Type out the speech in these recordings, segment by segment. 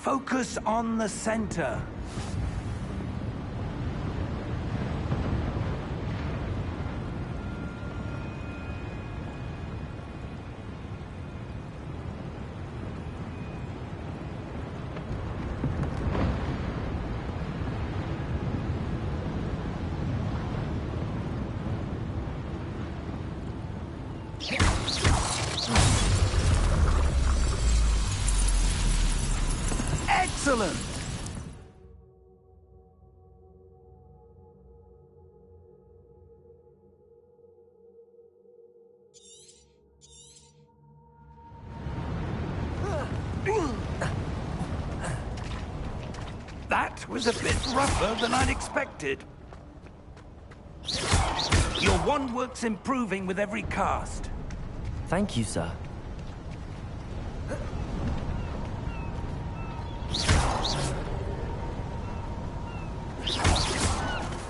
Focus on the center. Excellent! That was a bit rougher than I'd expected. Your wand work's improving with every cast. Thank you, sir.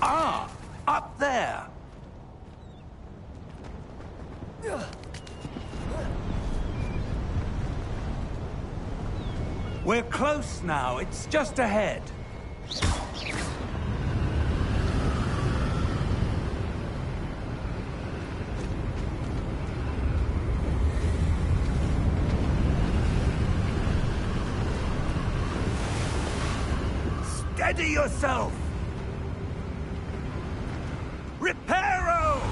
Ah, up there. We're close now. It's just ahead. Steady yourself! Reparo!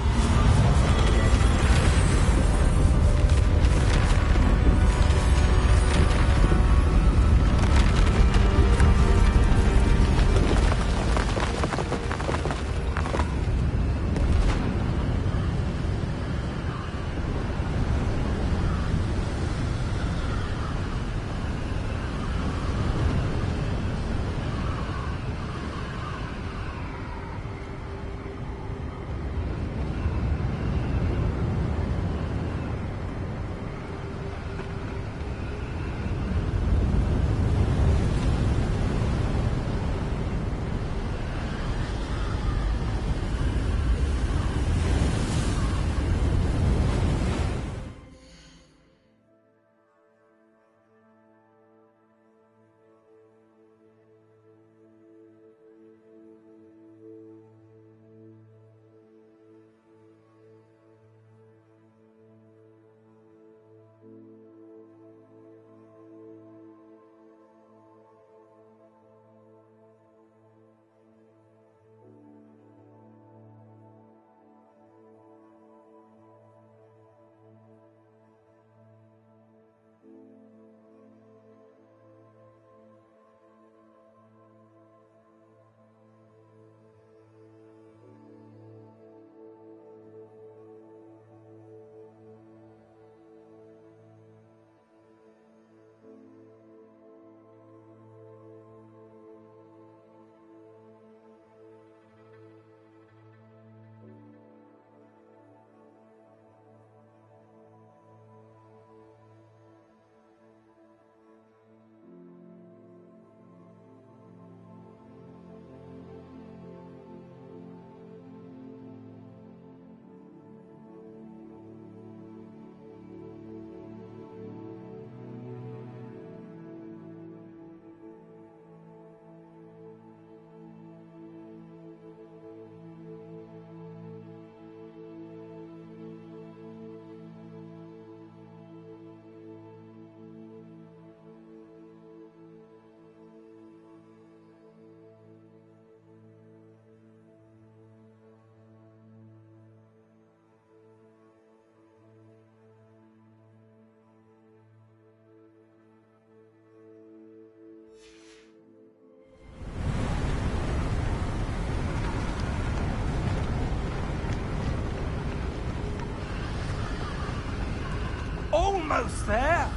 Almost there!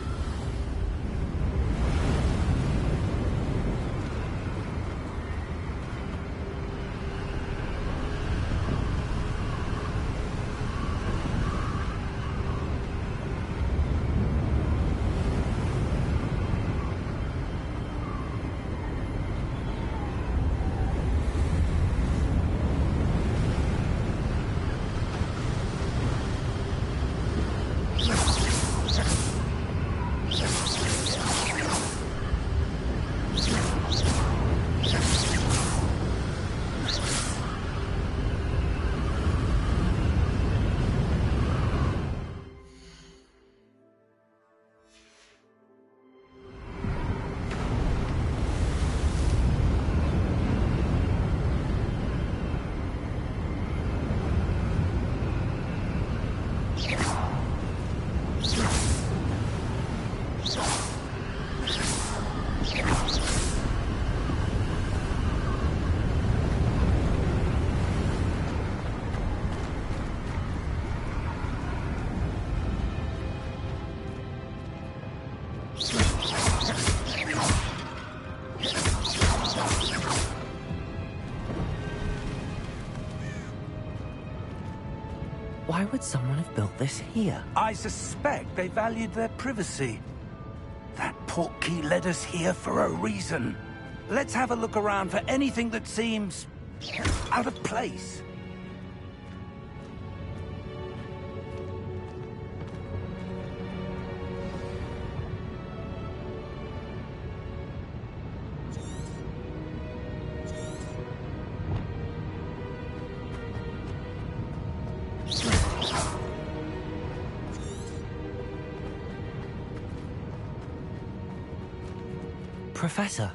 Why would someone have built this here? I suspect they valued their privacy. That portkey led us here for a reason. Let's have a look around for anything that seems out of place. Professor,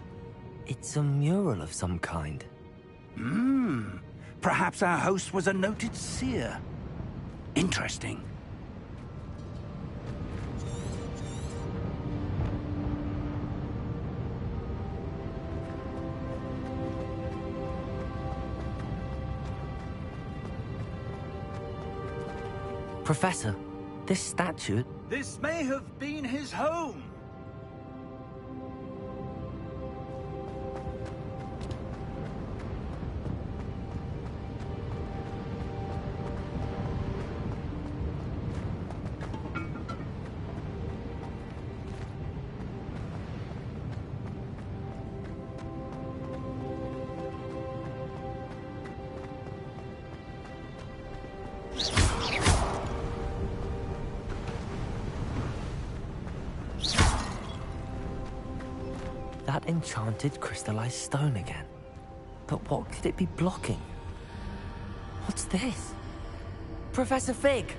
it's a mural of some kind. Perhaps our host was a noted seer. Interesting. Professor, this statue... This may have been his home. That enchanted crystallized stone again. But what could it be blocking? What's this? Professor Fig!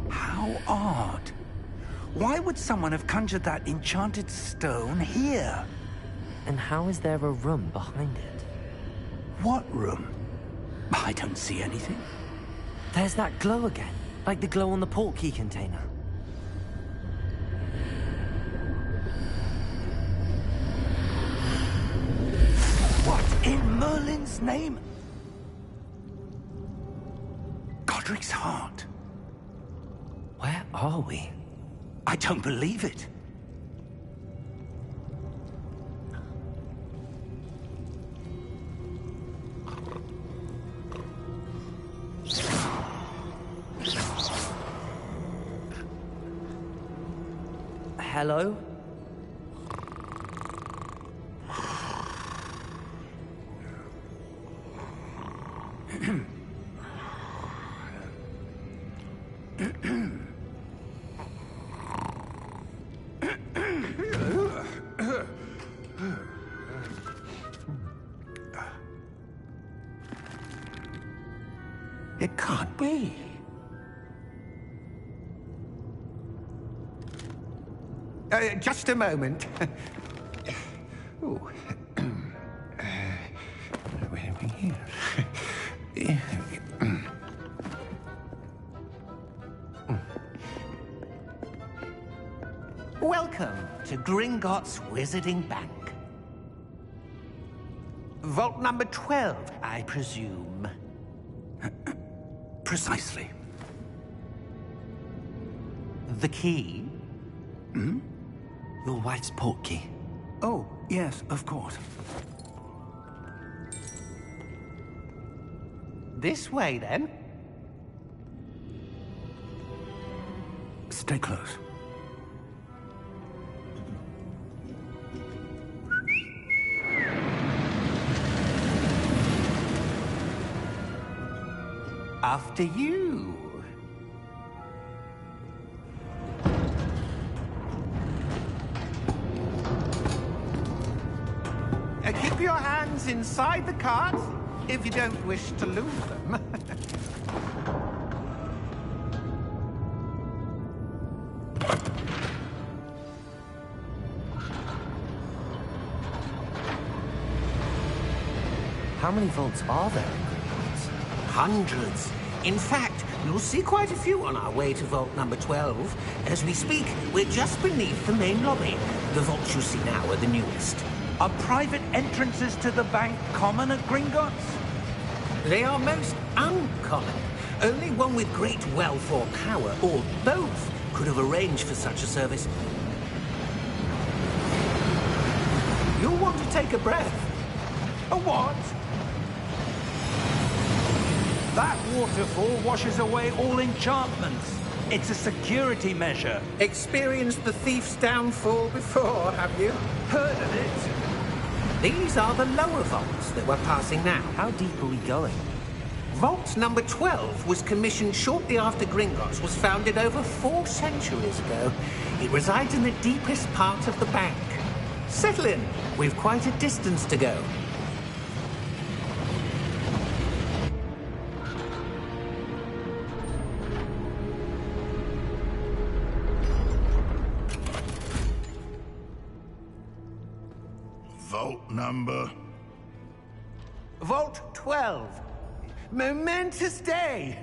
How odd. Why would someone have conjured that enchanted stone here? And how is there a room behind it? What room? I don't see anything. There's that glow again, like the glow on the portkey container. What in Merlin's name? Godric's heart. Where are we? I don't believe it. Hello? It can't be. Just a moment. Oh. Where are we here? Welcome to Gringotts Wizarding Bank. Vault number 12, I presume. Precisely. The key? Your wife's portkey. Oh, yes, of course. This way, then. Stay close. After you. Keep your hands inside the cart if you don't wish to lose them. How many vaults are there in Gringotts? Hundreds. In fact, you'll see quite a few on our way to vault number 12. As we speak, we're just beneath the main lobby. The vaults you see now are the newest. Are private entrances to the bank common at Gringotts? They are most uncommon. Only one with great wealth or power, or both, could have arranged for such a service. You'll want to take a breath. A what? That waterfall washes away all enchantments. It's a security measure. Experienced the thief's downfall before, have you? Heard of it? These are the lower vaults that we're passing now. How deep are we going? Vault number 12 was commissioned shortly after Gringotts was founded over 4 centuries ago. It resides in the deepest part of the bank. Settle in. We've quite a distance to go. Vault number? Vault 12. Momentous day.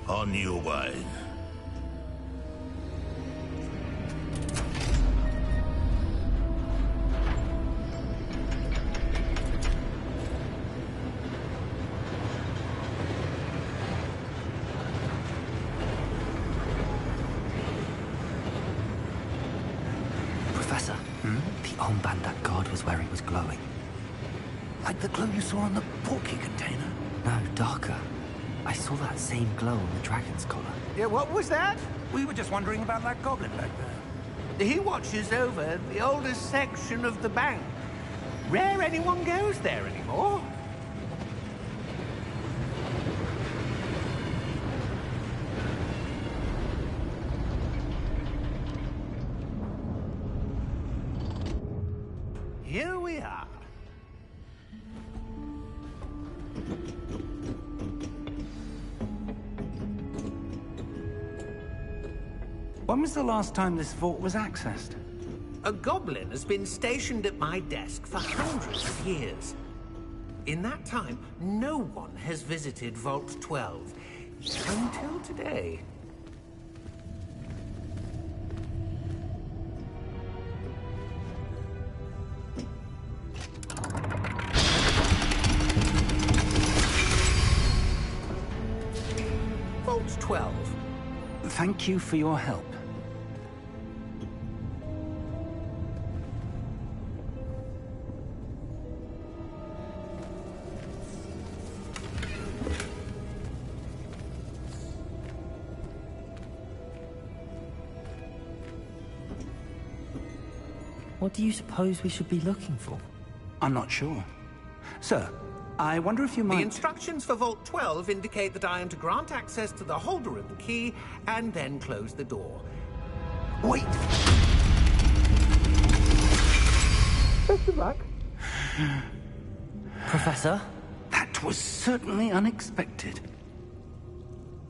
On your way. Professor, the armband that guard was wearing was glowing. Like the glow you saw on the porky container? No, darker. I saw that same glow on the dragon's collar. Yeah, what was that? We were just wondering about that goblin back there. He watches over the oldest section of the bank. Rare anyone goes there anymore. Here we are. When was the last time this vault was accessed? A goblin has been stationed at my desk for hundreds of years. In that time, no one has visited Vault 12. Until today. Vault 12. Thank you for your help. What do you suppose we should be looking for? I'm not sure. Sir, I wonder if you might... The instructions for Vault 12 indicate that I am to grant access to the holder of the key and then close the door. Wait! Best of luck. Professor? That was certainly unexpected.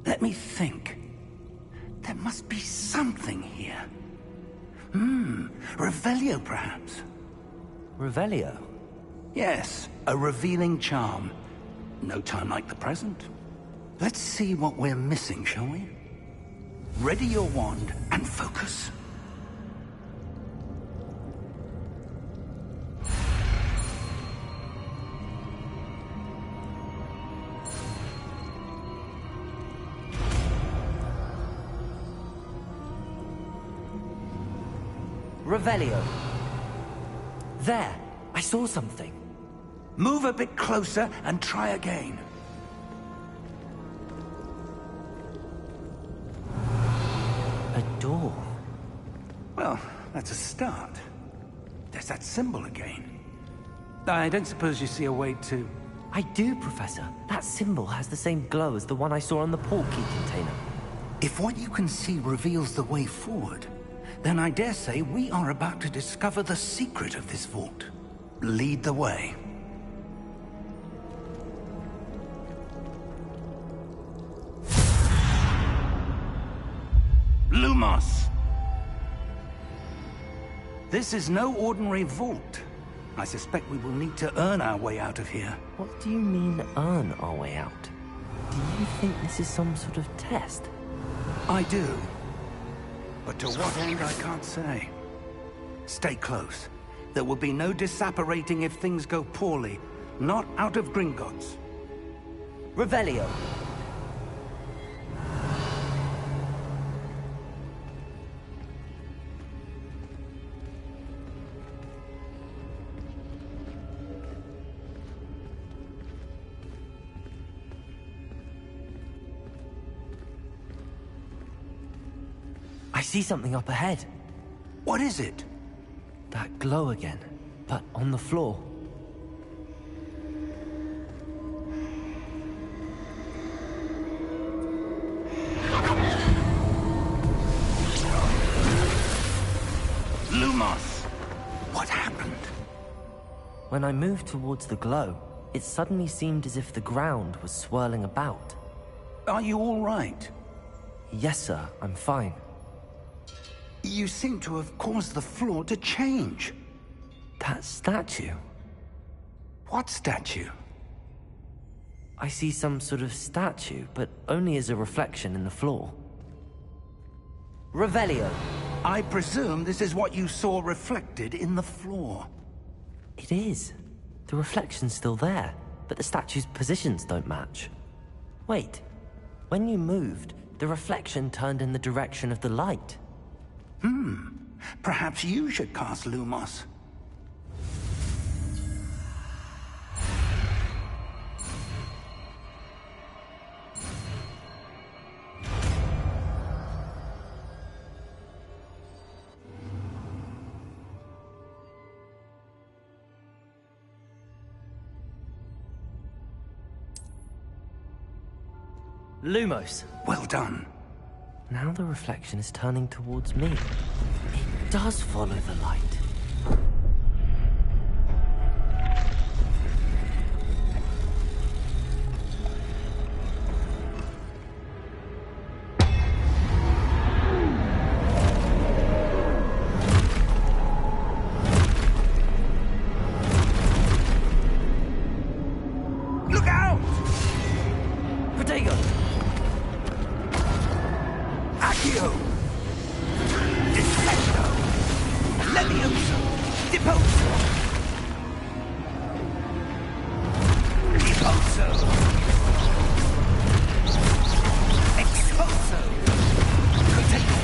Let me think. There must be something here. Revelio, perhaps? Revelio? Yes, a revealing charm. No time like the present. Let's see what we're missing, shall we? Ready your wand and focus. Revelio. There, I saw something. Move a bit closer and try again. A door. Well, that's a start. There's that symbol again. I don't suppose you see a way to... I do, Professor. That symbol has the same glow as the one I saw on the portkey container. If what you can see reveals the way forward, then I dare say we are about to discover the secret of this vault. Lead the way. Lumos! This is no ordinary vault. I suspect we will need to earn our way out of here. What do you mean, earn our way out? Do you think this is some sort of test? I do. But to what end, I can't say. Stay close. There will be no disapparating if things go poorly. Not out of Gringotts. Revelio. I see something up ahead. What is it? That glow again, but on the floor. Lumos! What happened? When I moved towards the glow, it suddenly seemed as if the ground was swirling about. Are you all right? Yes, sir, I'm fine. You seem to have caused the floor to change. That statue? What statue? I see some sort of statue, but only as a reflection in the floor. Revelio. I presume this is what you saw reflected in the floor. It is. The reflection's still there, but the statue's positions don't match. Wait. When you moved, the reflection turned in the direction of the light. Perhaps you should cast Lumos. Lumos. Well done. Now the reflection is turning towards me. It does follow the light. Look out! Protego! Accio! Defendo! Levioso! Deposo! Deposo! Exposo! Protego!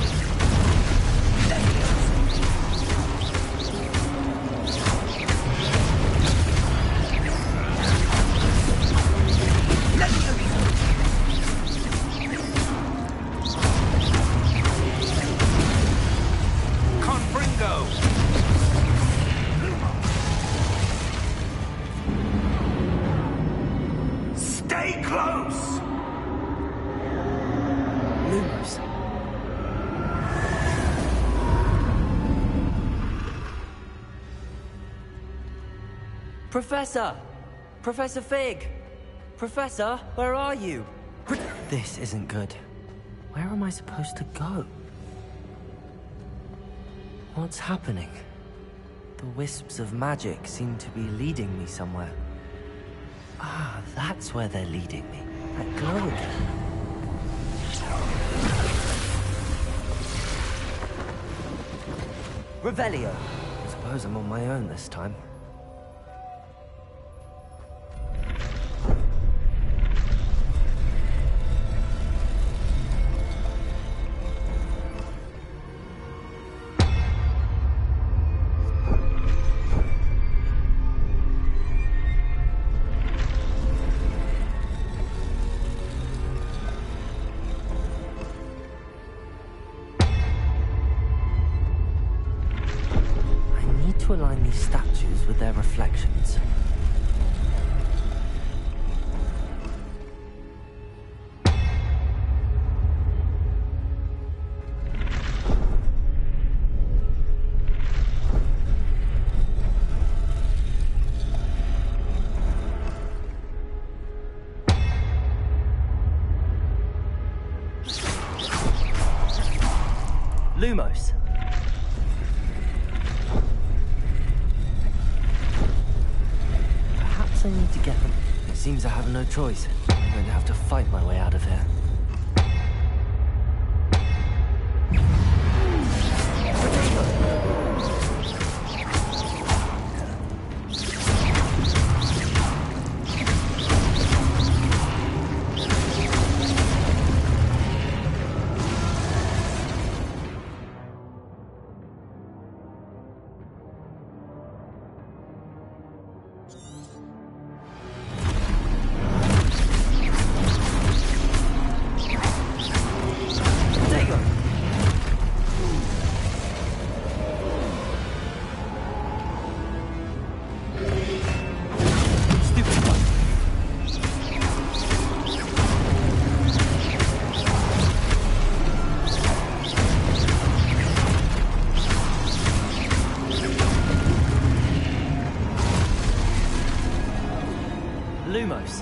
Levioso! Levioso! Confringo! Stay close! Lumos. Professor! Professor Fig! Professor, where are you? This isn't good. Where am I supposed to go? What's happening? The wisps of magic seem to be leading me somewhere. Ah, that's where they're leading me. That glow again. Revelio. I suppose I'm on my own this time. To align these statues with their reflections. Lumos. guess I need to get them. It seems I have no choice. I'm going to have to fight my way out of here. Lumos.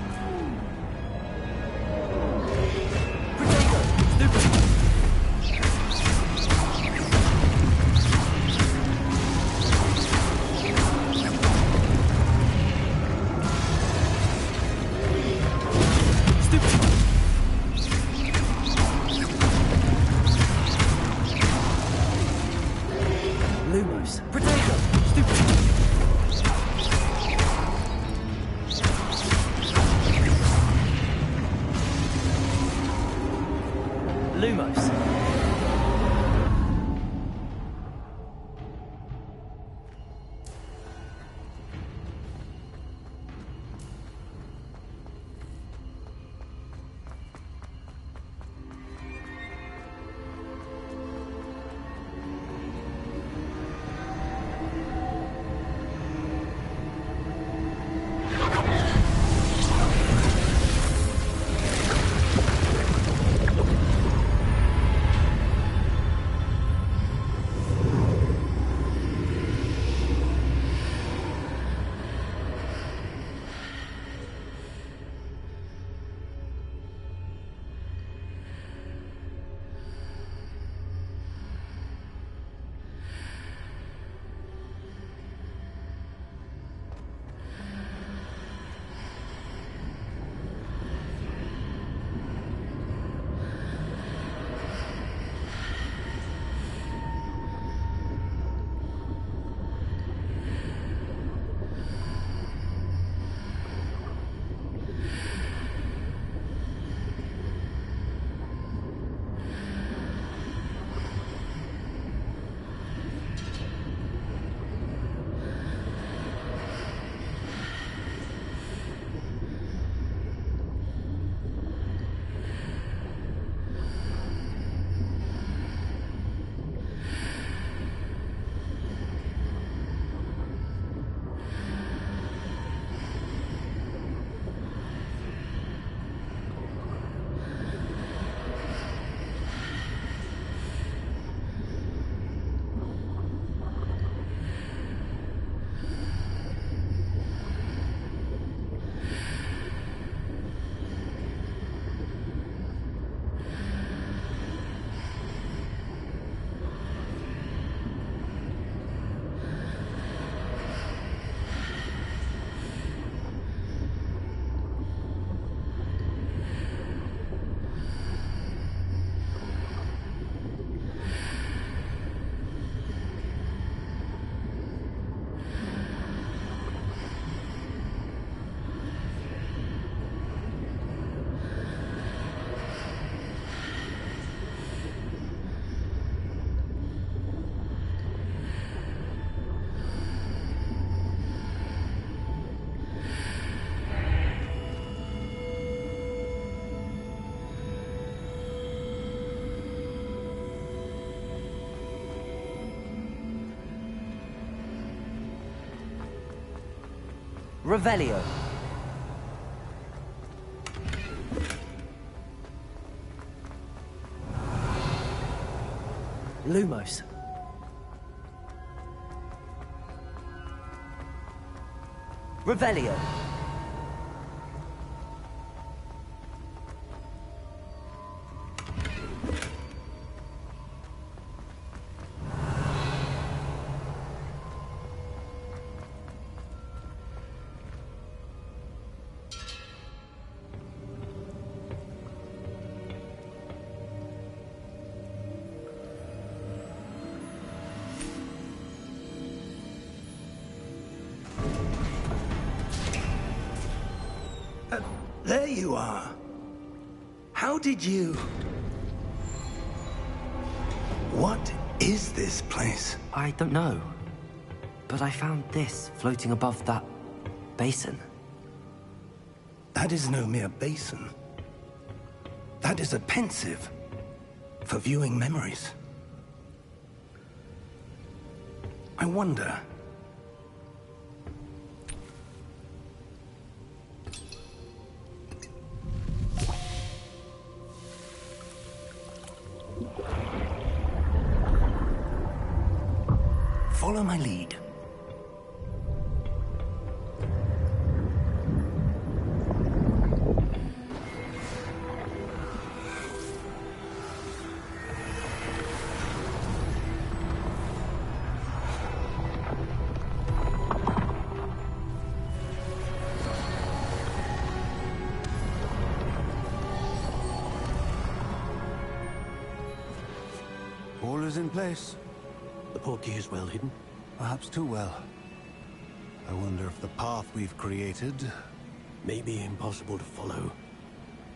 Lumos. Potato. Stupid. Lumos. Revelio. Lumos. Revelio. There you are. How did you... What is this place? I don't know. But I found this floating above that basin. That is no mere basin. That is a pensive for viewing memories. I wonder... Follow my lead. All is in place. The portkey is well hidden. Perhaps too well. I wonder if the path we've created... May be impossible to follow.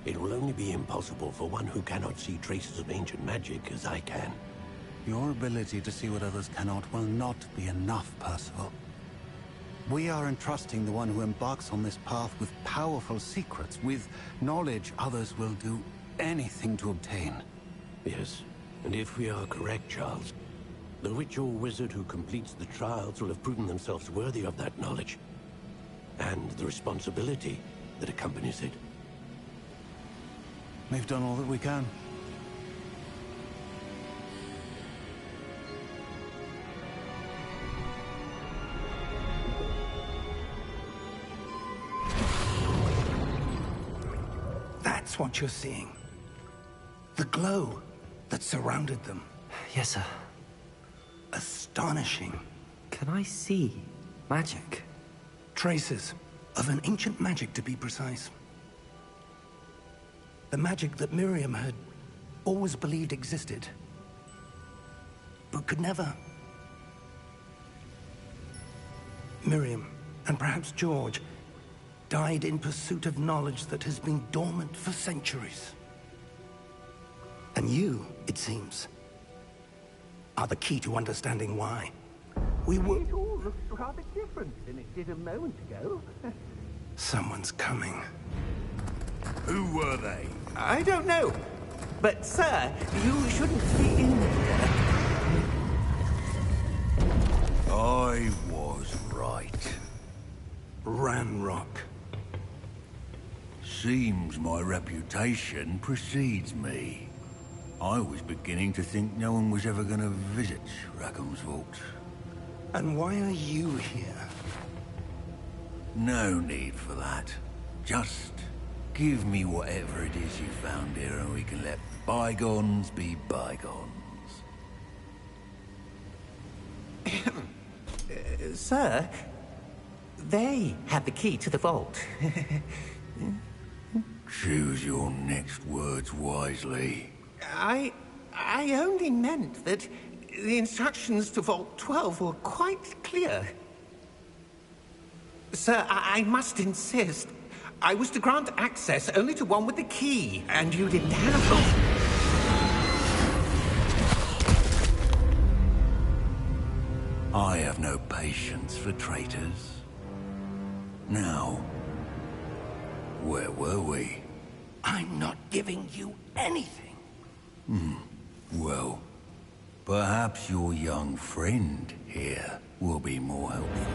It will only be impossible for one who cannot see traces of ancient magic as I can. Your ability to see what others cannot will not be enough, Percival. We are entrusting the one who embarks on this path with powerful secrets, with knowledge others will do anything to obtain. Yes, and if we are correct, Charles, the witch or wizard who completes the trials will have proven themselves worthy of that knowledge, and the responsibility that accompanies it. We've done all that we can. That's what you're seeing. The glow that surrounded them. Yes, sir. Astonishing. Can I see magic? Traces of an ancient magic, to be precise. The magic that Miriam had always believed existed, but could never. Miriam, and perhaps George, died in pursuit of knowledge that has been dormant for centuries. And you, it seems, are the key to understanding why. We were... It all looks rather different than it did a moment ago. Someone's coming. Who were they? I don't know. But, sir, you shouldn't be in here. I was right. Ranrock. Seems my reputation precedes me. I was beginning to think no one was ever going to visit Rackham's vault. And why are you here? No need for that. Just give me whatever it is you found here and we can let bygones be bygones. Sir, they have the key to the vault. Choose your next words wisely. I only meant that the instructions to Vault 12 were quite clear. Sir, I must insist. I was to grant access only to one with the key, and you didn't have it. I have no patience for traitors. Now, where were we? I'm not giving you anything. Well, perhaps your young friend here will be more helpful.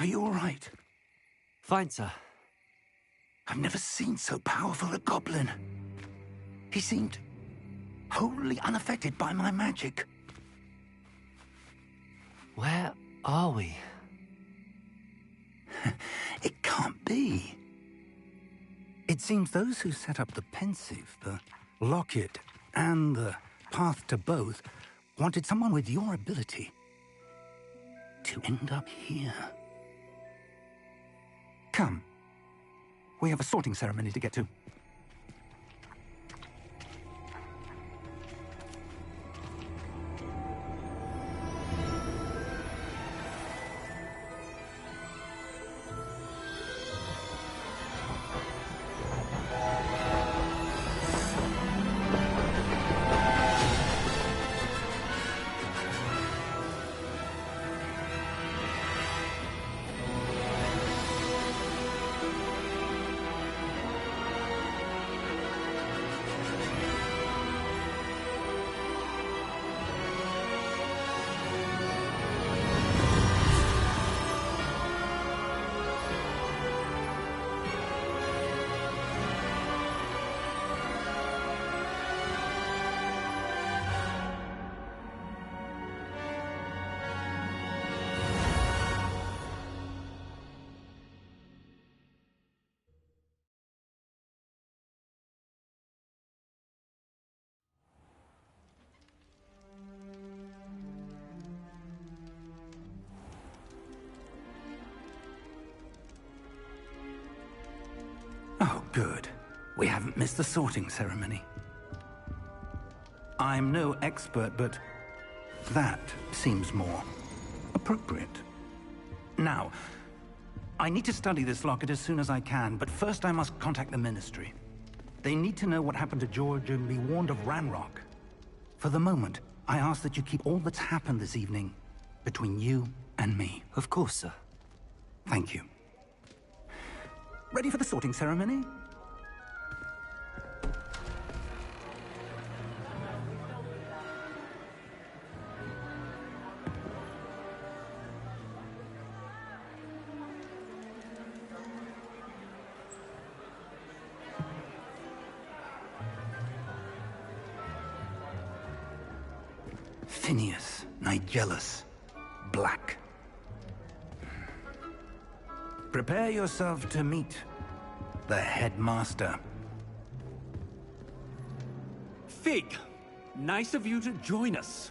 Are you all right? Fine, sir. I've never seen so powerful a goblin. He seemed wholly unaffected by my magic. Where are we? It can't be. It seems those who set up the pensive, the locket, and the path to both wanted someone with your ability to end up here. Come. We have a sorting ceremony to get to. Oh, good. We haven't missed the sorting ceremony. I'm no expert, but that seems more appropriate. Now, I need to study this locket as soon as I can, but first I must contact the Ministry. They need to know what happened to George and be warned of Ranrock. For the moment, I ask that you keep all that's happened this evening between you and me. Of course, sir. Thank you. Ready for the sorting ceremony? Phineas, Nigellus, Black. Prepare yourself to meet the headmaster. Fig, nice of you to join us.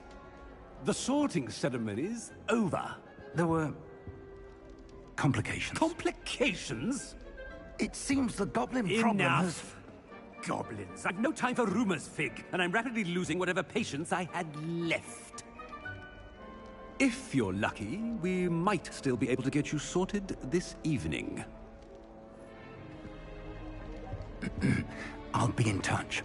The sorting ceremony's over. There were complications. Complications? It seems the goblin problem has... Enough! Goblins. I've no time for rumors, Fig, and I'm rapidly losing whatever patience I had left. If you're lucky, we might still be able to get you sorted this evening. I'll be in touch.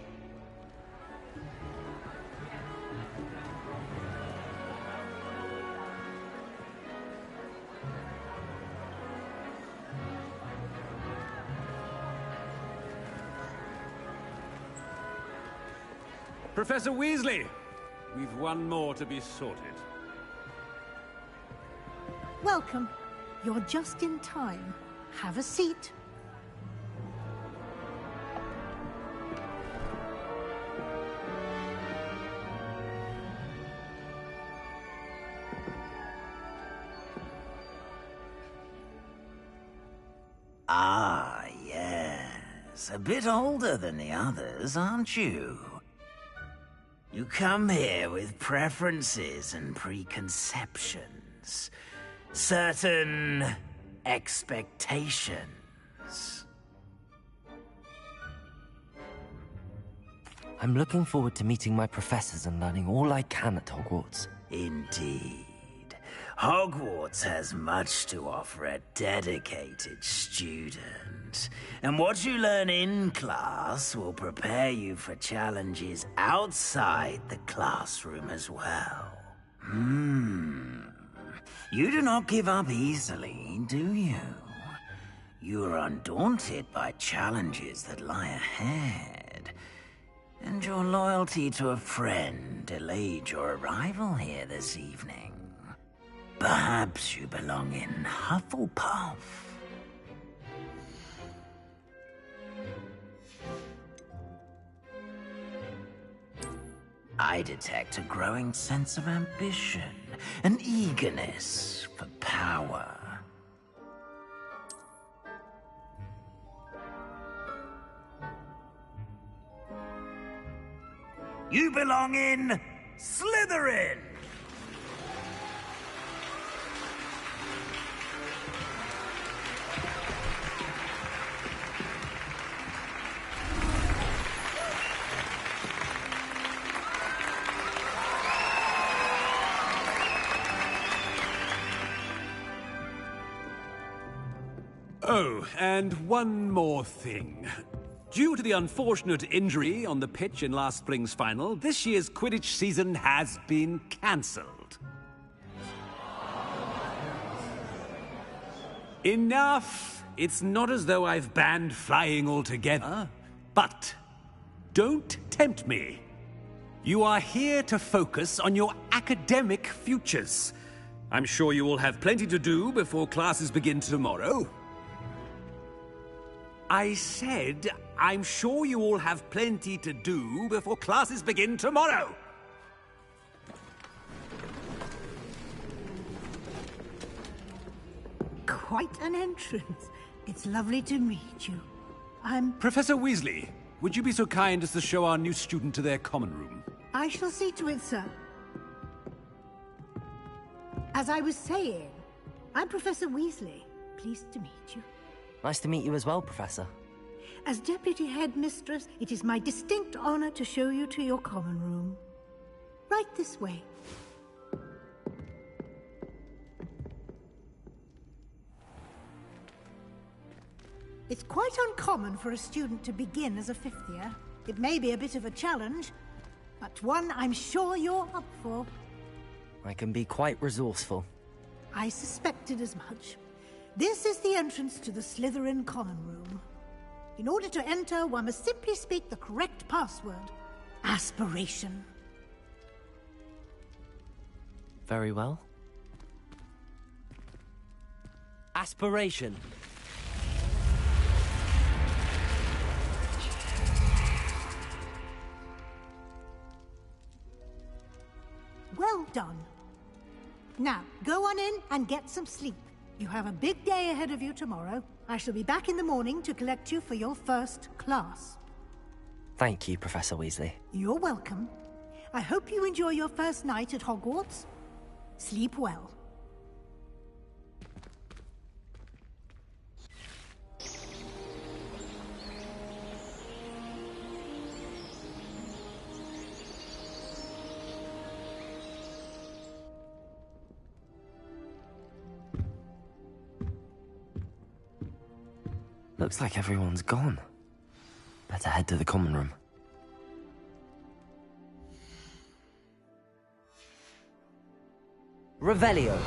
Professor Weasley, we've one more to be sorted. Welcome. You're just in time. Have a seat. Ah, yes. A bit older than the others, aren't you? You come here with preferences and preconceptions. Certain expectations. I'm looking forward to meeting my professors and learning all I can at Hogwarts. Indeed. Hogwarts has much to offer a dedicated student. And what you learn in class will prepare you for challenges outside the classroom as well. You do not give up easily, do you? You are undaunted by challenges that lie ahead. And your loyalty to a friend delayed your arrival here this evening. Perhaps you belong in Hufflepuff. I detect a growing sense of ambition, an eagerness for power. You belong in Slytherin! Oh, and one more thing. Due to the unfortunate injury on the pitch in last spring's final, this year's Quidditch season has been cancelled. Enough! It's not as though I've banned flying altogether. But don't tempt me. You are here to focus on your academic futures. I'm sure you will have plenty to do before classes begin tomorrow. I said, I'm sure you all have plenty to do before classes begin tomorrow. Quite an entrance. It's lovely to meet you. I'm... Professor Weasley, would you be so kind as to show our new student to their common room? I shall see to it, sir. As I was saying, I'm Professor Weasley. Pleased to meet you. Nice to meet you as well, Professor. As Deputy Headmistress, it is my distinct honor to show you to your common room. Right this way. It's quite uncommon for a student to begin as a fifth year. It may be a bit of a challenge, but one I'm sure you're up for. I can be quite resourceful. I suspected as much. This is the entrance to the Slytherin common room. In order to enter, one must simply speak the correct password. Aspiration. Very well. Aspiration. Well done. Now, go on in and get some sleep. You have a big day ahead of you tomorrow. I shall be back in the morning to collect you for your first class. Thank you, Professor Weasley. You're welcome. I hope you enjoy your first night at Hogwarts. Sleep well. Looks like everyone's gone. Better head to the common room. Revelio.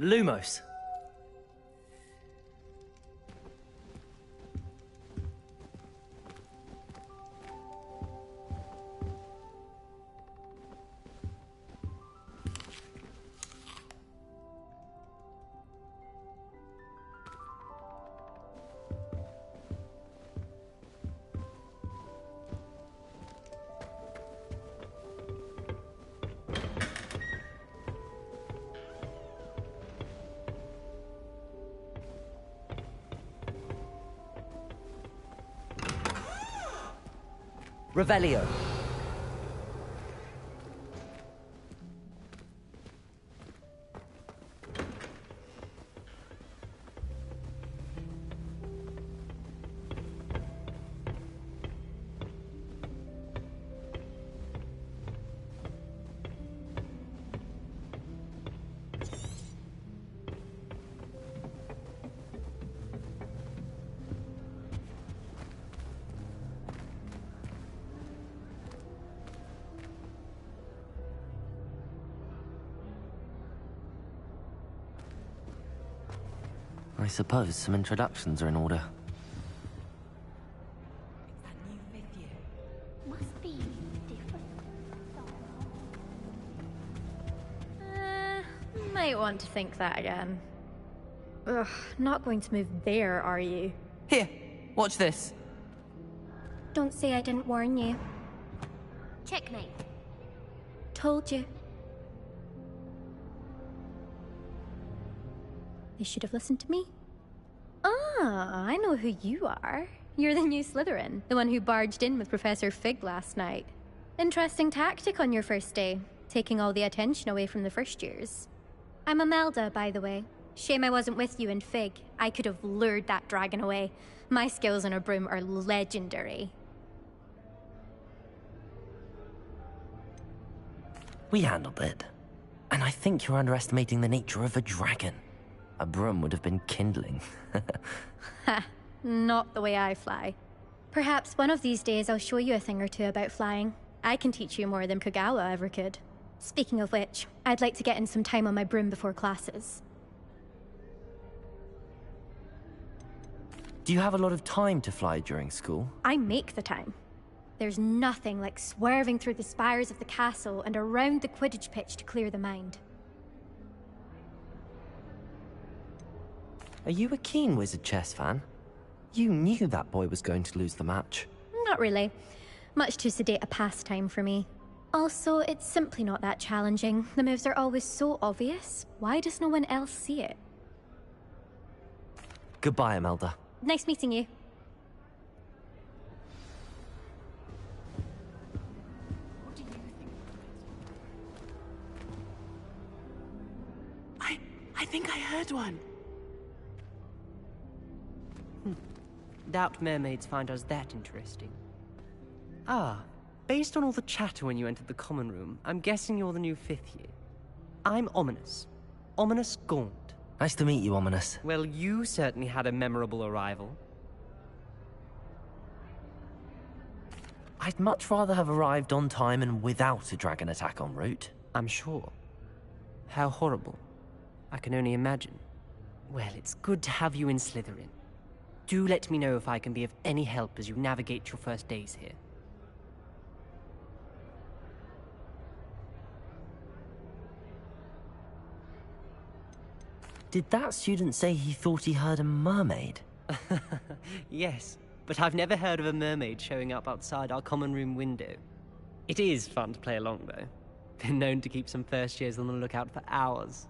Lumos. Revelio. I suppose some introductions are in order. Must be different. Might want to think that again. Ugh, not going to move there, are you? Here, watch this. Don't say I didn't warn you. Checkmate. Told you. You should have listened to me. Ah, I know who you are. You're the new Slytherin, the one who barged in with Professor Fig last night. Interesting tactic on your first day, taking all the attention away from the first years. I'm Imelda, by the way. Shame I wasn't with you in Fig. I could have lured that dragon away. My skills on a broom are legendary. We handled it. And I think you're underestimating the nature of a dragon. A broom would have been kindling. Ha, not the way I fly. Perhaps one of these days I'll show you a thing or two about flying. I can teach you more than Kogawa ever could. Speaking of which, I'd like to get in some time on my broom before classes. Do you have a lot of time to fly during school? I make the time. There's nothing like swerving through the spires of the castle and around the Quidditch pitch to clear the mind. Are you a keen Wizard chess fan? You knew that boy was going to lose the match. Not really. Much too sedate a pastime for me. Also, it's simply not that challenging. The moves are always so obvious. Why does no one else see it? Goodbye, Imelda. Nice meeting you. I think I heard one. Doubt mermaids find us that interesting. Ah, based on all the chatter when you entered the common room, I'm guessing you're the new 5th year. I'm Ominous. Ominous Gaunt. Nice to meet you, Ominous. Well, you certainly had a memorable arrival. I'd much rather have arrived on time and without a dragon attack en route. I'm sure. How horrible. I can only imagine. Well, it's good to have you in Slytherin. Do let me know if I can be of any help as you navigate your first days here. Did that student say he thought he heard a mermaid? Yes, but I've never heard of a mermaid showing up outside our common room window. It is fun to play along, though. Been known to keep some first years on the lookout for hours.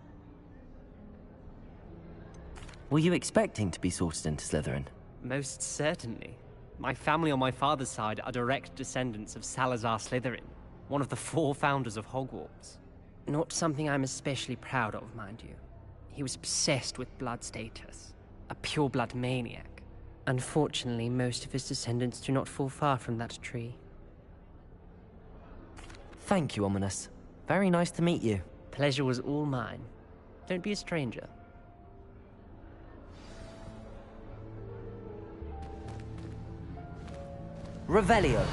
Were you expecting to be sorted into Slytherin? Most certainly. My family on my father's side are direct descendants of Salazar Slytherin, one of the 4 founders of Hogwarts. Not something I'm especially proud of, mind you. He was obsessed with blood status, a pure-blood maniac. Unfortunately, most of his descendants do not fall far from that tree. Thank you, Ominous. Very nice to meet you. Pleasure was all mine. Don't be a stranger. Revelio.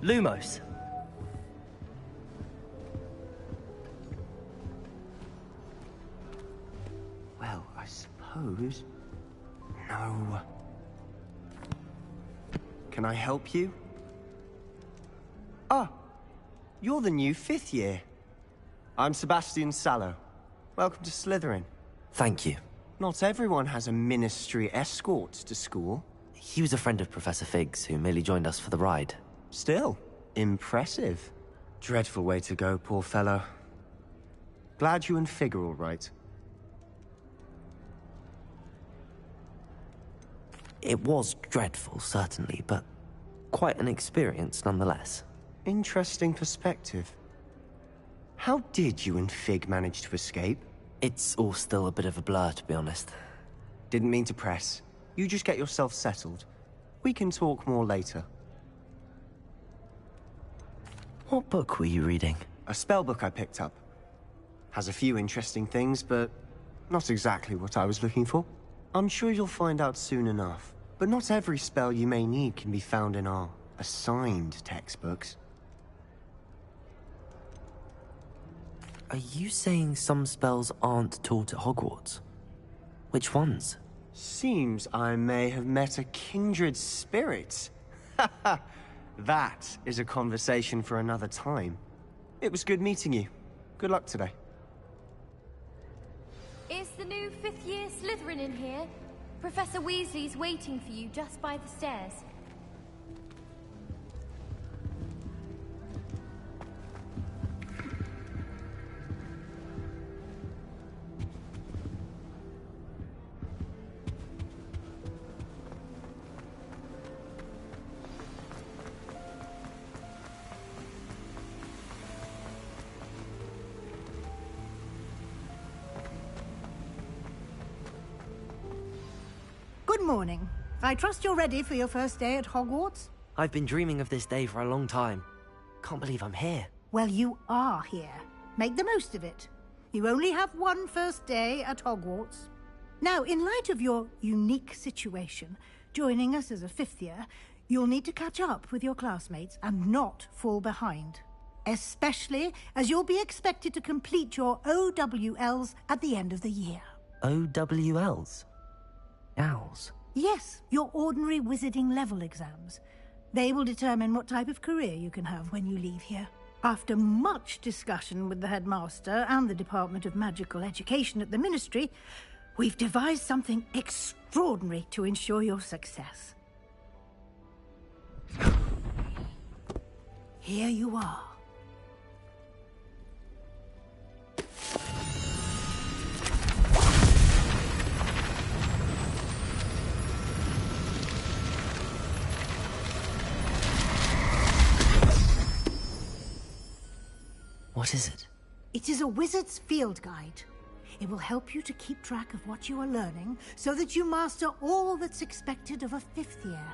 Lumos. Well, I suppose... No. Can I help you? Ah, you're the new 5th year. I'm Sebastian Sallow. Welcome to Slytherin. Thank you. Not everyone has a ministry escort to school. He was a friend of Professor Fig's who merely joined us for the ride. Still, impressive. Dreadful way to go, poor fellow. Glad you and Fig are all right. It was dreadful, certainly, but quite an experience nonetheless. Interesting perspective. How did you and Fig manage to escape? It's all still a bit of a blur, to be honest. Didn't mean to press. You just get yourself settled. We can talk more later. What book were you reading? A spell book I picked up. Has a few interesting things, but not exactly what I was looking for. I'm sure you'll find out soon enough. But not every spell you may need can be found in our assigned textbooks. Are you saying some spells aren't taught at Hogwarts? Which ones? Seems I may have met a kindred spirit. That is a conversation for another time. It was good meeting you. Good luck today. Is the new fifth-year Slytherin in here? Professor Weasley's waiting for you just by the stairs. Good morning. I trust you're ready for your first day at Hogwarts? I've been dreaming of this day for a long time. Can't believe I'm here. Well, you are here. Make the most of it. You only have one first day at Hogwarts. Now, in light of your unique situation, joining us as a fifth year, you'll need to catch up with your classmates and not fall behind. Especially as you'll be expected to complete your OWLs at the end of the year. OWLs? Owls? Yes, your ordinary wizarding level exams. They will determine what type of career you can have when you leave here. After much discussion with the headmaster and the Department of Magical Education at the Ministry, we've devised something extraordinary to ensure your success. Here you are. What is it? It is a wizard's field guide. It will help you to keep track of what you are learning so that you master all that's expected of a fifth year.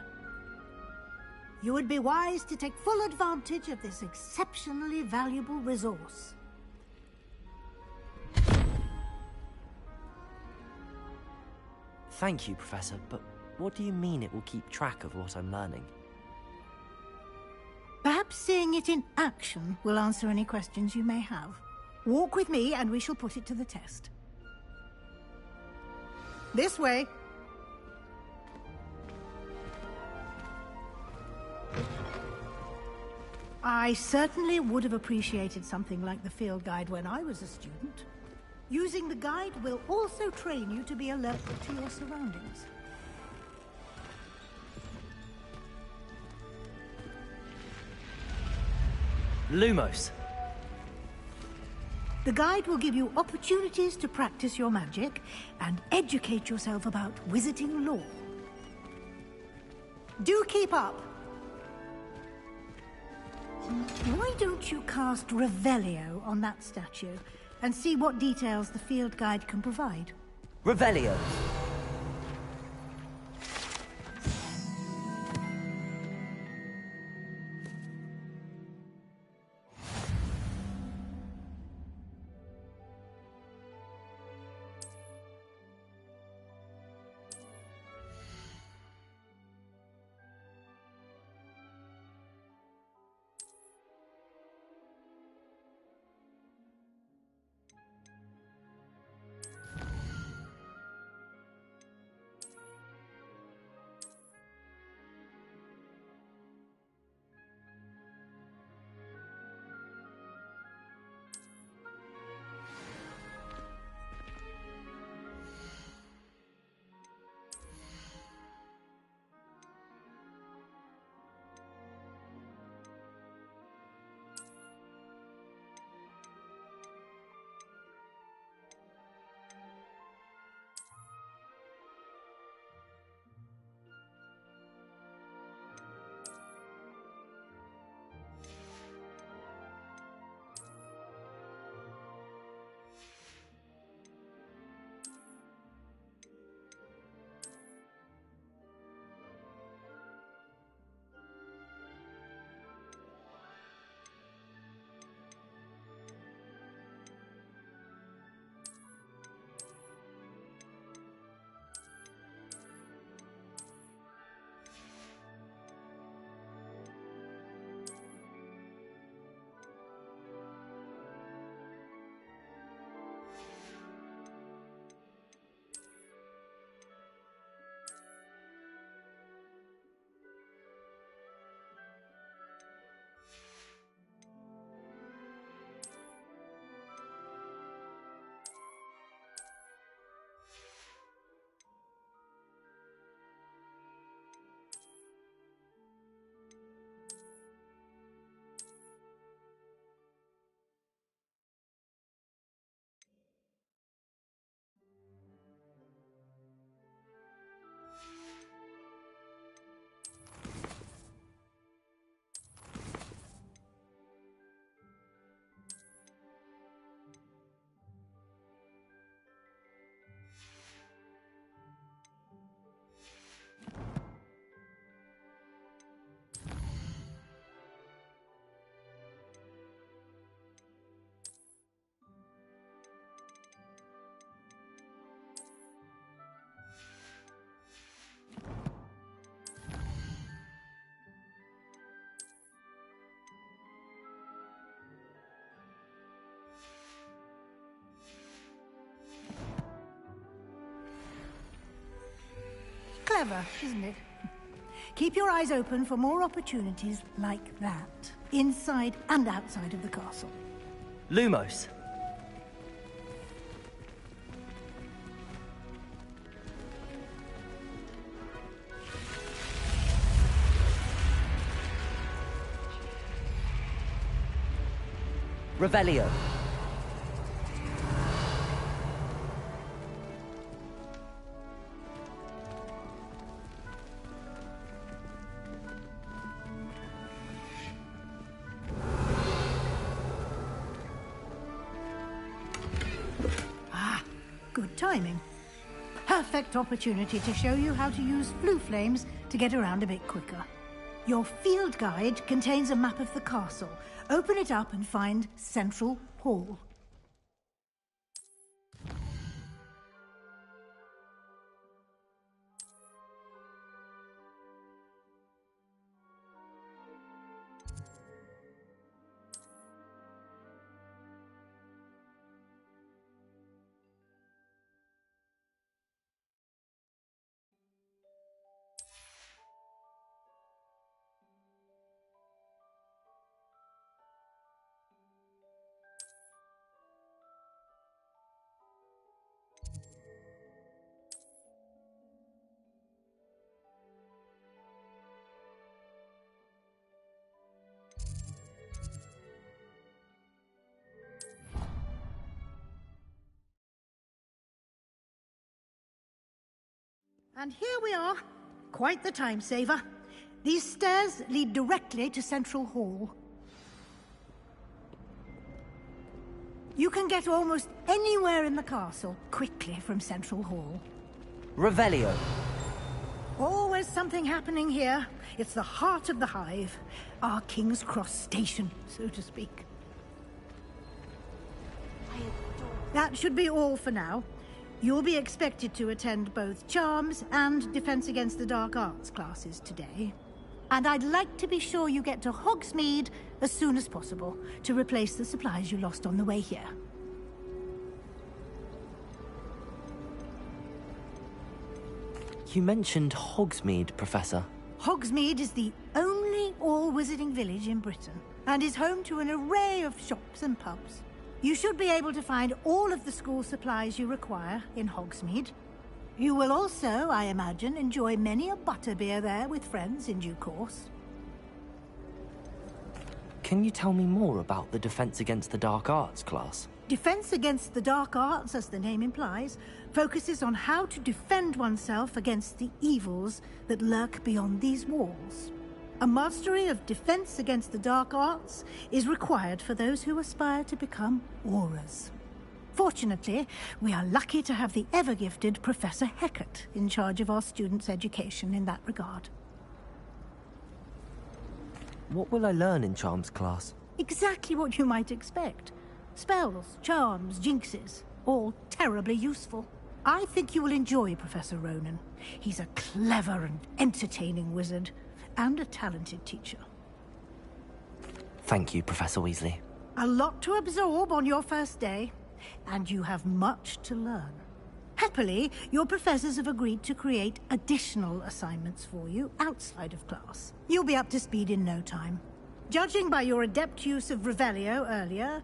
You would be wise to take full advantage of this exceptionally valuable resource. Thank you, Professor, but what do you mean it will keep track of what I'm learning? Perhaps seeing it in action will answer any questions you may have. Walk with me and we shall put it to the test. This way. I certainly would have appreciated something like the field guide when I was a student. Using the guide will also train you to be alert to your surroundings. Lumos. The guide will give you opportunities to practice your magic and educate yourself about wizarding lore. Do keep up. Why don't you cast Revelio on that statue and see what details the field guide can provide? Revelio. Clever, isn't it? Keep your eyes open for more opportunities like that, inside and outside of the castle. Lumos. Revelio. Good timing. Perfect opportunity to show you how to use blue flames to get around a bit quicker. Your field guide contains a map of the castle. Open it up and find Central Hall. And here we are. Quite the time saver. These stairs lead directly to Central Hall. You can get almost anywhere in the castle quickly from Central Hall. Revelio. Always something happening here. It's the heart of the hive. Our King's Cross station, so to speak. That should be all for now. You'll be expected to attend both Charms and Defense Against the Dark Arts classes today. And I'd like to be sure you get to Hogsmeade as soon as possible to replace the supplies you lost on the way here. You mentioned Hogsmeade, Professor. Hogsmeade is the only all-wizarding village in Britain and is home to an array of shops and pubs. You should be able to find all of the school supplies you require in Hogsmeade. You will also, I imagine, enjoy many a butterbeer there with friends in due course. Can you tell me more about the Defense Against the Dark Arts class? Defense Against the Dark Arts, as the name implies, focuses on how to defend oneself against the evils that lurk beyond these walls. A mastery of Defense Against the Dark Arts is required for those who aspire to become Aurors. Fortunately, we are lucky to have the ever-gifted Professor Hecat in charge of our students' education in that regard. What will I learn in Charms class? Exactly what you might expect. Spells, charms, jinxes, all terribly useful. I think you will enjoy Professor Ronan. He's a clever and entertaining wizard, and a talented teacher. Thank you, Professor Weasley. A lot to absorb on your first day, and you have much to learn. Happily, your professors have agreed to create additional assignments for you outside of class. You'll be up to speed in no time. Judging by your adept use of Revelio earlier,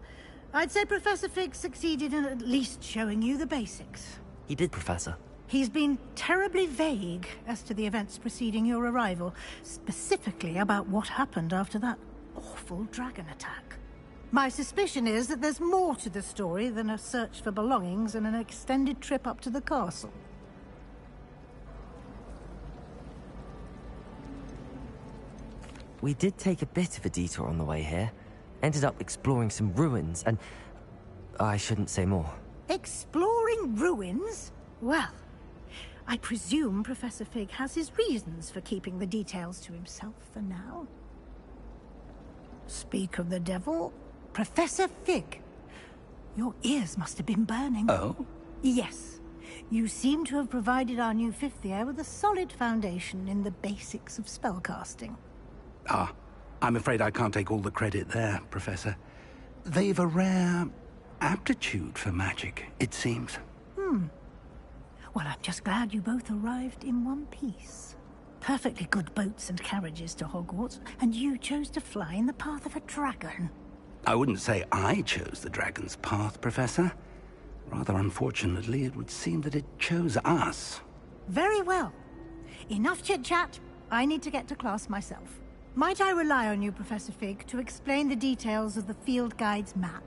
I'd say Professor Fig succeeded in at least showing you the basics. He did, Professor. He's been terribly vague as to the events preceding your arrival, specifically about what happened after that awful dragon attack. My suspicion is that there's more to the story than a search for belongings and an extended trip up to the castle. We did take a bit of a detour on the way here. Ended up exploring some ruins and... I shouldn't say more. Exploring ruins? Well, I presume Professor Fig has his reasons for keeping the details to himself for now. Speak of the devil, Professor Fig. Your ears must have been burning. Oh? Yes. You seem to have provided our new fifth year with a solid foundation in the basics of spellcasting. Ah, I'm afraid I can't take all the credit there, Professor. They've a rare aptitude for magic, it seems. Well, I'm just glad you both arrived in one piece. Perfectly good boats and carriages to Hogwarts, and you chose to fly in the path of a dragon. I wouldn't say I chose the dragon's path, Professor. Rather unfortunately, it would seem that it chose us. Very well. Enough chit-chat. I need to get to class myself. Might I rely on you, Professor Fig, to explain the details of the field guide's map?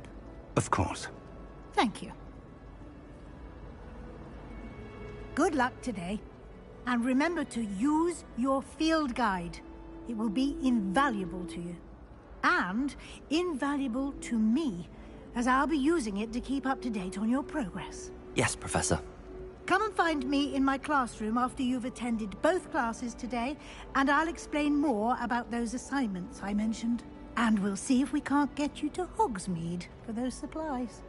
Of course. Thank you. Good luck today. And remember to use your field guide. It will be invaluable to you. And invaluable to me, as I'll be using it to keep up to date on your progress. Yes, Professor. Come and find me in my classroom after you've attended both classes today, and I'll explain more about those assignments I mentioned. And we'll see if we can't get you to Hogsmeade for those supplies.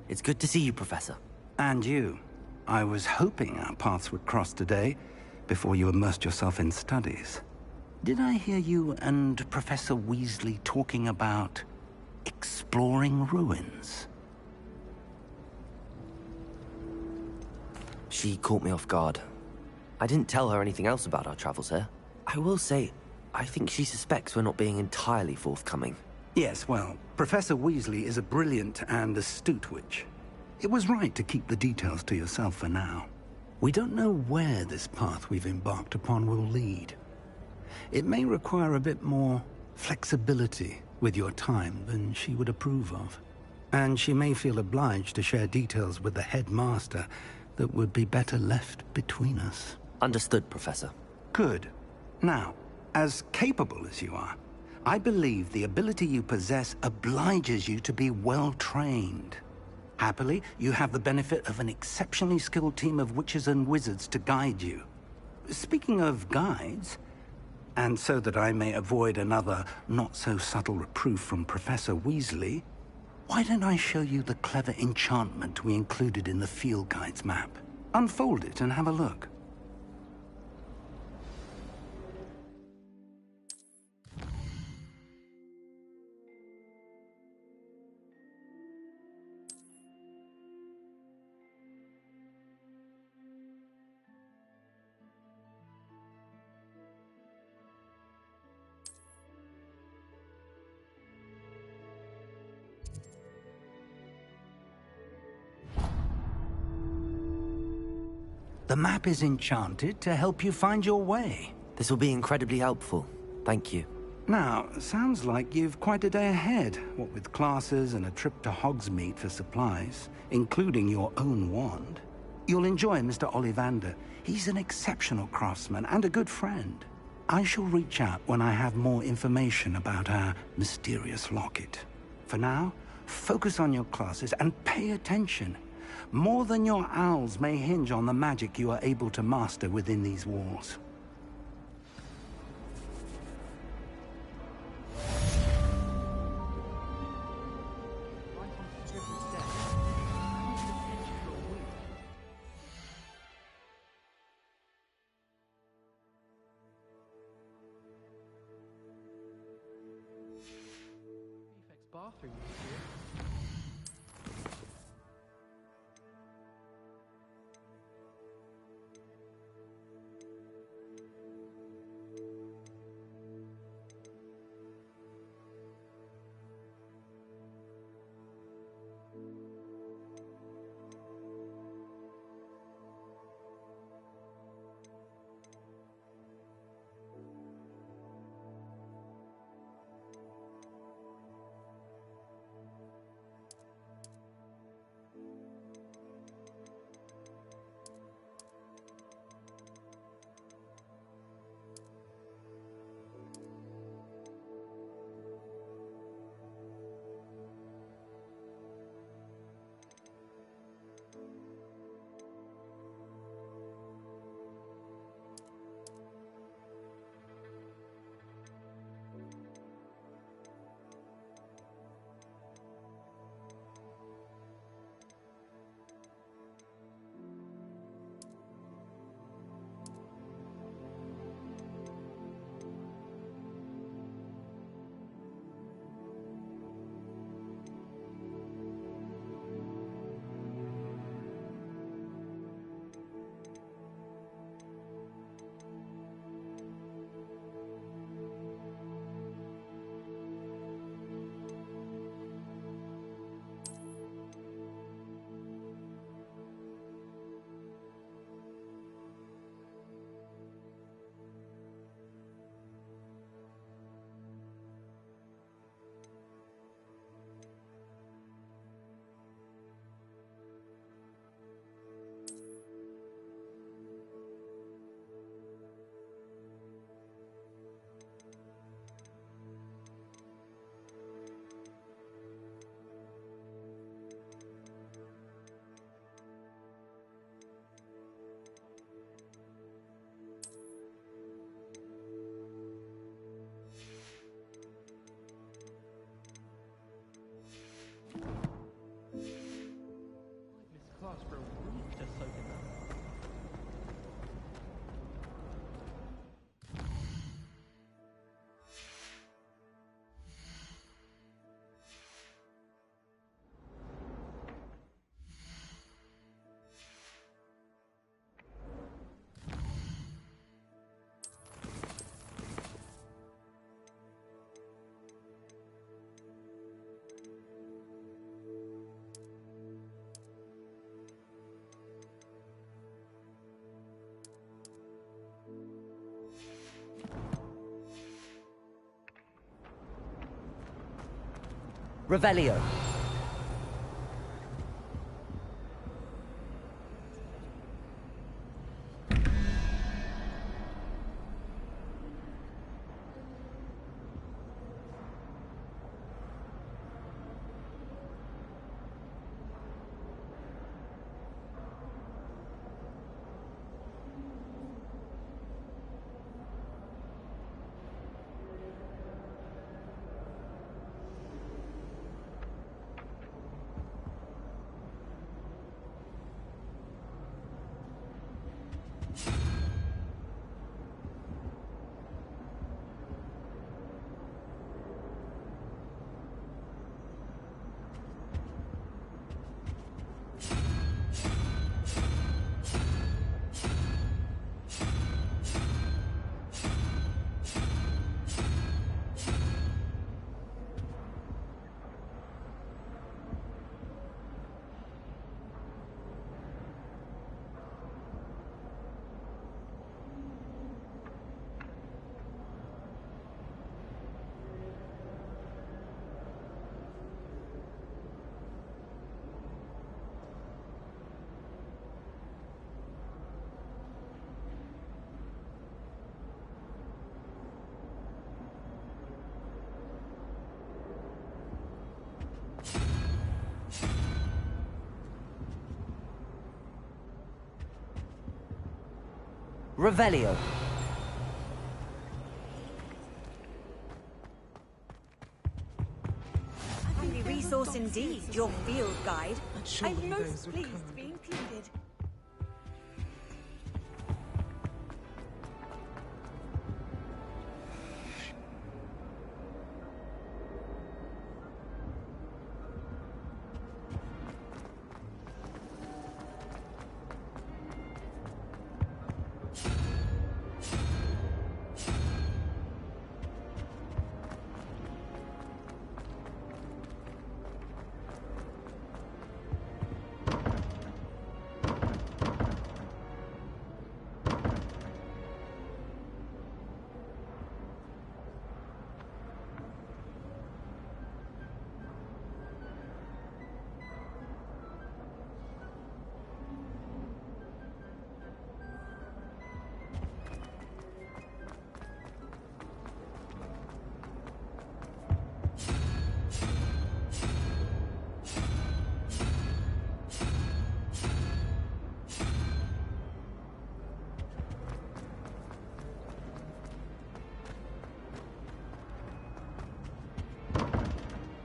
It's good to see you, Professor. And you. I was hoping our paths would cross today, before you immersed yourself in studies. Did I hear you and Professor Weasley talking about exploring ruins? She caught me off guard. I didn't tell her anything else about our travels here. I will say, I think she suspects we're not being entirely forthcoming. Yes, well, Professor Weasley is a brilliant and astute witch. It was right to keep the details to yourself for now. We don't know where this path we've embarked upon will lead. It may require a bit more flexibility with your time than she would approve of. And she may feel obliged to share details with the headmaster that would be better left between us. Understood, Professor. Good. Now, as capable as you are, I believe the ability you possess obliges you to be well-trained. Happily, you have the benefit of an exceptionally skilled team of witches and wizards to guide you. Speaking of guides, and so that I may avoid another not-so-subtle reproof from Professor Weasley, why don't I show you the clever enchantment we included in the field guide's map? Unfold it and have a look. The map is enchanted to help you find your way. This will be incredibly helpful. Thank you. Now, sounds like you've quite a day ahead, what with classes and a trip to Hogsmeade for supplies, including your own wand. You'll enjoy Mr. Ollivander. He's an exceptional craftsman and a good friend. I shall reach out when I have more information about our mysterious locket. For now, focus on your classes and pay attention. More than your owls may hinge on the magic you are able to master within these walls. Bathroom. lasts for a week to soak in that. Revelio. Revelio. Handy resource indeed, your field guide. I'm most pleased to be included.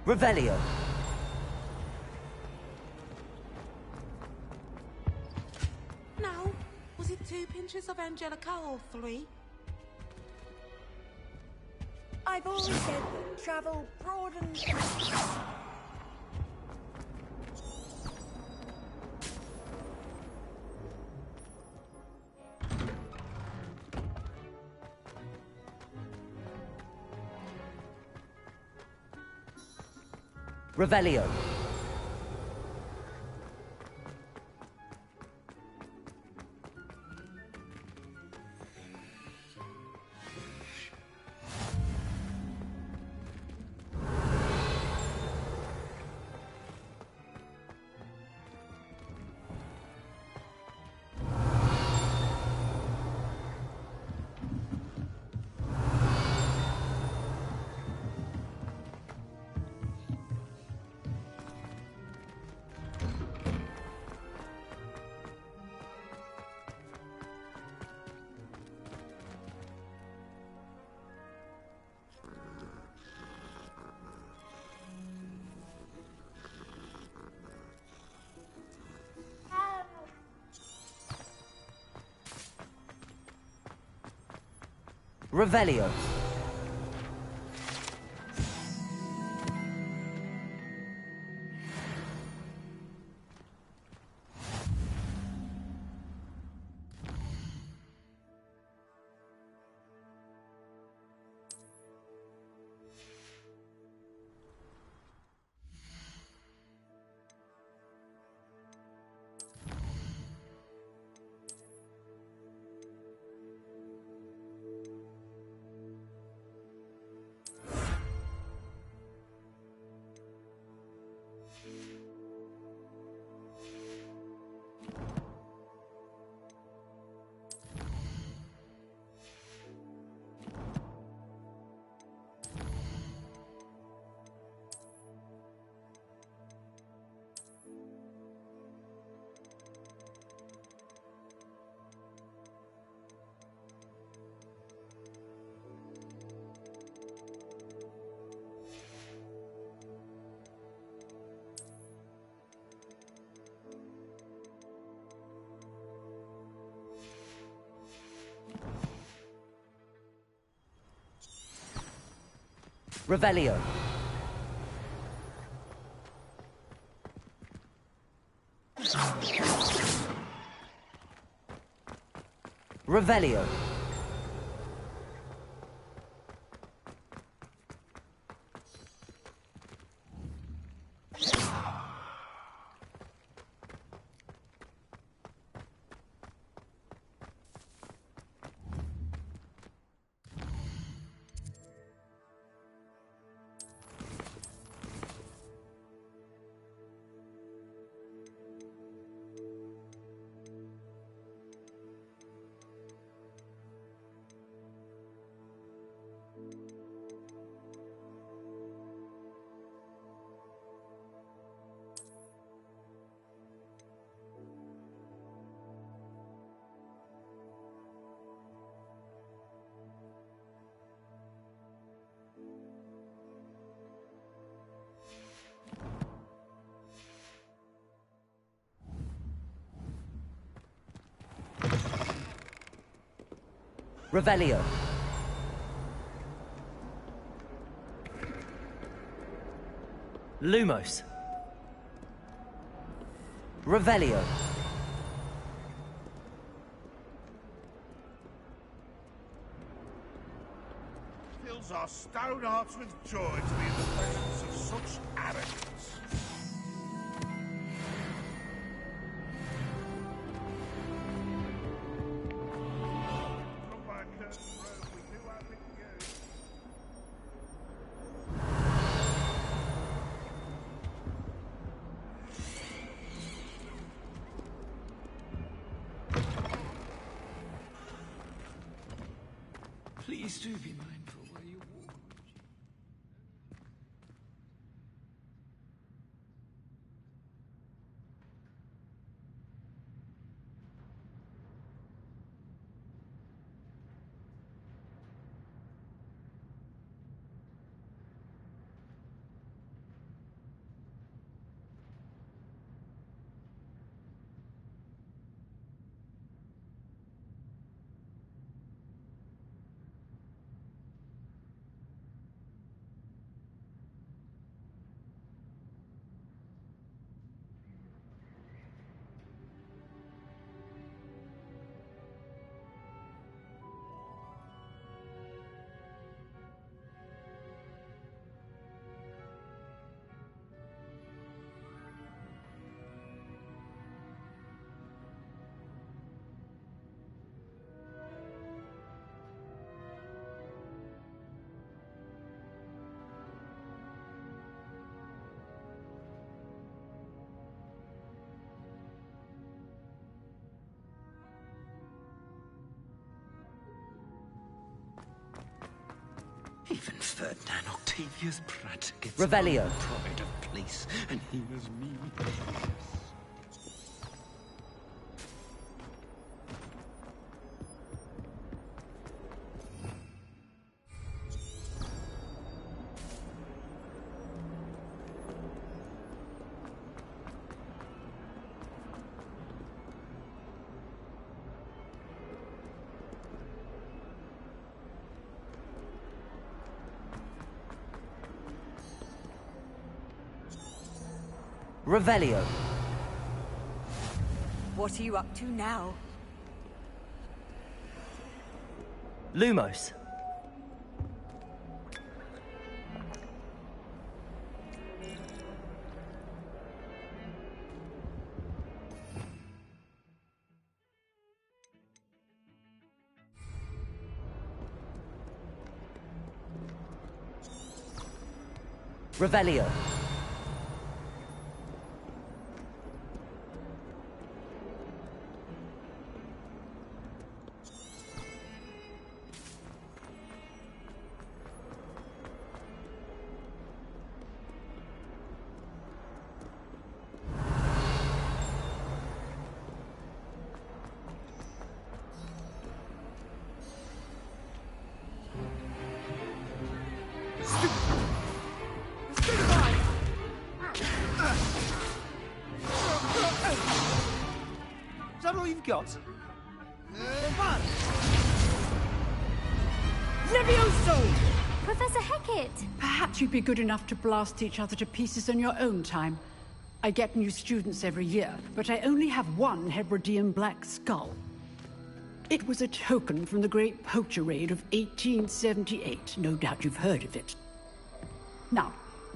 Revelio. Now, was it 2 pinches of Angelica or 3? I've always said that travel broadens... Revelio. Revelio. Revelio. Revelio. Revelio. Lumos. Revelio. Fills our stout hearts with joy to be in the presence of such arrogance. Please do be mindful where you walk. Even Ferdinand Octavius Pratt gets Revelio. pride of place, and here's me. Revelio. What are you up to now? Lumos. Revelio. Is that all you've got? Levioso! Professor Hecat! Perhaps you'd be good enough to blast each other to pieces in your own time. I get new students every year, but I only have one Hebridean black skull. It was a token from the Great Poacher Raid of 1878. No doubt you've heard of it. Now,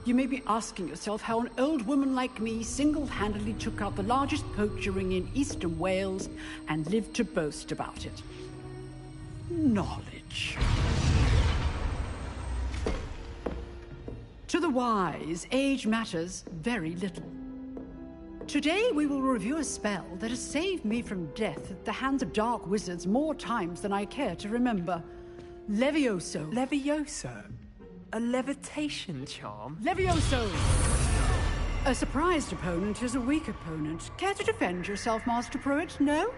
you may be asking yourself how an old woman like me single-handedly took out the largest poacher ring in eastern Wales and lived to boast about it. Knowledge. To the wise, age matters very little. Today we will review a spell that has saved me from death at the hands of dark wizards more times than I care to remember. Levioso. Levioso? A levitation charm? Levioso! A surprised opponent is a weak opponent. Care to defend yourself, Master Pruitt? No?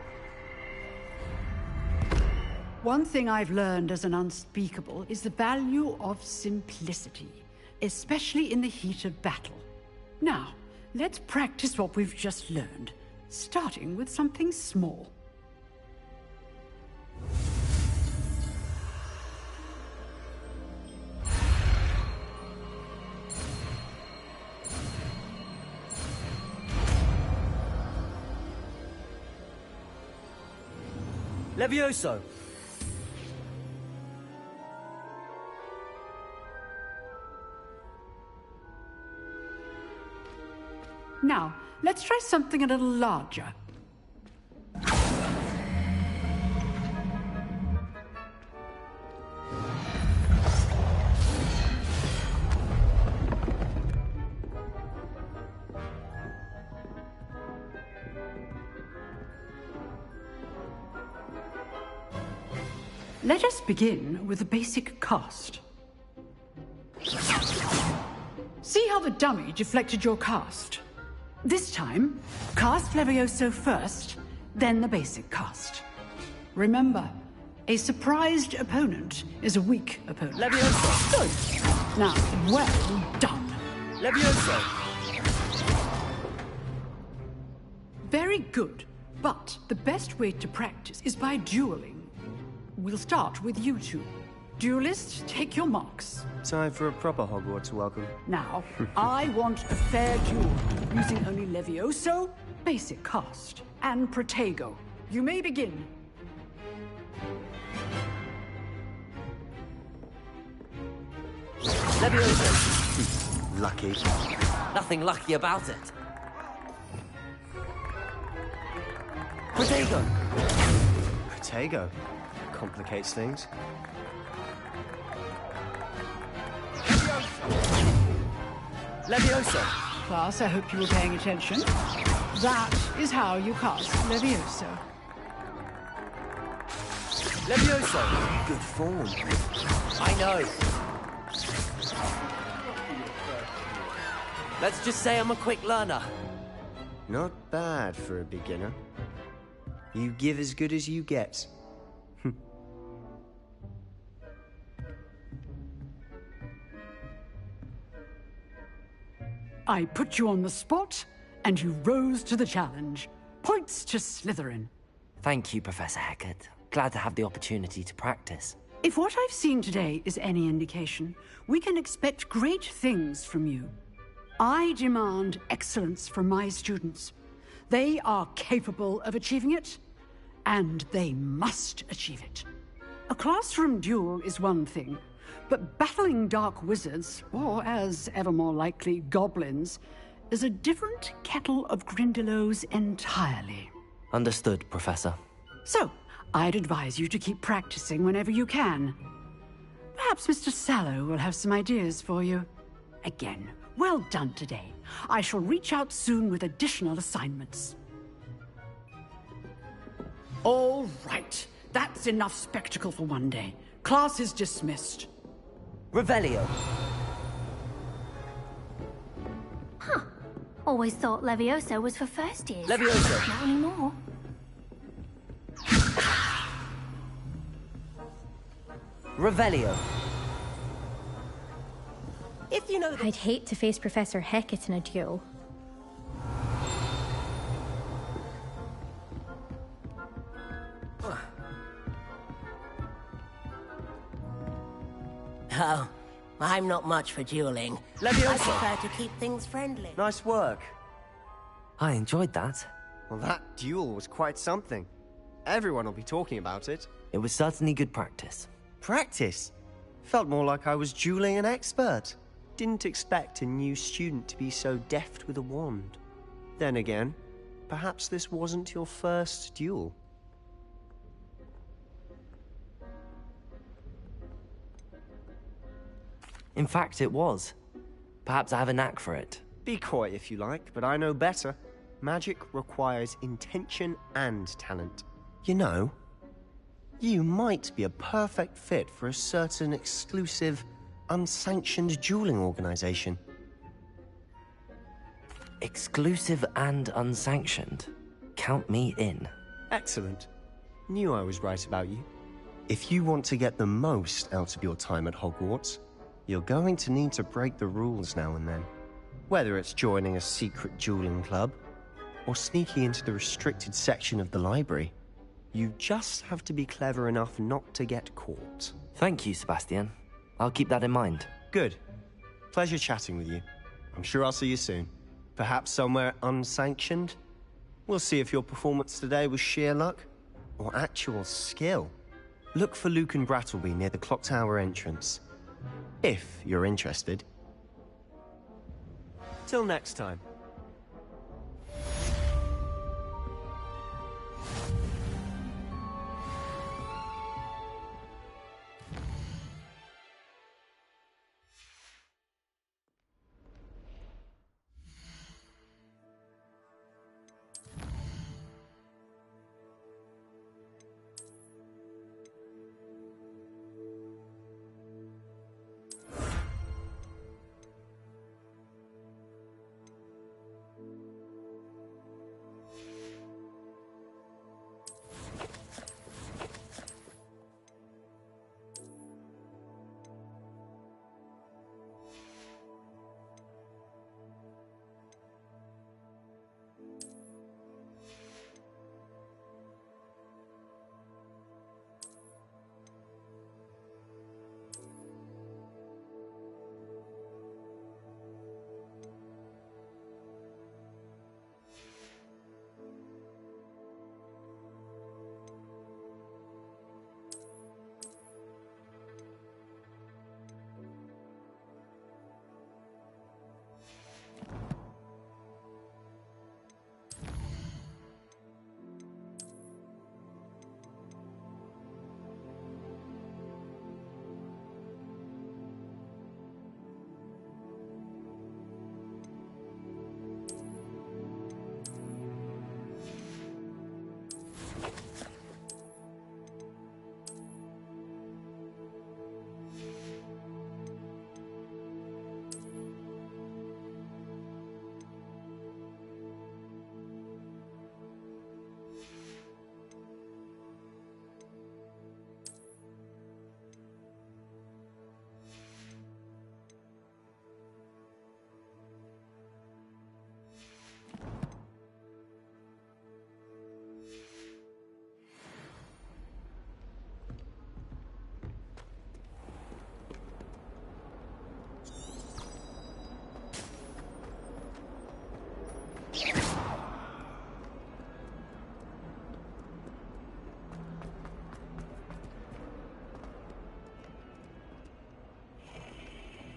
One thing I've learned as an unspeakable is the value of simplicity, especially in the heat of battle. Now, let's practice what we've just learned, starting with something small. Levioso. Now, let's try something a little larger. Let us begin with the basic cast. See how the dummy deflected your cast? This time, cast Levioso first, then the basic cast. Remember, a surprised opponent is a weak opponent. Levioso! Good. Now, well done. Levioso! Very good, but the best way to practice is by dueling. We'll start with you two. Duelists, take your marks. Time for a proper Hogwarts welcome. Now, I want a fair duel, using only Levioso, basic cast, and Protego. You may begin. Levioso. Lucky. Nothing lucky about it. Protego. Protego. Complicates things. Levioso. Class, I hope you were paying attention. That is how you cast Levioso. Levioso. Good form. I know. Let's just say I'm a quick learner. Not bad for a beginner. You give as good as you get. I put you on the spot, and you rose to the challenge. Points to Slytherin. Thank you, Professor Hecat. Glad to have the opportunity to practice. If what I've seen today is any indication, we can expect great things from you. I demand excellence from my students. They are capable of achieving it, and they must achieve it. A classroom duel is one thing, but battling dark wizards, or as ever more likely, goblins, is a different kettle of Grindylows entirely. Understood, Professor. So, I'd advise you to keep practicing whenever you can. Perhaps Mr. Sallow will have some ideas for you. Again, well done today. I shall reach out soon with additional assignments. All right. That's enough spectacle for one day. Class is dismissed. Revelio. Huh. Always thought Levioso was for first years. Levioso. Not anymore. Revelio. If you know I'd hate to face Professor Hecat in a duel. Oh, I'm not much for dueling. Levioso. I prefer to keep things friendly. Nice work. I enjoyed that. Well, that duel was quite something. Everyone will be talking about it. It was certainly good practice. Practice? Felt more like I was dueling an expert. Didn't expect a new student to be so deft with a wand. Then again, perhaps this wasn't your first duel. In fact, it was. Perhaps I have a knack for it. Be coy if you like, but I know better. Magic requires intention and talent. You know, you might be a perfect fit for a certain exclusive, unsanctioned dueling organization. Exclusive and unsanctioned. Count me in. Excellent. Knew I was right about you. If you want to get the most out of your time at Hogwarts, you're going to need to break the rules now and then. Whether it's joining a secret dueling club, or sneaking into the restricted section of the library, you just have to be clever enough not to get caught. Thank you, Sebastian. I'll keep that in mind. Good. Pleasure chatting with you. I'm sure I'll see you soon. Perhaps somewhere unsanctioned? We'll see if your performance today was sheer luck, or actual skill. Look for Luke and Brattleby near the clock tower entrance. If you're interested. Till next time.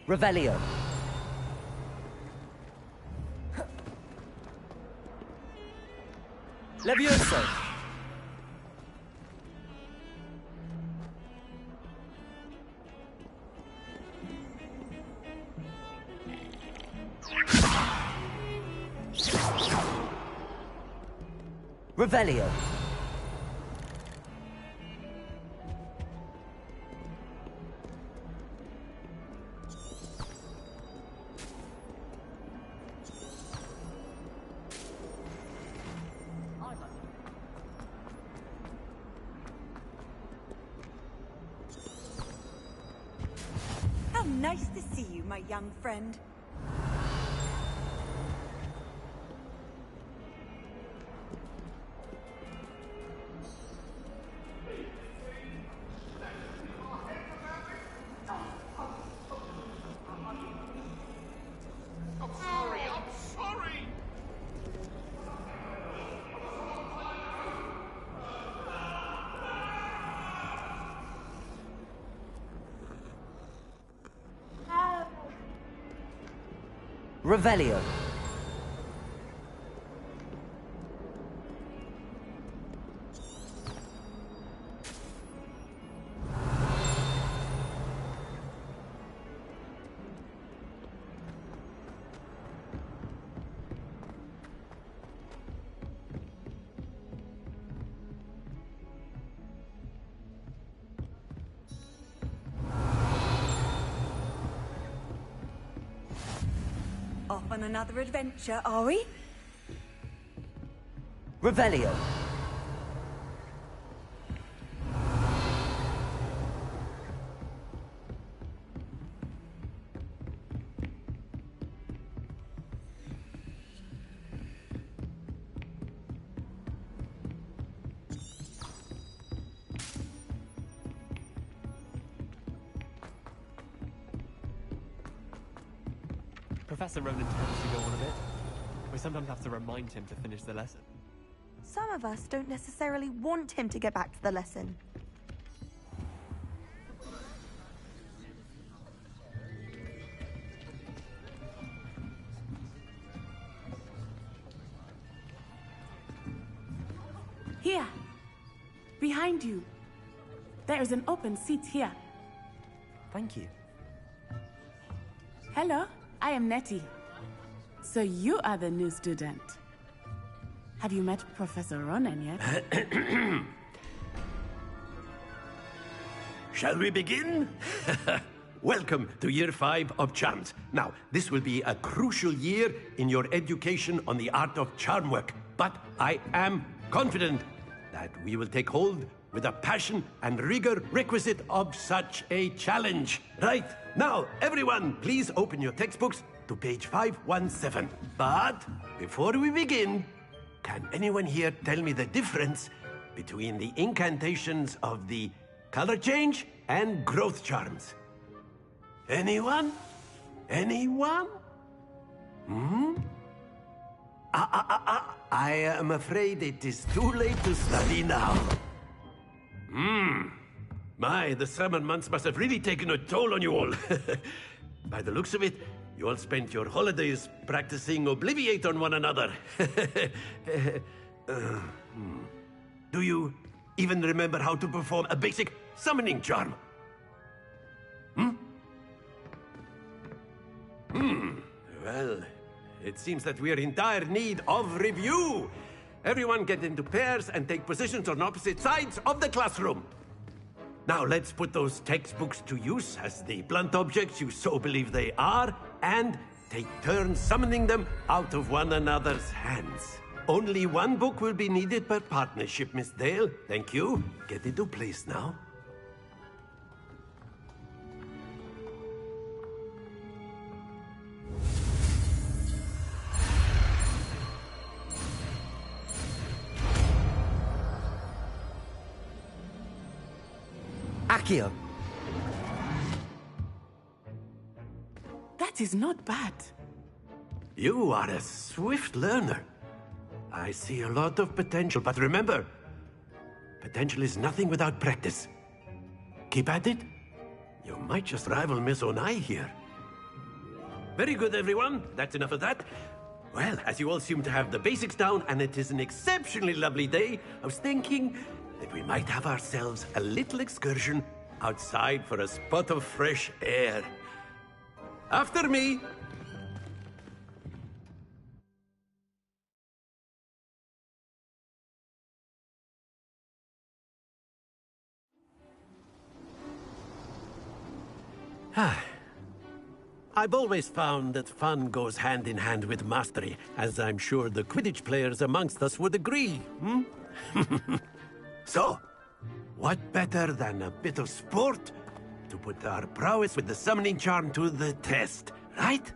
Revelio. Levioso. Revelio. How nice to see you, my young friend. Revelio. Off on another adventure, are we? Revelio. Professor Ronan tends to go on a bit. We sometimes have to remind him to finish the lesson. Some of us don't necessarily want him to get back to the lesson. Here. Behind you. There is an open seat here. Thank you. Hello, I am Nettie. So you are the new student. Have you met Professor Ronan yet? Shall we begin? Welcome to Year 5 of Charms. Now, this will be a crucial year in your education on the art of charm work, but I am confident that we will take hold with the passion and rigor requisite of such a challenge. Right, now, everyone, please open your textbooks to page 517. But before we begin, can anyone here tell me the difference between the incantations of the color change and growth charms? Anyone? Anyone? I am afraid it is too late to study now. My, the summer months must have really taken a toll on you all. By the looks of it, you all spent your holidays practicing Obliviate on one another. Do you even remember how to perform a basic summoning charm? Well, it seems that we are in dire need of review. Everyone get into pairs and take positions on opposite sides of the classroom. Now let's put those textbooks to use as the blunt objects you so believe they are, and take turns summoning them out of one another's hands. Only one book will be needed per partnership, Miss Dale. Thank you. Get into place now. Accio. That is not bad. You are a swift learner. I see a lot of potential, but remember, potential is nothing without practice. Keep at it. You might just rival Miss Onai here. Very good, everyone. That's enough of that. Well, as you all seem to have the basics down, and it is an exceptionally lovely day, I was thinking that we might have ourselves a little excursion outside for a spot of fresh air. After me! I've always found that fun goes hand in hand with mastery, as I'm sure the Quidditch players amongst us would agree, hmm? So, what better than a bit of sport to put our prowess with the summoning charm to the test, right?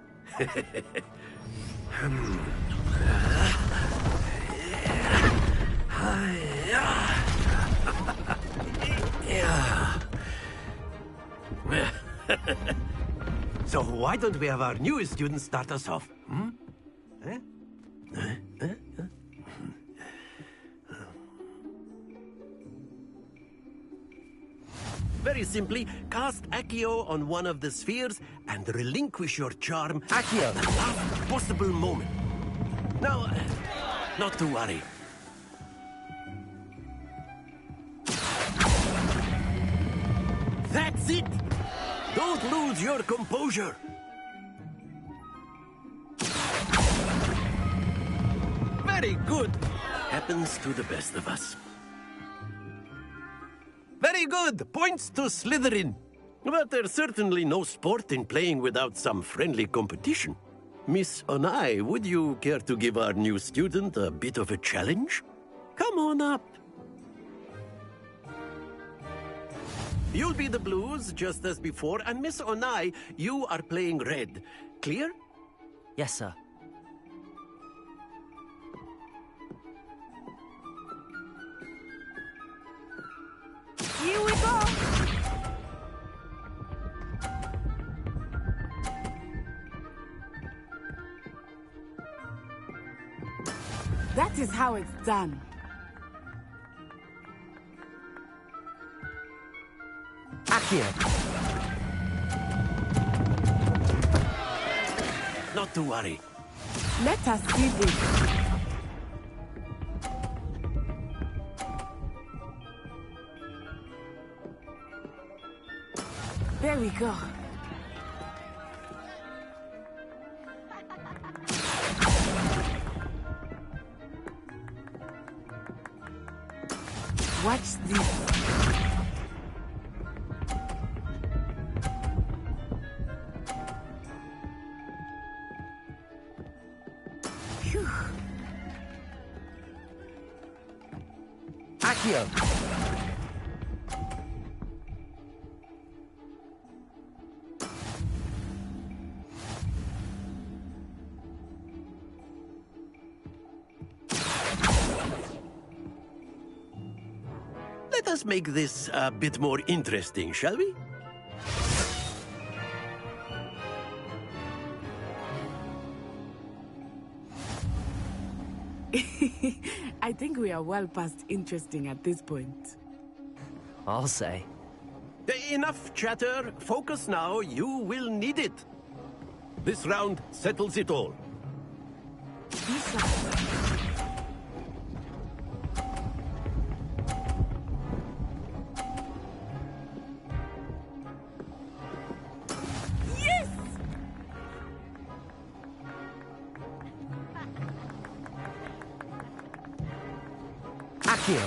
So why don't we have our newest student start us off? Hmm? Very simply, cast Accio on one of the spheres and relinquish your charm Accio at the last possible moment. Now, not to worry. That's it! Don't lose your composure! Very good! Happens to the best of us. Very good! Points to Slytherin. But there's certainly no sport in playing without some friendly competition. Miss Onai, would you care to give our new student a bit of a challenge? Come on up. You'll be the blues, just as before, and Miss Onai, you are playing red. Clear? Yes, sir. Here we go! That is how it's done. Accio. Not to worry. Let us see this. There we go. Watch this. Phew. Accio. Let us make this a bit more interesting, shall we? I think we are well past interesting at this point. I'll say. Enough chatter. Focus now. You will need it. This round settles it all. Yes! Accio.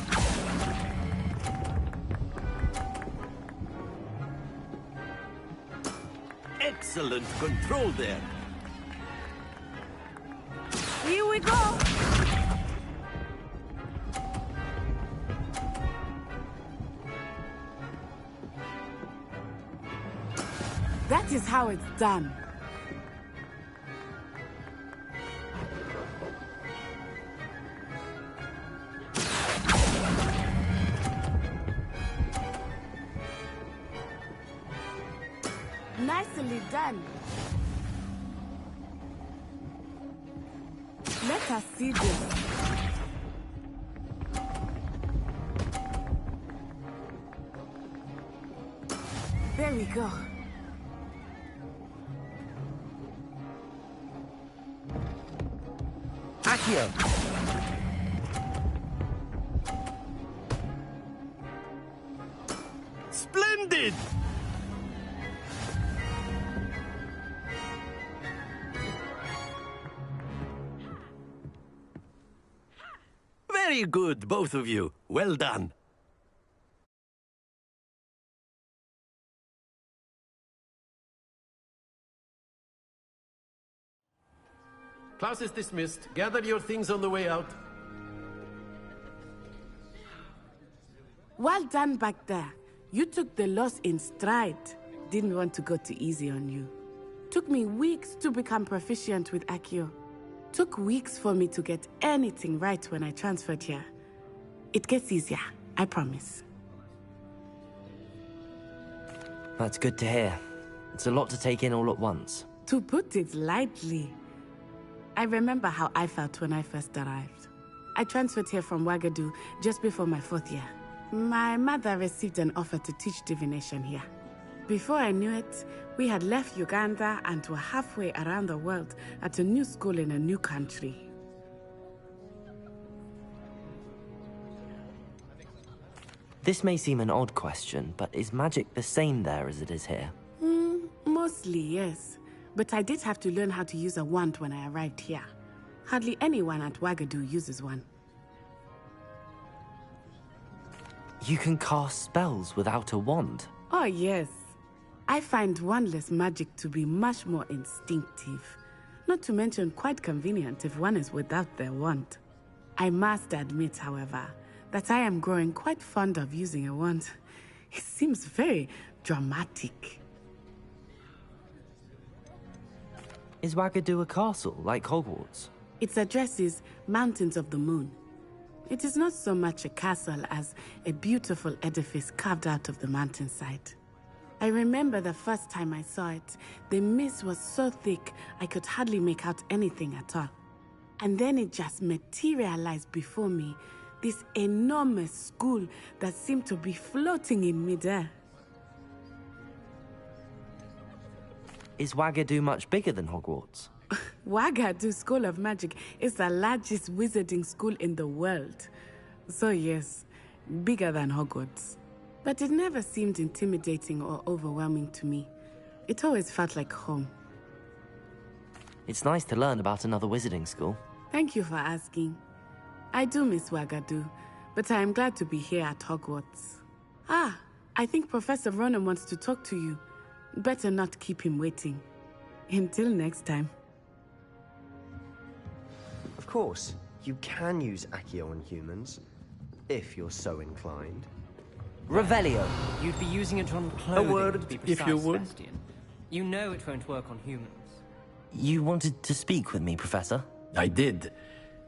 Excellent control there. Here we go! That is how it's done. Nicely done. Let us see this. There we go. Accio! Splendid! Very good, both of you. Well done. Class is dismissed. Gather your things on the way out. Well done back there. You took the loss in stride. Didn't want to go too easy on you. Took me weeks to become proficient with Accio. Took weeks for me to get anything right when I transferred here. It gets easier, I promise. That's good to hear. It's a lot to take in all at once. To put it lightly, I remember how I felt when I first arrived. I transferred here from Wagadu just before my 4th year. My mother received an offer to teach divination here. Before I knew it, we had left Uganda and were halfway around the world at a new school in a new country. This may seem an odd question, but is magic the same there as it is here? Mostly, yes. But I did have to learn how to use a wand when I arrived here. Hardly anyone at Wagadu uses one. You can cast spells without a wand? Oh, yes. I find wandless magic to be much more instinctive. Not to mention quite convenient if one is without their wand. I must admit, however, that I am growing quite fond of using a wand. It seems very dramatic. Is Wagadu a castle, like Hogwarts? Its address is Mountains of the Moon. It is not so much a castle as a beautiful edifice carved out of the mountainside. I remember the first time I saw it, the mist was so thick I could hardly make out anything at all. And then it just materialized before me, this enormous school that seemed to be floating in midair. Is Wagadu much bigger than Hogwarts? Wagadu School of Magic is the largest wizarding school in the world. So yes, bigger than Hogwarts. But it never seemed intimidating or overwhelming to me. It always felt like home. It's nice to learn about another wizarding school. Thank you for asking. I do miss Wagadu, but I am glad to be here at Hogwarts. Ah, I think Professor Ronan wants to talk to you. Better not keep him waiting. Until next time. Of course, you can use Accio on humans, if you're so inclined. Revelio. You'd be using it on clothing, A word, to be precise, if you would. Sebastian. You know it won't work on humans. You wanted to speak with me, Professor? I did.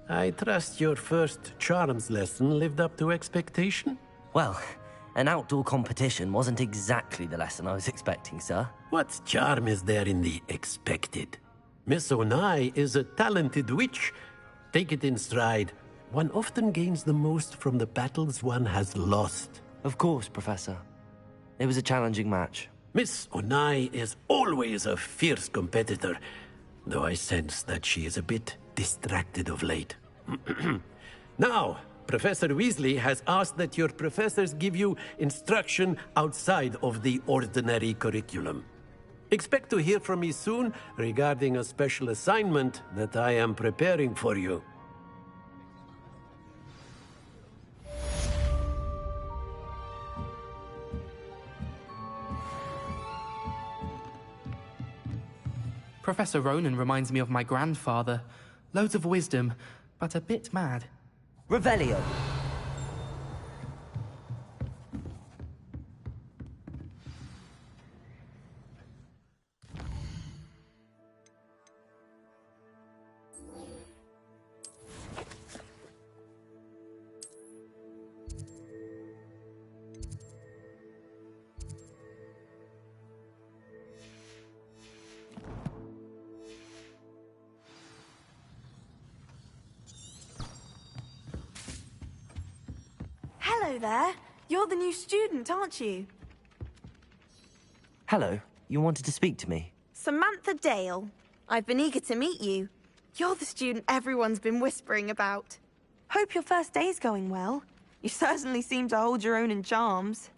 I trust your first charms lesson lived up to expectation? Well, an outdoor competition wasn't exactly the lesson I was expecting, sir. What charm is there in the expected? Miss Onai is a talented witch. Take it in stride. One often gains the most from the battles one has lost. Of course, Professor. It was a challenging match. Miss Onai is always a fierce competitor, though I sense that she is a bit distracted of late. Now, Professor Weasley has asked that your professors give you instruction outside of the ordinary curriculum. Expect to hear from me soon regarding a special assignment that I am preparing for you. Professor Ronan reminds me of my grandfather. Loads of wisdom, but a bit mad. Revelio. Hello there. You're the new student, aren't you? Hello. You wanted to speak to me? Samantha Dale. I've been eager to meet you. You're the student everyone's been whispering about. Hope your first day's going well. You certainly seem to hold your own in charms.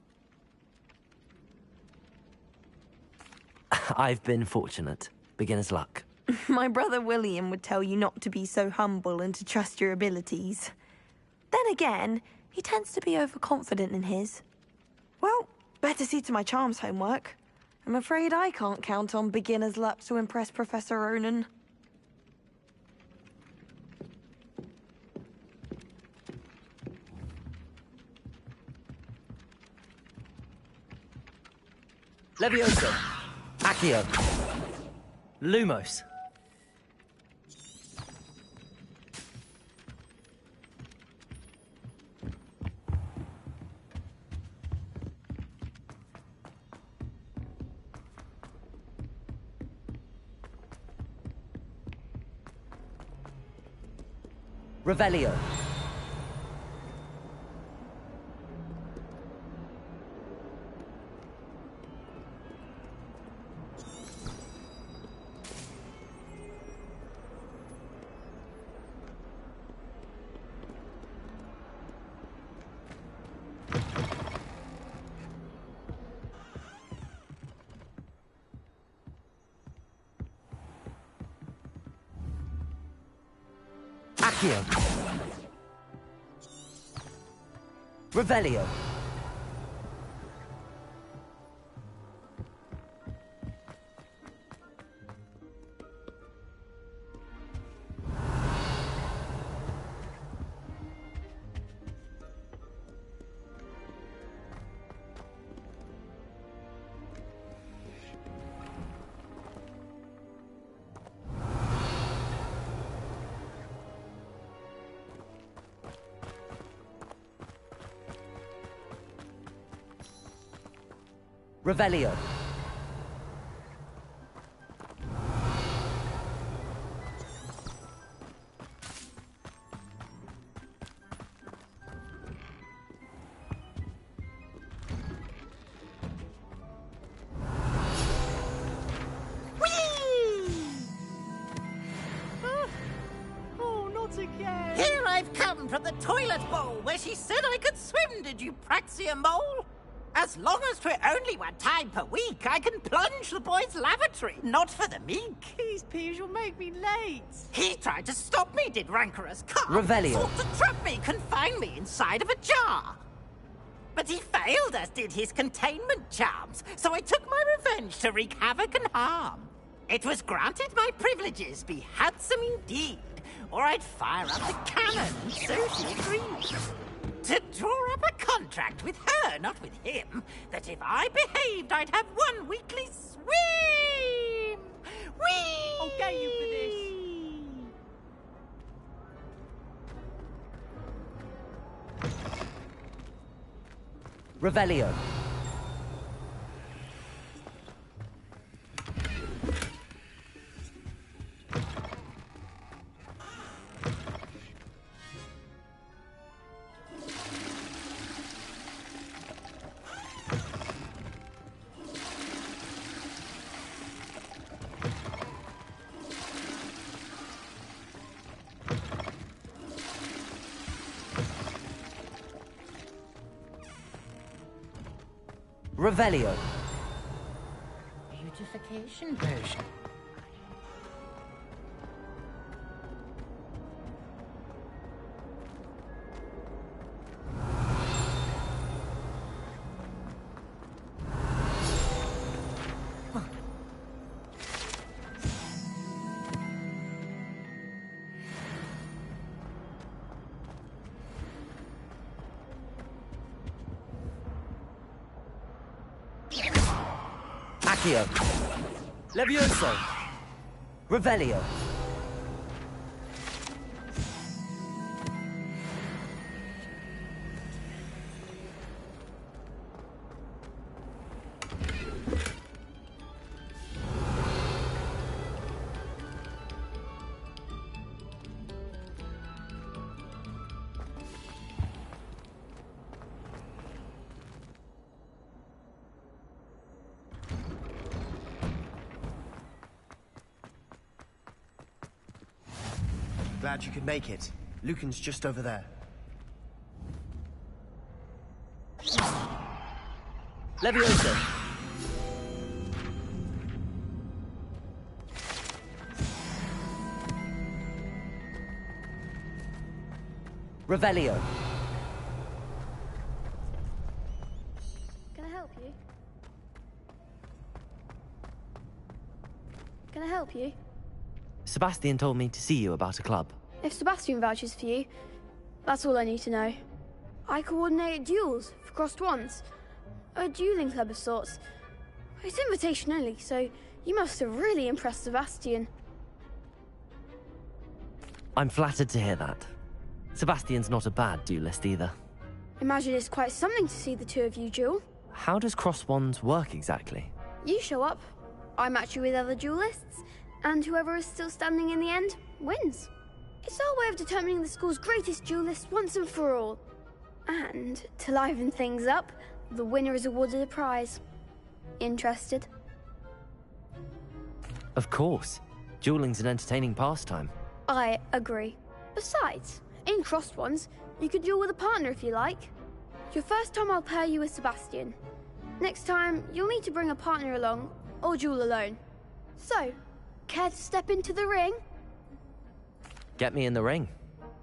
I've been fortunate. Beginner's luck. My brother William would tell you not to be so humble and to trust your abilities. Then again, he tends to be overconfident in his. Well, better see to my charms homework. I'm afraid I can't count on beginner's luck to impress Professor Ronan. Levioso. Accio. Lumos. Revelio. Accio. Revelio. Revelio. Oh, not again! Here I've come from the toilet bowl where she said I could swim, did you praxia mole? As long as 'twere only one time per week, I can plunge the boy's lavatory, not for the meek. These peas will make me late. He tried to stop me, did rancorous cunt. Revelio. Sought to trap me, confine me inside of a jar. But he failed, as did his containment charms, so I took my revenge to wreak havoc and harm. It was granted my privileges be handsome indeed, or I'd fire up the cannon, and so she agreed. To draw up a contract with her, not with him, that if I behaved, I'd have one weekly swim! Whee! I'll get you for this. Revelio. Revelio. Beautification potion. Accio. Levioso. Revelio. Glad you could make it. Lucan's just over there. Leviosa! Revelio! Can I help you? Can I help you? Sebastian told me to see you about a club. If Sebastian vouches for you, that's all I need to know. I coordinate duels for crossed wands. A dueling club of sorts. It's invitation only, so you must have really impressed Sebastian. I'm flattered to hear that. Sebastian's not a bad duelist either. Imagine it's quite something to see the two of you duel. How does cross wands work exactly? You show up, I match you with other duelists, and whoever is still standing in the end wins. It's our way of determining the school's greatest duelist once and for all. And to liven things up, the winner is awarded a prize. Interested? Of course. Dueling's an entertaining pastime. I agree. Besides, in crossed ones, you could duel with a partner if you like. Your first time I'll pair you with Sebastian. Next time, you'll need to bring a partner along, or duel alone. So, care to step into the ring? Get me in the ring.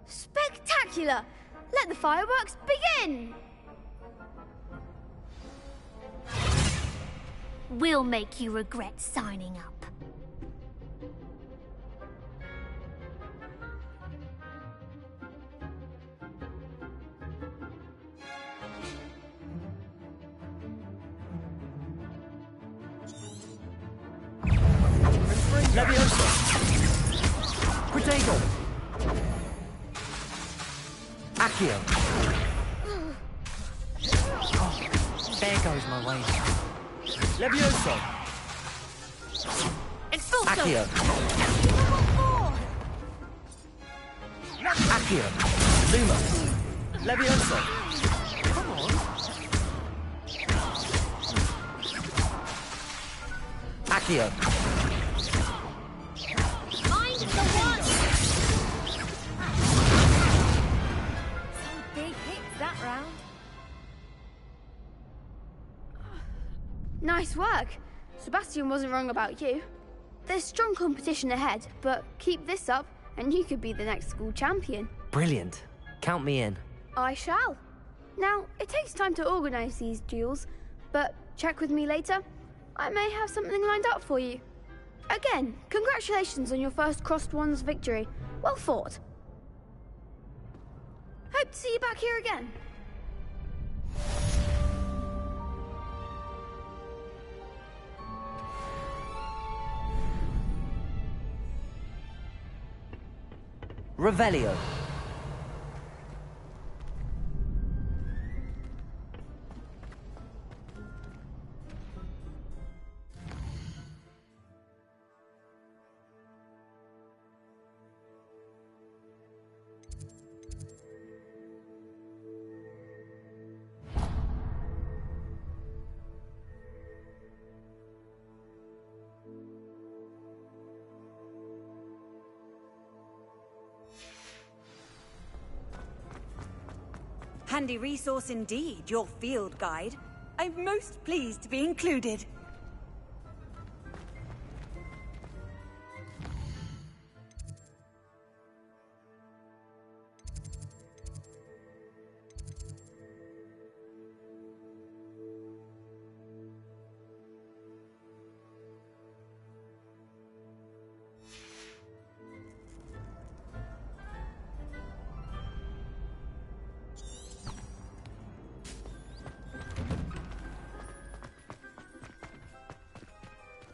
Spectacular! Let the fireworks begin! We'll make you regret signing up. Leviosa! Protego! Accio! Oh, there goes my way. Leviosa! Expulso! Accio! Accio! Luma! Leviosa! Come on! Accio! Find the one! Some big hits that round. Nice work. Sebastian wasn't wrong about you. There's strong competition ahead, but keep this up and you could be the next school champion. Brilliant. Count me in. I shall. Now, it takes time to organise these duels, but check with me later. I may have something lined up for you. Again, congratulations on your first crossed wands victory. Well fought. Hope to see you back here again. Revelio. Handy resource indeed, your field guide. I'm most pleased to be included.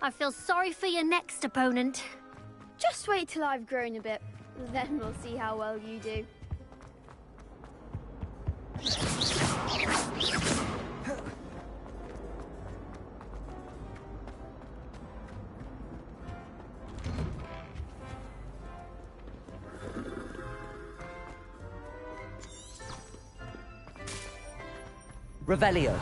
I feel sorry for your next opponent. Just wait till I've grown a bit, then we'll see how well you do. Revelio.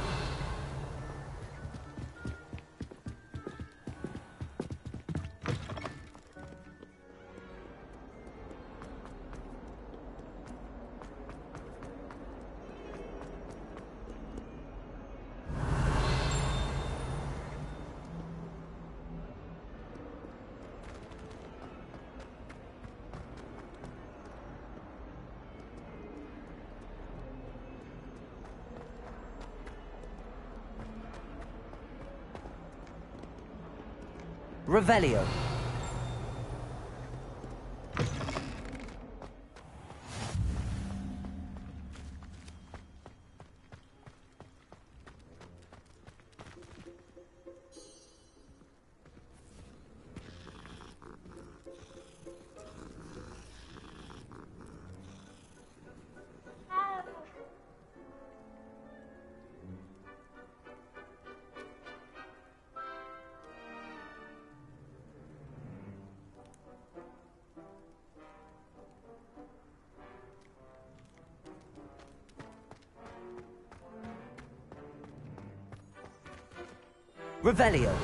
Revelio. Revelio.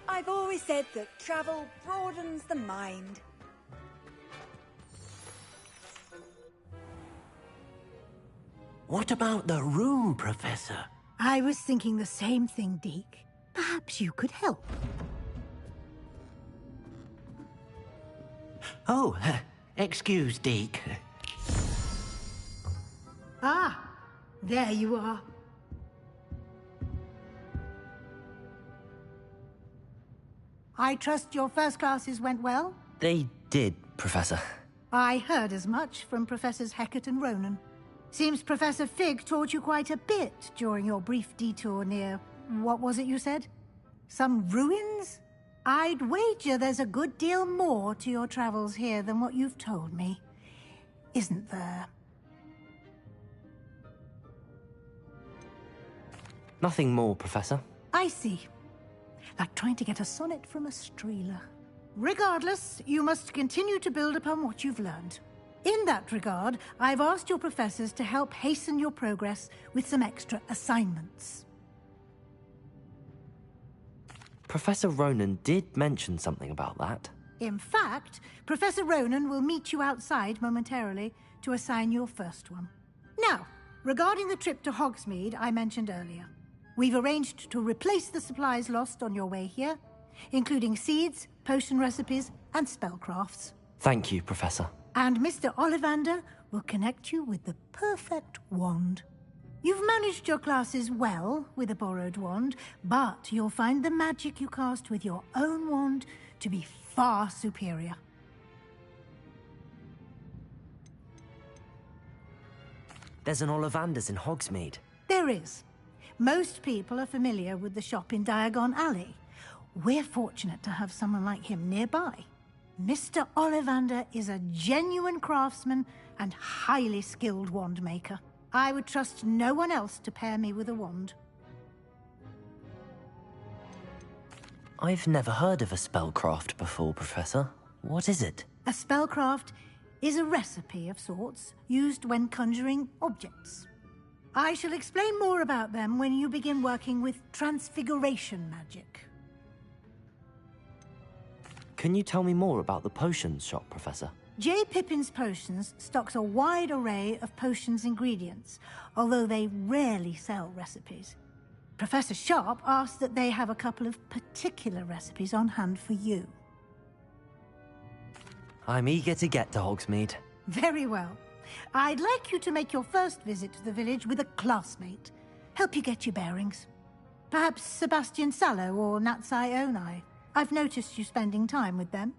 I've always said that travel broadens the mind. What about the room, Professor? I was thinking the same thing, Deke. Perhaps you could help. Oh, excuse, Deke. Ah, there you are. I trust your first classes went well? They did, Professor. I heard as much from Professors Hecat and Ronan. Seems Professor Fig taught you quite a bit during your brief detour near... what was it you said? Some ruins? I'd wager there's a good deal more to your travels here than what you've told me. Isn't there? Nothing more, Professor. I see. Like trying to get a sonnet from a streeler. Regardless, you must continue to build upon what you've learned. In that regard, I've asked your professors to help hasten your progress with some extra assignments. Professor Ronan did mention something about that. In fact, Professor Ronan will meet you outside momentarily to assign your first one. Now, regarding the trip to Hogsmeade I mentioned earlier, we've arranged to replace the supplies lost on your way here, including seeds, potion recipes, and spellcrafts. Thank you, Professor. And Mr. Ollivander will connect you with the perfect wand. You've managed your classes well with a borrowed wand, but you'll find the magic you cast with your own wand to be far superior. There's an Ollivander's in Hogsmeade. There is. Most people are familiar with the shop in Diagon Alley. We're fortunate to have someone like him nearby. Mr. Ollivander is a genuine craftsman and highly skilled wand maker. I would trust no one else to pair me with a wand. I've never heard of a spellcraft before, Professor. What is it? A spellcraft is a recipe of sorts used when conjuring objects. I shall explain more about them when you begin working with transfiguration magic. Can you tell me more about the potions shop, Professor? J. Pippin's Potions stocks a wide array of potions ingredients, although they rarely sell recipes. Professor Sharp asked that they have a couple of particular recipes on hand for you. I'm eager to get to Hogsmeade. Very well. I'd like you to make your first visit to the village with a classmate. Help you get your bearings. Perhaps Sebastian Sallow or Natsai Onai. I've noticed you spending time with them.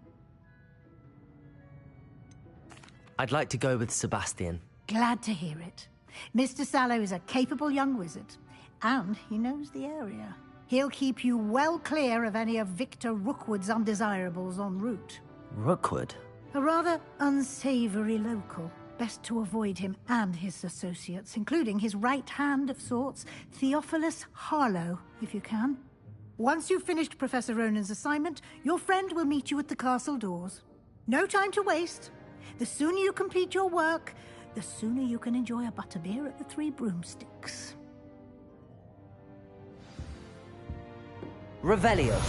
I'd like to go with Sebastian. Glad to hear it. Mr. Sallow is a capable young wizard, and he knows the area. He'll keep you well clear of any of Victor Rookwood's undesirables en route. Rookwood? A rather unsavory local. Best to avoid him and his associates, including his right hand of sorts, Theophilus Harlow, if you can. Once you've finished Professor Ronan's assignment, your friend will meet you at the castle doors. No time to waste. The sooner you complete your work, the sooner you can enjoy a butterbeer at the Three Broomsticks. Revelio.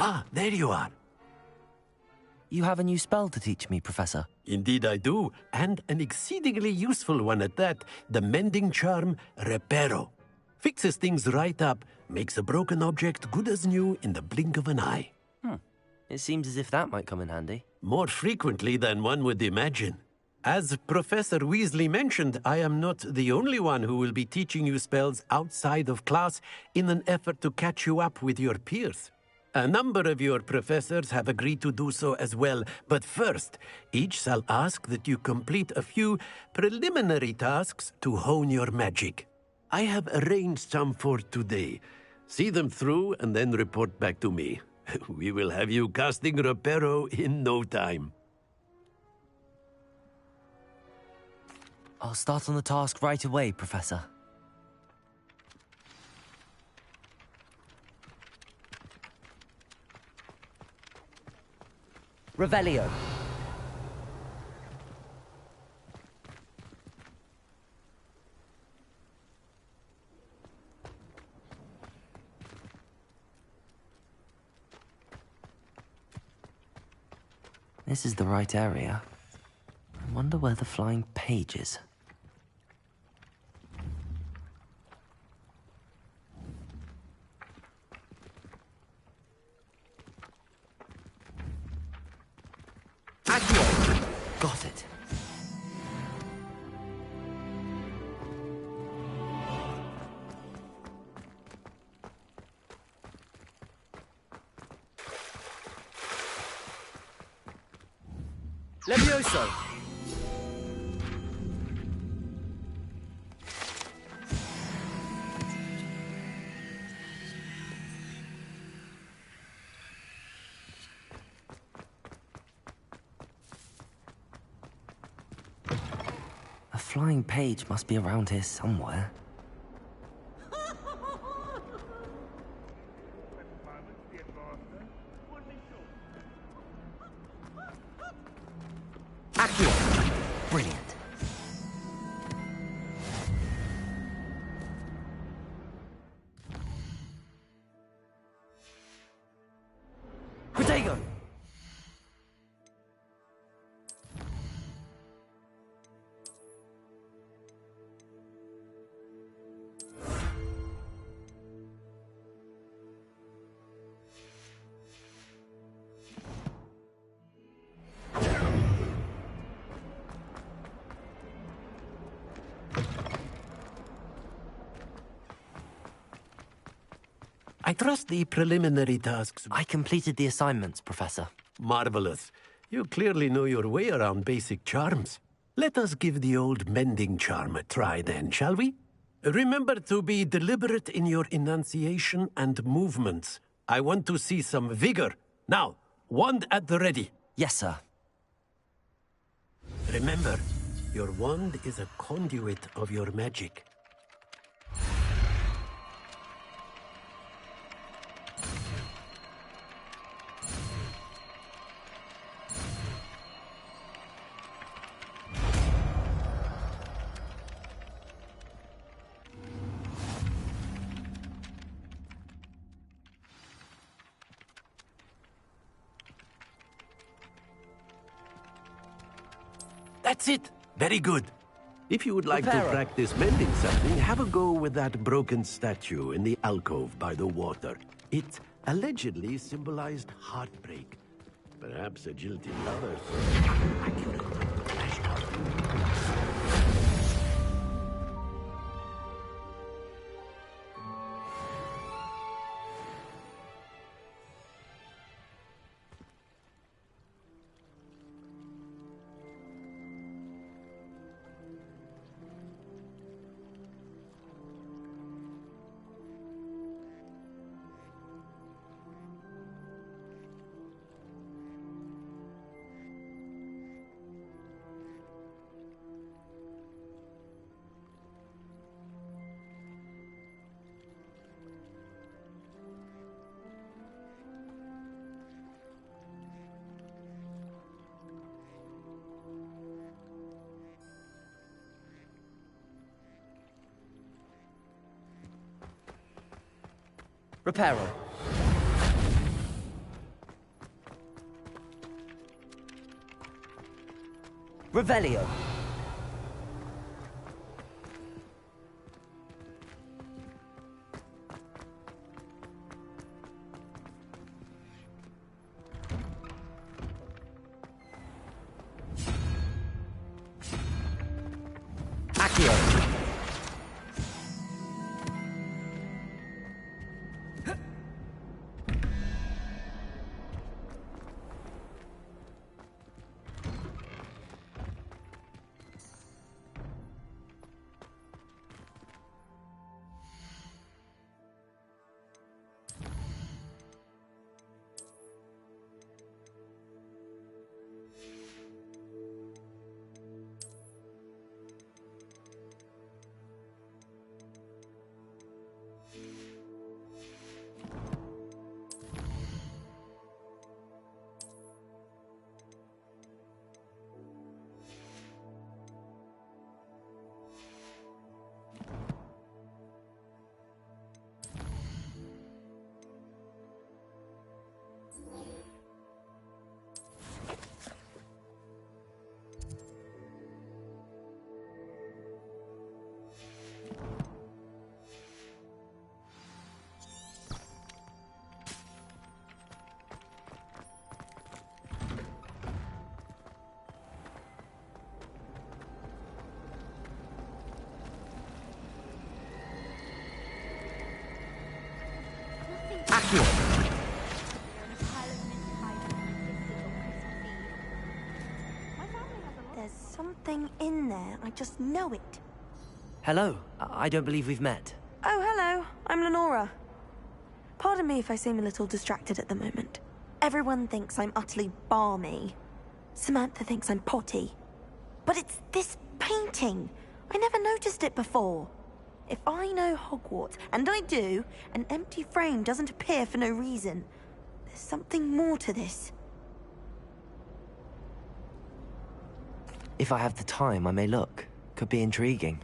Ah, there you are. You have a new spell to teach me, Professor. Indeed I do, and an exceedingly useful one at that. The mending charm, Reparo. Fixes things right up, makes a broken object good as new in the blink of an eye. It seems as if that might come in handy. More frequently than one would imagine. As Professor Weasley mentioned, I am not the only one who will be teaching you spells outside of class in an effort to catch you up with your peers. A number of your professors have agreed to do so as well, but first, each shall ask that you complete a few preliminary tasks to hone your magic. I have arranged some for today. See them through and then report back to me. We will have you casting Reparo in no time. I'll start on the task right away, Professor. Revelio. This is the right area. I wonder where the flying page is. Got it. Levioso. A flying page must be around here somewhere. Accio! Brilliant. Protego! I trust the preliminary tasks. I completed the assignments, Professor. Marvelous. You clearly know your way around basic charms. Let us give the old mending charm a try then, shall we? Remember to be deliberate in your enunciation and movements. I want to see some vigor. Now, wand at the ready. Yes, sir. Remember, your wand is a conduit of your magic. That's it. Very good. If you would like to practice mending something, have a go with that broken statue in the alcove by the water. It allegedly symbolized heartbreak. Perhaps a jilted lover. Reparo. Revelio. Accio. There's something in there. I just know it. Hello. I don't believe we've met. Oh, hello. I'm Lenora. Pardon me if I seem a little distracted at the moment. Everyone thinks I'm utterly balmy. Samantha thinks I'm potty. But it's this painting. I never noticed it before. If I know Hogwarts, and I do, an empty frame doesn't appear for no reason. There's something more to this. If I have the time, I may look. Could be intriguing.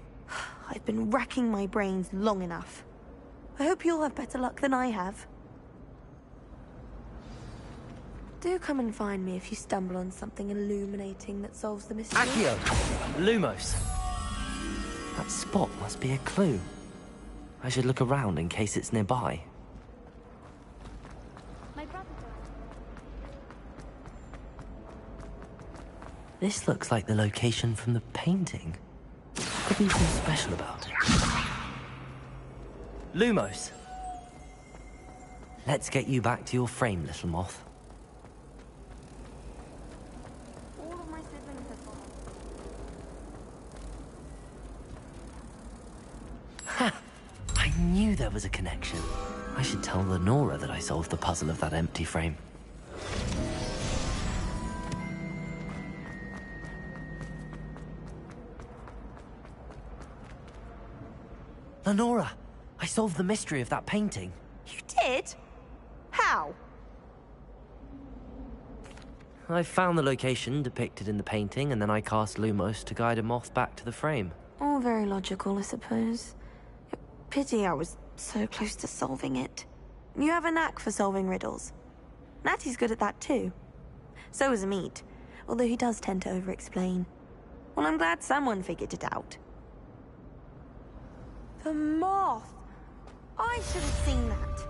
I've been racking my brains long enough. I hope you'll have better luck than I have. Do come and find me if you stumble on something illuminating that solves the mystery. Accio! Lumos! That spot must be a clue. I should look around in case it's nearby. My brother. This looks like the location from the painting. Could be something special about it. Lumos! Let's get you back to your frame, little moth. All of my siblings have gone. Ha! I knew there was a connection. I should tell Lenora that I solved the puzzle of that empty frame. Lenora! I solved the mystery of that painting. You did? How? I found the location depicted in the painting, and then I cast Lumos to guide a moth back to the frame. All very logical, I suppose. Pity I was so close to solving it. You have a knack for solving riddles. Natty's good at that too. So is Amit, although he does tend to over-explain. Well, I'm glad someone figured it out. The moth! I should have seen that.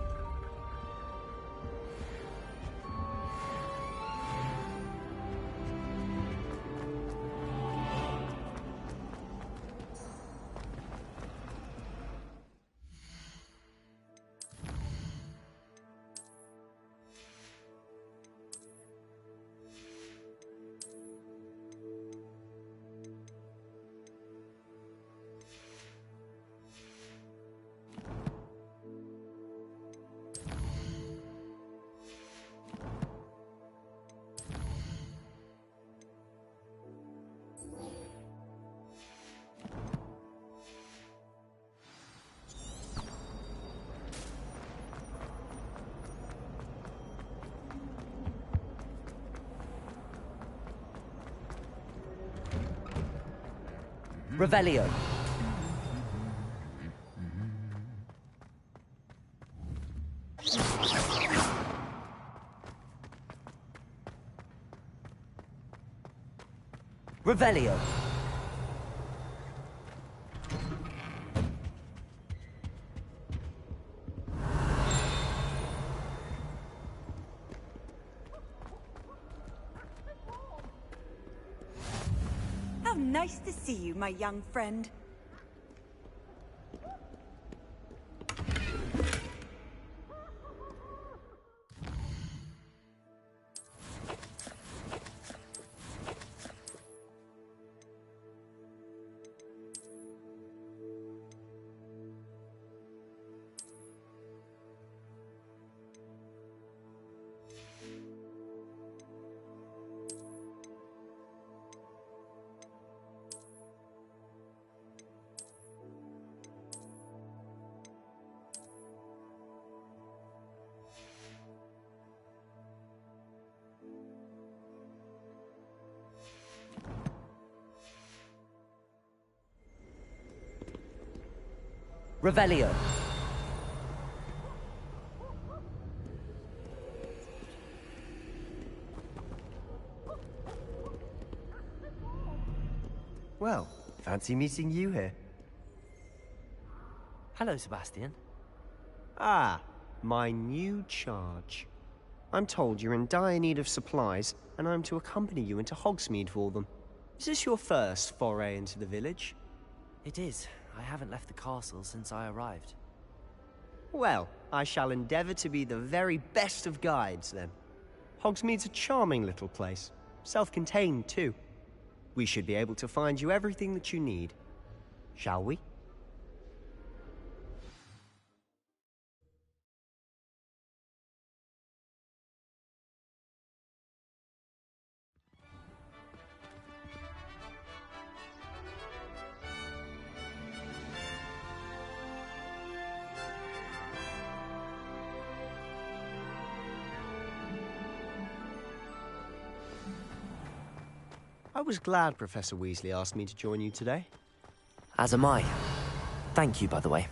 Revelio. Revelio. How nice to see you, my young friend. Revelio. Well, fancy meeting you here. Hello, Sebastian. Ah, my new charge. I'm told you're in dire need of supplies, and I'm to accompany you into Hogsmeade for them. Is this your first foray into the village? It is. I haven't left the castle since I arrived. Well, I shall endeavor to be the very best of guides, then. Hogsmeade's a charming little place. Self-contained, too. We should be able to find you everything that you need. Shall we? I was glad Professor Weasley asked me to join you today. As am I. Thank you, by the way.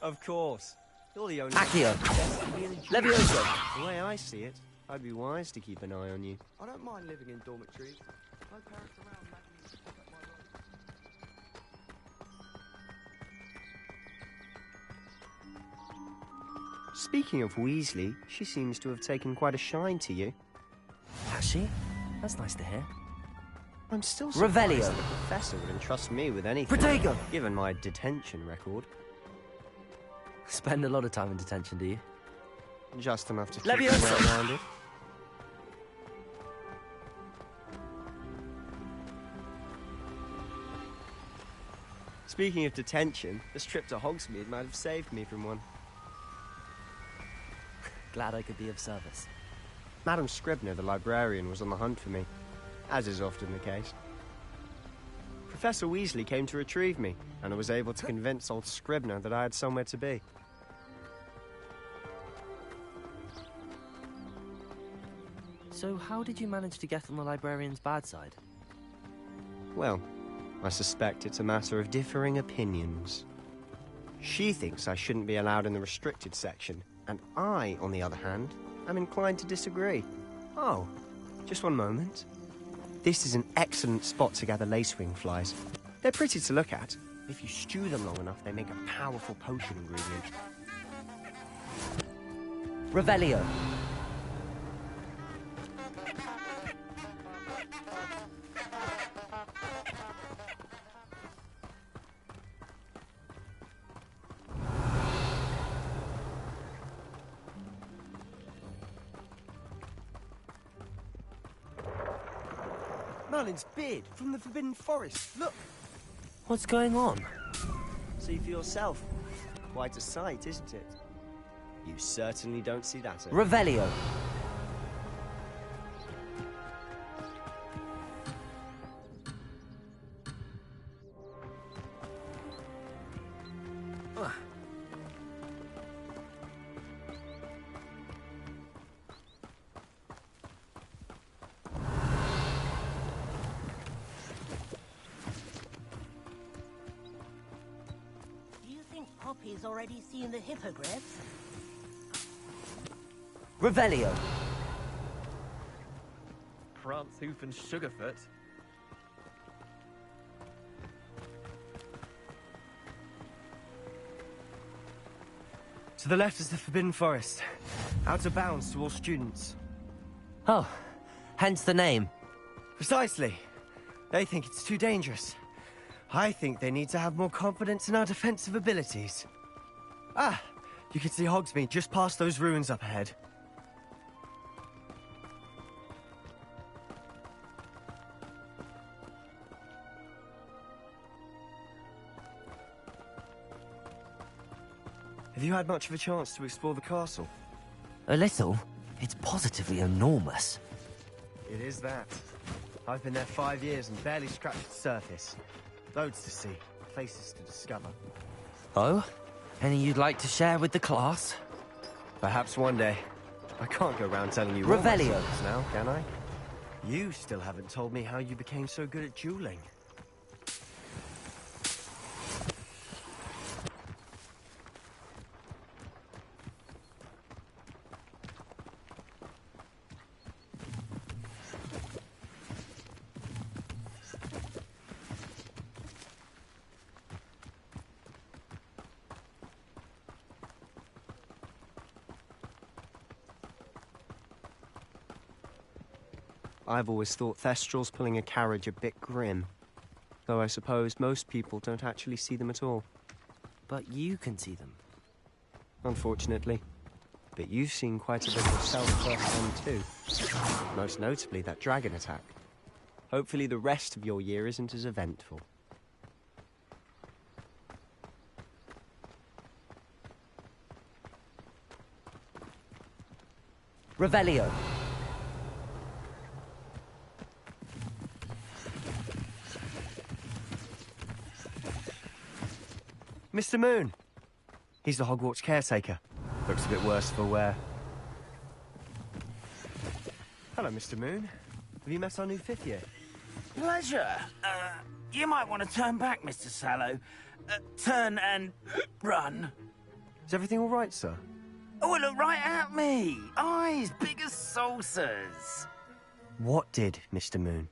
Of course. You're the only... Accio. Levioso. The way I see it, I'd be wise to keep an eye on you. I don't mind living in dormitories. My parents around let me pick up my role. Speaking of Weasley, she seems to have taken quite a shine to you. Has she? That's nice to hear. I'm still surprised Revelio. that the professor would entrust me with anything. Protego! Given my detention record. Spend a lot of time in detention, do you? Just enough to keep me Levioso. well-rounded. Speaking of detention, this trip to Hogsmeade might have saved me from one. Glad I could be of service. Madam Scribner, the librarian, was on the hunt for me, as is often the case. Professor Weasley came to retrieve me, and I was able to convince old Scribner that I had somewhere to be. So how did you manage to get on the librarian's bad side? Well, I suspect it's a matter of differing opinions. She thinks I shouldn't be allowed in the restricted section, and I, on the other hand, am inclined to disagree. Oh, just one moment. This is an excellent spot to gather lacewing flies. They're pretty to look at. If you stew them long enough, they make a powerful potion ingredient. Revelio. Merlin's beard from the Forbidden Forest. Look! What's going on? See for yourself. Quite a sight, isn't it? You certainly don't see that. Revelio. Poppy's already seen the hippogriffs. Revelio. Prance, Hoof, and Sugarfoot. To the left is the Forbidden Forest. Out of bounds to all students. Oh, hence the name. Precisely. They think it's too dangerous. I think they need to have more confidence in our defensive abilities. Ah, you can see Hogsmeade just past those ruins up ahead. Have you had much of a chance to explore the castle? A little. It's positively enormous. It is that. I've been there 5 years and barely scratched the surface. Loads to see, places to discover. Oh? Any you'd like to share with the class? Perhaps one day. I can't go around telling you all my Revelio. secrets now, can I? You still haven't told me how you became so good at dueling. I've always thought Thestrals pulling a carriage a bit grim. Though I suppose most people don't actually see them at all. But you can see them. Unfortunately. But you've seen quite a bit yourself firsthand too. Most notably that dragon attack. Hopefully the rest of your year isn't as eventful. Revelio. Mr. Moon! He's the Hogwarts caretaker. Looks a bit worse for wear. Hello, Mr. Moon. Have you met our new fifth year? Pleasure. You might want to turn back, Mr. Sallow. Turn and run. Is everything all right, sir? Oh, look right at me. Eyes big as saucers. What did, Mr. Moon?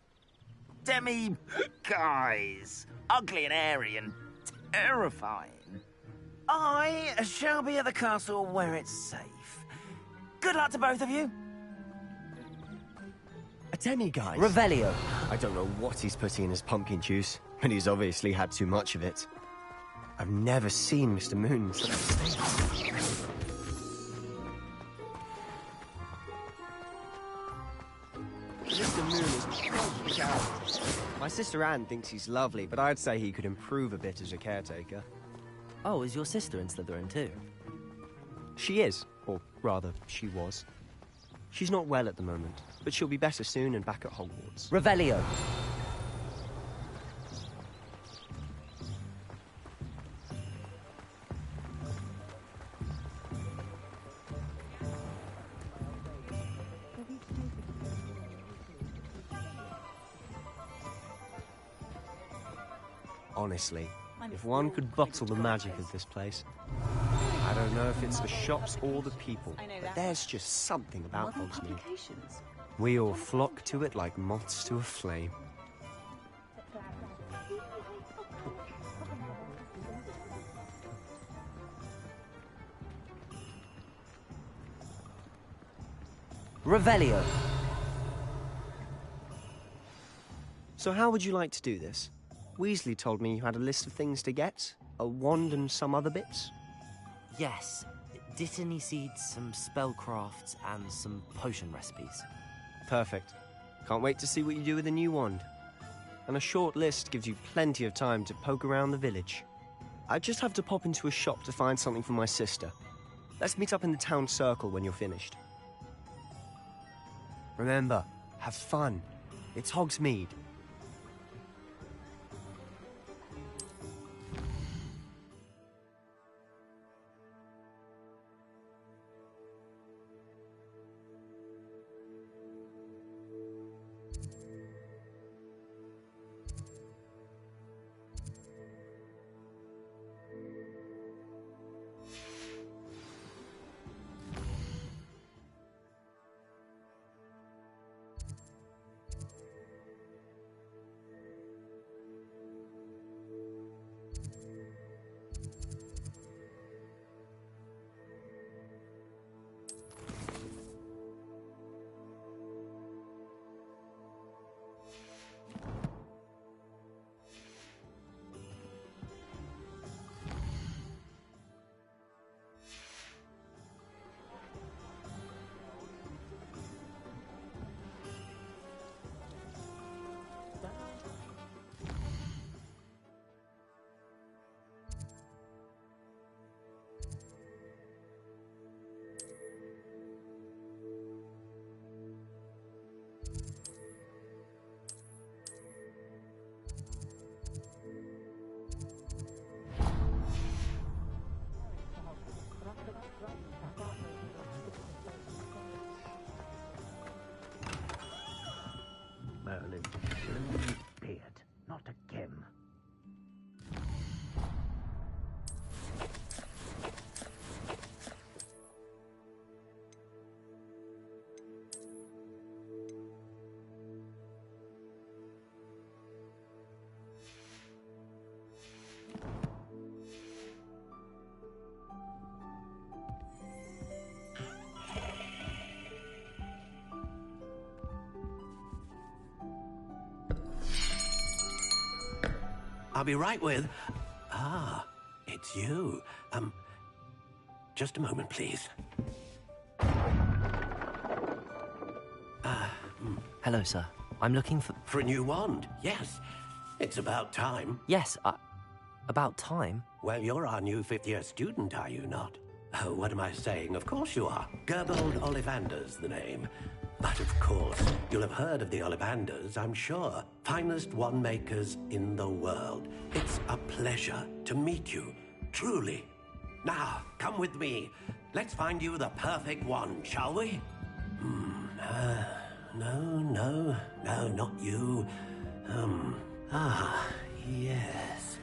Guys. Ugly and hairy and terrifying. I shall be at the castle where it's safe. Good luck to both of you. A demiguise? Revelio. I don't know what he's putting in his pumpkin juice, but he's obviously had too much of it. I've never seen Mr. Moon in such a state. Mr. Moon is quite the character. My sister Anne thinks he's lovely, but I'd say he could improve a bit as a caretaker. Oh, is your sister in Slytherin too? She is, or rather, she was. She's not well at the moment, but she'll be better soon and back at Hogwarts. Revelio. Honestly, if one could bottle the magic of this place. I don't know if it's the shops or the people, but there's just something about Hogsmeade. We all flock to it like moths to a flame. Revelio. So how would you like to do this? Weasley told me you had a list of things to get, a wand and some other bits. Yes. Dittany seeds, some spellcrafts, and some potion recipes. Perfect. Can't wait to see what you do with the new wand. And a short list gives you plenty of time to poke around the village. I just have to pop into a shop to find something for my sister. Let's meet up in the town circle when you're finished. Remember, have fun. It's Hogsmeade. I'll be right with... Ah, it's you. Just a moment, please. Hello, sir. I'm looking for... For a new wand, yes. It's about time. Yes, about time? Well, you're our new fifth-year student, are you not? Oh, what am I saying? Of course you are. Gerbold Ollivander's the name. But of course, you'll have heard of the Ollivanders, I'm sure. Finest wand makers in the world. It's a pleasure to meet you, truly. Now, come with me. Let's find you the perfect wand, shall we? No, not you. Yes.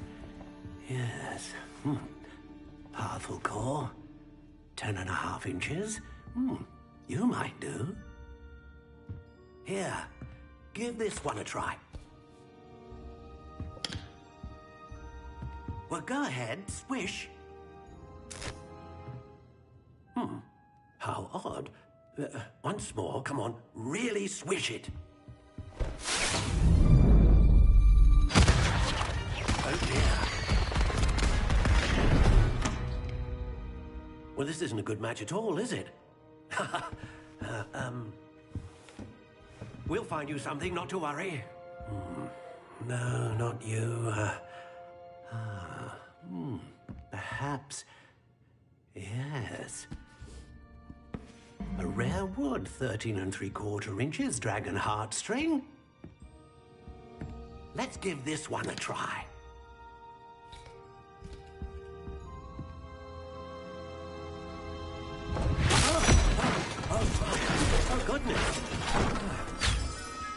Powerful core. 10.5 inches. You might do. Here, give this one a try. Well, go ahead, swish. How odd. Once more, come on, really swish it. Oh dear. Well, this isn't a good match at all, is it? We'll find you something, not to worry. No, not you. Perhaps... Yes. A rare wood, 13 3/4 inches, dragon heartstring. Let's give this one a try. Oh, goodness.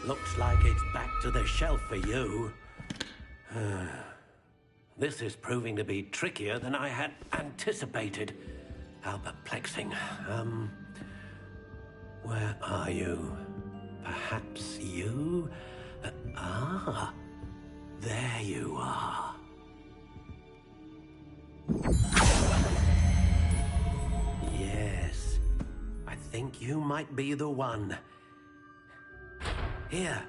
Looks like it's back to the shelf for you. This is proving to be trickier than I had anticipated. How perplexing. Where are you? Perhaps you? There you are. Yes, I think you might be the one. Here,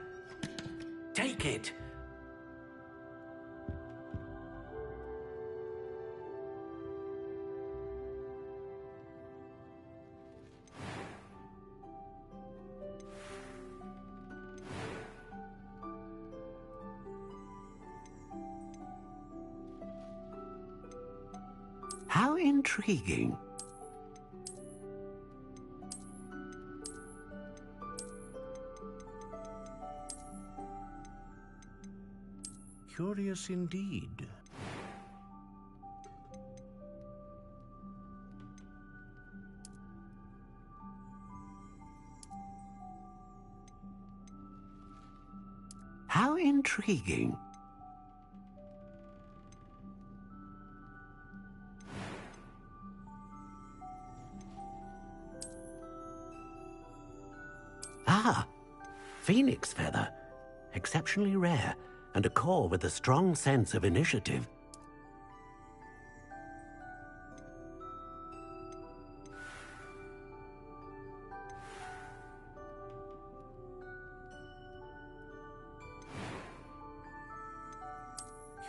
take it. How intriguing. Curious indeed. How intriguing. Phoenix feather. Exceptionally rare, and a core with a strong sense of initiative.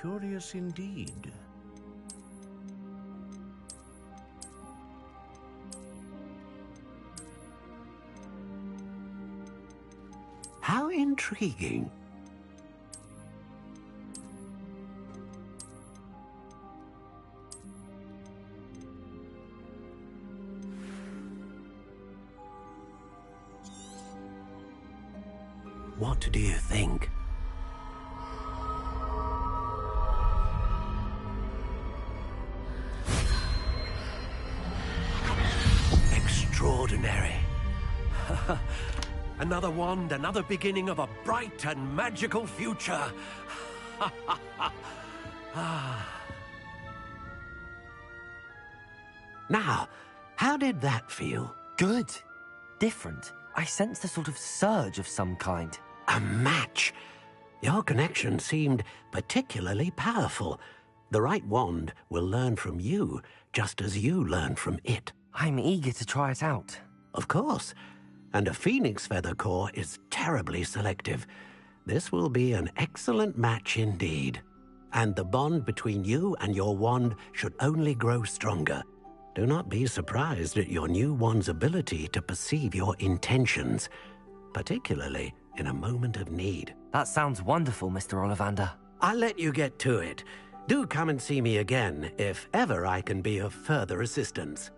Curious indeed. How intriguing. What do you think? Extraordinary. Another wand, another beginning of a bright and magical future. Now, how did that feel? Good. Different. I sensed a sort of surge of some kind. A match. Your connection seemed particularly powerful. The right wand will learn from you, just as you learn from it. I'm eager to try it out. Of course. And a phoenix feather core is terribly selective. This will be an excellent match indeed. and the bond between you and your wand should only grow stronger. Do not be surprised at your new wand's ability to perceive your intentions, particularly in a moment of need. That sounds wonderful, Mr. Ollivander. I'll let you get to it. Do come and see me again if ever I can be of further assistance.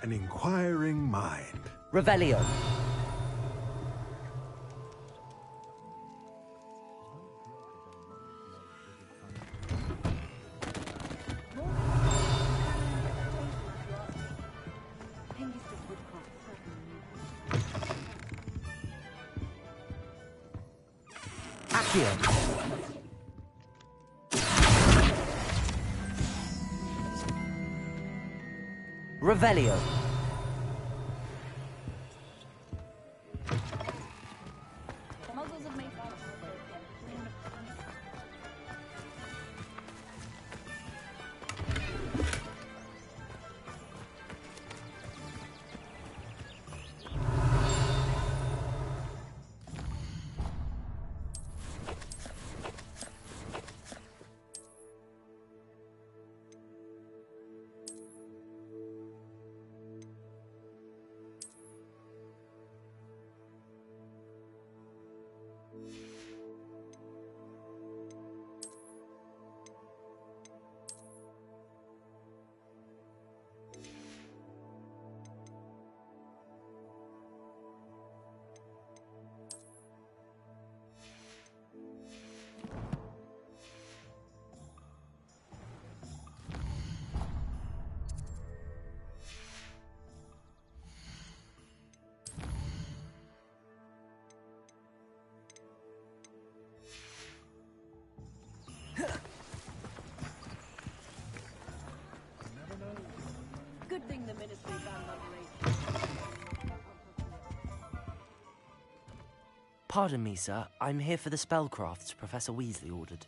An inquiring mind. Revelio. Accio. Revelio. Good thing the ministry found Pardon me, sir. I'm here for the spellcrafts Professor Weasley ordered.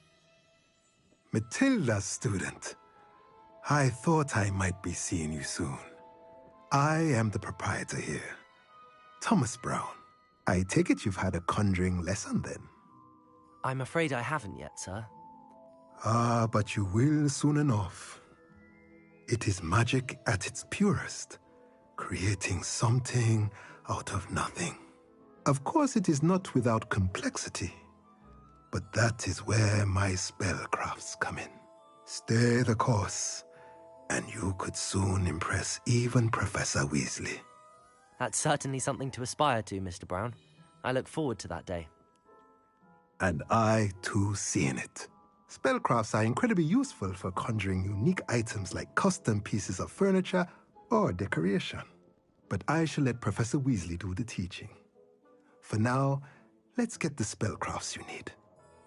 Matilda's student. I thought I might be seeing you soon. I am the proprietor here, Thomas Brown. I take it you've had a conjuring lesson then? I'm afraid I haven't yet, sir. Ah, but you will soon enough. It is magic at its purest, creating something out of nothing. Of course, it is not without complexity, but that is where my spellcrafts come in. Stay the course, and you could soon impress even Professor Weasley. That's certainly something to aspire to, Mr. Brown. I look forward to that day. And I, too, seeing it. Spellcrafts are incredibly useful for conjuring unique items like custom pieces of furniture or decoration. But I shall let Professor Weasley do the teaching. For now, let's get the spellcrafts you need.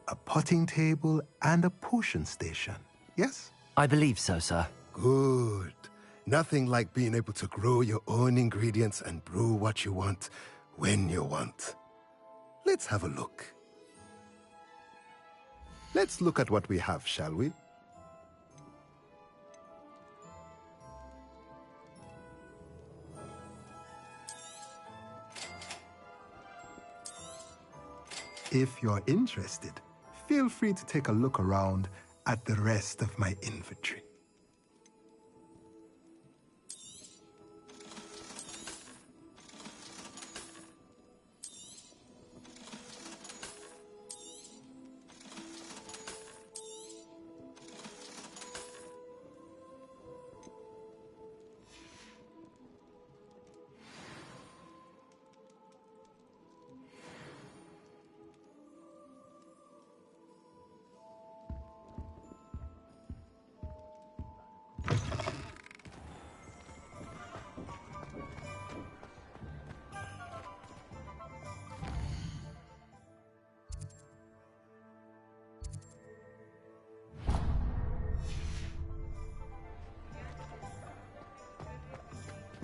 A potting table and a potion station, yes? I believe so, sir. Good. Nothing like being able to grow your own ingredients and brew what you want when you want. Let's have a look. Let's look at what we have, shall we? If you're interested, feel free to take a look around at the rest of my inventory.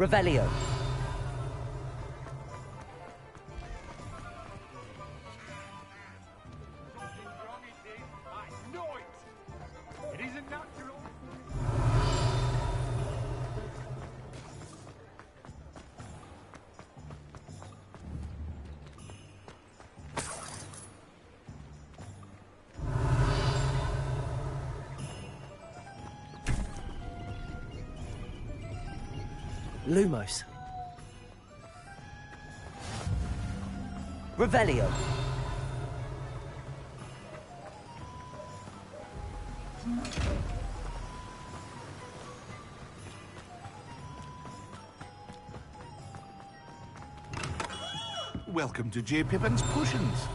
Revelio. Lumos. Revelio. Welcome to J. Pippin's Potions.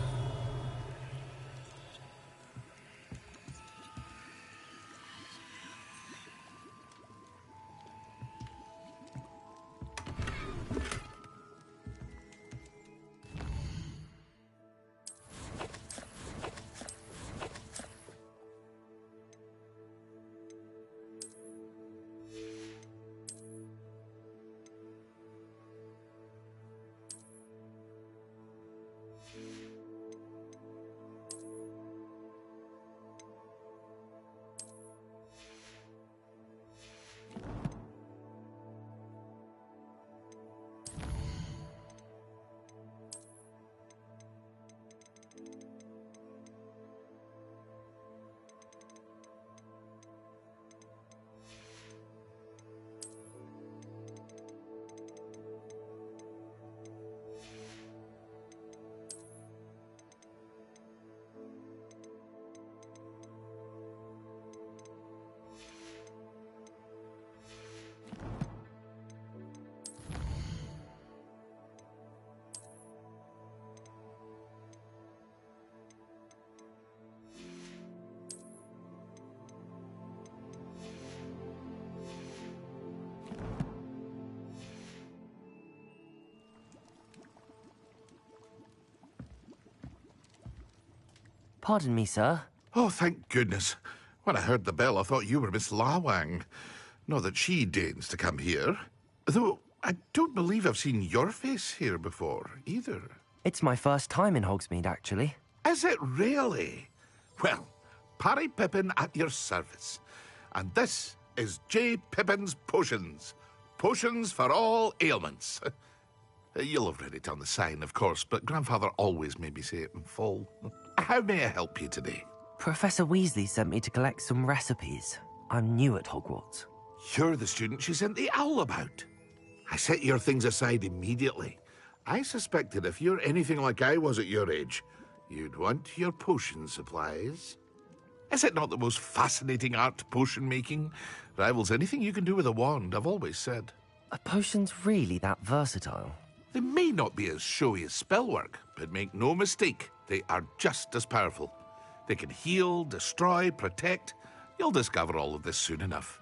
Pardon me, sir. Oh, thank goodness. When I heard the bell, I thought you were Miss Lawang. Not that she deigns to come here. Though, I don't believe I've seen your face here before, either. It's my first time in Hogsmeade, actually. Is it really? Well, Parry Pippin at your service. And this is J. Pippin's Potions. Potions for all ailments. You'll have read it on the sign, of course, but Grandfather always made me say it in full. How may I help you today? Professor Weasley sent me to collect some recipes. I'm new at Hogwarts. You're the student she sent the owl about. I set your things aside immediately. I suspected if you're anything like I was at your age, you'd want your potion supplies. Is it not the most fascinating art, potion making? Rivals anything you can do with a wand, I've always said. Are potions really that versatile? They may not be as showy as spellwork, but make no mistake, they are just as powerful. They can heal, destroy, protect. You'll discover all of this soon enough.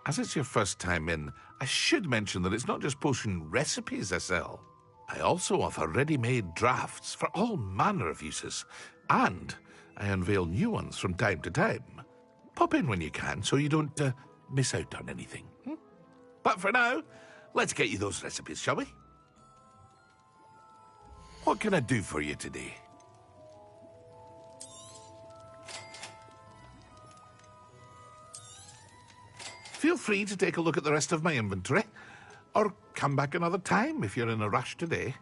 As it's your first time in, I should mention that it's not just potion recipes I sell. I also offer ready-made drafts for all manner of uses, and I unveil new ones from time to time. Pop in when you can so you don't miss out on anything. But for now, let's get you those recipes, shall we? What can I do for you today? Feel free to take a look at the rest of my inventory, or come back another time if you're in a rush today.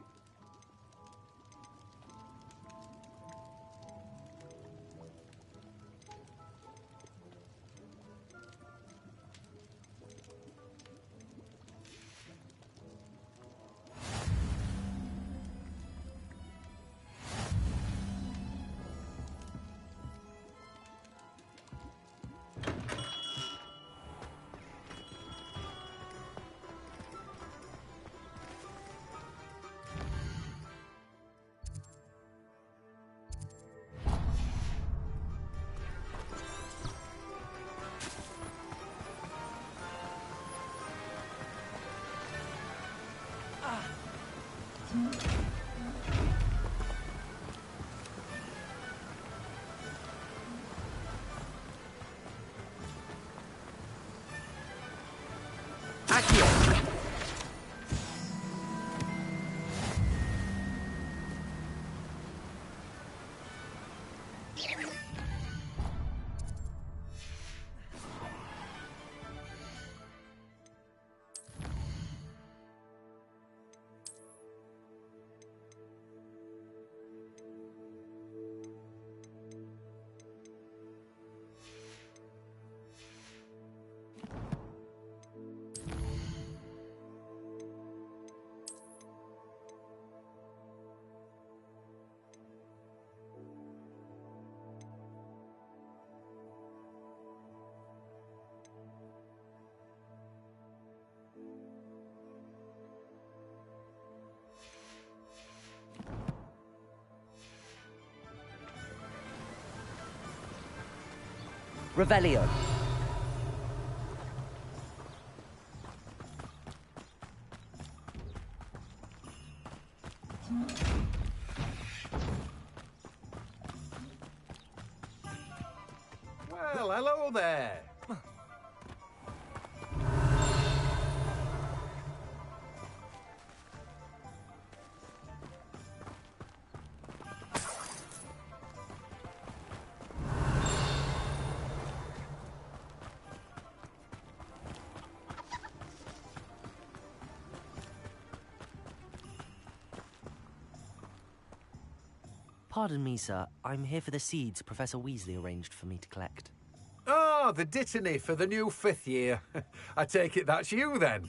Revelio. Well, hello there. Pardon me, sir. I'm here for the seeds Professor Weasley arranged for me to collect. Oh, the dittany for the new 5th year. I take it that's you, then.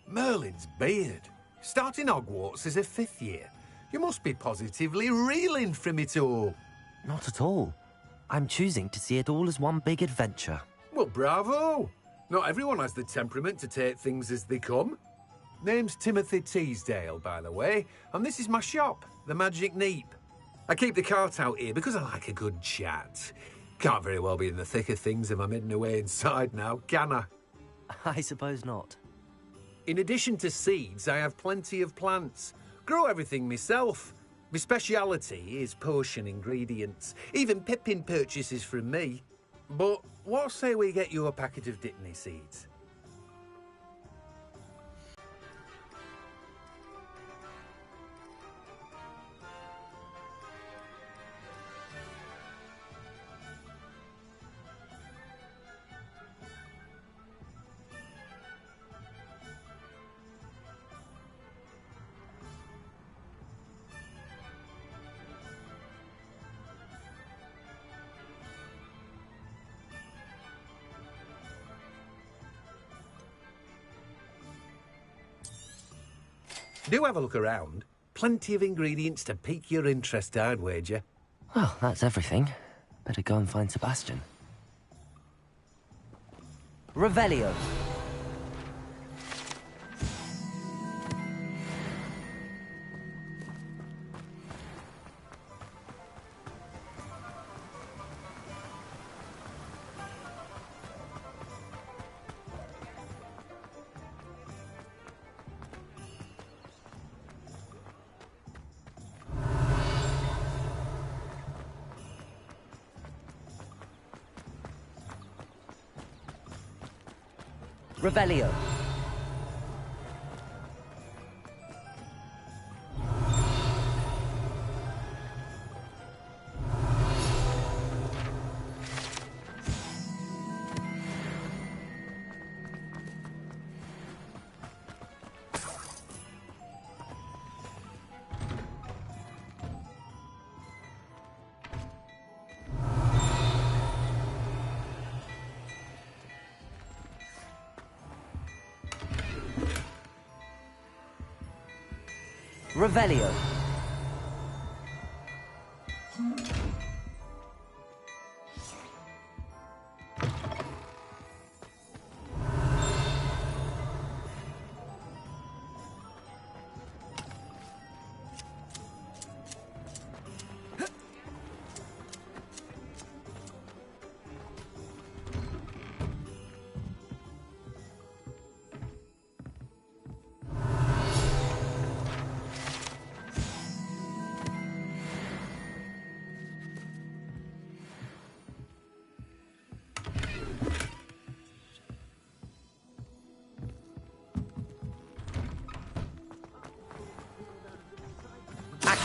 Merlin's beard. Starting Hogwarts as a 5th year. You must be positively reeling from it all. Not at all. I'm choosing to see it all as one big adventure. Well, bravo. Not everyone has the temperament to take things as they come. Name's Timothy Teasdale, by the way, and this is my shop, the Magic Neep. I keep the cart out here because I like a good chat. Can't very well be in the thick of things if I'm hidden away inside now, can I? I suppose not. In addition to seeds, I have plenty of plants. Grow everything myself. My speciality is potion ingredients. Even Pippin purchases from me. But what say we get you a packet of Dittany seeds? Do have a look around. Plenty of ingredients to pique your interest, I'd wager. Well, that's everything. Better go and find Sebastian. Revelio. Revelio. Revelio.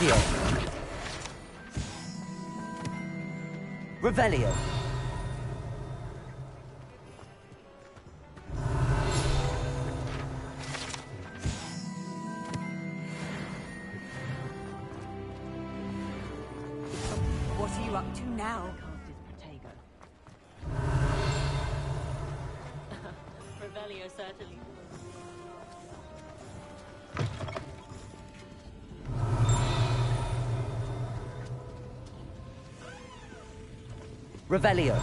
Accio. Revelio. What are you up to now? Revelio certainly. Revelio.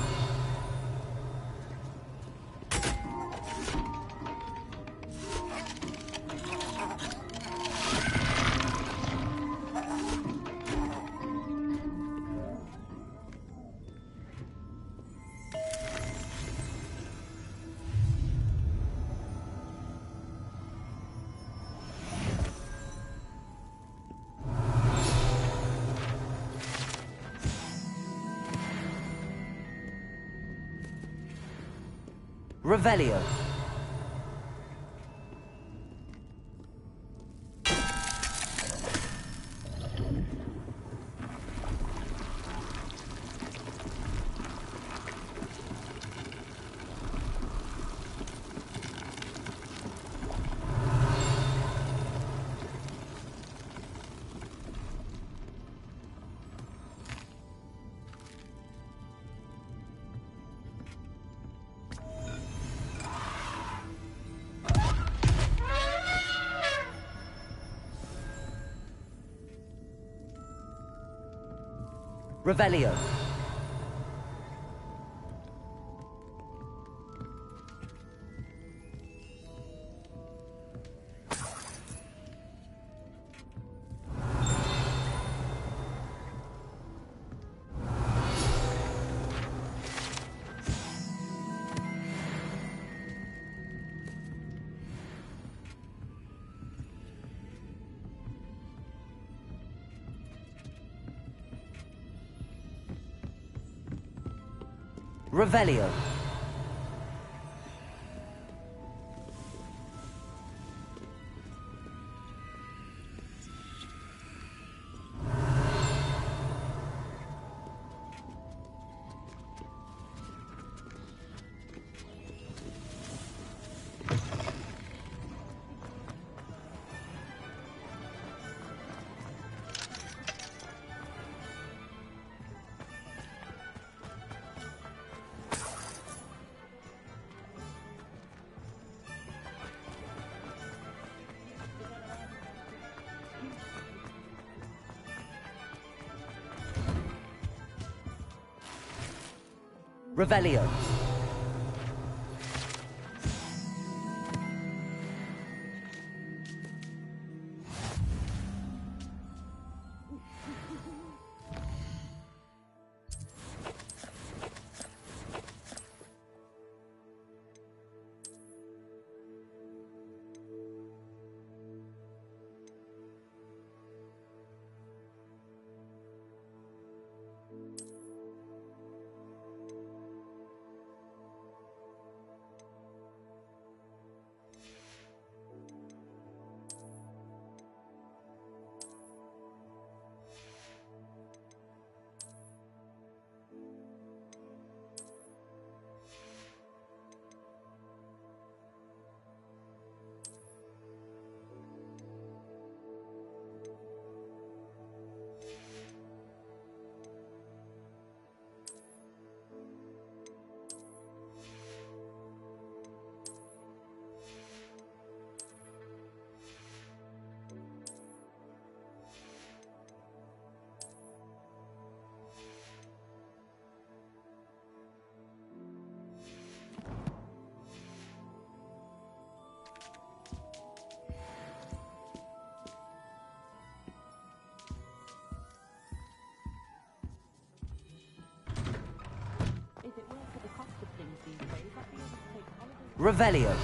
Revelio. Revelio. Revelio. Revelio. Revelio.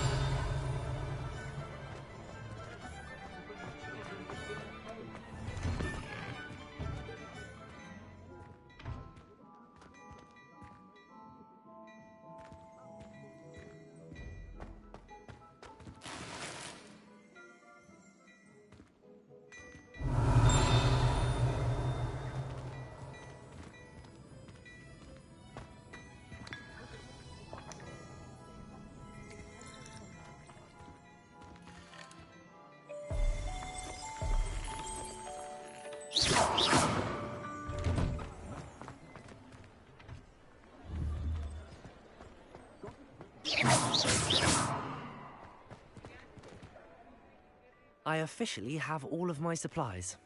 I officially have all of my supplies.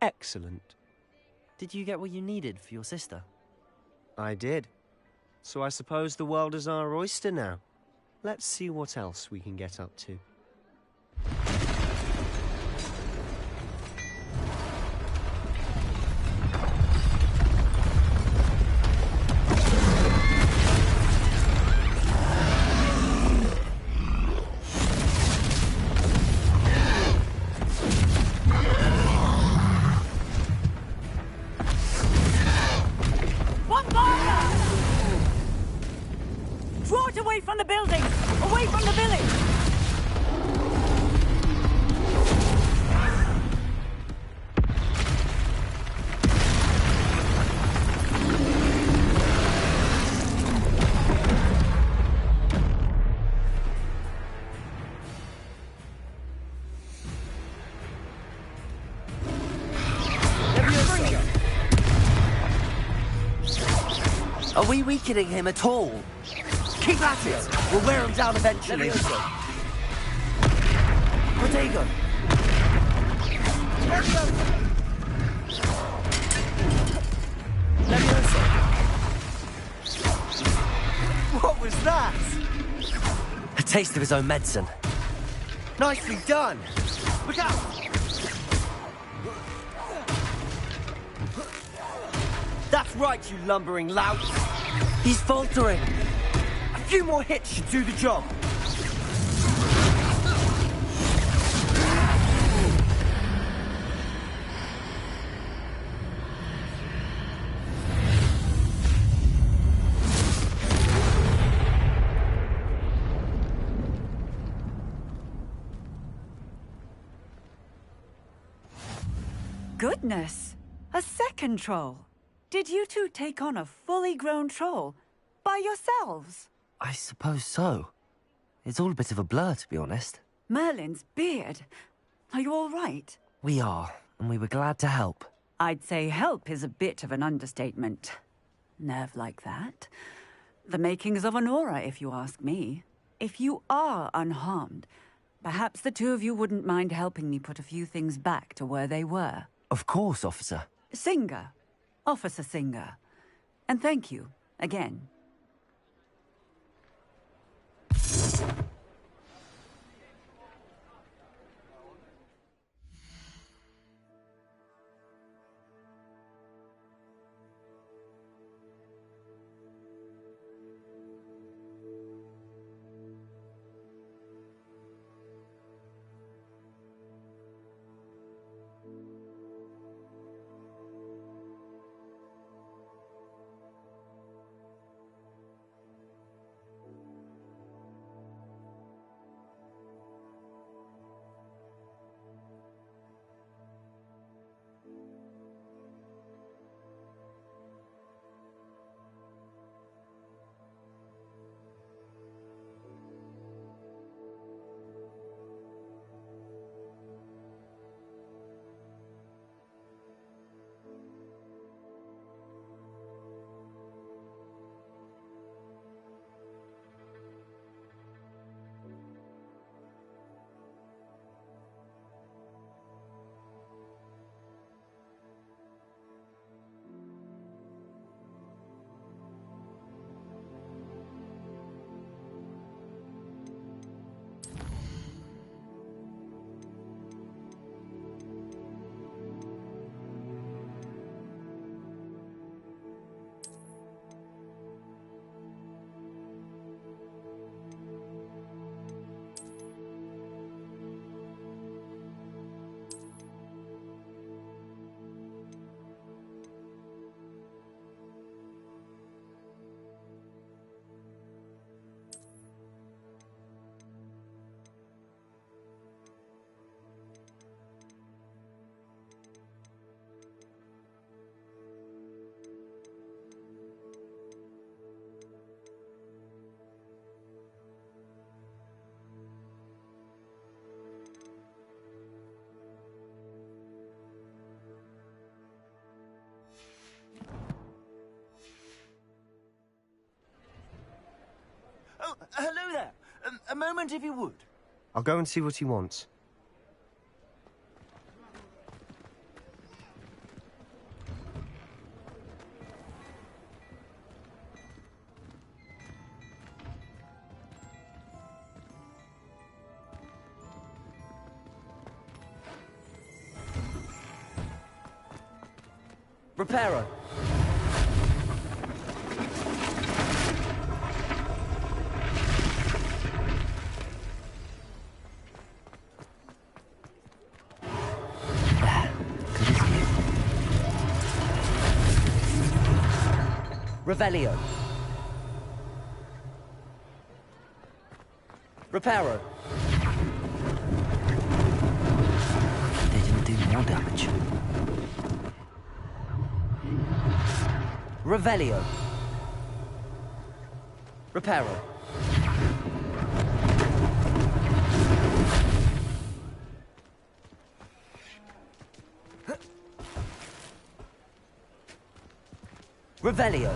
Excellent. Did you get what you needed for your sister? I did. So I suppose the world is our oyster now. Let's see what else we can get up to. Draw Get away from the building! Away from the village! Are we weakening him at all? Keep at it! We'll wear him down eventually. Protego! Levioso! What was that? A taste of his own medicine. Nicely done! Look out! That's right, you lumbering lout! He's faltering! A few more hits should do the job! Goodness! A second troll! Did you two take on a fully grown troll? By yourselves? I suppose so. It's all a bit of a blur, to be honest. Merlin's beard. Are you all right? We are, and we were glad to help. I'd say help is a bit of an understatement. Nerve like that. The makings of an aura, if you ask me. If you are unharmed, perhaps the two of you wouldn't mind helping me put a few things back to where they were. Of course, officer. Singer. Officer Singer. And thank you, again. Oh, hello there. A moment, if you would. I'll go and see what he wants. Reparo. Revelio. Reparo. They didn't do more damage. Revelio. Reparo. Revelio.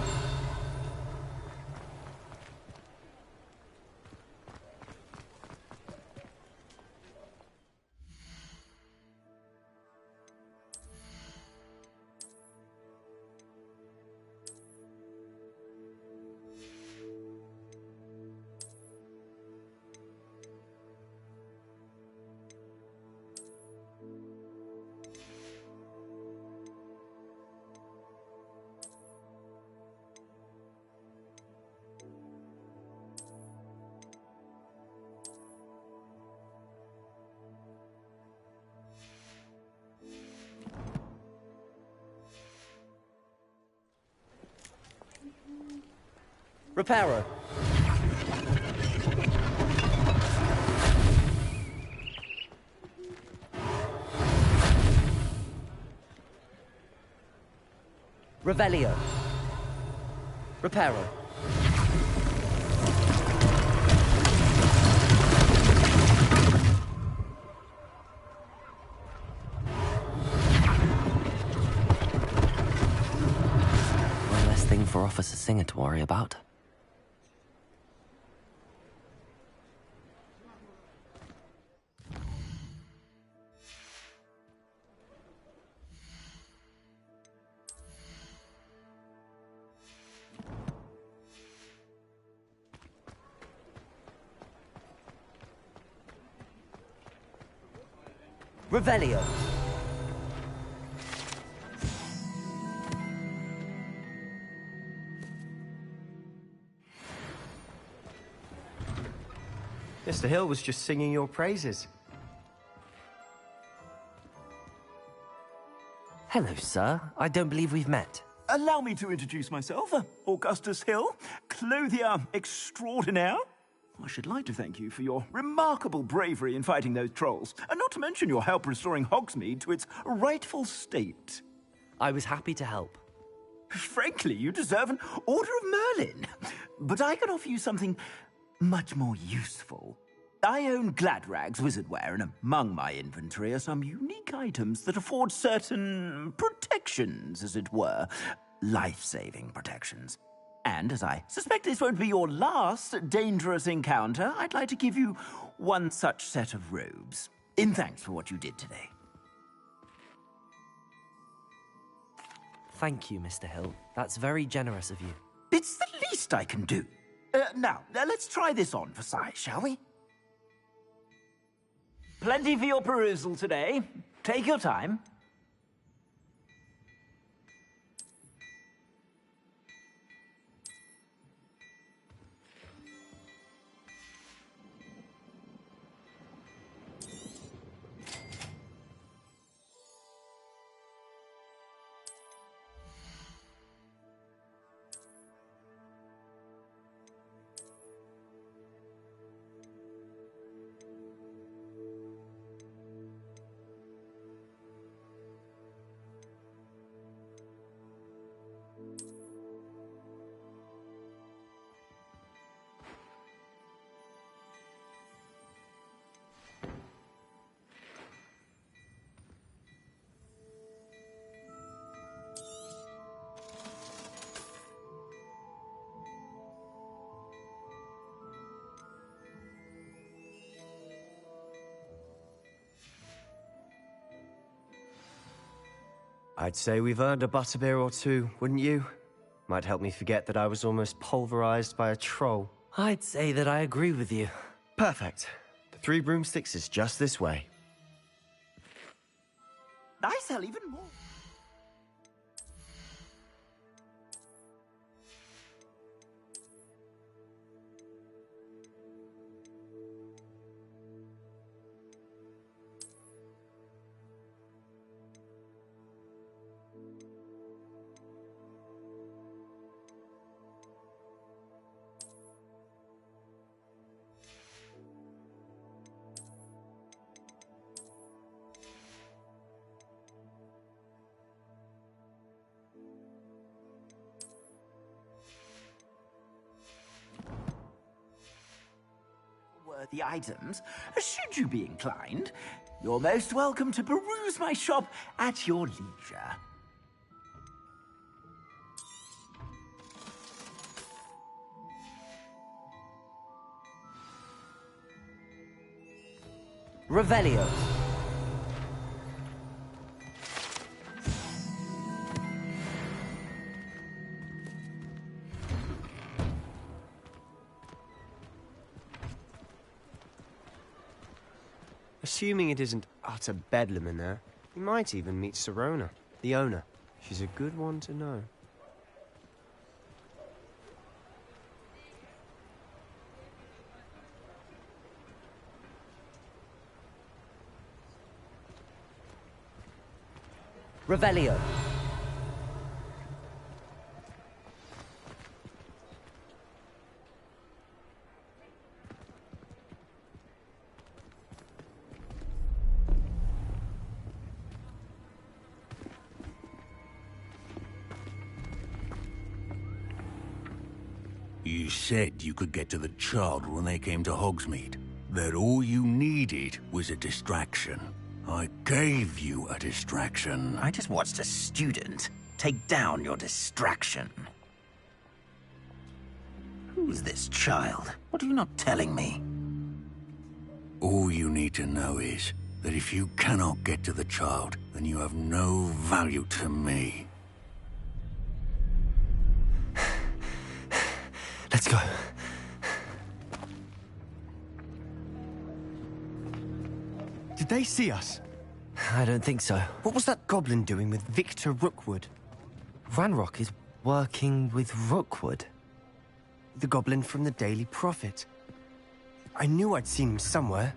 Reparo. Revelio. Reparo. One less thing for Officer Singer to worry about. Revelio. Mr. Hill was just singing your praises. Hello, sir. I don't believe we've met. Allow me to introduce myself, Augustus Hill, clothier extraordinaire. I should like to thank you for your remarkable bravery in fighting those trolls, and not to mention your help restoring Hogsmeade to its rightful state. I was happy to help. Frankly, you deserve an Order of Merlin. But I can offer you something much more useful. I own Gladrag's wizardware, and among my inventory are some unique items that afford certain protections, as it were. Life-saving protections. And as I suspect this won't be your last dangerous encounter, I'd like to give you one such set of robes, in thanks for what you did today. Thank you, Mr. Hill. That's very generous of you. It's the least I can do. Now, let's try this on for size, shall we? Plenty for your perusal today. Take your time. I'd say we've earned a butterbeer or two, wouldn't you? Might help me forget that I was almost pulverized by a troll. I'd say that I agree with you. Perfect. The 3 broomsticks is just this way. I sell even more. worthy items, should you be inclined, you're most welcome to peruse my shop at your leisure. Revelio. Assuming it isn't utter bedlam in there, you might even meet Sirona, the owner. She's a good one to know. Revelio. You said you could get to the child when they came to Hogsmeade. That all you needed was a distraction. I gave you a distraction. I just watched a student take down your distraction. Who's this child? What are you not telling me? All you need to know is that if you cannot get to the child, then you have no value to me. Let's go. Did they see us? I don't think so. What was that goblin doing with Victor Rookwood? Ranrock is working with Rookwood. The goblin from the Daily Prophet. I knew I'd seen him somewhere.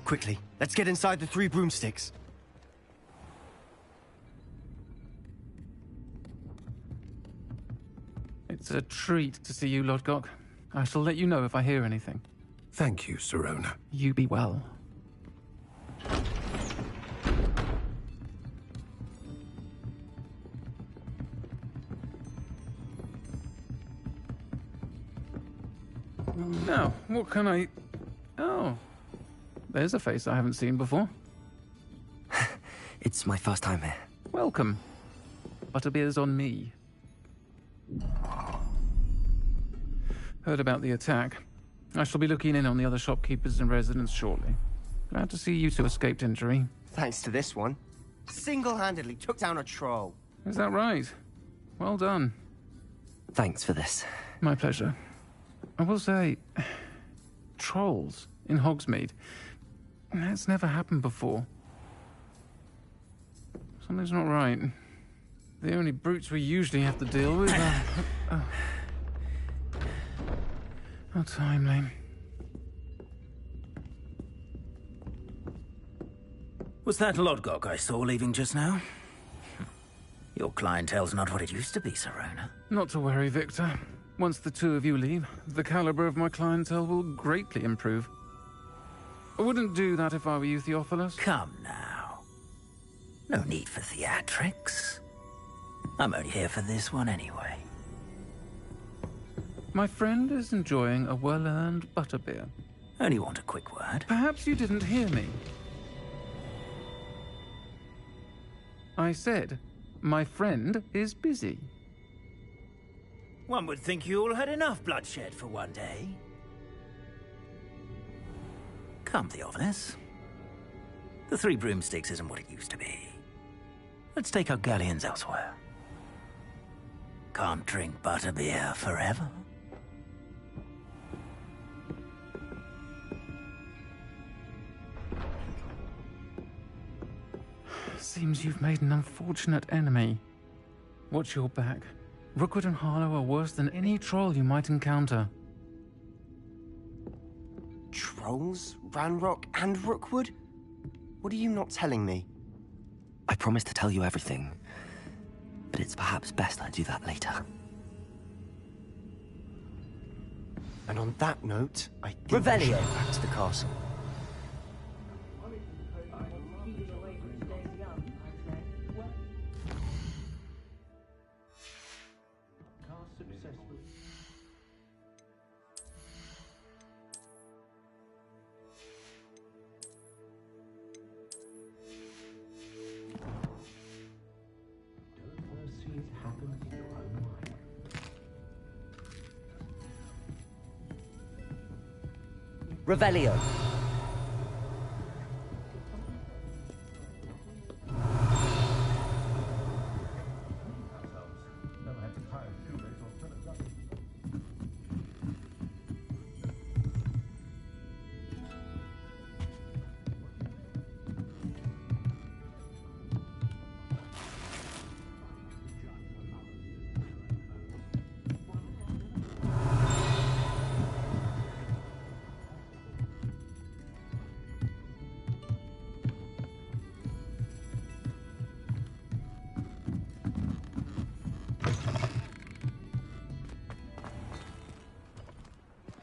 Quickly, let's get inside the 3 broomsticks. It's a treat to see you, Lodgok. I shall let you know if I hear anything. Thank you, Sirona. You be well. Now, what can I... Oh, there's a face I haven't seen before. It's my first time here. Welcome. Butterbeer's on me. Heard about the attack. I shall be looking in on the other shopkeepers and residents shortly. Glad to see you two escaped injury. Thanks to this one. Single-handedly took down a troll. Is that right? Well done. Thanks for this. My pleasure. I will say, trolls in Hogsmeade. That's never happened before. Something's not right. The only brutes we usually have to deal with are... How timely. Was that Lodgok I saw leaving just now? Your clientele's not what it used to be, Sirona. Not to worry, Victor. Once the two of you leave, the caliber of my clientele will greatly improve. I wouldn't do that if I were you, Theophilus. Come now. No need for theatrics. I'm only here for this one anyway. My friend is enjoying a well-earned butterbeer. Only want a quick word. Perhaps you didn't hear me. I said, my friend is busy. One would think you all had enough bloodshed for one day. Come, Theophilus. The 3 broomsticks isn't what it used to be. Let's take our galleons elsewhere. Can't drink butterbeer forever. Seems you've made an unfortunate enemy. Watch your back. Rookwood and Harlow are worse than any troll you might encounter. Trolls? Ranrock and Rookwood? What are you not telling me? I promised to tell you everything, but it's perhaps best I do that later. And on that note, I think Revelio. we should go back to the castle. Revelio.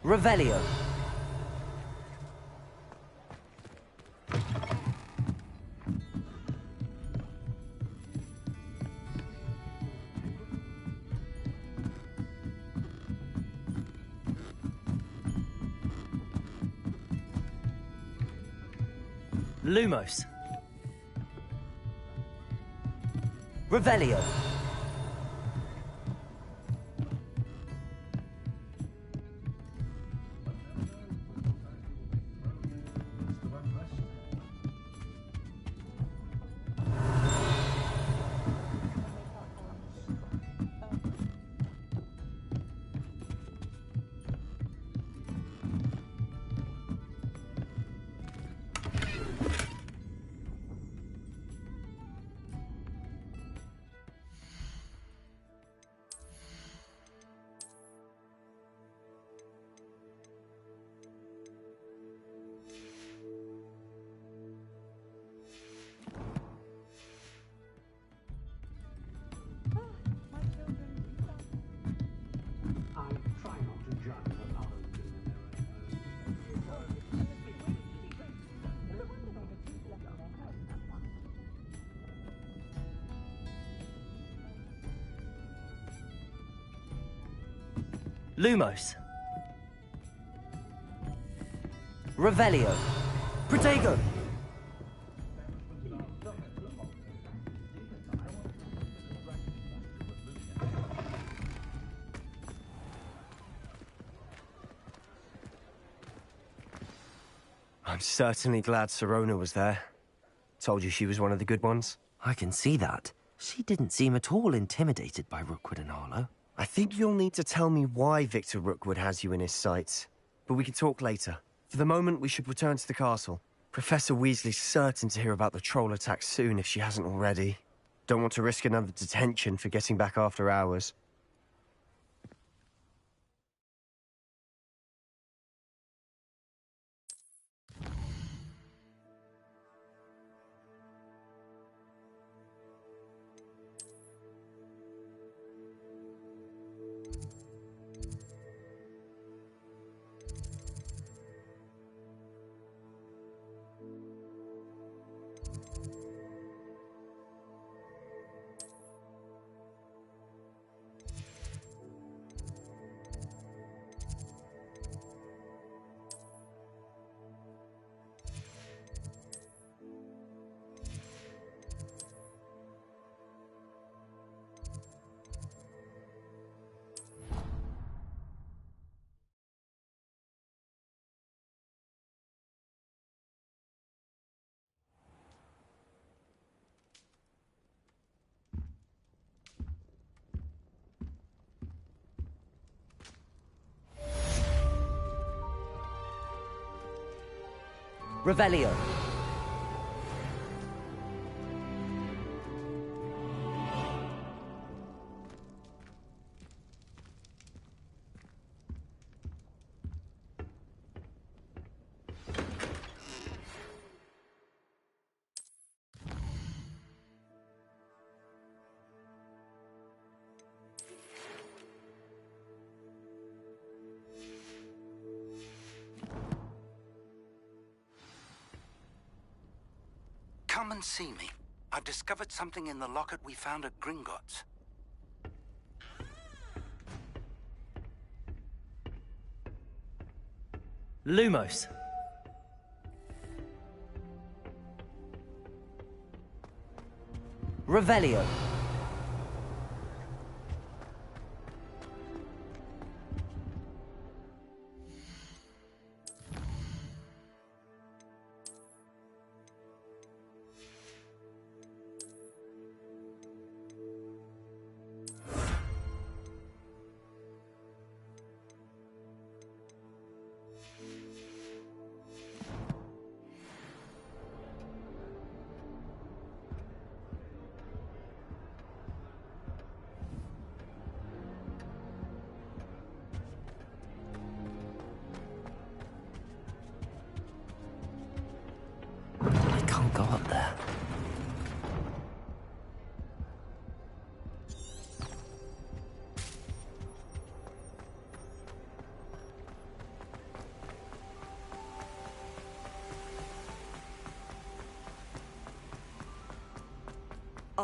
Revelio. Lumos. Revelio. Lumos. Revelio. Protego. I'm certainly glad Sirona was there. Told you she was one of the good ones. I can see that. She didn't seem at all intimidated by Rookwood and Harlow. I think you'll need to tell me why Victor Rookwood has you in his sights. But we can talk later. For the moment, we should return to the castle. Professor Weasley's certain to hear about the troll attack soon if she hasn't already. Don't want to risk another detention for getting back after hours. Revelio. Come and see me. I've discovered something in the locket we found at Gringotts. Lumos. Revelio.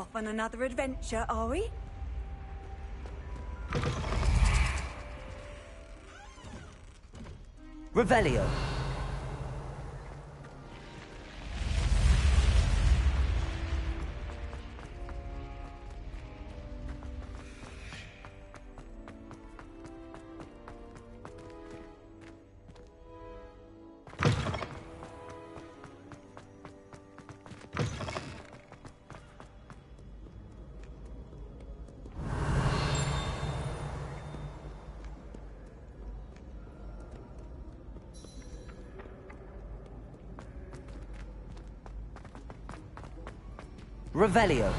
off on another adventure, are we? Revelio. Revelio.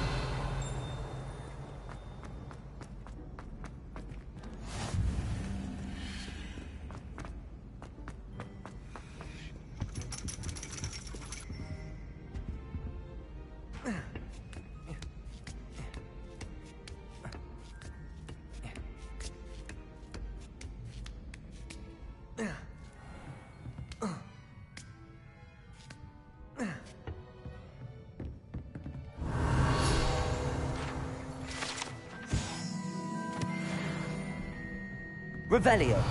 Revelio.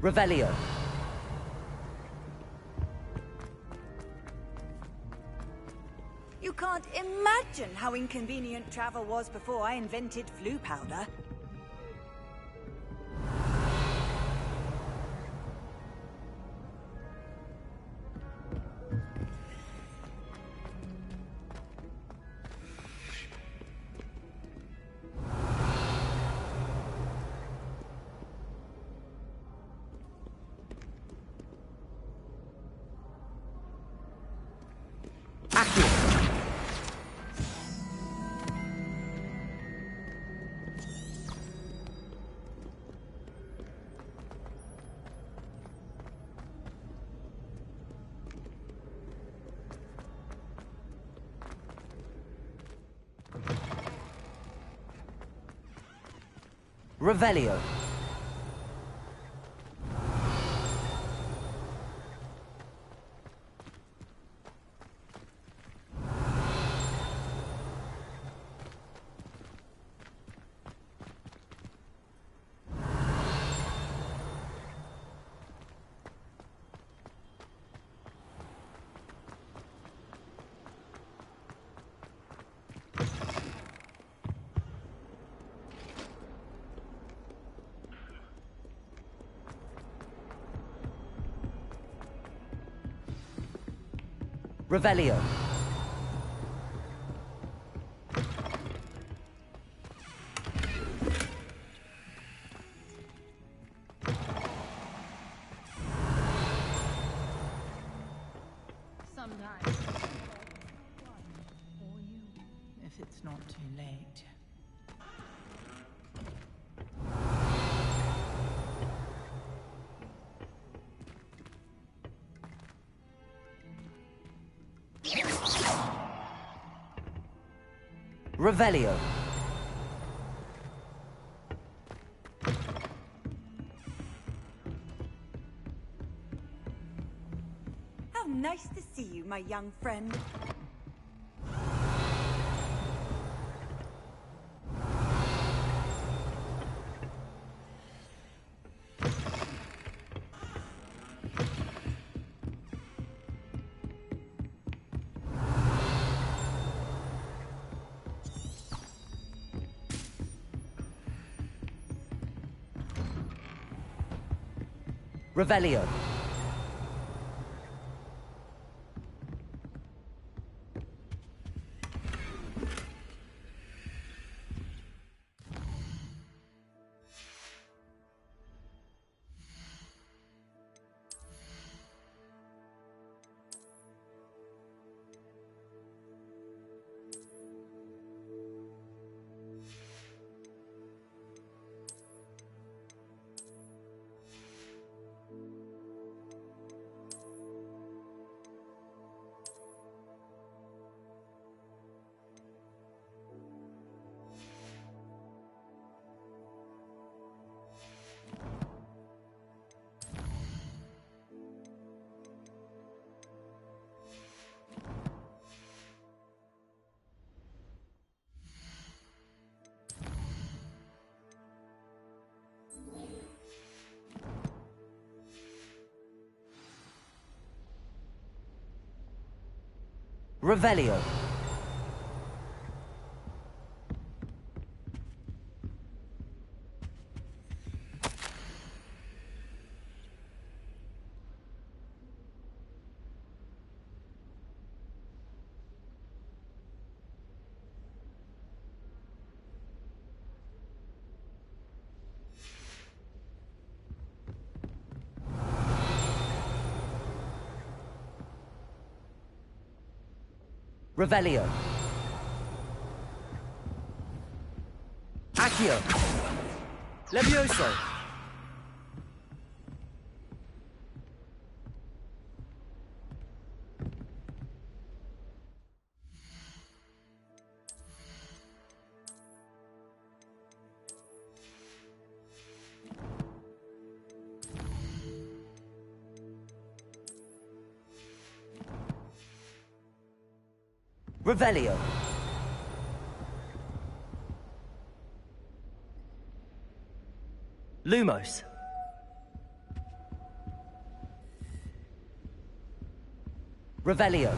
Revelio. You can't imagine how inconvenient travel was before I invented flu powder. Revelio. Revelio. Sometimes. Or you, if it's not too late. Revelio. How nice to see you, my young friend. Revelio. Revelio. Revelio. Accio. Levioso. Revelio. Lumos. Revelio.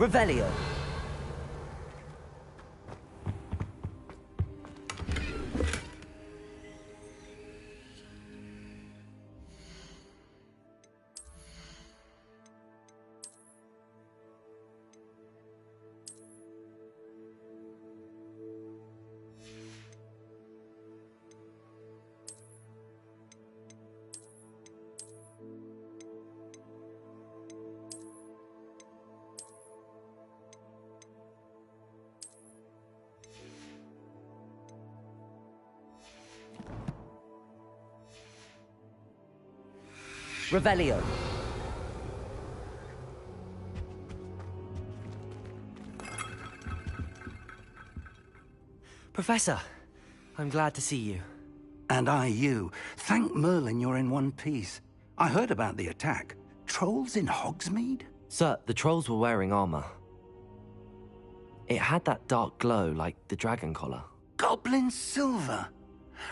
Revelio. Revelio. Professor, I'm glad to see you. And I you. Thank Merlin you're in one piece. I heard about the attack. Trolls in Hogsmeade? Sir, the trolls were wearing armor. It had that dark glow like the dragon collar. Goblin silver.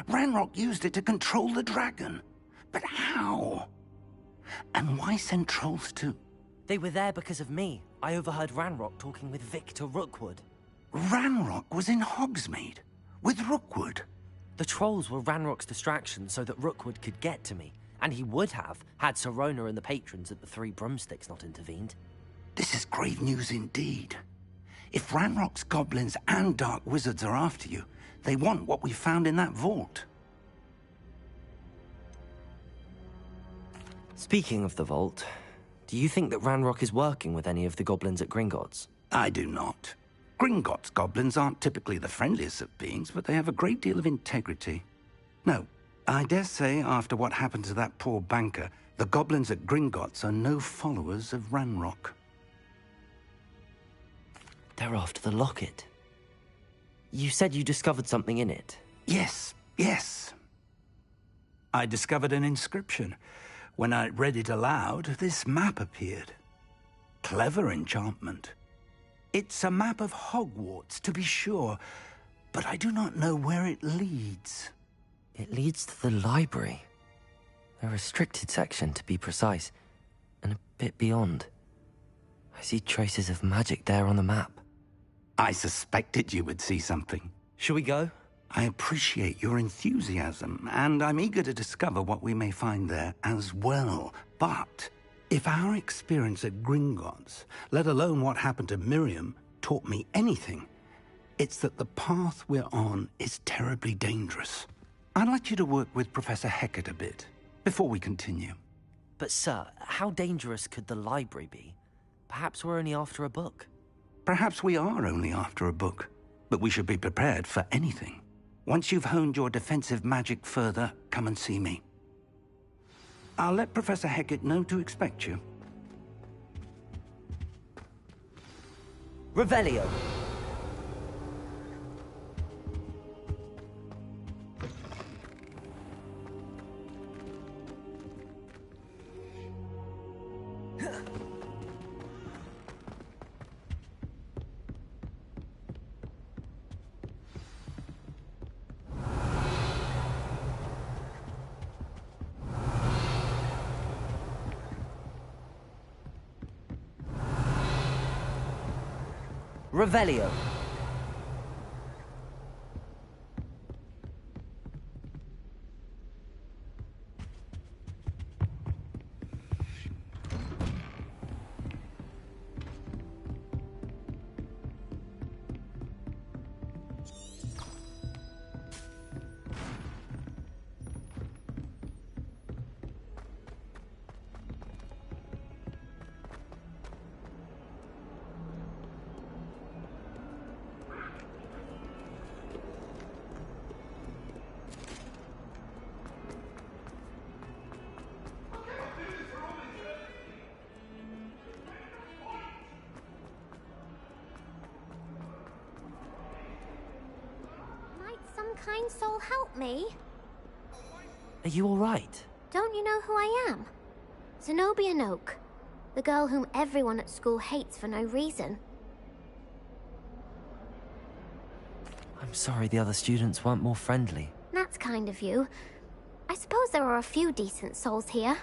Ranrock used it to control the dragon. But how? And why send trolls too? They were there because of me. I overheard Ranrock talking with Victor Rookwood. Ranrock was in Hogsmeade? With Rookwood? The trolls were Ranrock's distraction so that Rookwood could get to me. And he would have, had Sirona and the patrons at the Three Broomsticks not intervened. This is grave news indeed. If Ranrock's goblins and dark wizards are after you, they want what we found in that vault. Speaking of the vault, do you think that Ranrock is working with any of the goblins at Gringotts? I do not. Gringotts goblins aren't typically the friendliest of beings, but they have a great deal of integrity. No, I dare say after what happened to that poor banker, the goblins at Gringotts are no followers of Ranrock. They're after the locket. You said you discovered something in it. Yes, yes. I discovered an inscription. When I read it aloud, this map appeared. Clever enchantment. It's a map of Hogwarts, to be sure, but I do not know where it leads. It leads to the library. A restricted section, to be precise, and a bit beyond. I see traces of magic there on the map. I suspected you would see something. Shall we go? I appreciate your enthusiasm, and I'm eager to discover what we may find there as well. But if our experience at Gringotts, let alone what happened to Miriam, taught me anything, it's that the path we're on is terribly dangerous. I'd like you to work with Professor Hecat a bit, before we continue. But sir, how dangerous could the library be? Perhaps we're only after a book. Perhaps we are only after a book, but we should be prepared for anything. Once you've honed your defensive magic further, come and see me. I'll let Professor Hecat know to expect you. Revelio. Revelio. Kind soul help me? Are you all right? Don't you know who I am? Zenobia Noak, the girl whom everyone at school hates for no reason. I'm sorry the other students weren't more friendly. That's kind of you. I suppose there are a few decent souls here.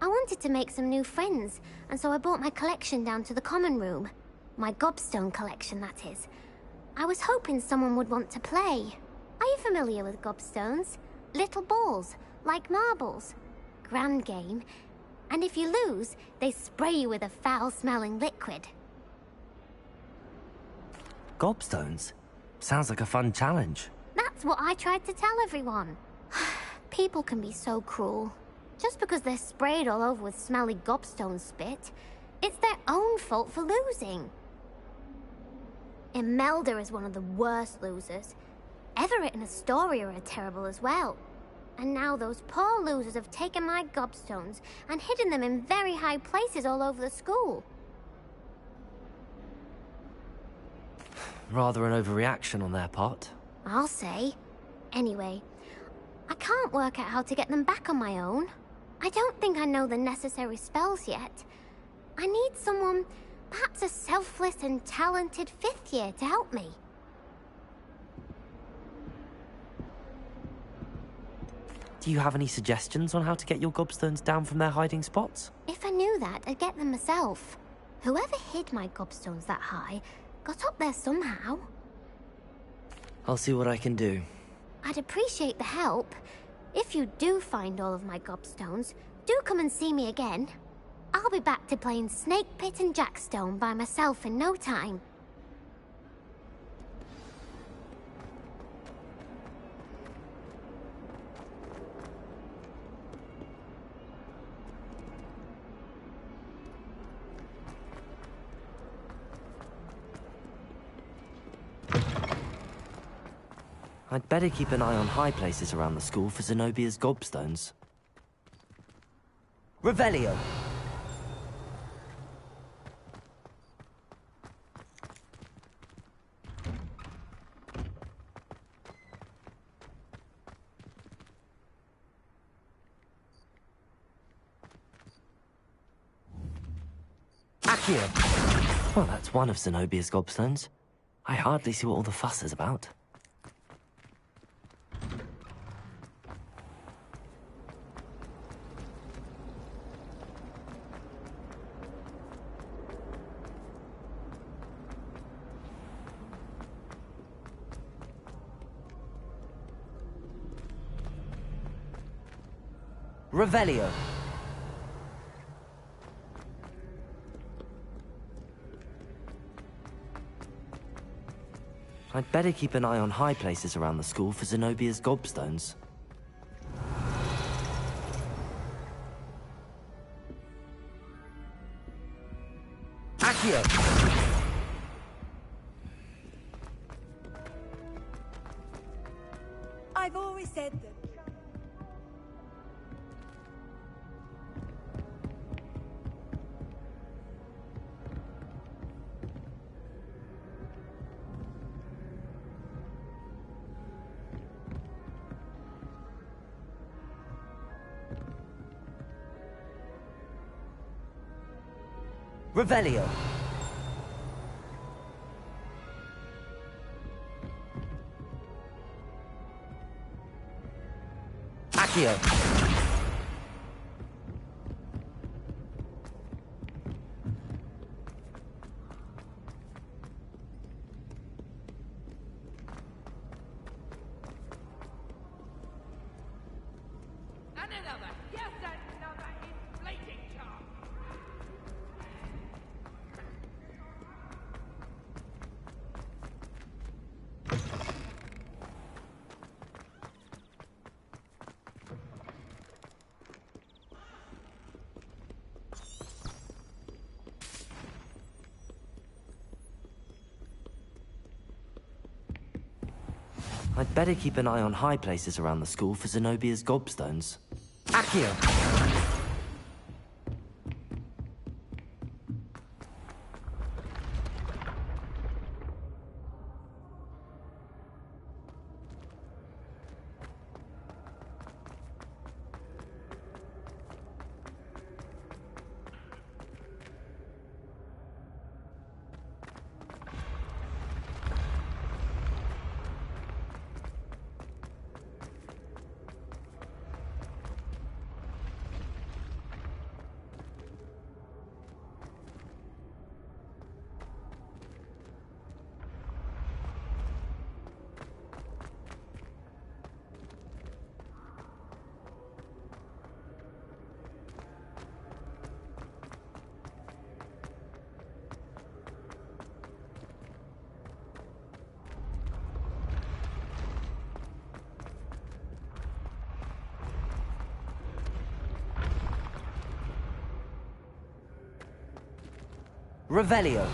I wanted to make some new friends, and so I brought my collection down to the common room. My gobstone collection, that is. I was hoping someone would want to play. Are you familiar with gobstones? Little balls, like marbles. Grand game. And if you lose, they spray you with a foul-smelling liquid. Gobstones? Sounds like a fun challenge. That's what I tried to tell everyone. People can be so cruel. Just because they're sprayed all over with smelly gobstone spit, it's their own fault for losing. Imelda is one of the worst losers. Everett and Astoria are terrible as well. And now those poor losers have taken my gobstones and hidden them in very high places all over the school. Rather an overreaction on their part. I'll say. Anyway, I can't work out how to get them back on my own. I don't think I know the necessary spells yet. I need someone, perhaps a selfless and talented 5th year to help me. Do you have any suggestions on how to get your gobstones down from their hiding spots? If I knew that, I'd get them myself. Whoever hid my gobstones that high got up there somehow. I'll see what I can do. I'd appreciate the help. If you do find all of my gobstones, do come and see me again. I'll be back to playing Snake Pit and Jackstone by myself in no time. I'd better keep an eye on high places around the school for Zenobia's gobstones. Revelio! Accio! Well, that's one of Zenobia's gobstones. I hardly see what all the fuss is about. Revelio. I'd better keep an eye on high places around the school for Zenobia's gobstones. Accio! I've always said that. Revelio. Accio. I'd better keep an eye on high places around the school for Zenobia's gobstones. Accio! Revelio.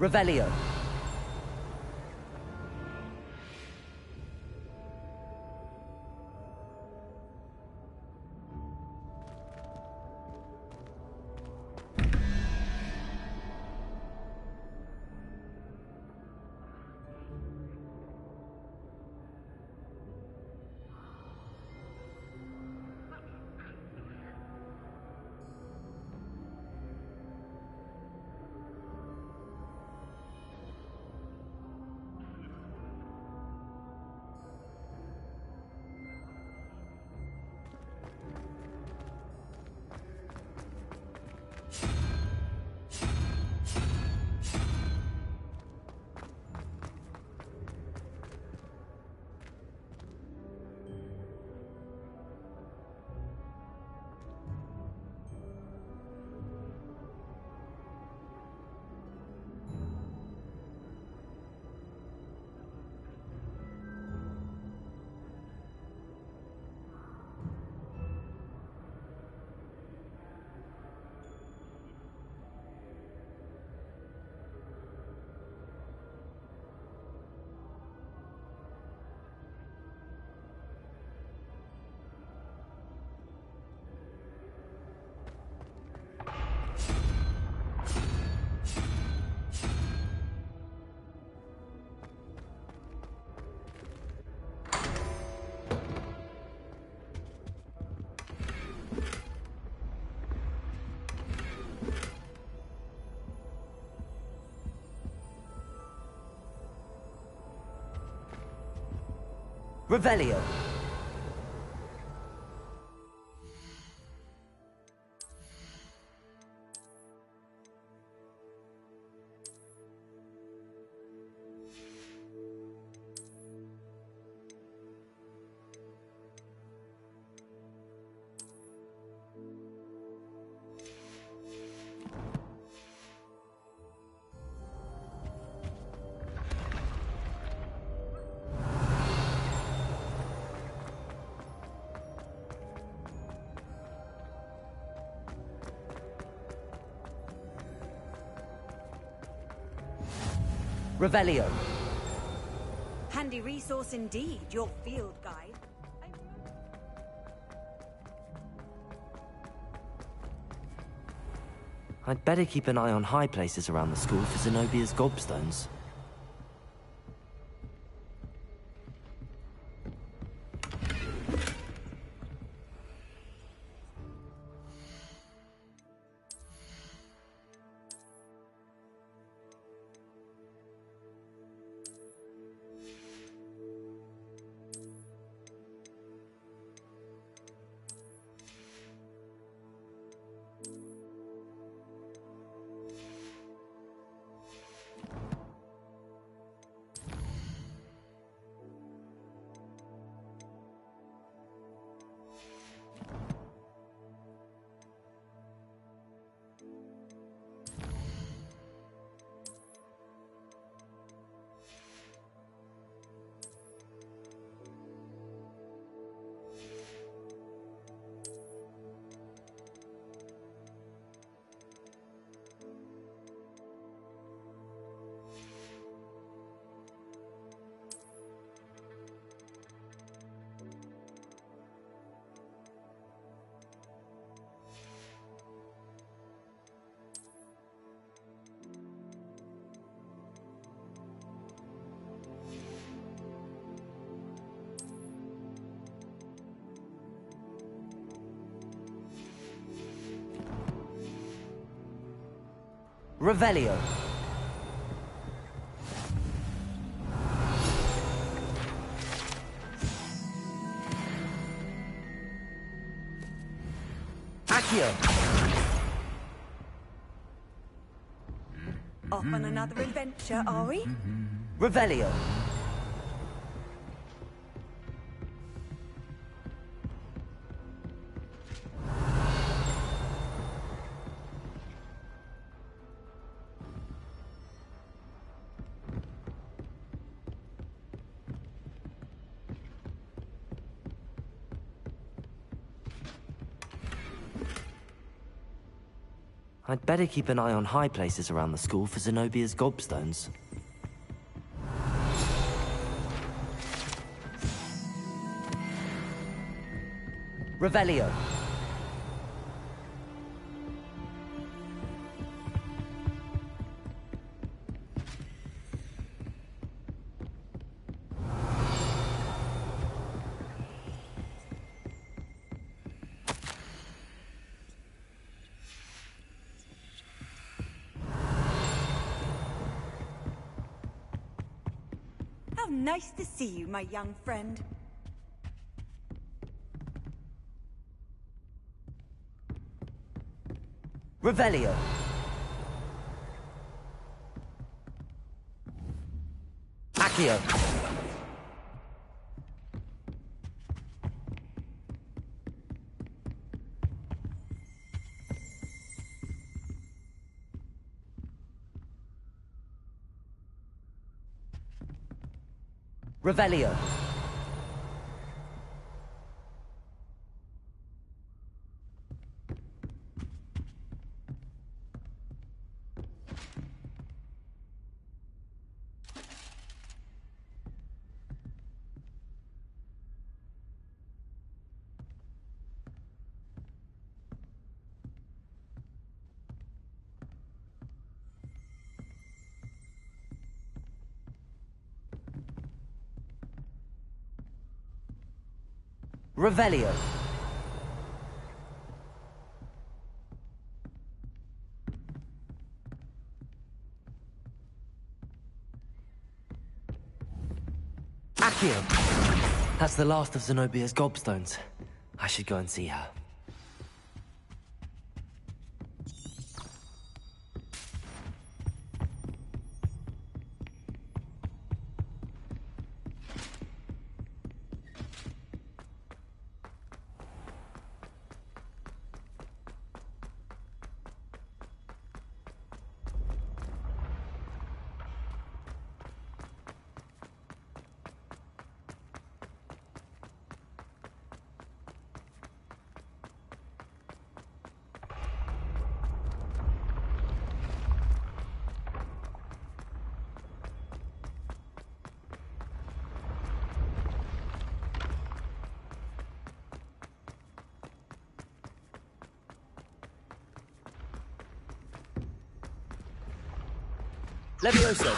Revelio. Revelio. Revelio. Handy resource indeed, your field guide. I'd better keep an eye on high places around the school for Zenobia's gobstones. Revelio. Accio. Off on another adventure, are we? Revelio. I'd better keep an eye on high places around the school for Zenobia's gobstones. Revelio. How nice to see you, my young friend. Revelio. Accio. Revelio. Revelio. Accio. That's the last of Zenobia's gobstones. I should go and see her. Levioso.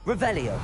Revelio.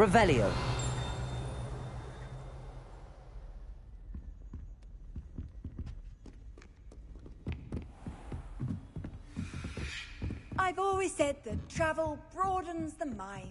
Revelio. I've always said that travel broadens the mind.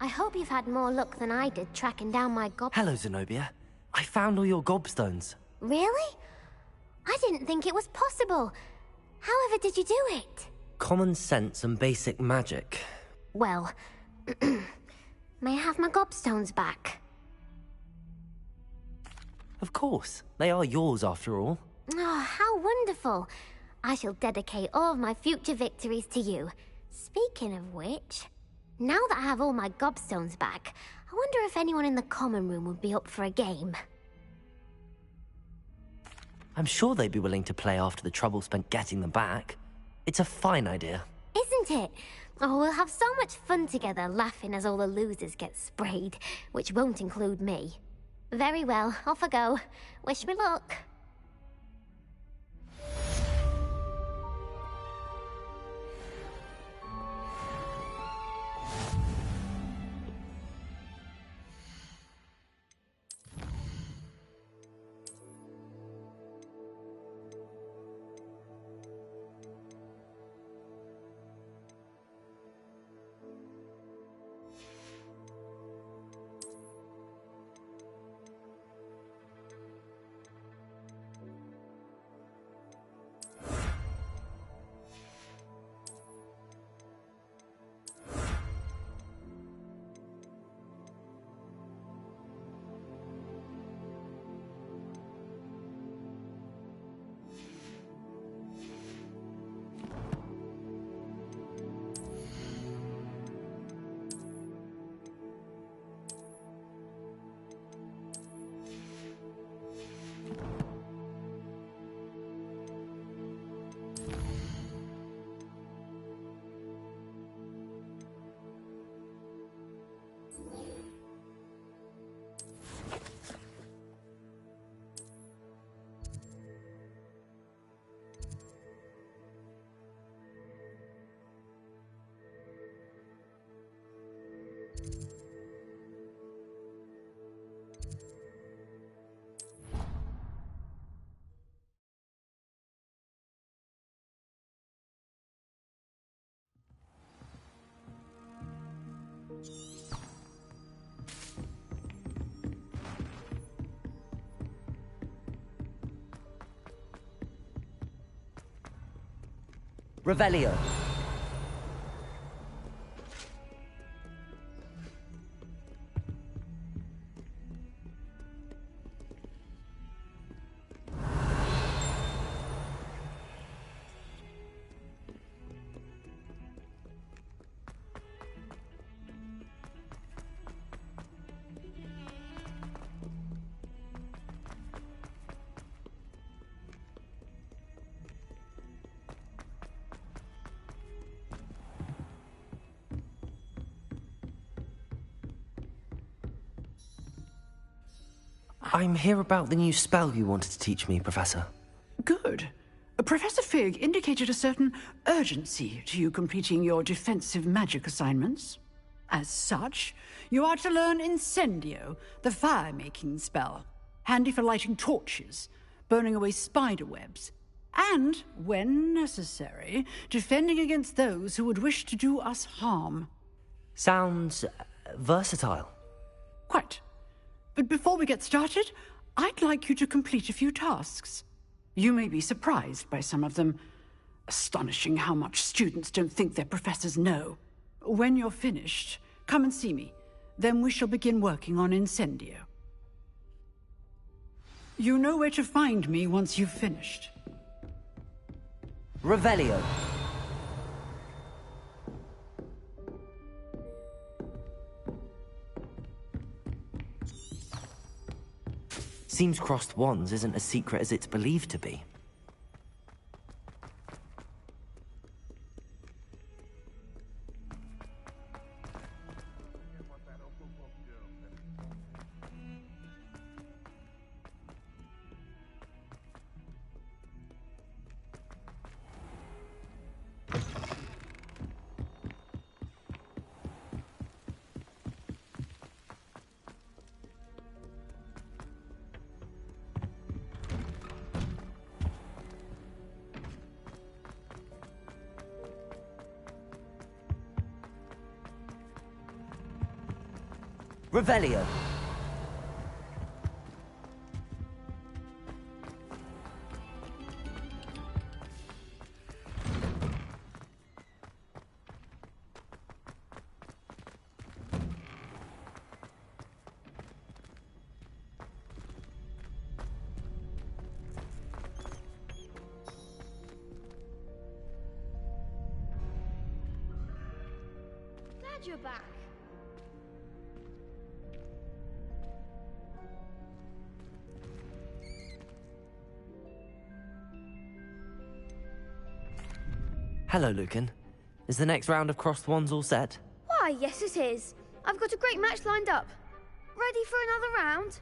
I hope you've had more luck than I did tracking down my Hello, Zenobia. I found all your gobstones. Really? I didn't think it was possible. However did you do it? Common sense and basic magic. Well, may I have my gobstones back? Of course. They are yours, after all. Oh, how wonderful. I shall dedicate all of my future victories to you. Speaking of which, now that I have all my gobstones back, I wonder if anyone in the common room would be up for a game. I'm sure they'd be willing to play after the trouble spent getting them back. It's a fine idea. Isn't it? Oh, we'll have so much fun together, laughing as all the losers get sprayed, which won't include me. Very well, off I go. Wish me luck. Revelio. I'm here about the new spell you wanted to teach me, Professor. Good. Professor Fig indicated a certain urgency to you completing your defensive magic assignments. As such, you are to learn Incendio, the fire-making spell, handy for lighting torches, burning away spider webs, and, when necessary, defending against those who would wish to do us harm. Sounds versatile. Quite. But before we get started, I'd like you to complete a few tasks. You may be surprised by some of them. Astonishing how much students don't think their professors know. When you're finished, come and see me. Then we shall begin working on Incendio. You know where to find me once you've finished. Revelio. Seems crossed wands isn't as secret as it's believed to be. Revelio. Glad you're back. Hello, Lucan. Is the next round of crossed wands all set? Why, yes it is. I've got a great match lined up. Ready for another round?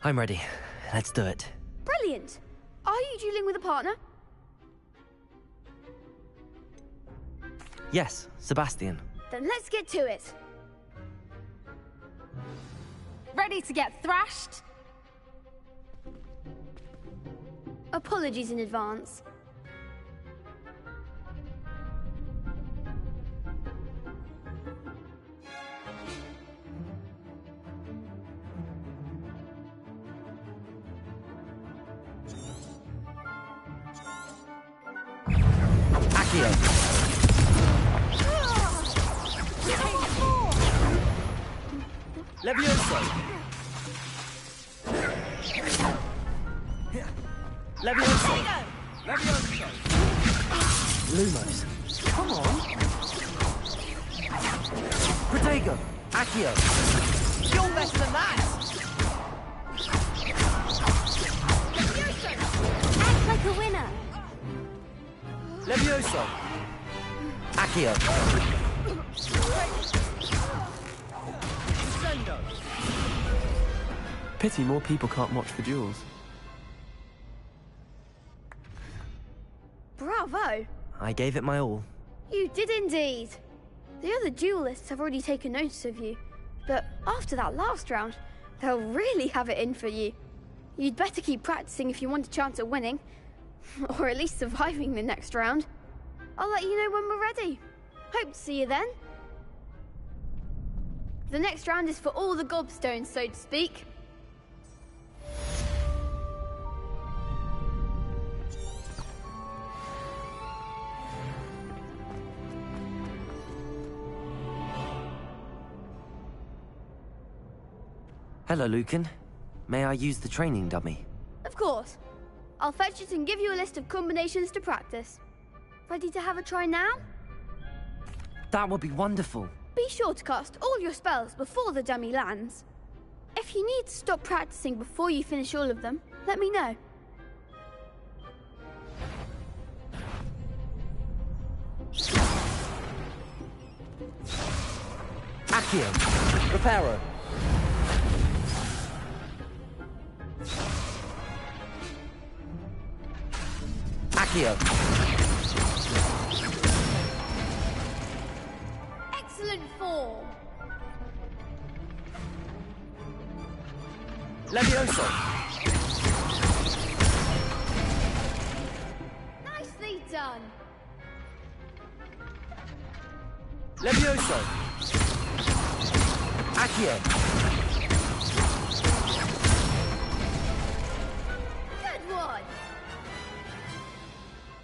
I'm ready. Let's do it. Brilliant. Are you dueling with a partner? Yes, Sebastian. Then let's get to it. Ready to get thrashed? Apologies in advance. Levioso! Levioso! Levioso! Lumos. Come on! Protego! Accio! You're better than that! Levioso! Act like a winner! Levioso! Accio! Pity more people can't watch the duels. Bravo! I gave it my all. You did indeed. The other duelists have already taken notice of you, but after that last round, they'll really have it in for you. You'd better keep practicing if you want a chance at winning, or at least surviving the next round. I'll let you know when we're ready. Hope to see you then. The next round is for all the gobstones, so to speak. Hello, Lucan. May I use the training dummy? Of course. I'll fetch it and give you a list of combinations to practice. Ready to have a try now? That would be wonderful. Be sure to cast all your spells before the dummy lands. If you need to stop practicing before you finish all of them, let me know. Accio! Reparo! Accio. Excellent form. Levioso. Nicely done. Levioso. Accio. Good one.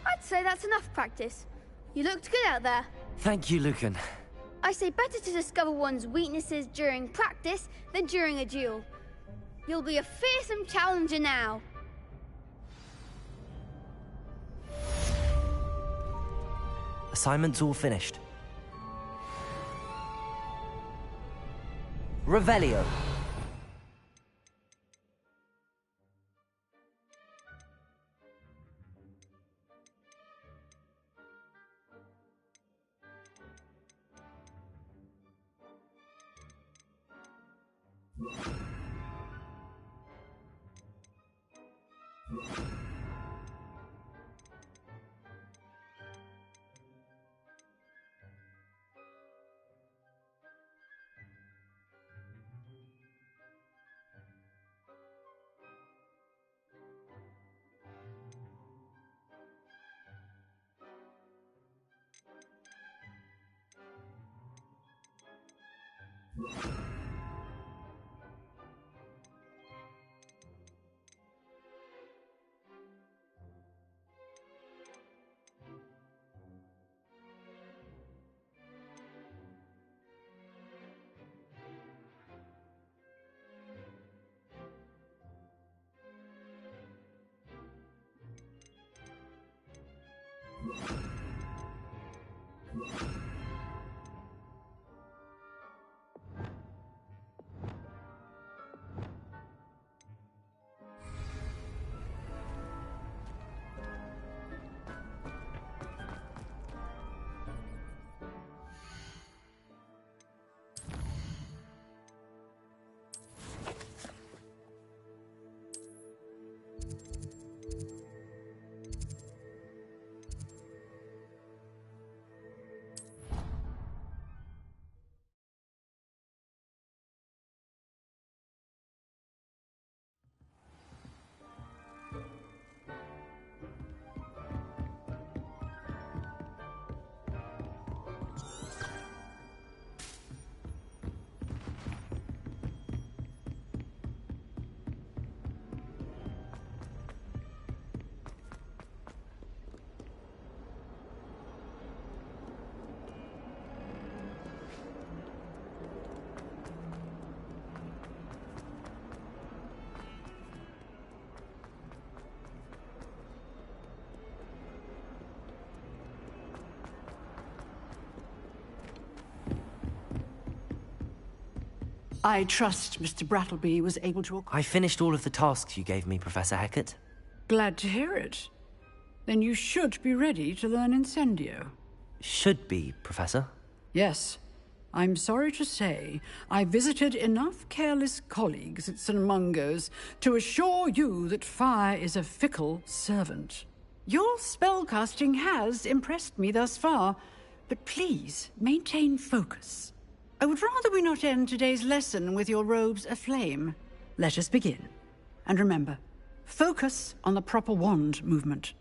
I'd say that's enough practice. You looked good out there. Thank you, Lucan. I say better to discover one's weaknesses during practice than during a duel. You'll be a fearsome challenger now. Assignment's all finished. Revelio. I trust Mr. Brattleby was able to... I finished all of the tasks you gave me, Professor Hecat. Glad to hear it. Then you should be ready to learn Incendio. Should be, Professor. Yes. I'm sorry to say, I visited enough careless colleagues at St. Mungo's to assure you that fire is a fickle servant. Your spellcasting has impressed me thus far, but please maintain focus. I would rather we not end today's lesson with your robes aflame. Let us begin. And remember, focus on the proper wand movement.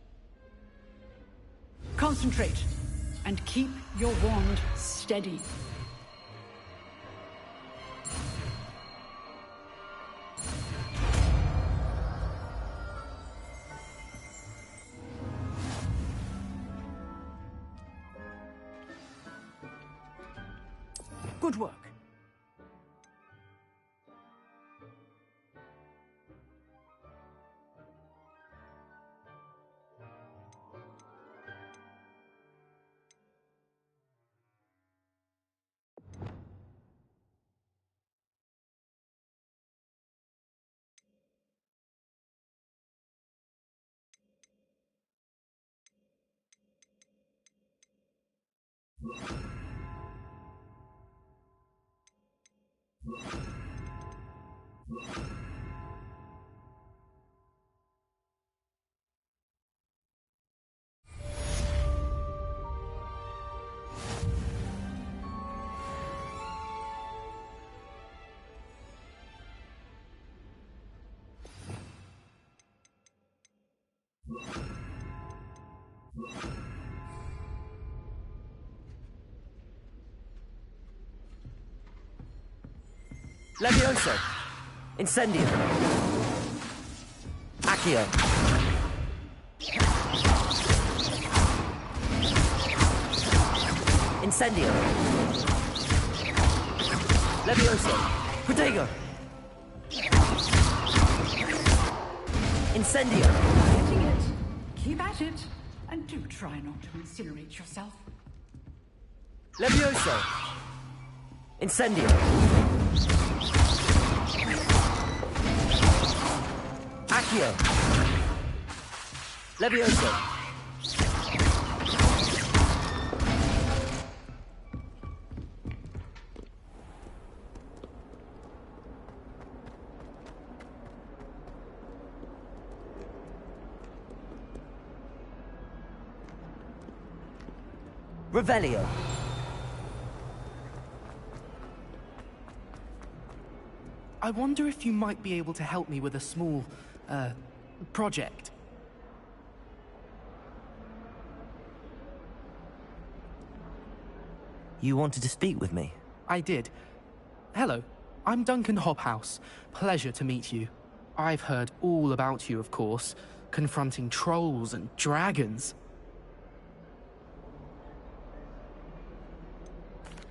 Concentrate, and keep your wand steady. Good work. Levioso. Incendio. Accio. Incendio. Levioso. Protego. Incendio. Getting it. Keep at it. And do try not to incinerate yourself. Levioso. Incendio. Accio. Levioso. Revelio. I wonder if you might be able to help me with a small, project. You wanted to speak with me? I did. Hello, I'm Duncan Hobhouse. Pleasure to meet you. I've heard all about you, of course, confronting trolls and dragons.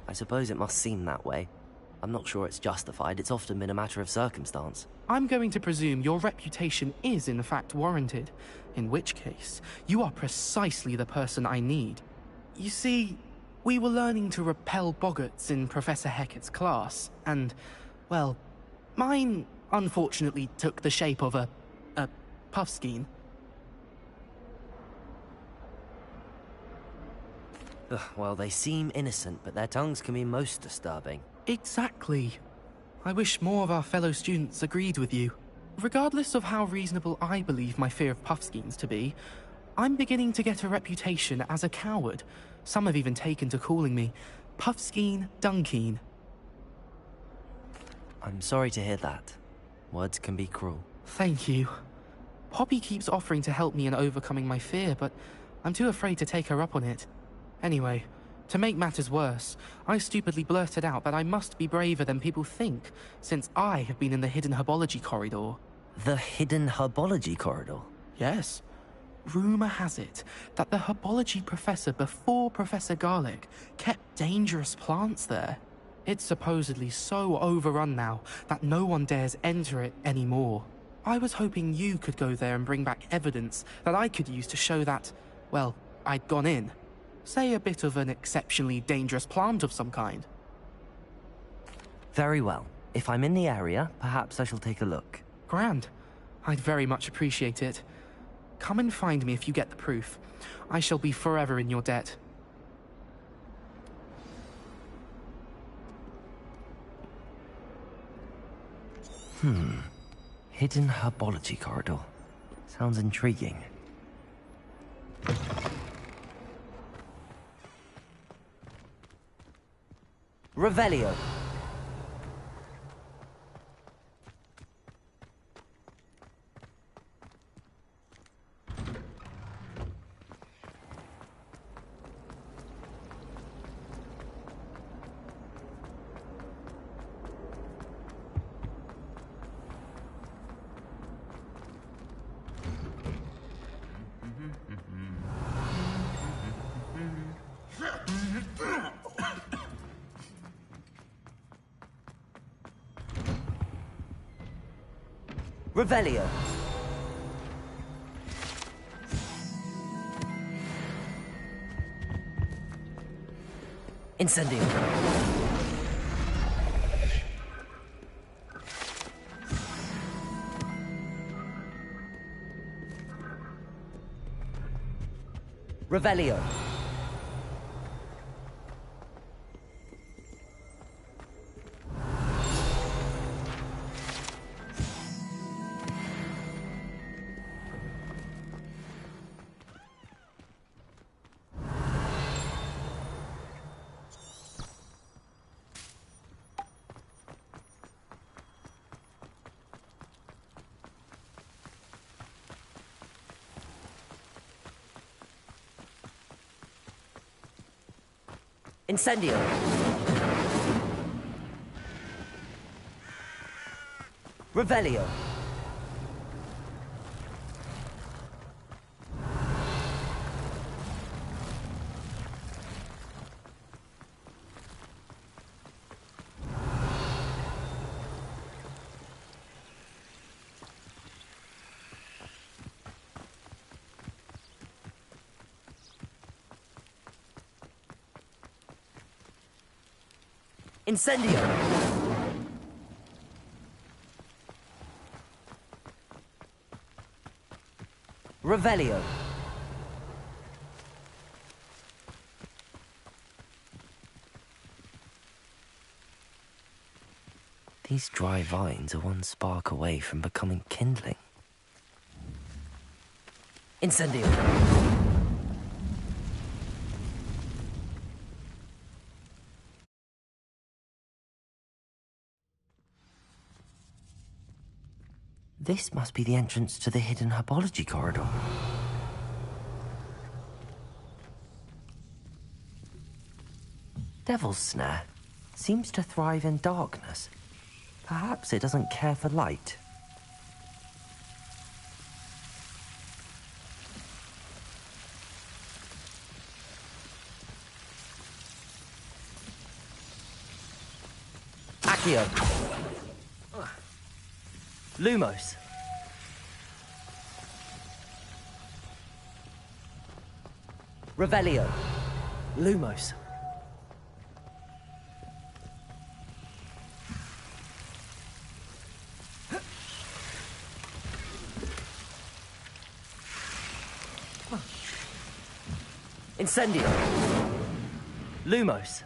I suppose it must seem that way. I'm not sure it's justified. It's often been a matter of circumstance. I'm going to presume your reputation is in fact warranted, in which case, you are precisely the person I need. You see, we were learning to repel boggarts in Professor Hecat's class, and, well, mine unfortunately took the shape of a puffskein. Ugh, well, they seem innocent, but their tongues can be most disturbing. Exactly. I wish more of our fellow students agreed with you. Regardless of how reasonable I believe my fear of puffskeins to be, I'm beginning to get a reputation as a coward. Some have even taken to calling me Puffskeen Dunkeen. I'm sorry to hear that. Words can be cruel. Thank you. Poppy keeps offering to help me in overcoming my fear, but I'm too afraid to take her up on it. Anyway, to make matters worse, I stupidly blurted out that I must be braver than people think, since I have been in the hidden herbology corridor. The hidden herbology corridor? Yes. Rumor has it that the herbology professor before Professor Garlic kept dangerous plants there. It's supposedly so overrun now that no one dares enter it anymore. I was hoping you could go there and bring back evidence that I could use to show that, well, I'd gone in. Say a bit of an exceptionally dangerous plant of some kind. Very well. If I'm in the area, perhaps I shall take a look. Grand. I'd very much appreciate it. Come and find me if you get the proof. I shall be forever in your debt. Hidden herbology corridor. Sounds intriguing. Revelio. Revelio. Incendio. Revelio. Incendio. Revelio. Incendio! Revelio! These dry vines are one spark away from becoming kindling. Incendio! This must be the entrance to the hidden herbology corridor. Devil's Snare seems to thrive in darkness. Perhaps it doesn't care for light. Accio. Lumos. Revelio. Lumos. Incendio. Lumos.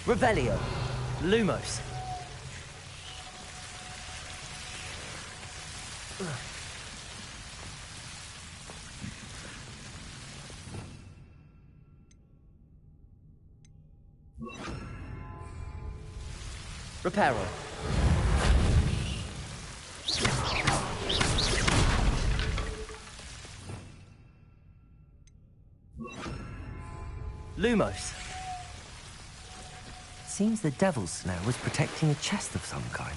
Revelio. Lumos. Reparo. Lumos. Seems the Devil's Snare was protecting a chest of some kind.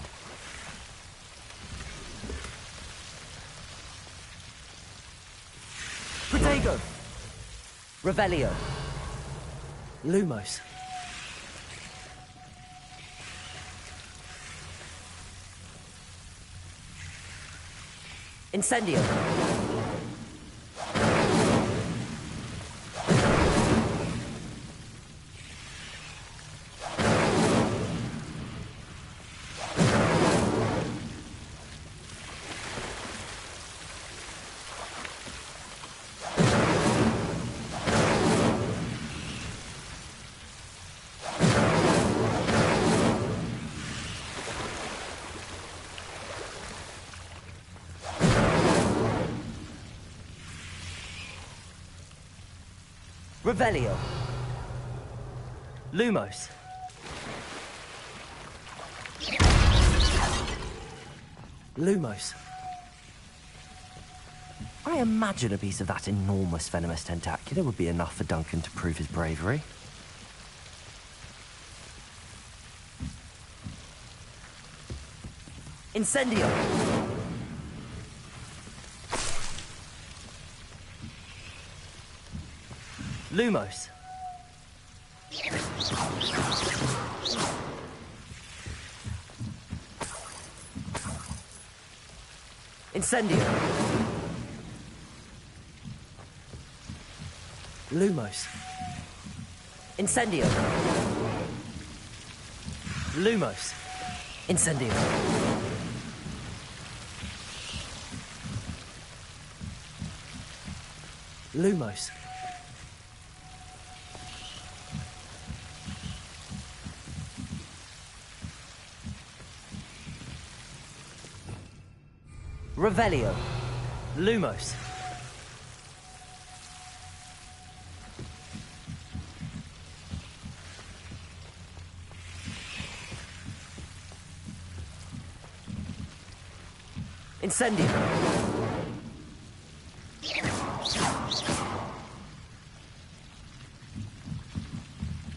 Protego! Revelio. Lumos. Incendio. Revelio. Lumos. Lumos. I imagine a piece of that enormous venomous tentacular would be enough for Duncan to prove his bravery. Incendio. Lumos. Incendio. Lumos. Incendio. Lumos. Incendio. Lumos. Revelio. Lumos. Incendio.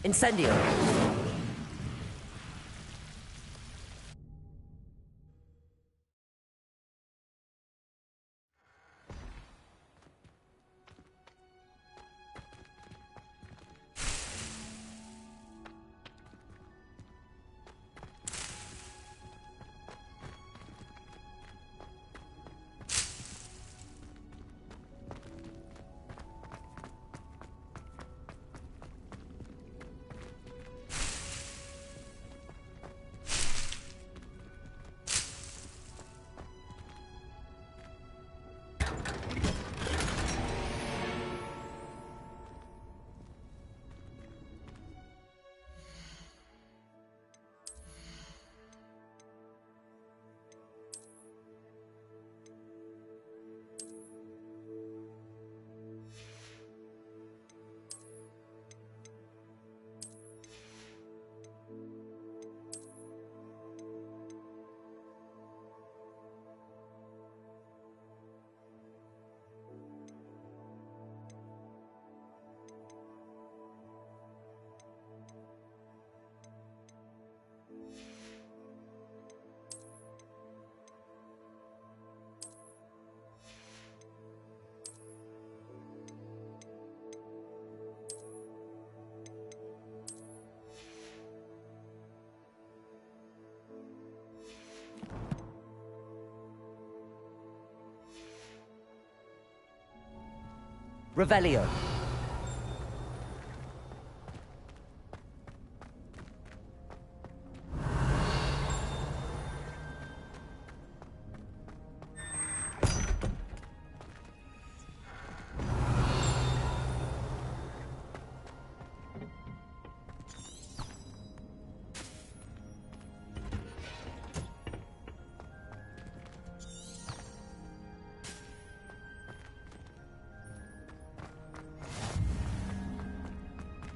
Incendio. Revelio.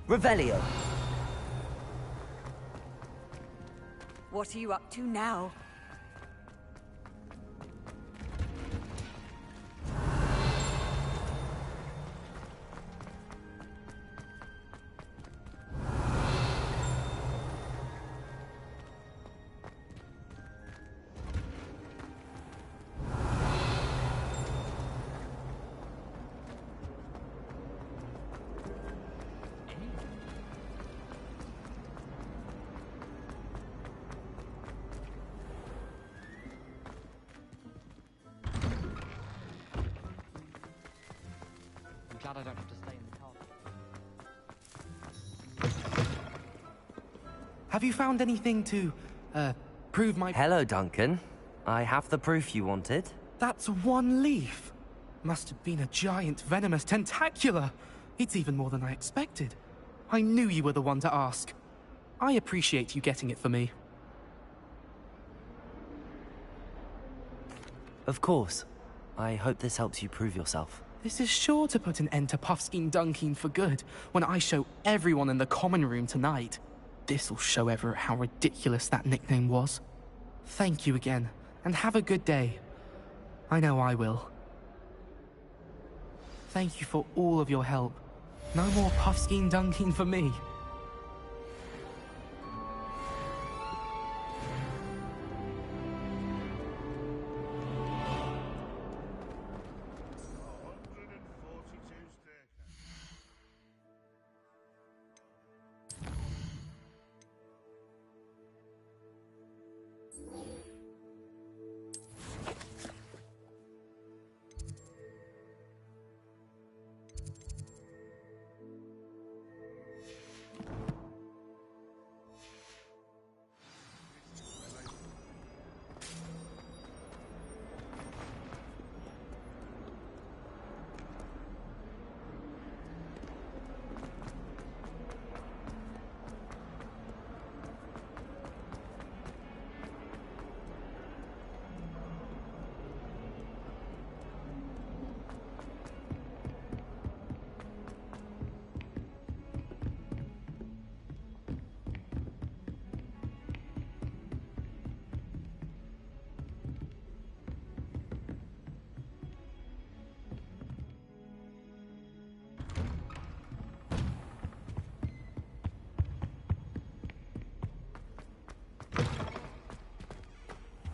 Revelio. What are you up to now? Glad I don't have to stay in the car. Have you found anything to, prove my... Hello, Duncan. I have the proof you wanted. That's one leaf. Must have been a giant venomous tentacula. It's even more than I expected. I knew you were the one to ask. I appreciate you getting it for me. Of course. I hope this helps you prove yourself. This is sure to put an end to Puffskein Dunkeen for good when I show everyone in the common room tonight. This'll show Everett how ridiculous that nickname was. Thank you again, and have a good day. I know I will. Thank you for all of your help. No more Puffskein Dunkeen for me.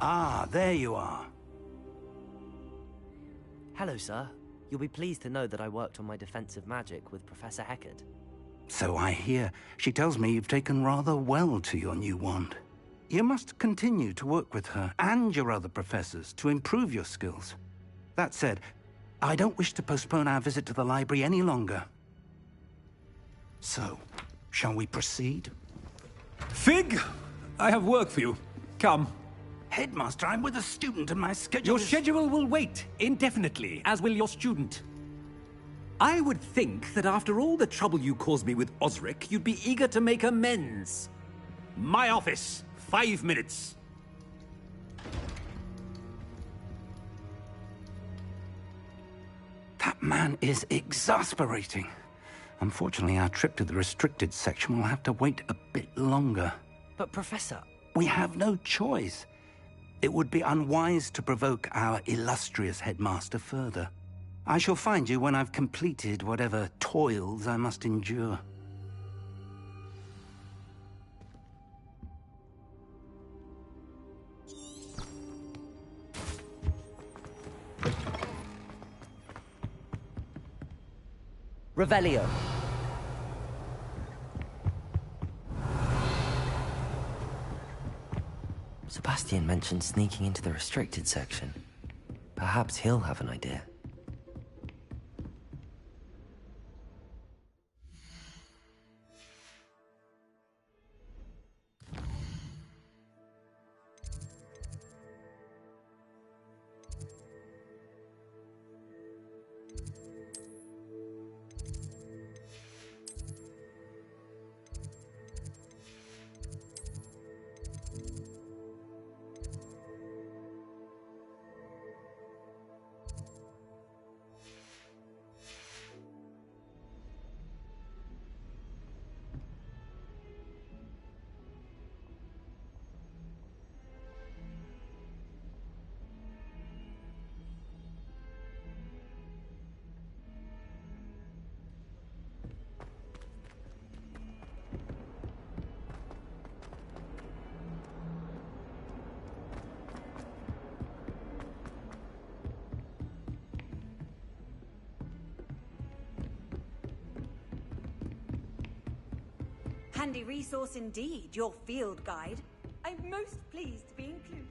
Ah, there you are. Hello, sir. You'll be pleased to know that I worked on my defensive magic with Professor Heckard. So I hear. She tells me you've taken rather well to your new wand. You must continue to work with her and your other professors to improve your skills. That said, I don't wish to postpone our visit to the library any longer. So, shall we proceed? Fig! I have work for you. Come. Headmaster, I'm with a student and my schedule Your is... schedule will wait indefinitely, as will your student. I would think that after all the trouble you caused me with Osric, you'd be eager to make amends. My office, 5 minutes. That man is exasperating. Unfortunately, our trip to the restricted section will have to wait a bit longer. But, Professor... We have no choice. It would be unwise to provoke our illustrious headmaster further. I shall find you when I've completed whatever toils I must endure. Revelio. Sebastian mentioned sneaking into the restricted section. Perhaps he'll have an idea. Handy resource indeed, your field guide. I'm most pleased to be included.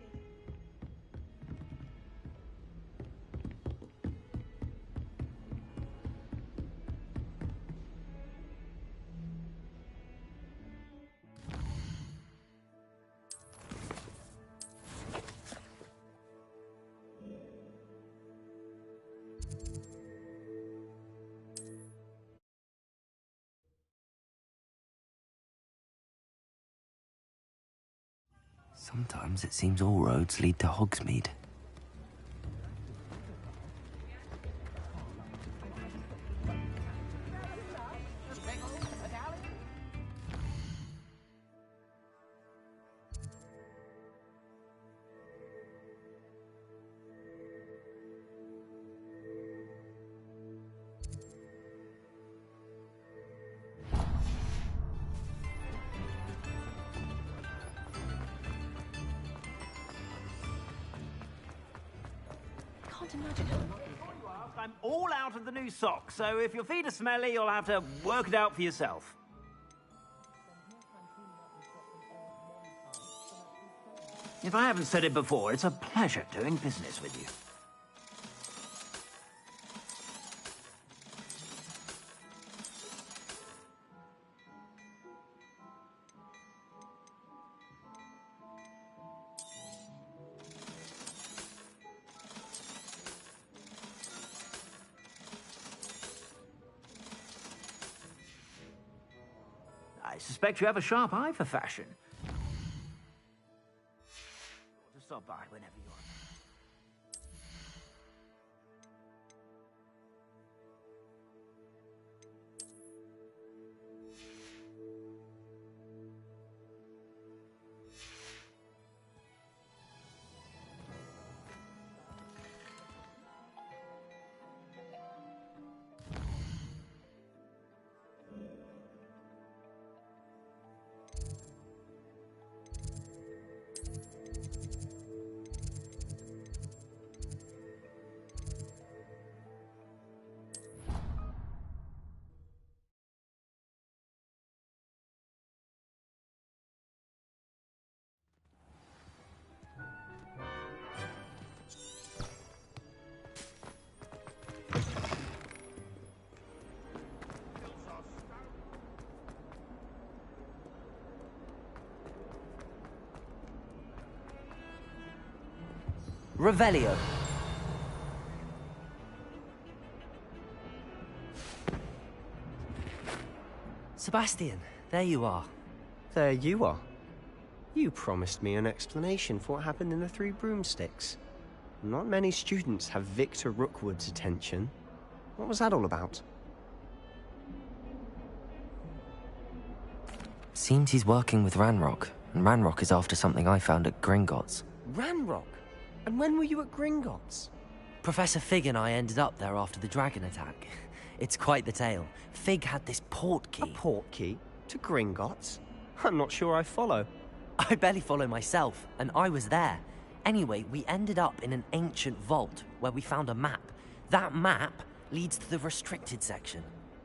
Sometimes it seems all roads lead to Hogsmeade. I'm all out of the new socks, so if your feet are smelly, you'll have to work it out for yourself. If I haven't said it before, it's a pleasure doing business with you. I suspect you have a sharp eye for fashion. Just stop by whenever you want. Revelio. Sebastian, there you are. There you are. You promised me an explanation for what happened in the Three Broomsticks. Not many students have Victor Rookwood's attention. What was that all about? Seems he's working with Ranrock, and Ranrock is after something I found at Gringotts. Ranrock? And when were you at Gringotts? Professor Fig and I ended up there after the dragon attack. It's quite the tale. Fig had this port key. A port key? To Gringotts? I'm not sure I follow. I barely follow myself, and I was there. Anyway, we ended up in an ancient vault where we found a map. That map leads to the restricted section.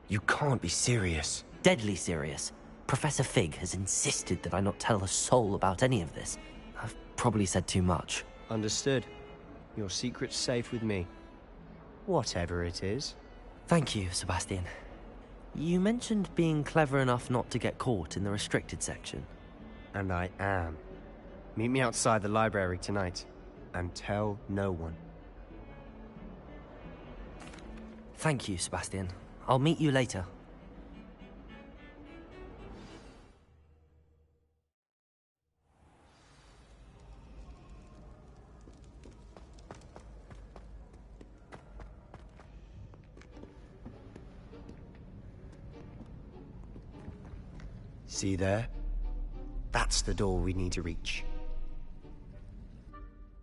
You can't be serious. Deadly serious. Professor Fig has insisted that I not tell a soul about any of this. I've probably said too much. Understood. Your secret's safe with me. Whatever it is. Thank you, Sebastian. You mentioned being clever enough not to get caught in the restricted section. And I am. Meet me outside the library tonight, and tell no one. Thank you, Sebastian. I'll meet you later. See there? That's the door we need to reach.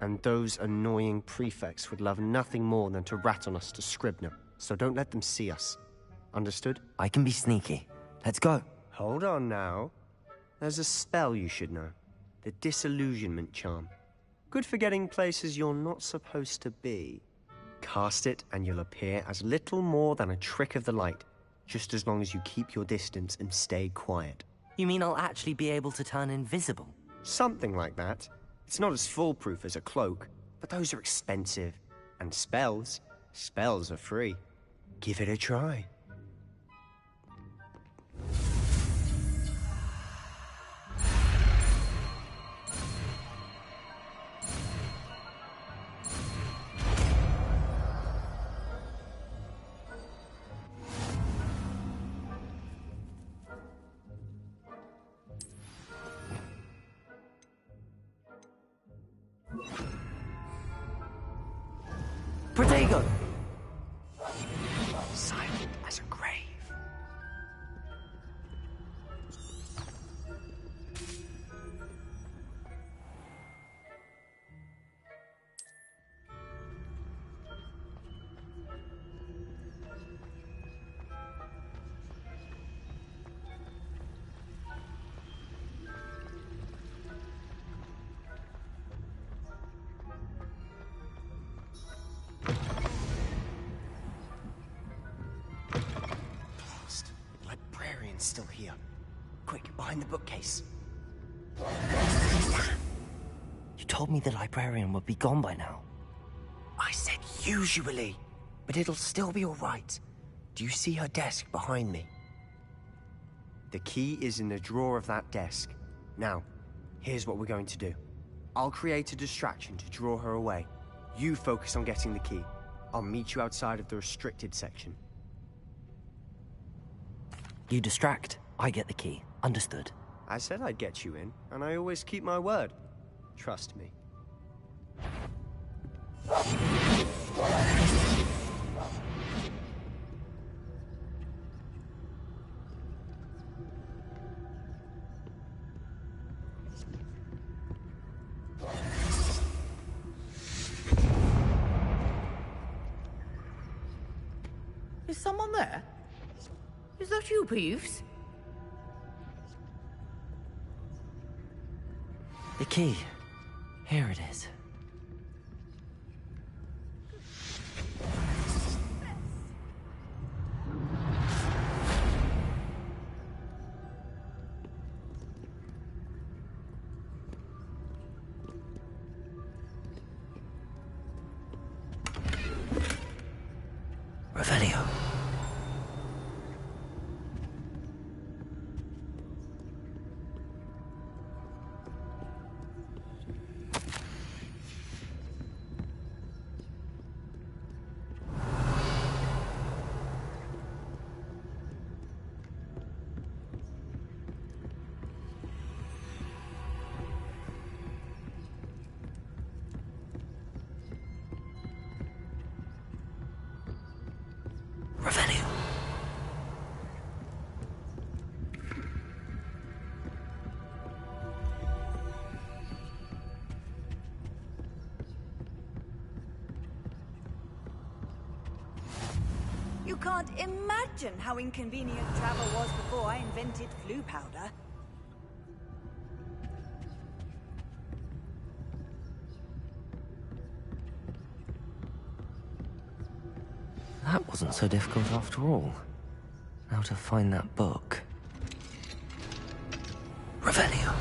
And those annoying prefects would love nothing more than to rat on us to Scribner, so don't let them see us. Understood? I can be sneaky. Let's go. Hold on now. There's a spell you should know. The Disillusionment Charm. Good for getting places you're not supposed to be. Cast it and you'll appear as little more than a trick of the light, just as long as you keep your distance and stay quiet. You mean I'll actually be able to turn invisible? Something like that. It's not as foolproof as a cloak, but those are expensive. And spells are free. Give it a try. Protego! Silent as a grave. Still here. Quick, behind the bookcase. You told me the librarian would be gone by now. I said usually, but it'll still be all right. Do you see her desk behind me? The key is in the drawer of that desk. Now, here's what we're going to do. I'll create a distraction to draw her away. You focus on getting the key. I'll meet you outside of the restricted section. You distract, I get the key. Understood. I said I'd get you in, and I always keep my word. Trust me. Is someone there? Is that you, Peeves? The key. Here it is. Revelio. can't imagine how inconvenient travel was before I invented flu powder. That wasn't so difficult after all. Now to find that book. Revelio.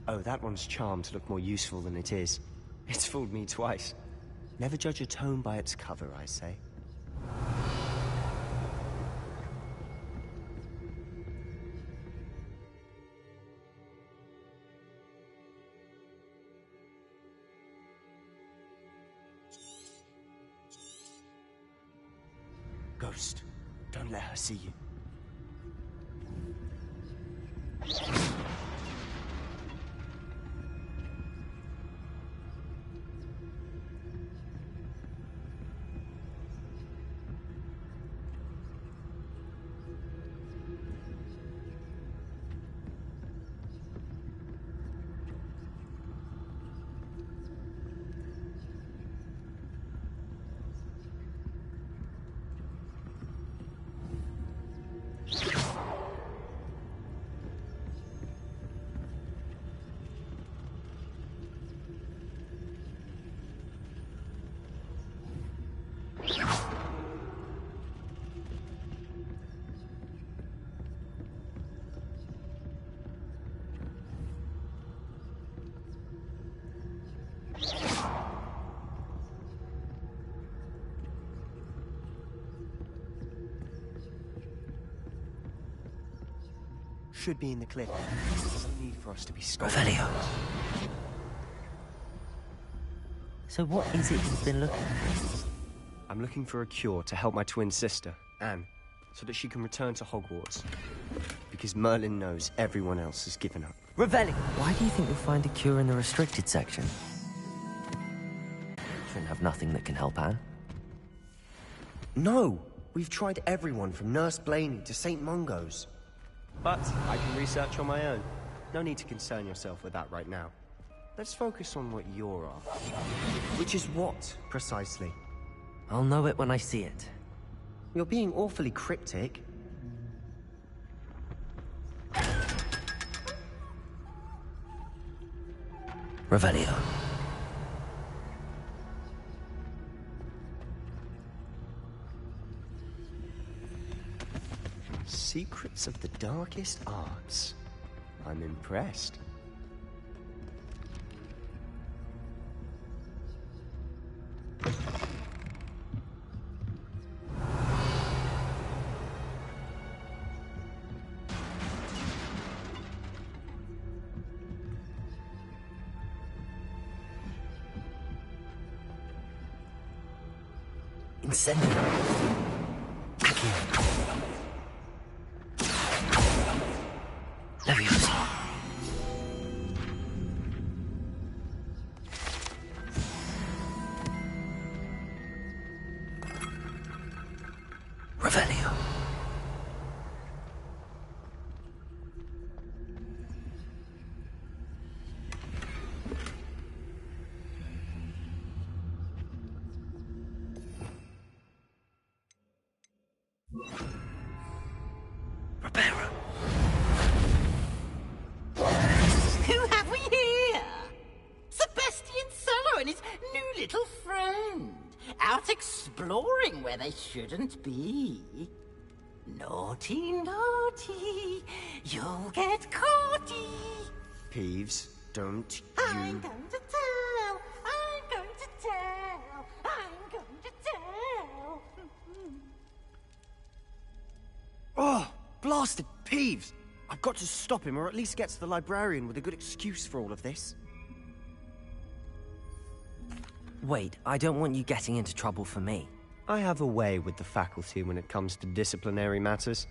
Oh, that one's charmed to look more useful than it is. It's fooled me twice. Never judge a tome by its cover, I say. Ghost, don't let her see you. Should be in the clip. There's no need for us to be scared. Revelio. So what is it you've been looking for? I'm looking for a cure to help my twin sister, Anne, so that she can return to Hogwarts. Because Merlin knows everyone else has given up. Revelio! Why do you think you'll find a cure in the restricted section? Shouldn't have nothing that can help Anne. No! We've tried everyone from Nurse Blaney to St. Mungo's. But I can research on my own. No need to concern yourself with that right now. Let's focus on what you're after. Which is what, precisely? I'll know it when I see it. You're being awfully cryptic. Revelio. Secrets of the darkest arts. I'm impressed. Incendio. Leviosa. Revelio. Who have we here? Sebastian Solo and his new little friend. Out exploring where they shouldn't be. Naughty, naughty. You'll get caughty. Peeves, don't I'm you... going to tell. I'm going to tell. I'm going to tell. Oh, blasted Peeves! I've got to stop him, or at least get to the librarian with a good excuse for all of this. Wait, I don't want you getting into trouble for me. I have a way with the faculty when it comes to disciplinary matters.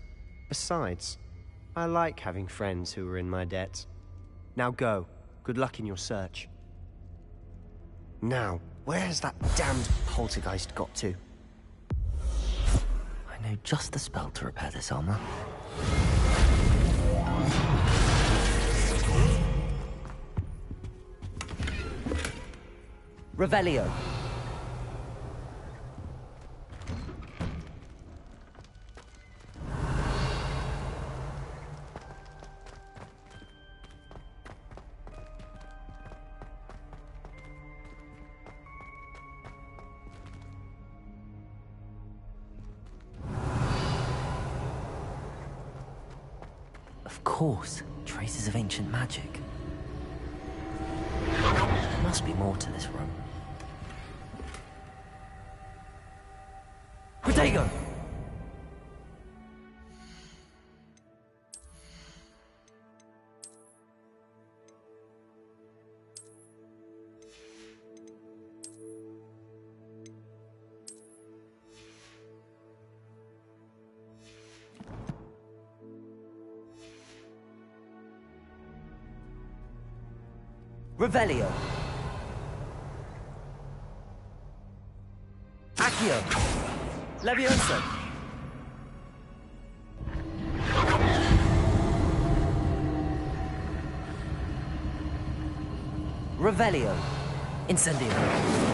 Besides, I like having friends who are in my debt. Now go. Good luck in your search. Now, where's that damned poltergeist got to? I know just the spell to repair this armor. Revelio. Of course, traces of ancient magic. There must be more to this room. Protego! Revelio. Accio. Levioso. Revelio. Incendio.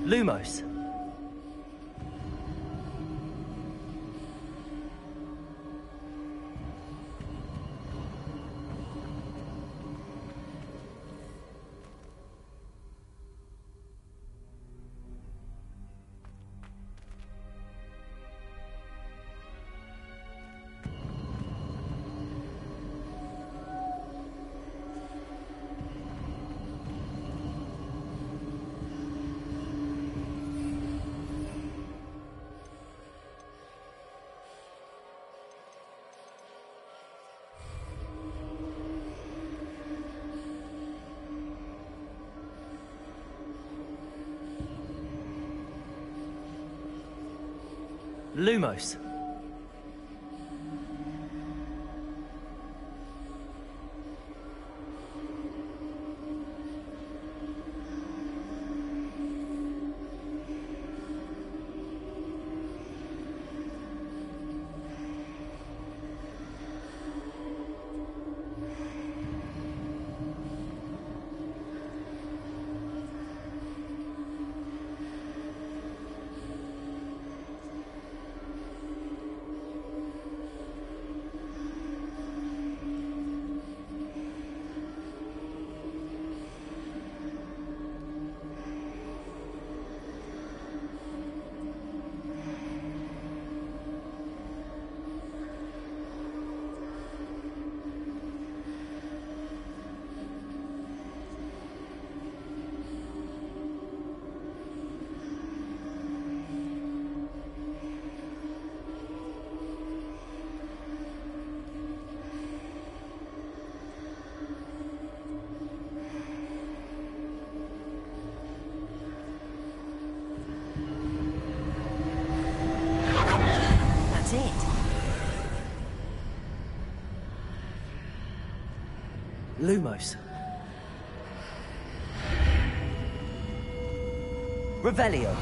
Lumos. Lumos. Lumos. Revelio.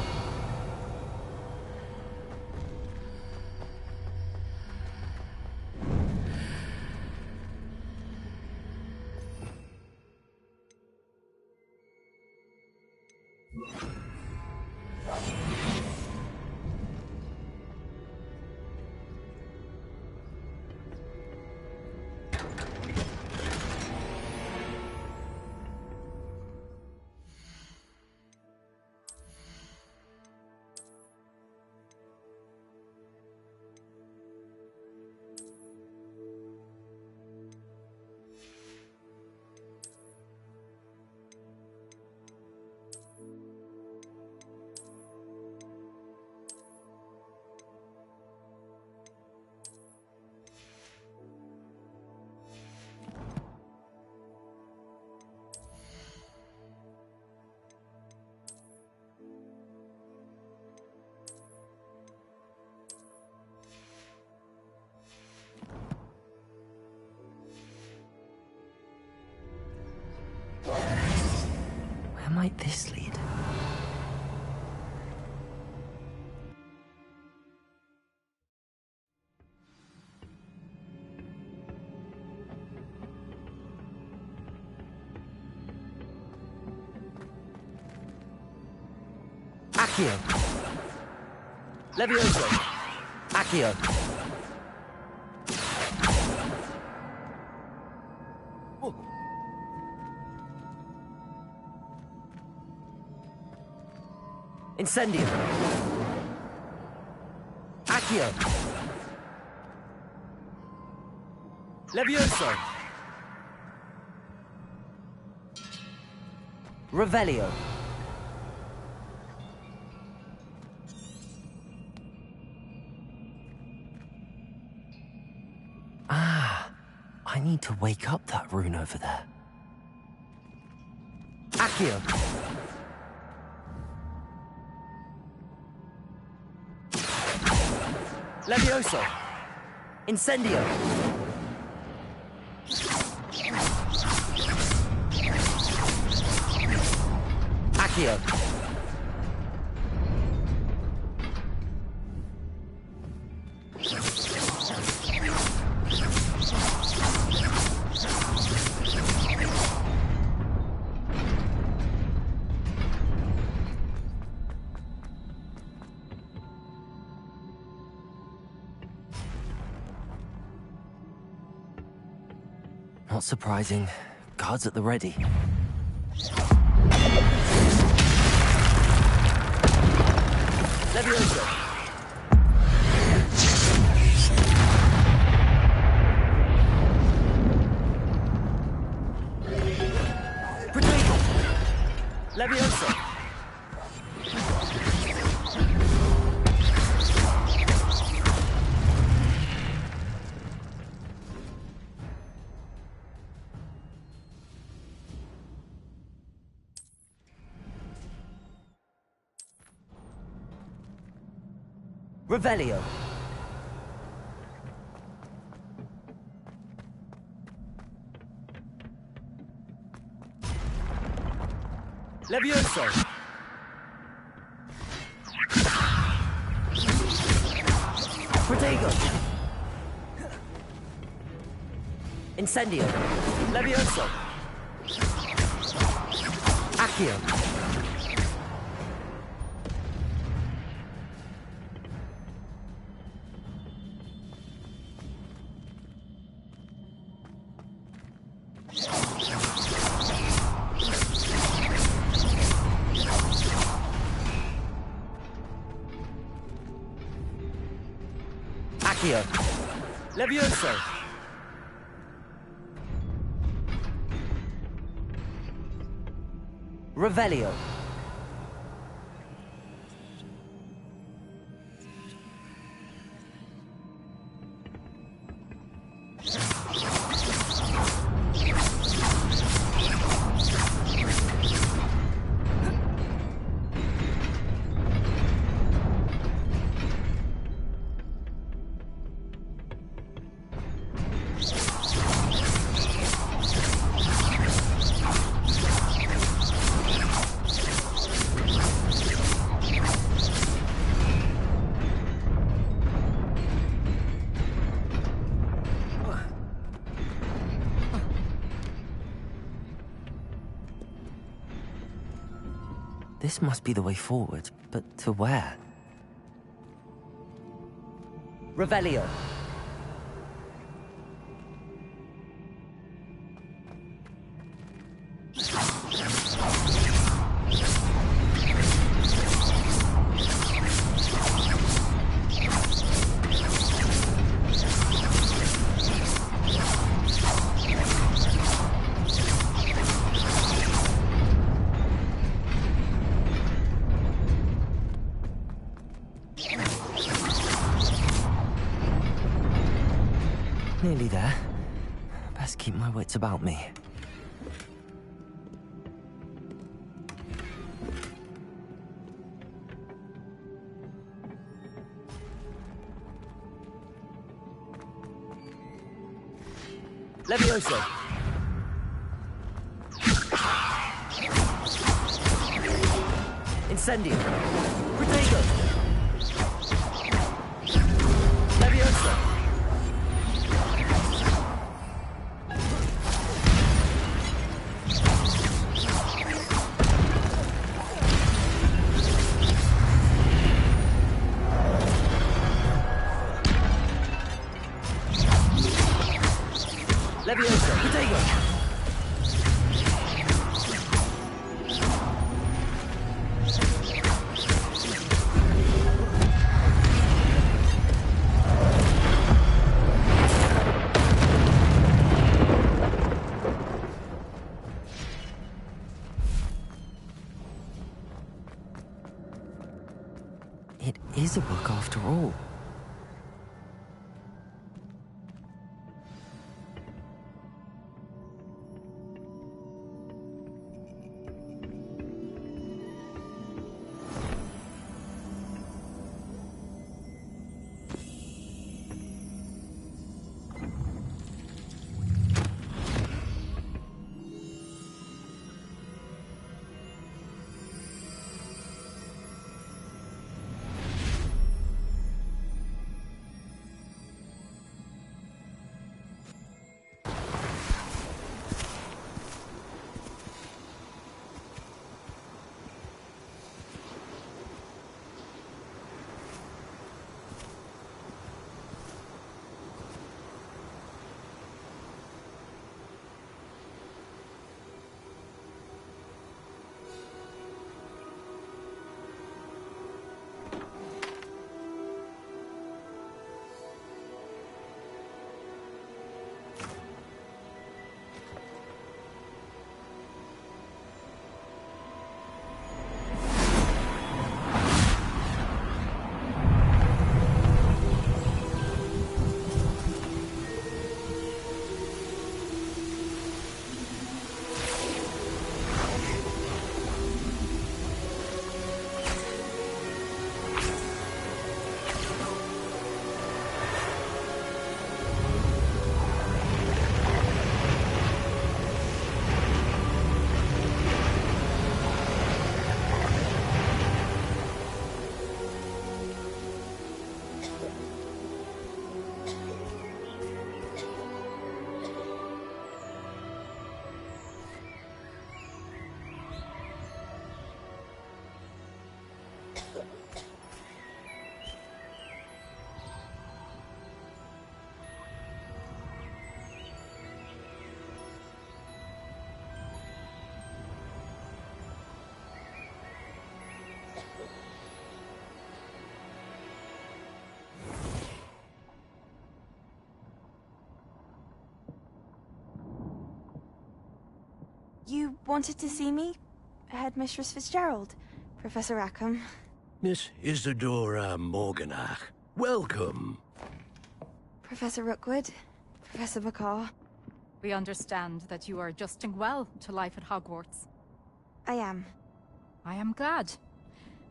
Where might this lead? Accio. Levioso. Accio. Incendio. Accio. Levioso. Revelio. Ah, I need to wake up that rune over there. Accio. Levioso. Incendio. Accio. Not surprising. Guards at the ready. Levioso! Levioso! Revelio. Levioso! Protego. Incendio. Levioso! Accio. Accio. Levioso! Revelio. This must be the way forward, but to where? Revelio. Nearly there. Best keep my wits about me. Levioso! Incendio. Protego! Levioso! Levioso! Protego! It is a book after all. You wanted to see me? Headmistress Fitzgerald, Professor Rackham. Miss Isadora Morganach, welcome. Professor Rookwood, Professor Bakar. We understand that you are adjusting well to life at Hogwarts. I am. I am glad.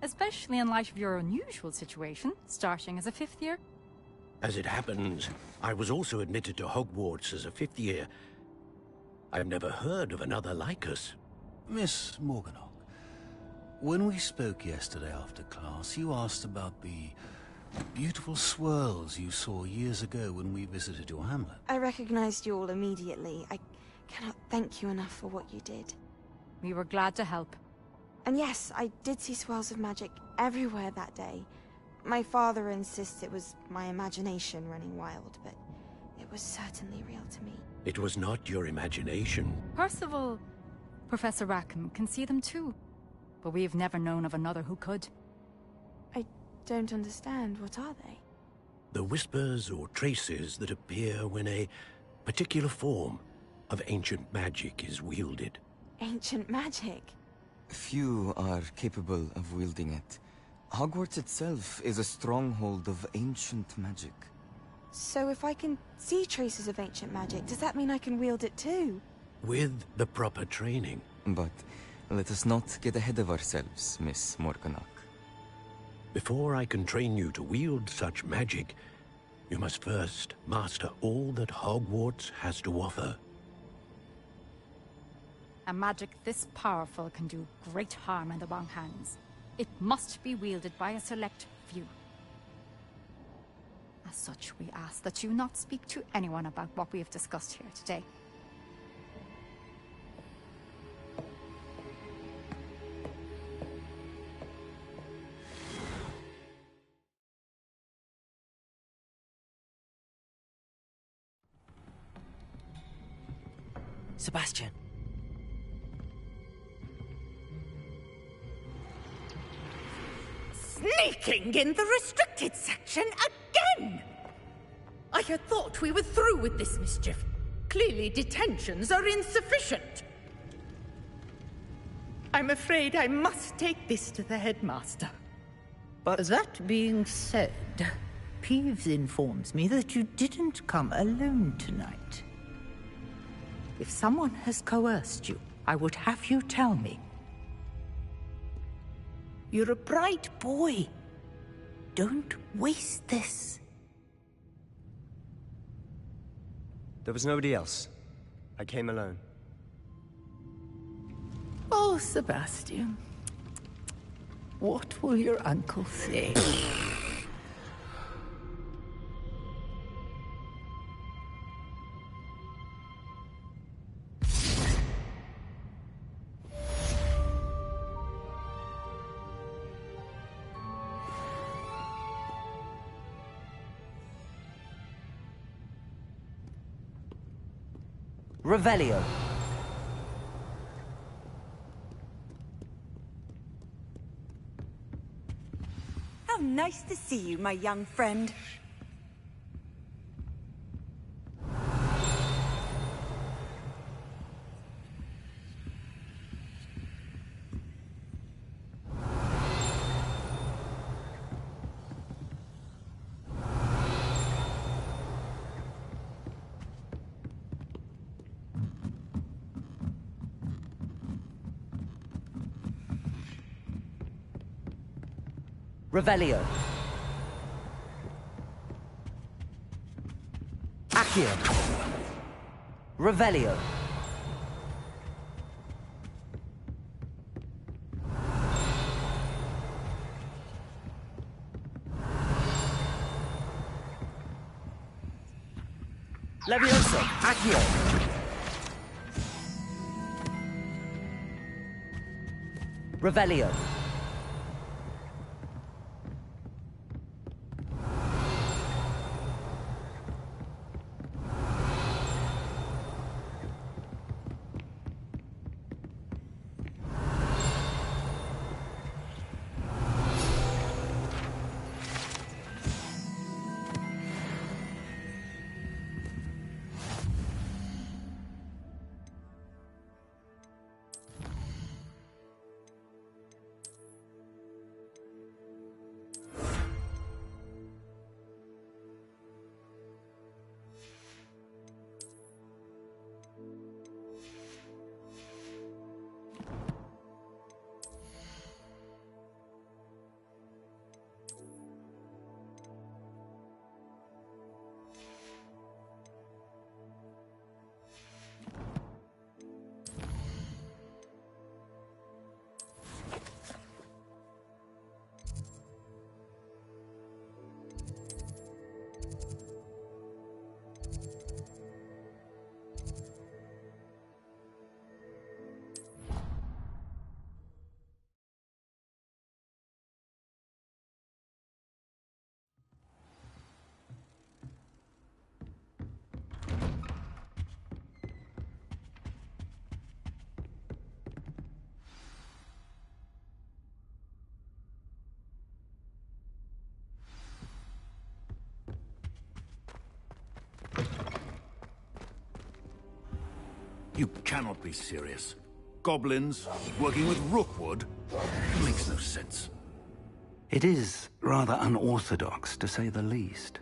Especially in light of your unusual situation, starting as a 5th year. As it happens, I was also admitted to Hogwarts as a 5th year. I've never heard of another like us. Miss Morganach, when we spoke yesterday after class, you asked about the beautiful swirls you saw years ago when we visited your hamlet. I recognized you all immediately. I cannot thank you enough for what you did. We were glad to help. And yes, I did see swirls of magic everywhere that day. My father insists it was my imagination running wild, but it was certainly real to me. It was not your imagination. Percival, Professor Rackham can see them too. But we've never known of another who could. I don't understand. What are they? The whispers or traces that appear when a particular form of ancient magic is wielded. Ancient magic? Few are capable of wielding it. Hogwarts itself is a stronghold of ancient magic. So if I can see traces of ancient magic, does that mean I can wield it too? With the proper training. But let us not get ahead of ourselves, Miss Morganach. Before I can train you to wield such magic, you must first master all that Hogwarts has to offer. A magic this powerful can do great harm in the wrong hands. It must be wielded by a select few. As such, we ask that you not speak to anyone about what we have discussed here today. Sebastian. Sneaking in the restricted section again! I had thought we were through with this mischief. Clearly detentions are insufficient. I'm afraid I must take this to the headmaster. But that being said, Peeves informs me that you didn't come alone tonight. If someone has coerced you, I would have you tell me. You're a bright boy. Don't waste this. There was nobody else. I came alone. Oh, Sebastian. What will your uncle say? Revelio. How nice to see you, my young friend. Revelio. Accio. Revelio. Levioso. Accio. Revelio. You cannot be serious. Goblins, working with Rookwood? It makes no sense. It is rather unorthodox, to say the least.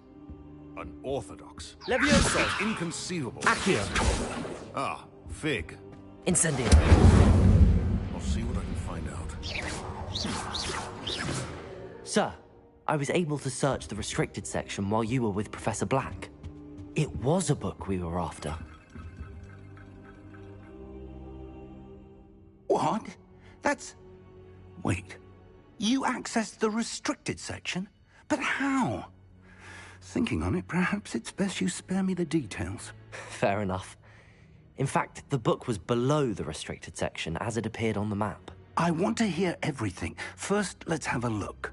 Unorthodox? Levioso! It's inconceivable. Accio! Ah, Fig. Incendio! I'll see what I can find out. Sir, I was able to search the restricted section while you were with Professor Black. It was a book we were after. What? That's... Wait. You accessed the restricted section? But how? Thinking on it, perhaps it's best you spare me the details. Fair enough. In fact, the book was below the restricted section as it appeared on the map. I want to hear everything. First, let's have a look.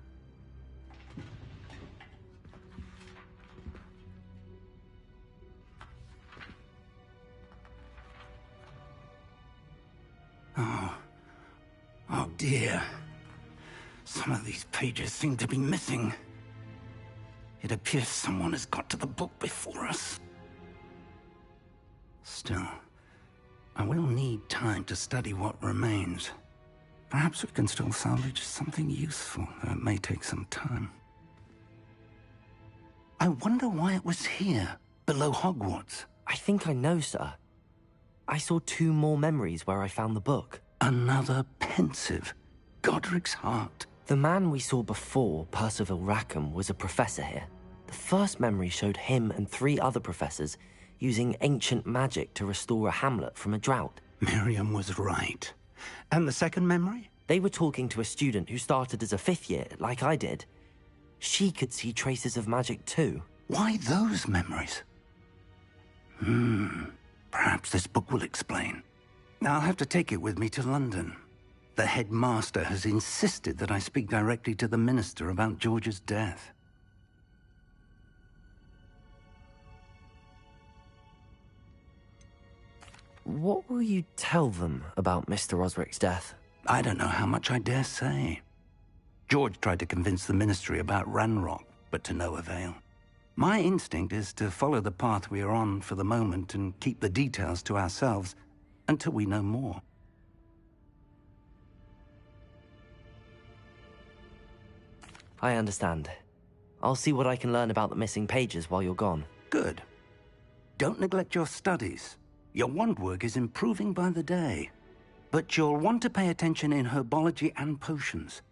Oh dear. Some of these pages seem to be missing. It appears someone has got to the book before us. Still, I will need time to study what remains. Perhaps we can still salvage something useful, though it may take some time. I wonder why it was here, below Hogwarts. I think I know, sir. I saw 2 more memories where I found the book. Another pensive. Godric's heart. The man we saw before, Percival Rackham, was a professor here. The first memory showed him and 3 other professors using ancient magic to restore a hamlet from a drought. Miriam was right. And the second memory? They were talking to a student who started as a 5th year, like I did. She could see traces of magic too. Why those memories? Perhaps this book will explain. I'll have to take it with me to London. The headmaster has insisted that I speak directly to the minister about George's death. What will you tell them about Mr. Osric's death? I don't know how much I dare say. George tried to convince the ministry about Ranrock, but to no avail. My instinct is to follow the path we are on for the moment and keep the details to ourselves until we know more. I understand. I'll see what I can learn about the missing pages while you're gone. Good. Don't neglect your studies. Your wand work is improving by the day. But you'll want to pay attention in herbology and potions.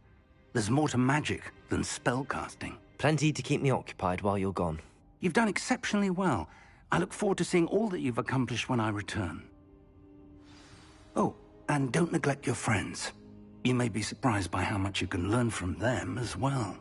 There's more to magic than spellcasting. Plenty to keep me occupied while you're gone. You've done exceptionally well. I look forward to seeing all that you've accomplished when I return. Oh, and don't neglect your friends. You may be surprised by how much you can learn from them as well.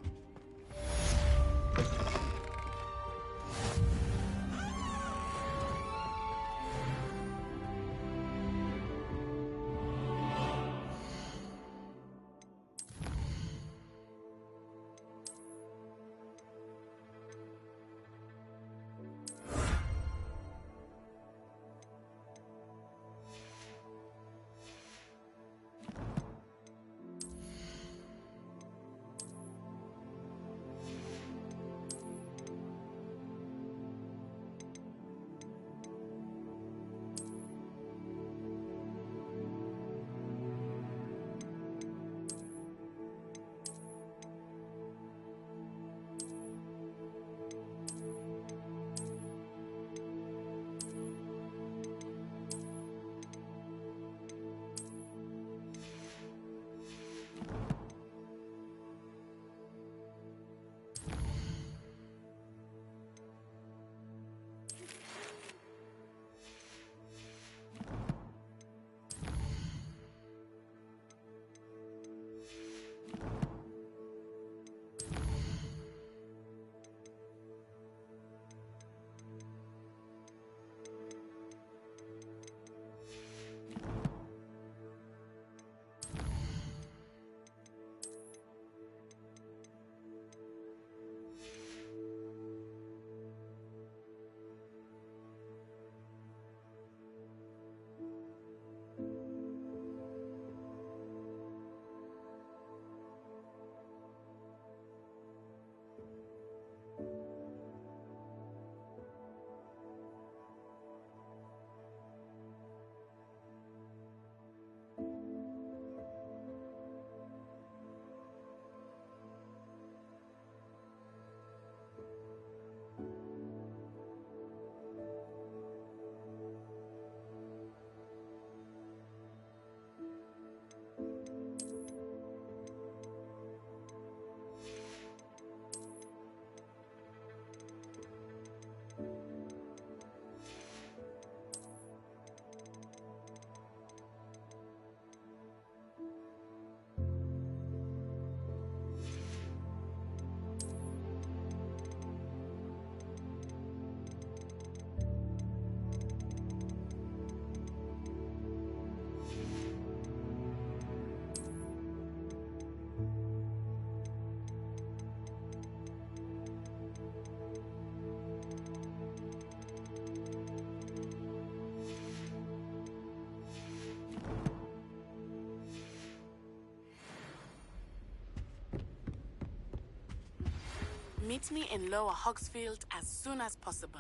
Meet me in Lower Hogsfield as soon as possible.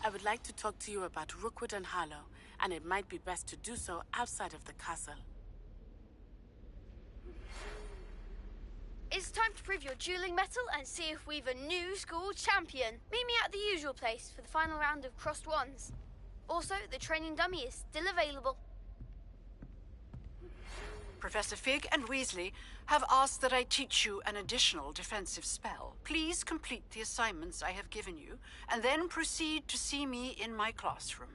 I would like to talk to you about Rookwood and Harlow, and it might be best to do so outside of the castle. It's time to prove your dueling mettle and see if we've a new school champion. Meet me at the usual place for the final round of crossed wands. Also, the training dummy is still available. Professor Fig and Weasley have asked that I teach you an additional defensive spell. Please complete the assignments I have given you, and then proceed to see me in my classroom.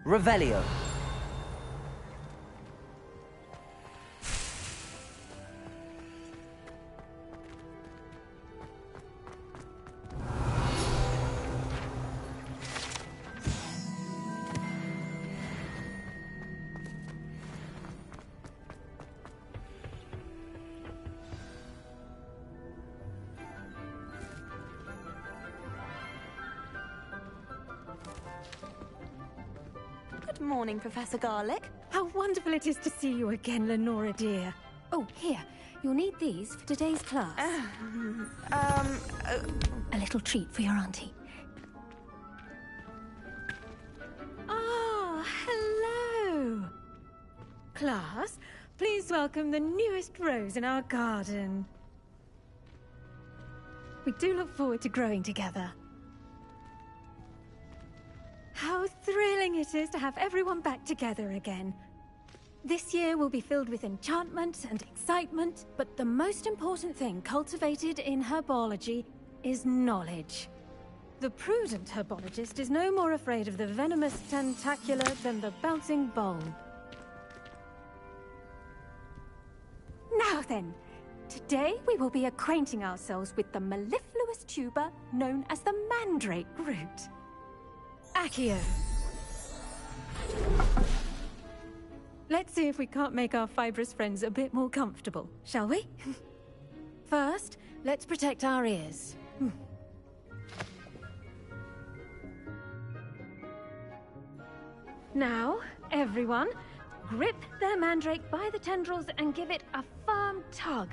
Revelio. Good morning, Professor Garlick. How wonderful it is to see you again, Lenora dear. Oh, here. You'll need these for today's class. A little treat for your auntie. Ah, hello. Class, please welcome the newest rose in our garden. We do look forward to growing together. How thrilling it is to have everyone back together again. This year will be filled with enchantment and excitement, but the most important thing cultivated in herbology is knowledge. The prudent herbologist is no more afraid of the venomous tentacula than the bouncing bulb. Now then, today we will be acquainting ourselves with the mellifluous tuber known as the mandrake root. Accio. Let's see if we can't make our fibrous friends a bit more comfortable, shall we? First, let's protect our ears. Now, everyone, grip their mandrake by the tendrils and give it a firm tug.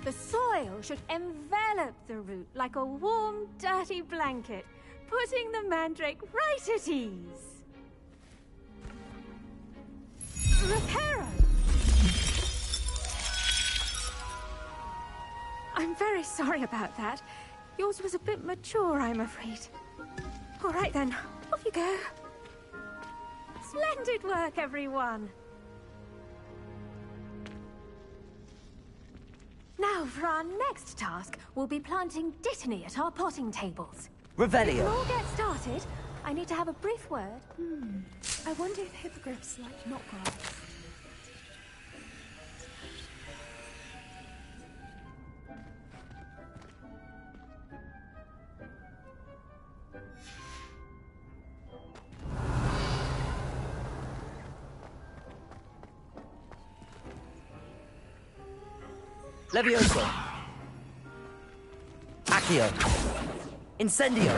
The soil should envelop the root like a warm, dirty blanket, putting the mandrake right at ease. Reparo! I'm very sorry about that. Yours was a bit mature, I'm afraid. All right then, off you go. Splendid work, everyone. Now, for our next task, we'll be planting Dittany at our potting tables. Revelio. Before we get started, I need to have a brief word. I wonder if hippogriffs like knotgrass. Levioso. Accio. Incendio.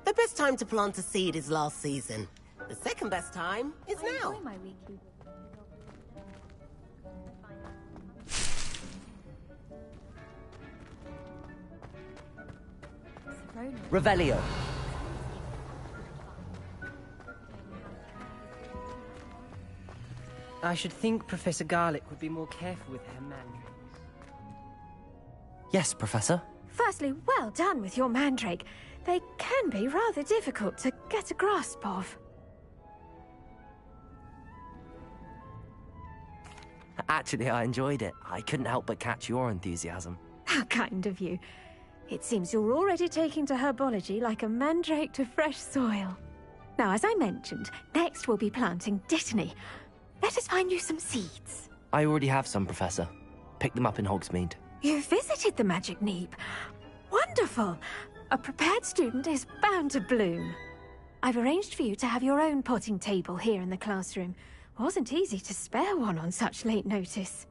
The best time to plant a seed is last season. The second best time is now. Revelio. I should think Professor Garlic would be more careful with her mandrakes. Yes, Professor. Firstly, well done with your mandrake. They can be rather difficult to get a grasp of. Actually, I enjoyed it. I couldn't help but catch your enthusiasm. How kind of you. It seems you're already taking to herbology like a mandrake to fresh soil. Now, as I mentioned, next we'll be planting Dittany. Let us find you some seeds. I already have some, Professor. Picked them up in Hogsmeade. You visited the Magic Neep. Wonderful. A prepared student is bound to bloom. I've arranged for you to have your own potting table here in the classroom. Wasn't easy to spare one on such late notice.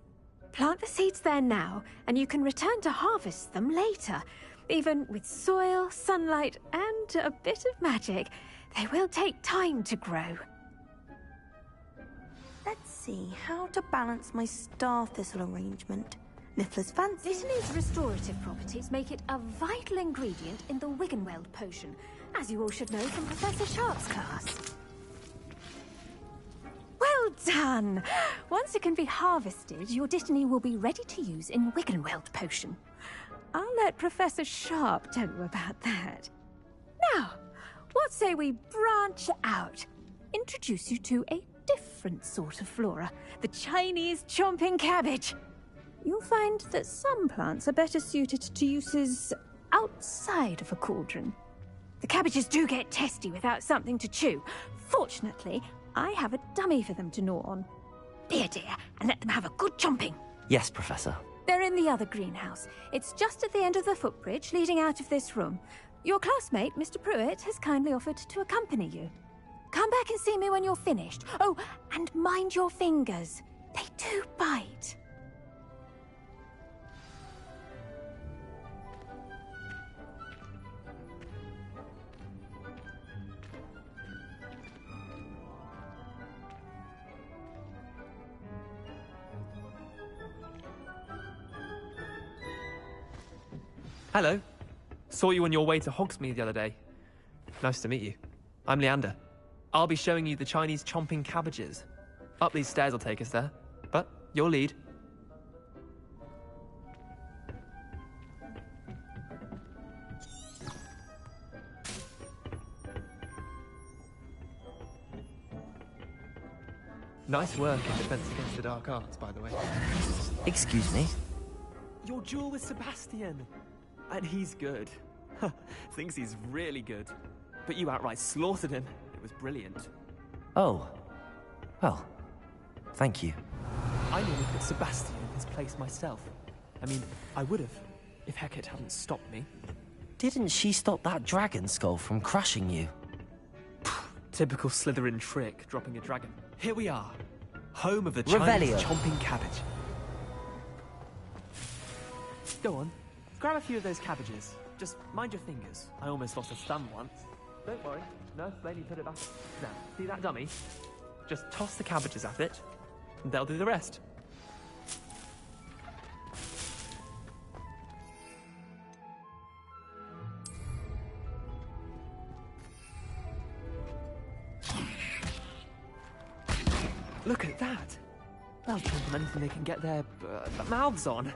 Plant the seeds there now, and you can return to harvest them later. Even with soil, sunlight, and a bit of magic, they will take time to grow. Let's see how to balance my star thistle arrangement. Niffler's fancy. Dittany's restorative properties make it a vital ingredient in the Wiggenweld potion, as you all should know from Professor Sharp's class. Well done! Once it can be harvested, your Dittany will be ready to use in Wiggenweld potion. I'll let Professor Sharp tell you about that. Now, what say we branch out? Introduce you to a different sort of flora, the Chinese chomping cabbage. You'll find that some plants are better suited to uses outside of a cauldron. The cabbages do get testy without something to chew. Fortunately, I have a dummy for them to gnaw on. Be a dear and let them have a good chomping. Yes, Professor. They're in the other greenhouse. It's just at the end of the footbridge leading out of this room. Your classmate, Mr. Pruitt, has kindly offered to accompany you. Come back and see me when you're finished. Oh, and mind your fingers. They do bite. Hello. Saw you on your way to Hogsmeade the other day. Nice to meet you. I'm Leander. I'll be showing you the Chinese chomping cabbages. Up these stairs will take us there. But your lead. Nice work in Defense Against the Dark Arts, by the way. Excuse me? Your duel with Sebastian. And he's good. Thinks he's really good. But you outright slaughtered him. It was brilliant. Oh. Well, thank you. I nearly put Sebastian in his place myself. I mean, I would have, if Hecate hadn't stopped me. Didn't she stop that dragon skull from crushing you? Typical Slytherin trick, dropping a dragon. Here we are. Home of the Revelio. Chinese chomping cabbage. Go on. Grab a few of those cabbages. Just mind your fingers. I almost lost a thumb once. Don't worry. No, let me put it back. Now, see that dummy? Just toss the cabbages at it. They'll do the rest. Look at that! They'll jump on anything they can get their mouths on.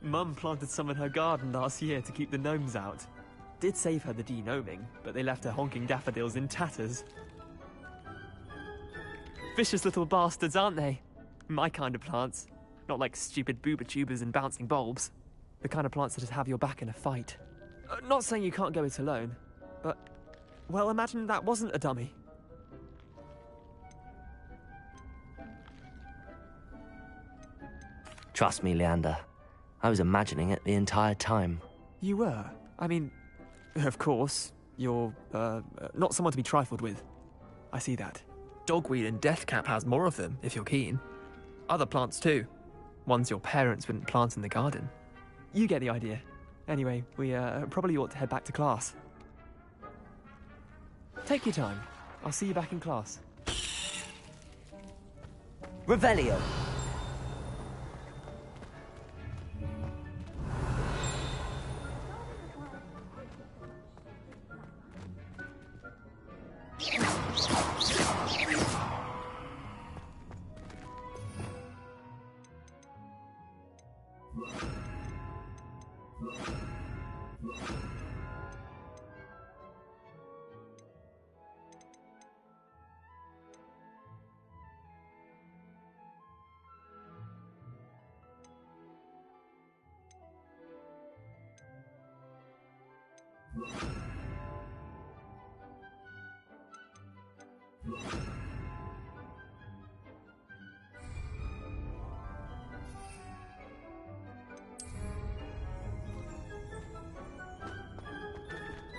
Mum planted some in her garden last year to keep the gnomes out. Did save her the de-gnoming, but they left her honking daffodils in tatters. Vicious little bastards, aren't they? My kind of plants. Not like stupid booba tubers and bouncing bulbs. The kind of plants that just have your back in a fight. Not saying you can't go it alone, but... well, imagine that wasn't a dummy. Trust me, Leander. I was imagining it the entire time. You were? I mean, of course, you're, not someone to be trifled with. I see that. Dogweed and deathcap has more of them, if you're keen. Other plants too. Ones your parents wouldn't plant in the garden. You get the idea. Anyway, we probably ought to head back to class. Take your time. I'll see you back in class. Revelio.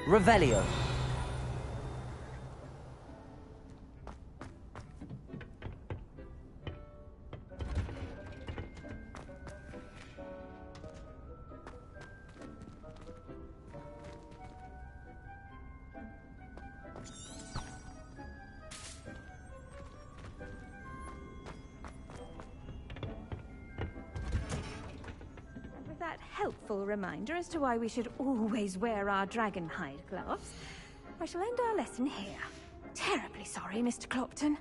Revelio. With that helpful reminder as to why we should always wear our dragon hide gloves, I shall end our lesson here. Terribly sorry, Mr. Clopton.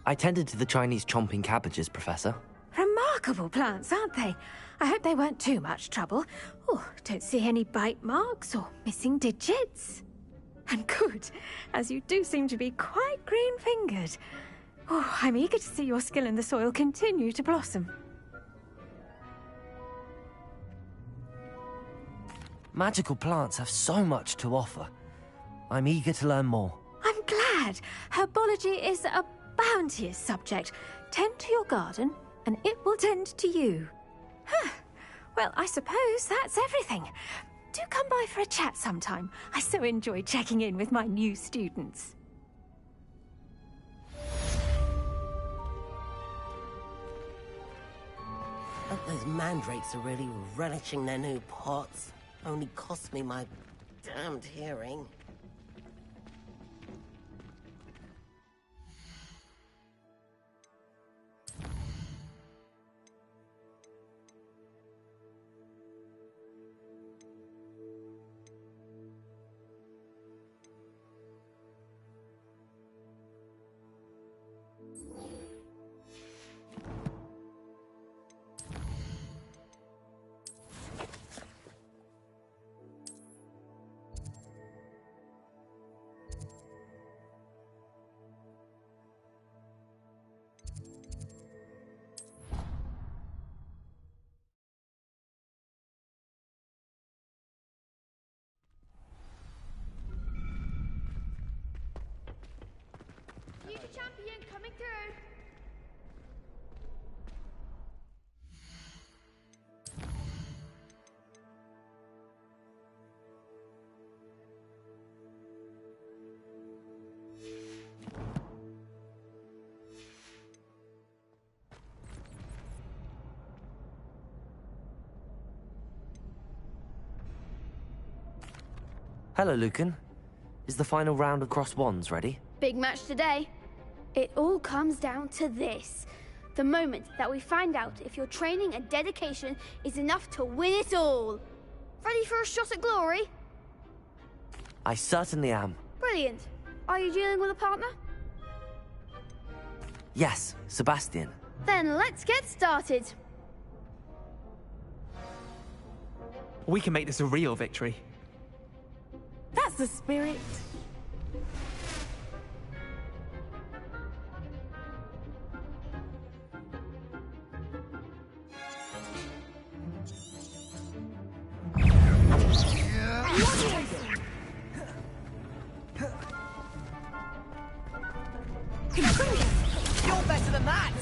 I tended to the Chinese chomping cabbages, Professor. Remarkable plants, aren't they? I hope they weren't too much trouble. Oh, don't see any bite marks or missing digits. And good, as you do seem to be quite green-fingered. Oh, I'm eager to see your skill in the soil continue to blossom. Magical plants have so much to offer. I'm eager to learn more. I'm glad. Herbology is a bounteous subject. Tend to your garden, and it will tend to you. Huh. Well, I suppose that's everything. Do come by for a chat sometime. I so enjoy checking in with my new students. Hope those mandrakes are really relishing their new pots. Only cost me my damned hearing. Future champion coming through. Hello, Lucan. Is the final round of crossed wands ready? Big match today. It all comes down to this. The moment that we find out if your training and dedication is enough to win it all. Ready for a shot at glory? I certainly am. Brilliant. Are you dealing with a partner? Yes, Sebastian. Then let's get started. We can make this a real victory. That's the spirit. You're better than that!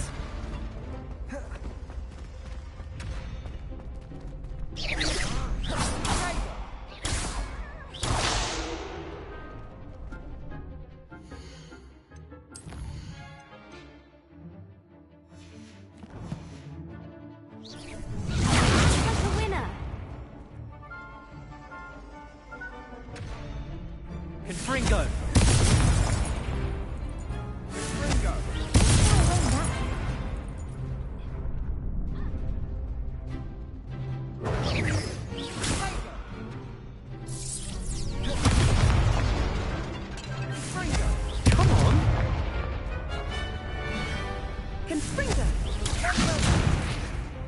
Confringo!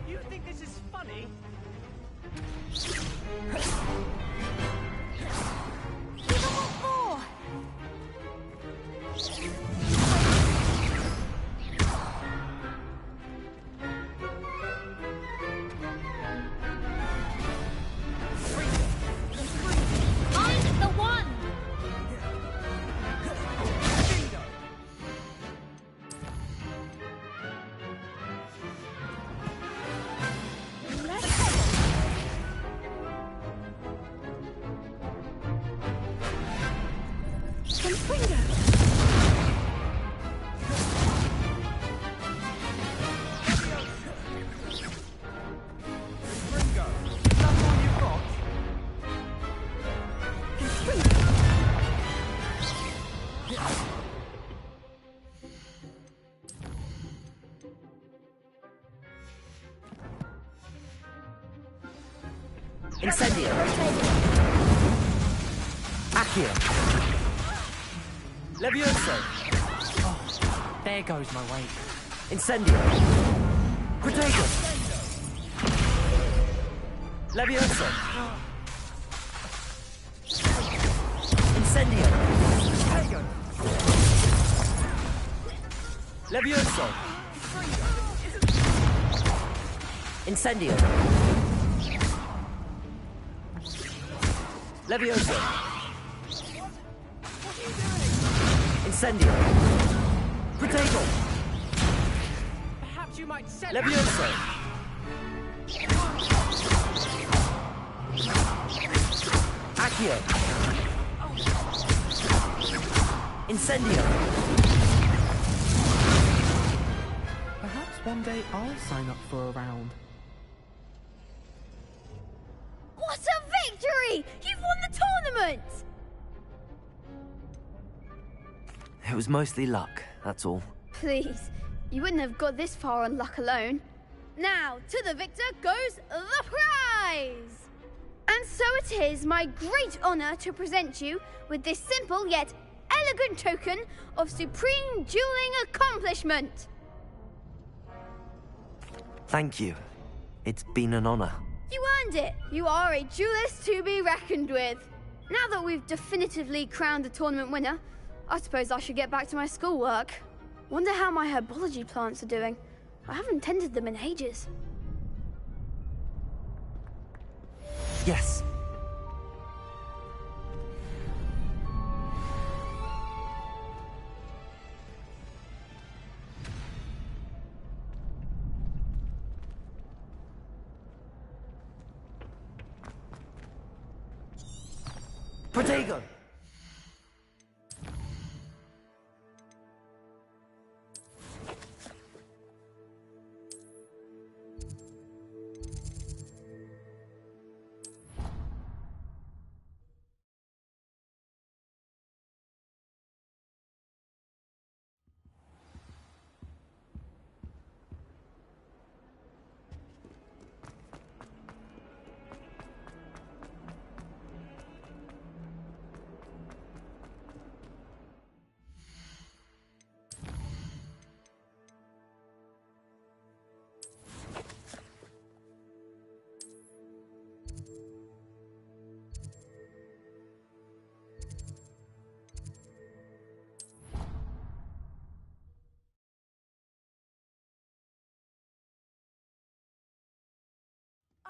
You think this is funny? I'm the one! Incendio. Accio. Levioso. Oh, there goes my weight. Incendio. Protego. Levioso. Incendio. Levioso. Incendio. Levioso. Incendio. Protego. Perhaps you might set Levioso. Accio. Incendio. Perhaps one day I'll sign up for a round. What a victory! You've won the tournament! It was mostly luck, that's all. Please, you wouldn't have got this far on luck alone. Now, to the victor goes the prize! And so it is my great honor to present you with this simple yet elegant token of supreme dueling accomplishment. Thank you. It's been an honor. You earned it. You are a duelist to be reckoned with. Now that we've definitively crowned the tournament winner, I suppose I should get back to my schoolwork. Wonder how my herbology plants are doing. I haven't tended them in ages. Yes. Protego!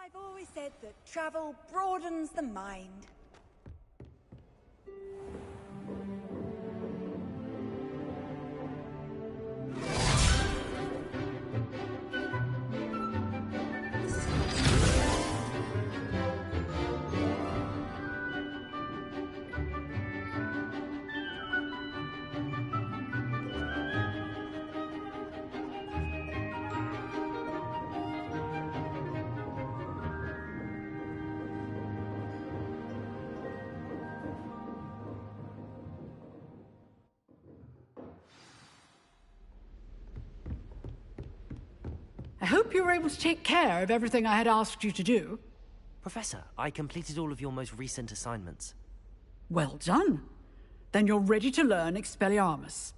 I've always said that travel broadens the mind. I hope you were able to take care of everything I had asked you to do. Professor, I completed all of your most recent assignments. Well done. Then you're ready to learn Expelliarmus.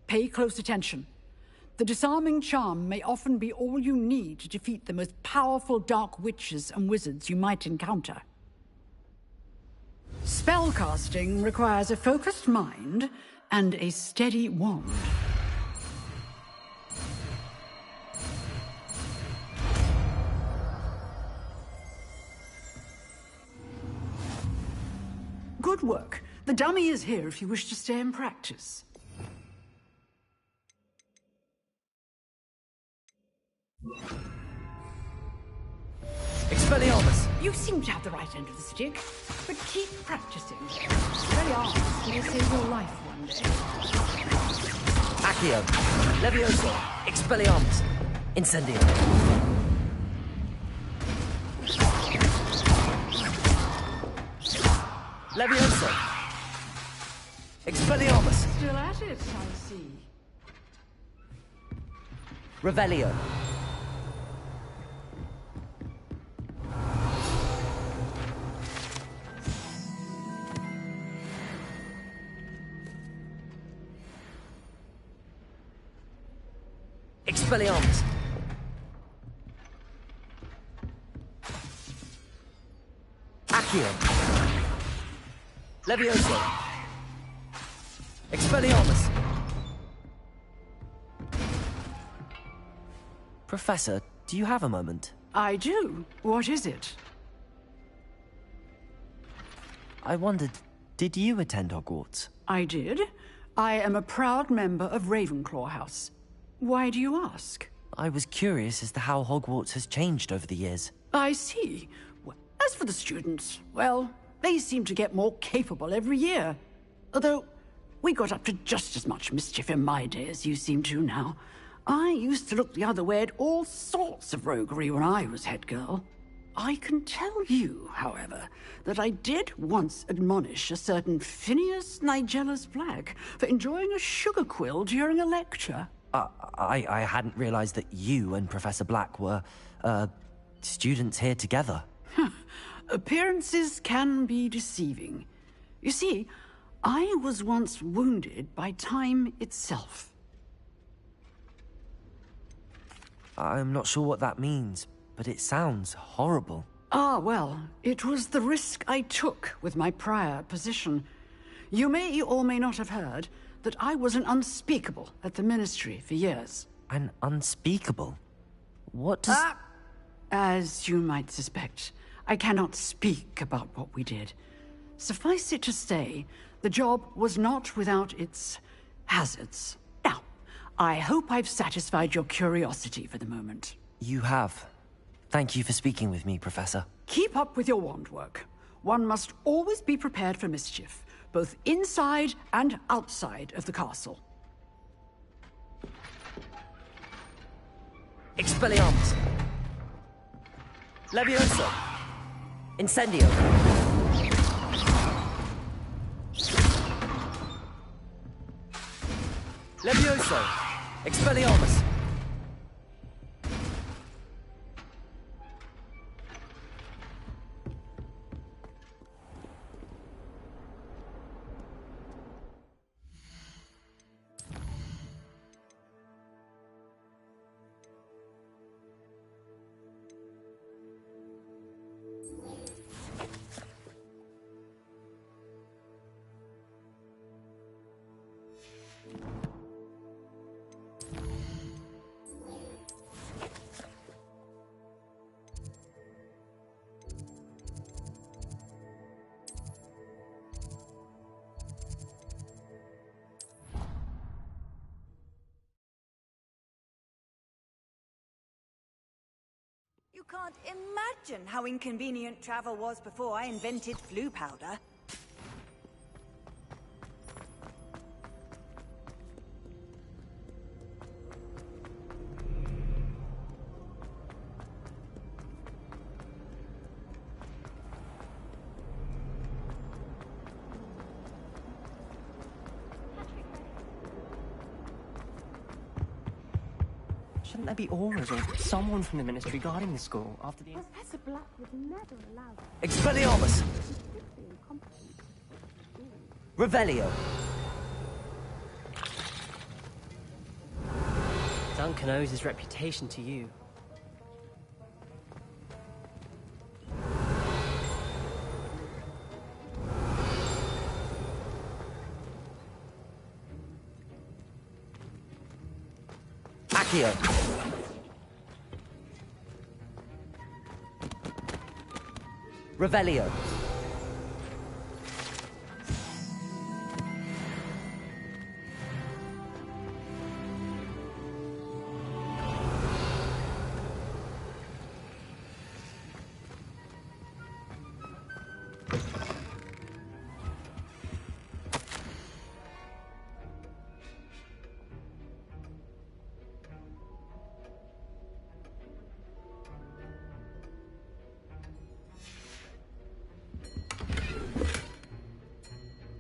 Pay close attention. The disarming charm may often be all you need to defeat the most powerful dark witches and wizards you might encounter. Spellcasting requires a focused mind and a steady wand. Good work. The dummy is here if you wish to stay and practice. Expelliarmus! You seem to have the right end of the stick, but keep practicing. Expelliarmus may save your life one day. Accio! Levioso! Expelliarmus! Incendio! Levioso! Expelliarmus! Still at it, I see. Revelio! Expelliarmus! Accio! Levioso! Expelliarmus! Professor, do you have a moment? I do. What is it? I wondered, did you attend Hogwarts? I did. I am a proud member of Ravenclaw House. Why do you ask? I was curious as to how Hogwarts has changed over the years. I see. As for the students, well, they seem to get more capable every year. Although, we got up to just as much mischief in my day as you seem to now. I used to look the other way at all sorts of roguery when I was head girl. I can tell you, however, that I did once admonish a certain Phineas Nigellus Black for enjoying a sugar quill during a lecture. I hadn't realized that you and Professor Black were, students here together. Appearances can be deceiving. You see, I was once wounded by time itself. I'm not sure what that means, but it sounds horrible. Ah, well, it was the risk I took with my prior position. You may or may not have heard that I was an unspeakable at the Ministry for years. An unspeakable? What does... As you might suspect, I cannot speak about what we did. Suffice it to say, the job was not without its hazards. Now, I hope I've satisfied your curiosity for the moment. You have. Thank you for speaking with me, Professor. Keep up with your wand work. One must always be prepared for mischief, both inside and outside of the castle. Expelliarmus! Levioso! Incendio! Levioso! Expelliarmus! You can't imagine how inconvenient travel was before I invented flu powder. Shouldn't there be auras or someone from the Ministry guarding the school after the... Professor Black would never allow that. Expelliarmus! Revelio! Duncan owes his reputation to you. Accio. Revelio.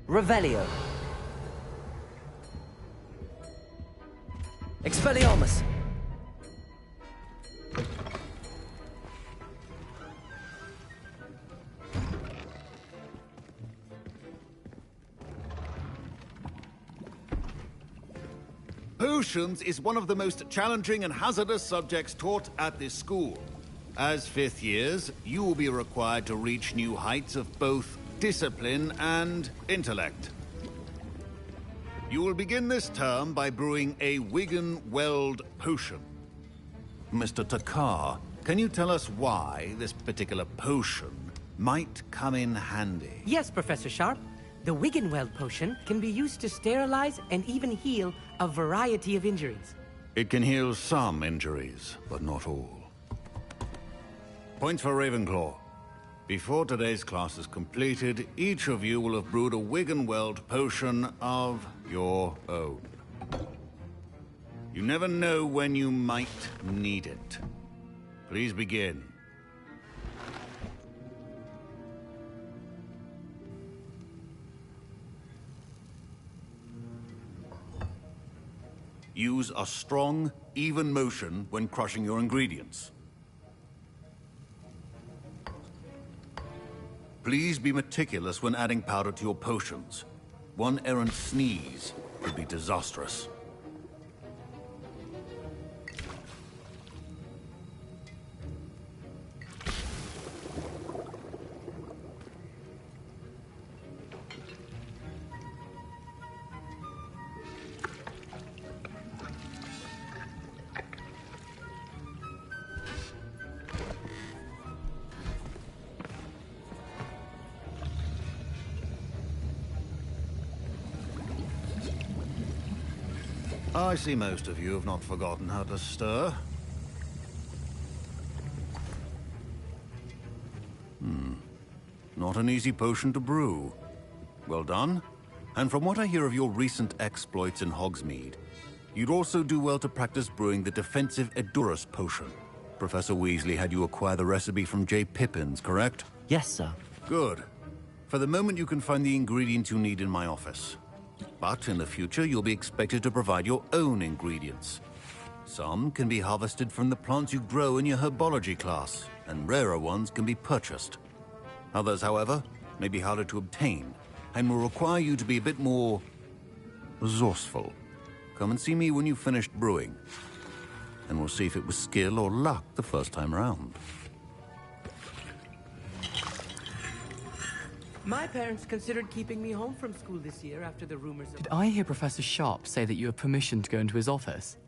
Revelio. Expelliarmus. Potions is one of the most challenging and hazardous subjects taught at this school. As fifth years, you will be required to reach new heights of both discipline and intellect. You will begin this term by brewing a Wigan-Weld potion. Mr. Takar, can you tell us why this particular potion might come in handy? Yes, Professor Sharp. The Wigan-Weld potion can be used to sterilize and even heal a variety of injuries. It can heal some injuries, but not all. Points for Ravenclaw. Before today's class is completed, each of you will have brewed a Wigan-Weld potion of your own. You never know when you might need it. Please begin. Use a strong, even motion when crushing your ingredients. Please be meticulous when adding powder to your potions. One errant sneeze could be disastrous. I see most of you have not forgotten how to stir. Not an easy potion to brew. Well done. And from what I hear of your recent exploits in Hogsmeade, you'd also do well to practice brewing the defensive Edurus potion. Professor Weasley had you acquire the recipe from J. Pippins, correct? Yes, sir. Good. For the moment, you can find the ingredients you need in my office. But in the future, you'll be expected to provide your own ingredients. Some can be harvested from the plants you grow in your herbology class, and rarer ones can be purchased. Others, however, may be harder to obtain, and will require you to be a bit more resourceful. Come and see me when you've finished brewing, and we'll see if it was skill or luck the first time around. My parents considered keeping me home from school this year after the rumors of... Did I hear Professor Sharp say that you have permission to go into his office?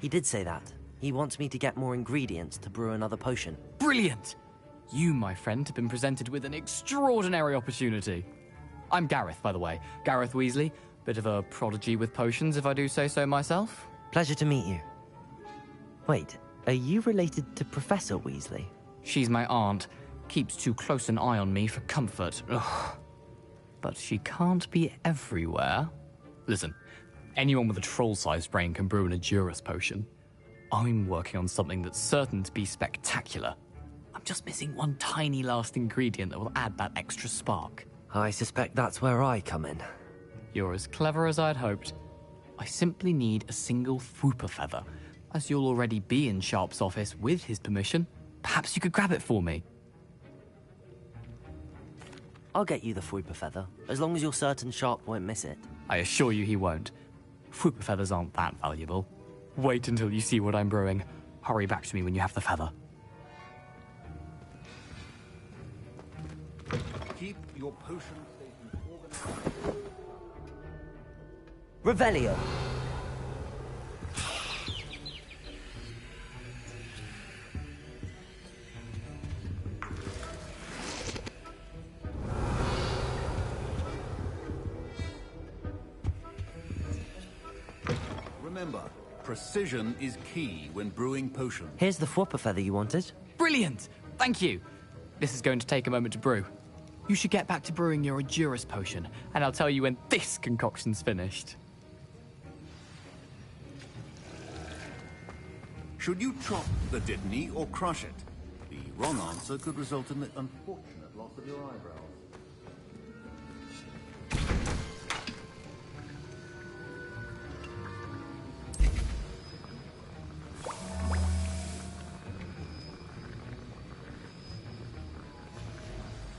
He did say that. He wants me to get more ingredients to brew another potion. Brilliant! You, my friend, have been presented with an extraordinary opportunity. I'm Gareth, by the way. Gareth Weasley. Bit of a prodigy with potions, if I do say so myself. Pleasure to meet you. Wait, are you related to Professor Weasley? She's my aunt. Keeps too close an eye on me for comfort. Ugh. But she can't be everywhere. Listen, anyone with a troll-sized brain can brew an Adurus potion. I'm working on something that's certain to be spectacular. I'm just missing one tiny last ingredient that will add that extra spark. I suspect that's where I come in. You're as clever as I'd hoped. I simply need a single Fwooper feather. As you'll already be in Sharp's office with his permission, perhaps you could grab it for me. I'll get you the Fwooper feather, as long as you're certain Sharp won't miss it. I assure you he won't. Fwooper feathers aren't that valuable. Wait until you see what I'm brewing. Hurry back to me when you have the feather. Keep your potion stations organized. Revelio. Remember, precision is key when brewing potions. Here's the Fwooper feather you wanted. Brilliant! Thank you! This is going to take a moment to brew. You should get back to brewing your Adurus potion, and I'll tell you when this concoction's finished. Should you chop the Dittany or crush it? The wrong answer could result in the unfortunate loss of your eyebrows.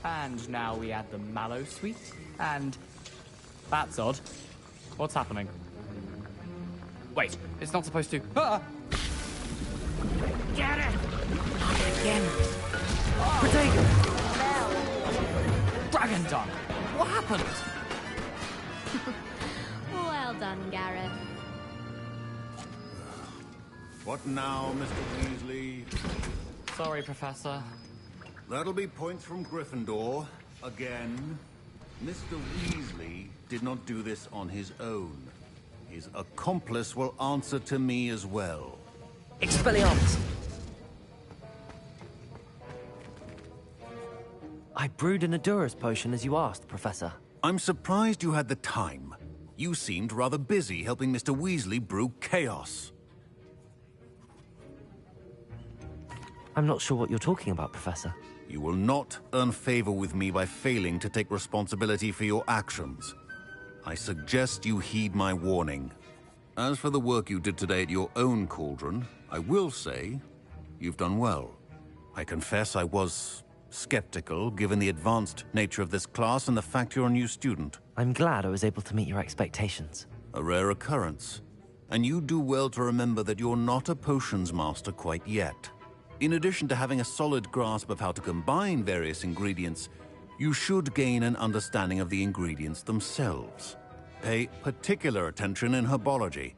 And now we add the mallow sweet, and... That's odd. What's happening? Wait, it's not supposed to... Ah! Get it! Not again. Protego! Dragon Dunk! What happened? Well done, Gareth. What now, Mr. Weasley? Sorry, Professor. That'll be points from Gryffindor. Again. Mr. Weasley did not do this on his own. His accomplice will answer to me as well. Expelliarmus! I brewed an Adurus potion as you asked, Professor. I'm surprised you had the time. You seemed rather busy helping Mr. Weasley brew chaos. I'm not sure what you're talking about, Professor. You will not earn favor with me by failing to take responsibility for your actions. I suggest you heed my warning. As for the work you did today at your own cauldron, I will say you've done well. I confess I was skeptical, given the advanced nature of this class and the fact you're a new student. I'm glad I was able to meet your expectations. A rare occurrence. And you do well to remember that you're not a potions master quite yet. In addition to having a solid grasp of how to combine various ingredients, you should gain an understanding of the ingredients themselves. Pay particular attention in herbology.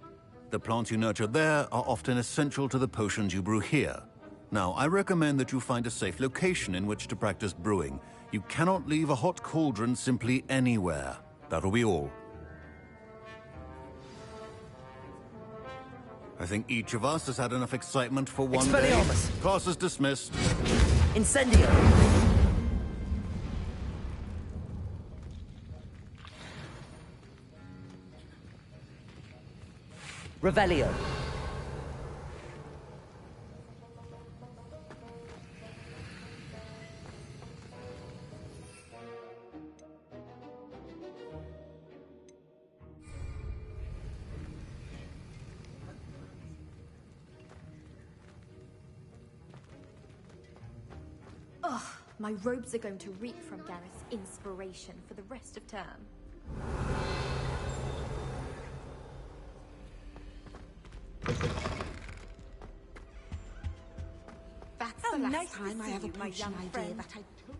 The plants you nurture there are often essential to the potions you brew here. Now, I recommend that you find a safe location in which to practice brewing. You cannot leave a hot cauldron simply anywhere. That'll be all. I think each of us has had enough excitement for one day. Expelliarmus! Class is dismissed. Incendio! Revelio! Ugh, my robes are going to reek from Gareth's inspiration for the rest of term. That's How the last nice to time I see have a you, my potion young idea friend. that I took.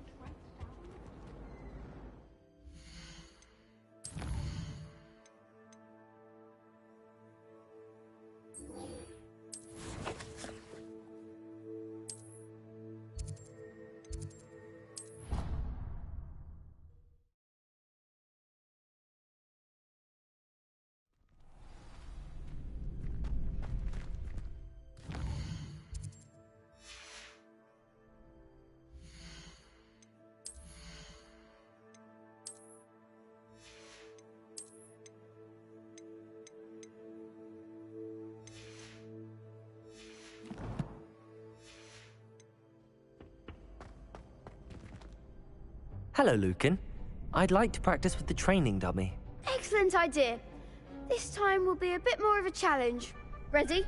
Hello, Lucan. I'd like to practice with the training dummy. Excellent idea. This time will be a bit more of a challenge. Ready?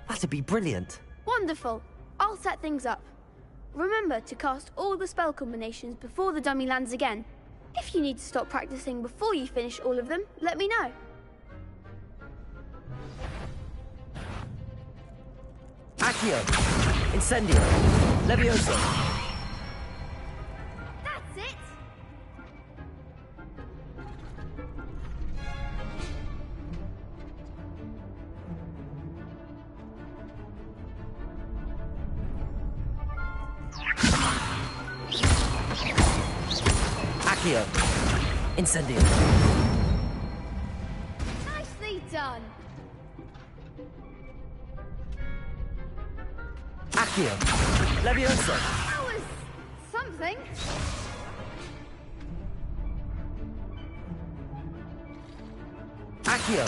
That'd be brilliant. Wonderful. I'll set things up. Remember to cast all the spell combinations before the dummy lands again. If you need to stop practicing before you finish all of them, let me know. Accio! Incendio! Levioso! That's it! Accio! Incendio! Nicely done! Accio! Levioso! That was something. Accio!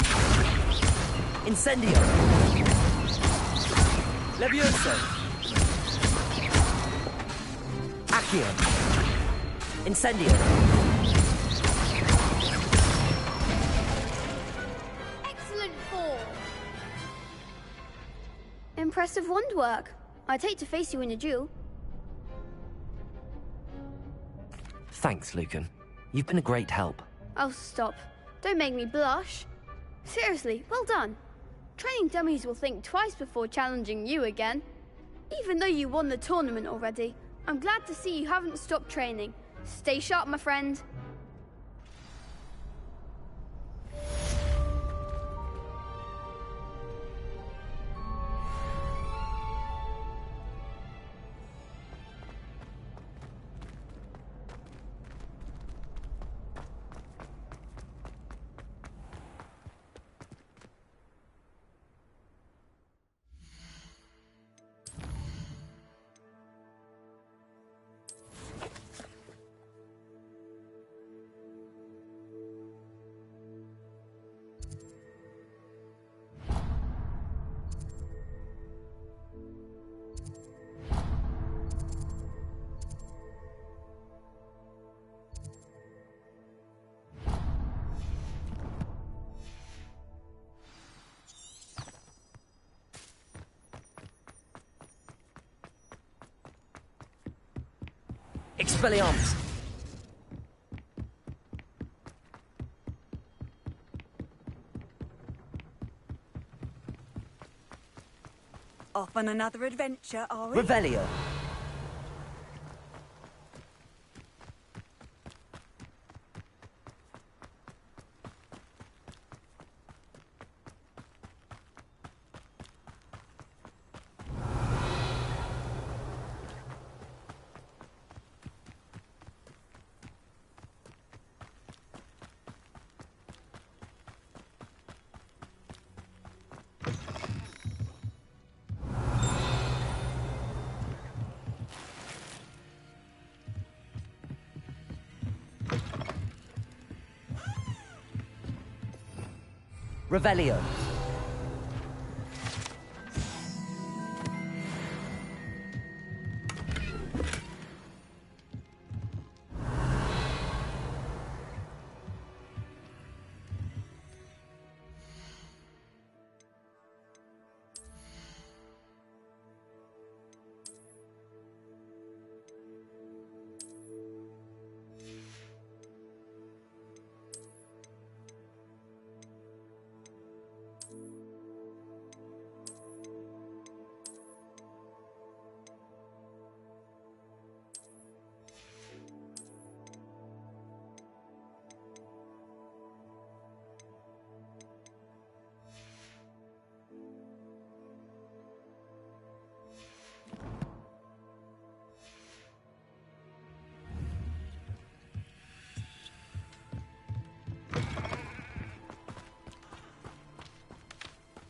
Incendio! Levioso! Accio! Incendio! Excellent form. Impressive wand work. I'd hate to face you in a duel. Thanks, Lucan. You've been a great help. Oh, stop. Don't make me blush. Seriously, well done. Training dummies will think twice before challenging you again. Even though you won the tournament already, I'm glad to see you haven't stopped training. Stay sharp, my friend. Expelliarmus! Off on another adventure, are we? Revelio! Revelio.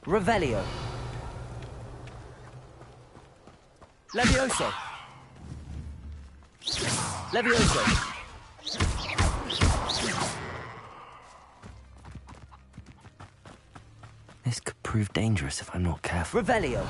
Revelio. Levioso. Levioso. This could prove dangerous if I'm not careful. Revelio.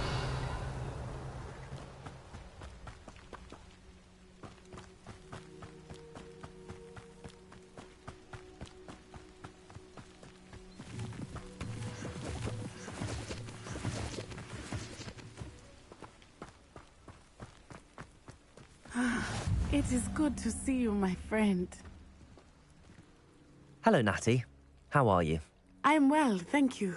It is good to see you, my friend. Hello, Natty. How are you? I am well, thank you.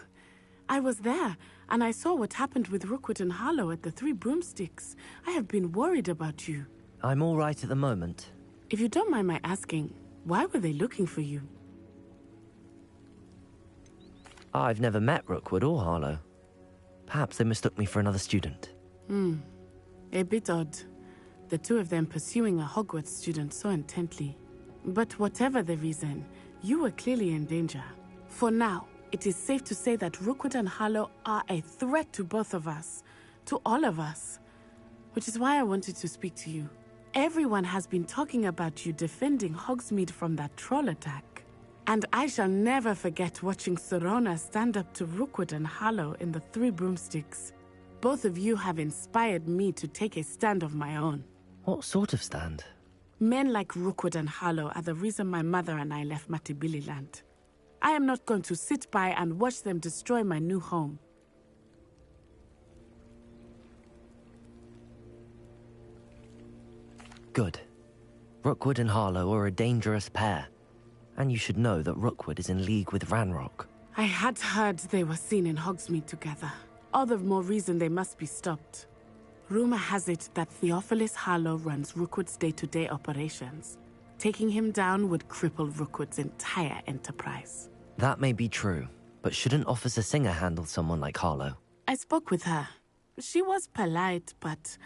I was there, and I saw what happened with Rookwood and Harlow at the Three Broomsticks. I have been worried about you. I'm all right at the moment. If you don't mind my asking, why were they looking for you? I've never met Rookwood or Harlow. Perhaps they mistook me for another student. A bit odd. The two of them pursuing a Hogwarts student so intently. But whatever the reason, you were clearly in danger. For now, it is safe to say that Rookwood and Harlow are a threat to both of us. To all of us. Which is why I wanted to speak to you. Everyone has been talking about you defending Hogsmeade from that troll attack. And I shall never forget watching Serona stand up to Rookwood and Harlow in the Three Broomsticks. Both of you have inspired me to take a stand of my own. What sort of stand? Men like Rookwood and Harlow are the reason my mother and I left Matibili Land. I am not going to sit by and watch them destroy my new home. Good. Rookwood and Harlow are a dangerous pair. And you should know that Rookwood is in league with Ranrock. I had heard they were seen in Hogsmeade together. All the more reason they must be stopped. Rumor has it that Theophilus Harlow runs Rookwood's day-to-day operations. Taking him down would cripple Rookwood's entire enterprise. That may be true, but shouldn't Officer Singer handle someone like Harlow? I spoke with her. She was polite, but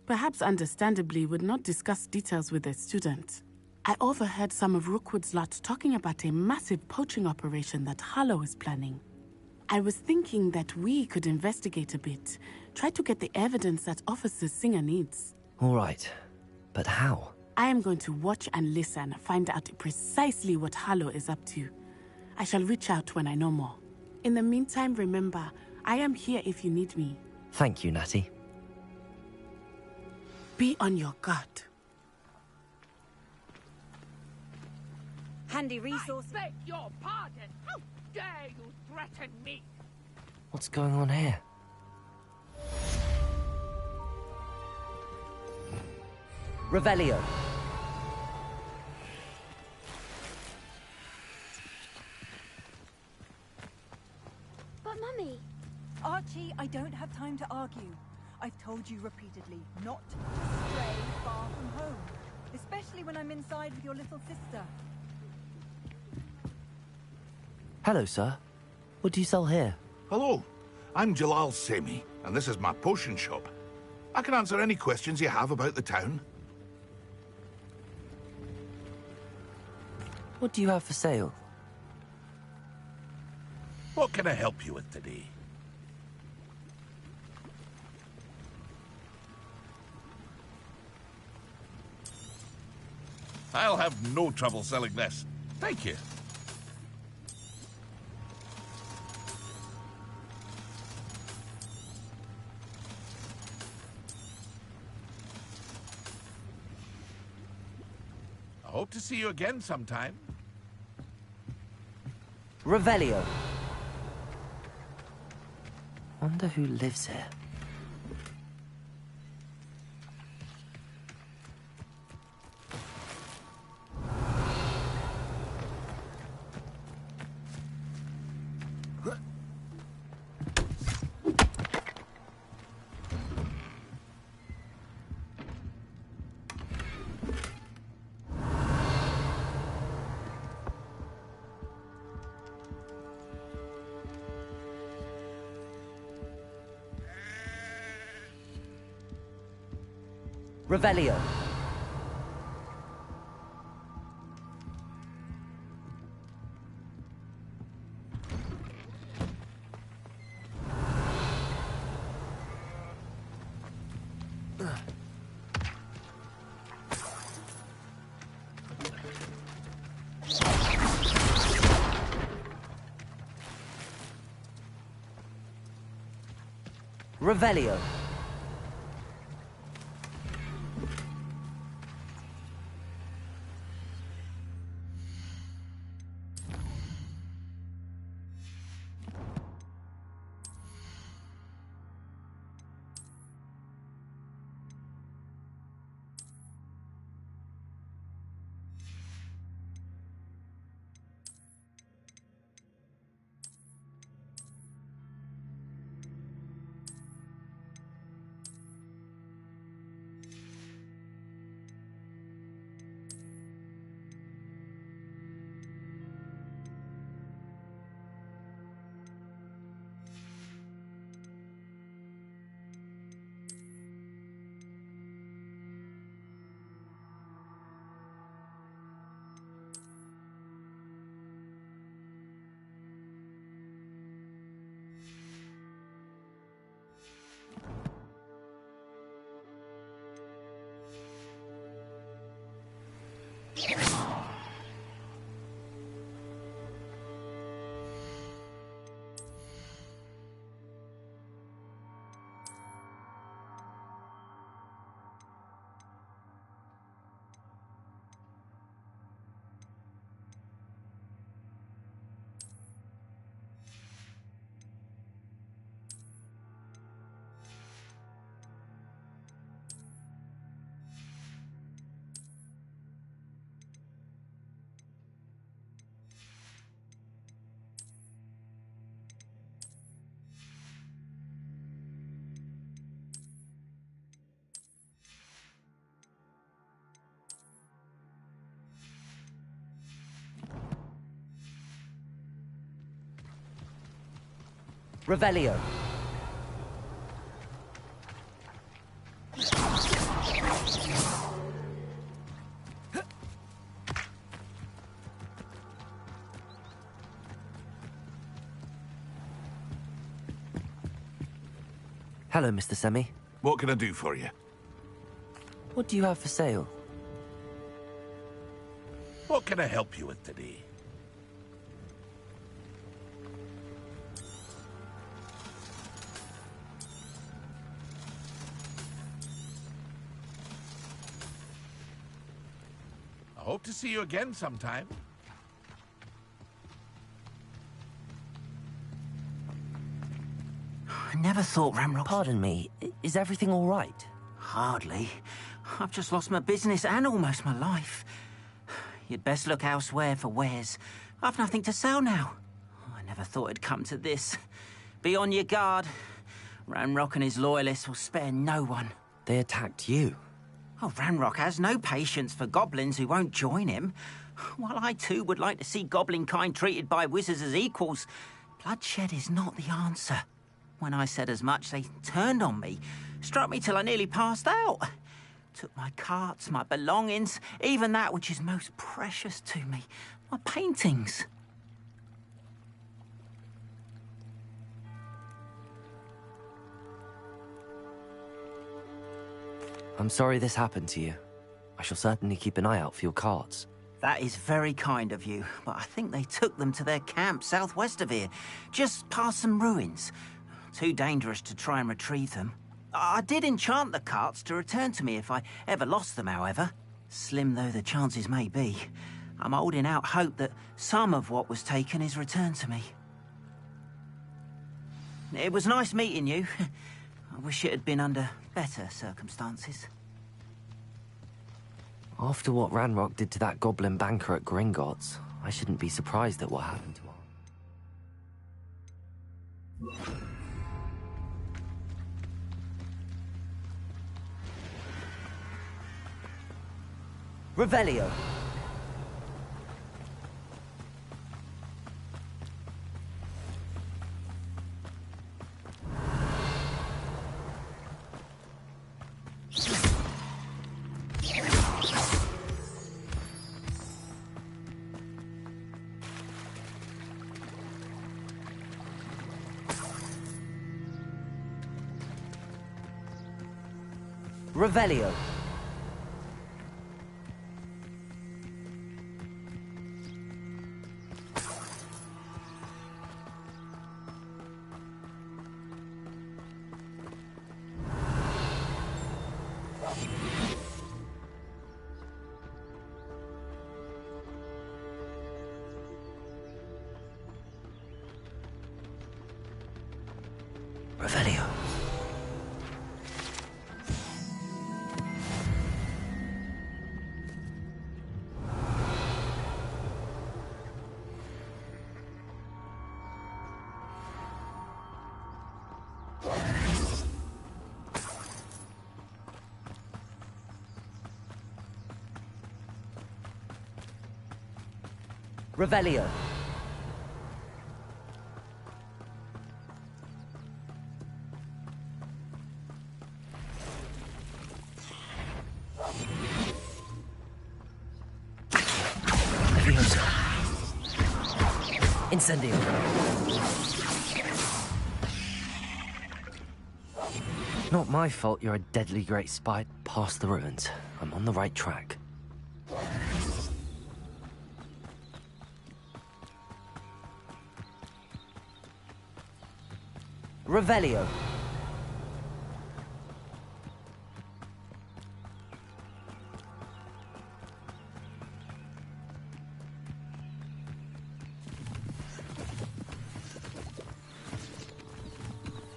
perhaps understandably would not discuss details with a student. I overheard some of Rookwood's lot talking about a massive poaching operation that Harlow is planning. I was thinking that we could investigate a bit, try to get the evidence that Officer Singer needs. All right, but how? I am going to watch and listen, find out precisely what Harlow is up to. I shall reach out when I know more. In the meantime, remember, I am here if you need me. Thank you, Natty. Be on your guard. Handy resource. I beg your pardon. How dare you threaten me? What's going on here? Revelio. But Mummy... Archie, I don't have time to argue. I've told you repeatedly not to stray far from home. Especially when I'm inside with your little sister. Hello, sir. What do you sell here? Hello, I'm Jalal Semi, and this is my potion shop. I can answer any questions you have about the town. What do you have for sale? What can I help you with today? I'll have no trouble selling this. Thank you. I hope to see you again sometime. Revelio. Wonder who lives here. Revelio. Revelio. Revelio. Hello, Mr. Semi. What can I do for you? What do you have for sale? What can I help you with today? I hope to see you again sometime. I never thought Ramrock... Pardon me, is everything all right? Hardly. I've just lost my business and almost my life. You'd best look elsewhere for wares. I've nothing to sell now. I never thought it'd come to this. Be on your guard. Ramrock and his loyalists will spare no one. They attacked you? Oh, Ramrock has no patience for goblins who won't join him. While I too would like to see goblin kind treated by wizards as equals, bloodshed is not the answer. When I said as much, they turned on me, struck me till I nearly passed out. Took my carts, my belongings, even that which is most precious to me, my paintings. I'm sorry this happened to you. I shall certainly keep an eye out for your carts. That is very kind of you, but I think they took them to their camp southwest of here, just past some ruins. Too dangerous to try and retrieve them. I did enchant the carts to return to me if I ever lost them, however. Slim though the chances may be, I'm holding out hope that some of what was taken is returned to me. It was nice meeting you. I wish it had been under better circumstances. After what Ranrock did to that goblin banker at Gringotts, I shouldn't be surprised at what happened to him. Revelio. Revelio. Revelio. Revelio. Incendio. Not my fault you're a deadly great spy. Past the ruins. I'm on the right track. Revelio.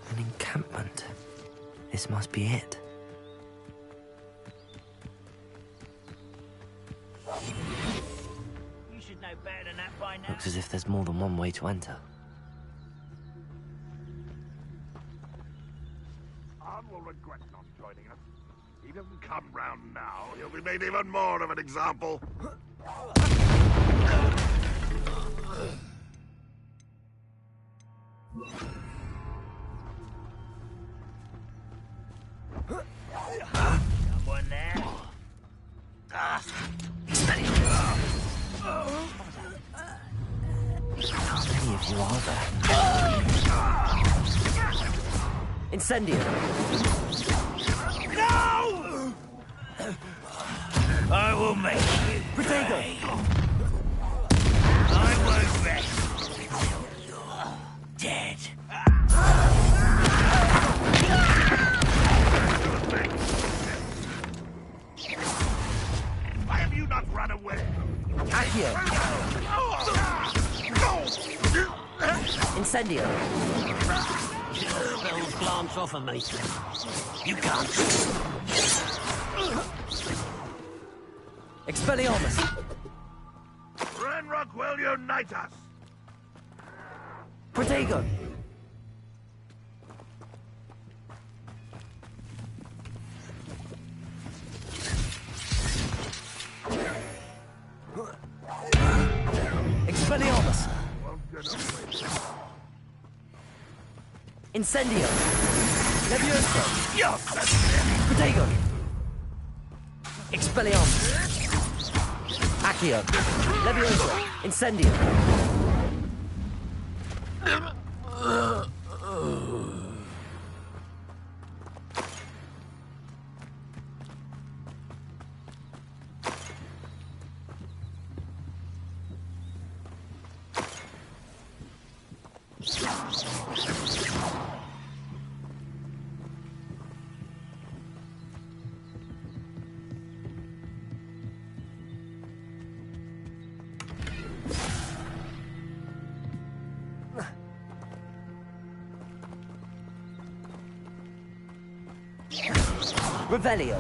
An encampment. This must be it. You should know better than that by now. Looks as if there's more than one way to enter. Will regret not joining us. He doesn't come round now, he'll be made even more of an example. Someone there? How many of you are there? Incendio! No! I will make you. Protego! I won't rest until you're dead. Why have you not run away? Accio! Incendio! Bell's glance off of me. You can't. Expelliarmus! Ren Rockwell, unite us! Protego! Expelliarmus! Incendio! Levioso! Protego! Expelliarmus! Accio! Levioso! Incendio! Revelio.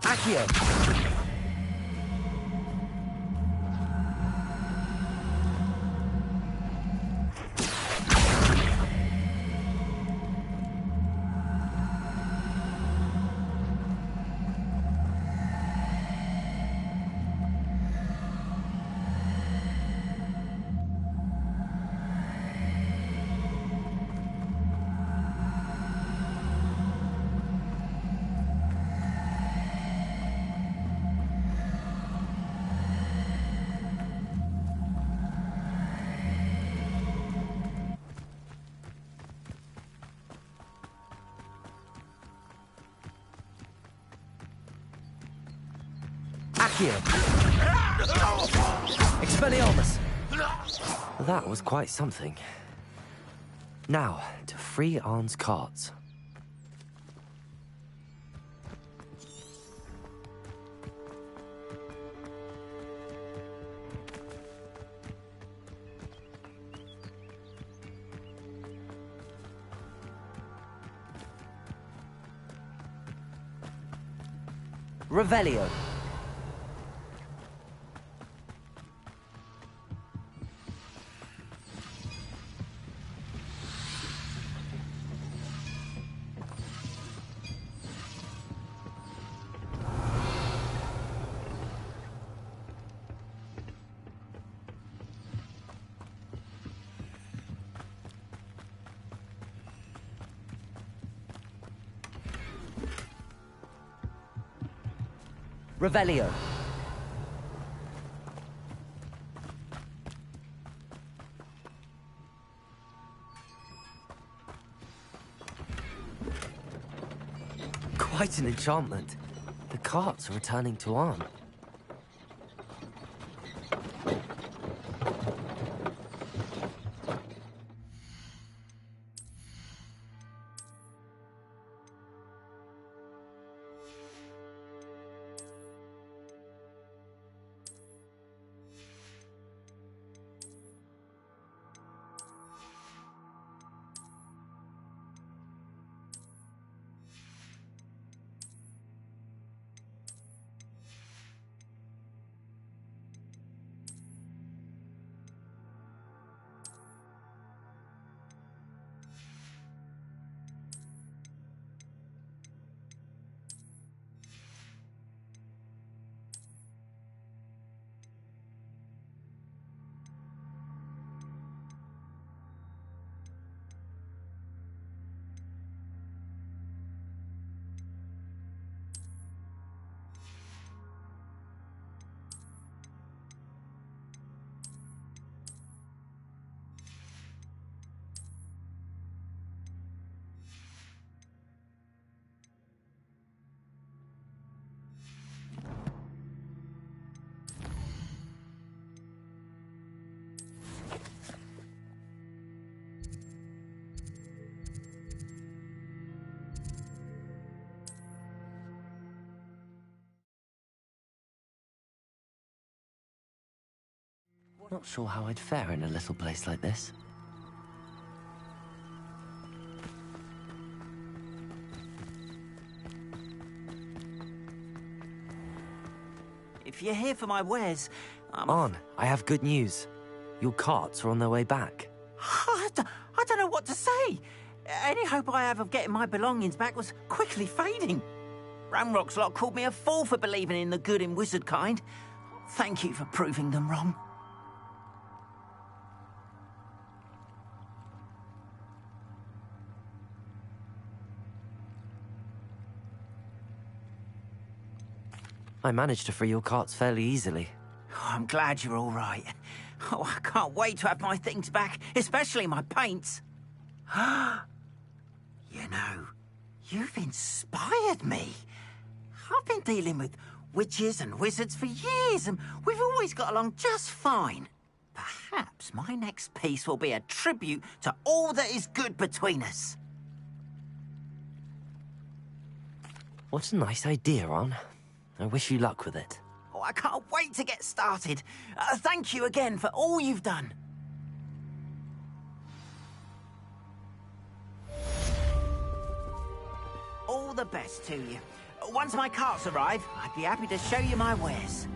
Accio! Accio! Expelliarmus! That was quite something. Now, to free Arn's carts. Revelio. Revelio. Quite an enchantment. The carts are returning to Arn. Not sure how I'd fare in a little place like this. If you're here for my wares, On, I have good news. Your carts are on their way back. I don't know what to say. Any hope I have of getting my belongings back was quickly fading. Ramrock's lot called me a fool for believing in the good in wizard kind. Thank you for proving them wrong. I managed to free your carts fairly easily. Oh, I'm glad you're all right. Oh, I can't wait to have my things back, especially my paints. You know, you've inspired me. I've been dealing with witches and wizards for years, and we've always got along just fine. Perhaps my next piece will be a tribute to all that is good between us. What a nice idea, On. I wish you luck with it. Oh, I can't wait to get started. Thank you again for all you've done. All the best to you. Once my carts arrive, I'd be happy to show you my wares.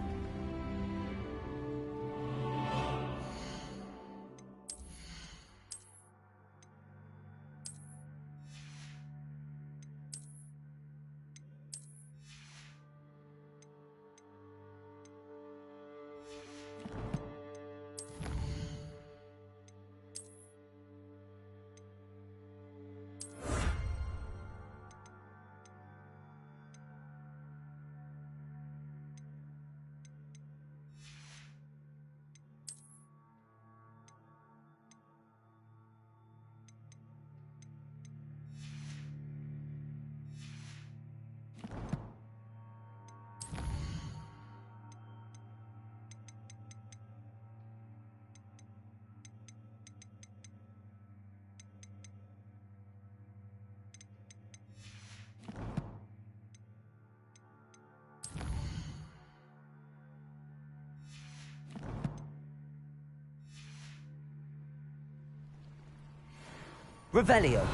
Revelio.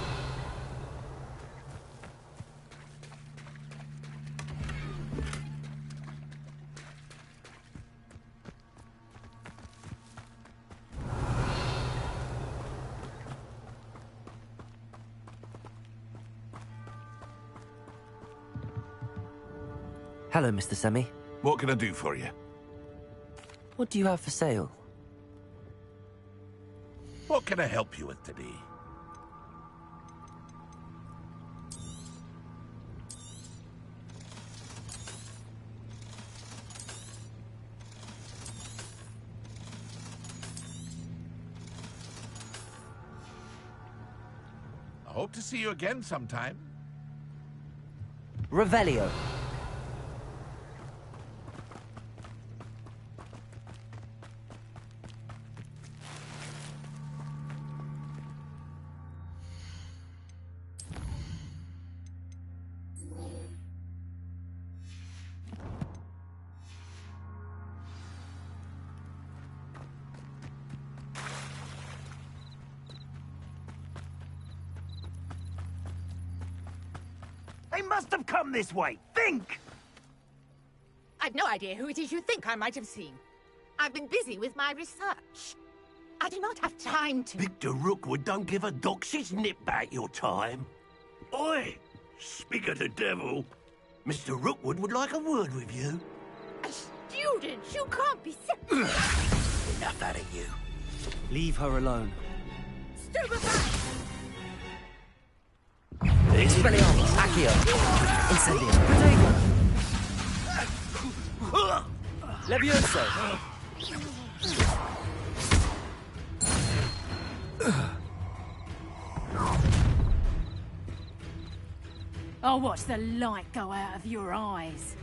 Hello, Mr. Semi. What can I do for you? What do you have for sale? What can I help you with today? I hope to see you again sometime. Revelio. They must have come this way. Think! I've no idea who it is you think I might have seen. I've been busy with my research. I do not have time to... Victor Rookwood don't give a doxy's nip back your time. Oi! Speak of the devil. Mr. Rookwood would like a word with you. A student? You can't be sick. Enough out of you. Leave her alone. Stupefy! Expelliarmus, Accio, Incendio, Protego, Levioso. I'll watch the light go out of your eyes.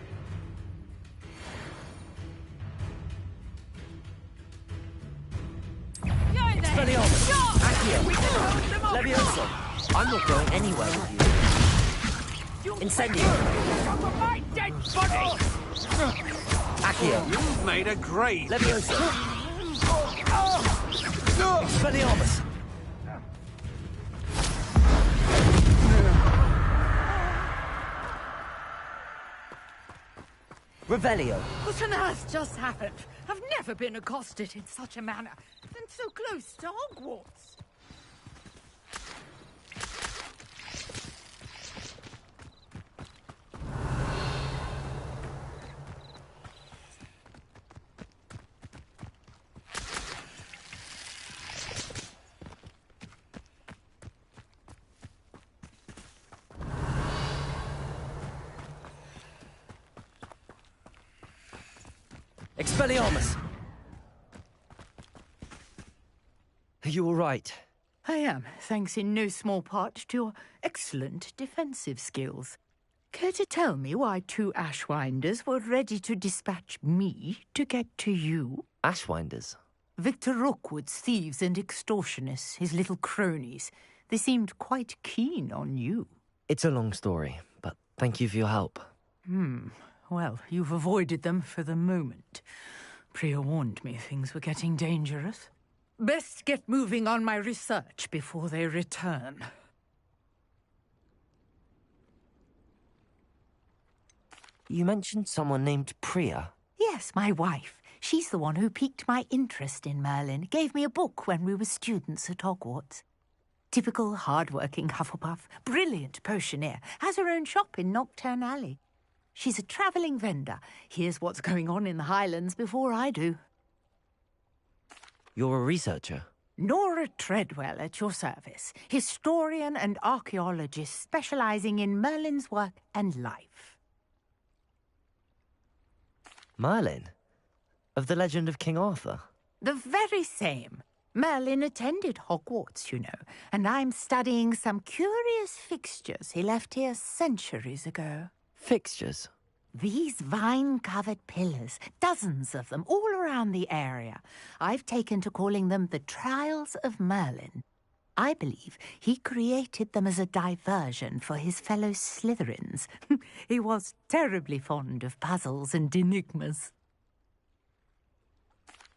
Expelliarmus, Accio, Levioso. I'm not going anywhere with you. Incendio. My dead body! Accio. You've made a grave. Levioso. Expelliarmus! Revelio. What on earth just happened? I've never been accosted in such a manner, and so close to Hogwarts. Expelliarmus! Are you all right? I am, thanks in no small part to your excellent defensive skills. Care to tell me why 2 Ashwinders were ready to dispatch me to get to you? Ashwinders? Victor Rookwood's thieves and extortionists, his little cronies. They seemed quite keen on you. It's a long story, but thank you for your help. Well, you've avoided them for the moment. Priya warned me things were getting dangerous. Best get moving on my research before they return. You mentioned someone named Priya. Yes, my wife. She's the one who piqued my interest in Merlin. Gave me a book when we were students at Hogwarts. Typical hard-working Hufflepuff. Brilliant potioneer. Has her own shop in Nocturne Alley. She's a travelling vendor. Hears what's going on in the Highlands before I do. You're a researcher? Nora Treadwell at your service. Historian and archaeologist specialising in Merlin's work and life. Merlin? Of the legend of King Arthur? The very same. Merlin attended Hogwarts, you know, and I'm studying some curious fixtures he left here centuries ago. Fixtures? These vine-covered pillars, dozens of them, all around the area. I've taken to calling them the Trials of Merlin. I believe he created them as a diversion for his fellow Slytherins. He was terribly fond of puzzles and enigmas.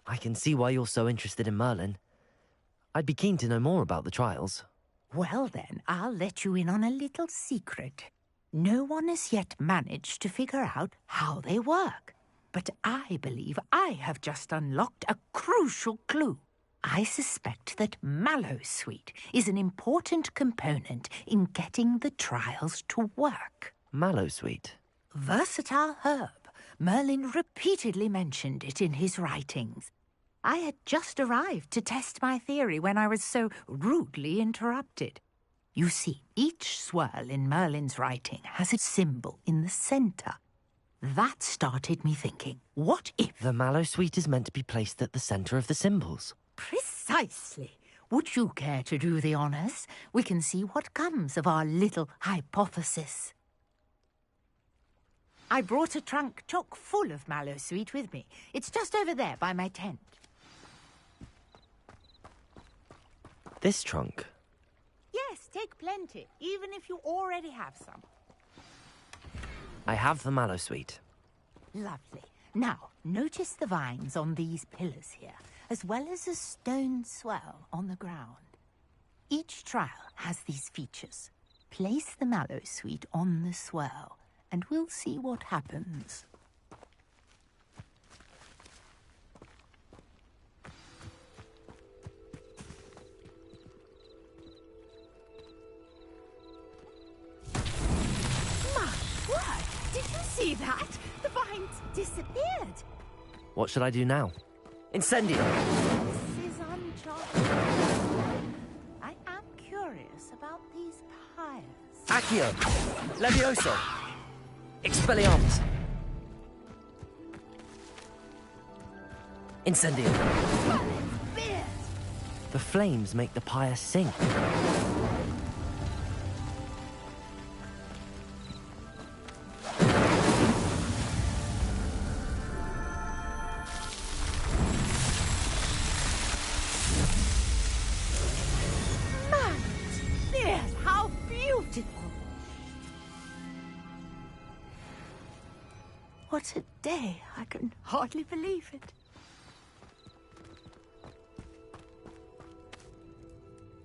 I can see why you're so interested in Merlin. I'd be keen to know more about the trials. Well then, I'll let you in on a little secret. No one has yet managed to figure out how they work. But I believe I have just unlocked a crucial clue. I suspect that Mallowsweet is an important component in getting the trials to work. Mallowsweet? Versatile herb. Merlin repeatedly mentioned it in his writings. I had just arrived to test my theory when I was so rudely interrupted. You see, each swirl in Merlin's writing has a symbol in the centre. That started me thinking, what if... The Mallowsweet is meant to be placed at the centre of the symbols. Precisely. Would you care to do the honours? We can see what comes of our little hypothesis. I brought a trunk chock full of Mallowsweet with me. It's just over there by my tent. This trunk? Yes, take plenty, even if you already have some. I have the Mallowsweet. Lovely. Now, notice the vines on these pillars here, as well as a stone swell on the ground. Each trial has these features. Place the Mallowsweet on the swell, and we'll see what happens. Did you see that? The vines disappeared. What should I do now? Incendio! This is uncharted. I am curious about these pyres. Accio! Levioso! Expelliarmus! Incendio! The flames make the pyre sink. What a day. I can hardly believe it.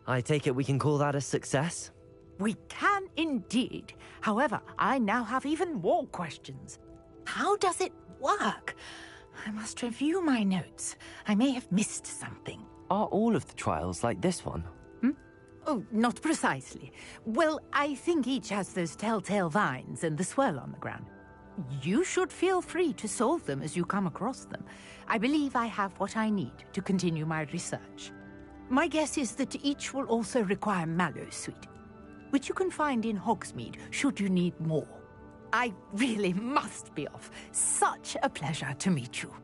I take it we can call that a success? We can indeed. However, I now have even more questions. How does it work? I must review my notes. I may have missed something. Are all of the trials like this one? Oh, not precisely. Well, I think each has those telltale vines and the swirl on the ground. You should feel free to solve them as you come across them. I believe I have what I need to continue my research. My guess is that each will also require mallow sweet, which you can find in Hogsmeade should you need more. I really must be off. Such a pleasure to meet you.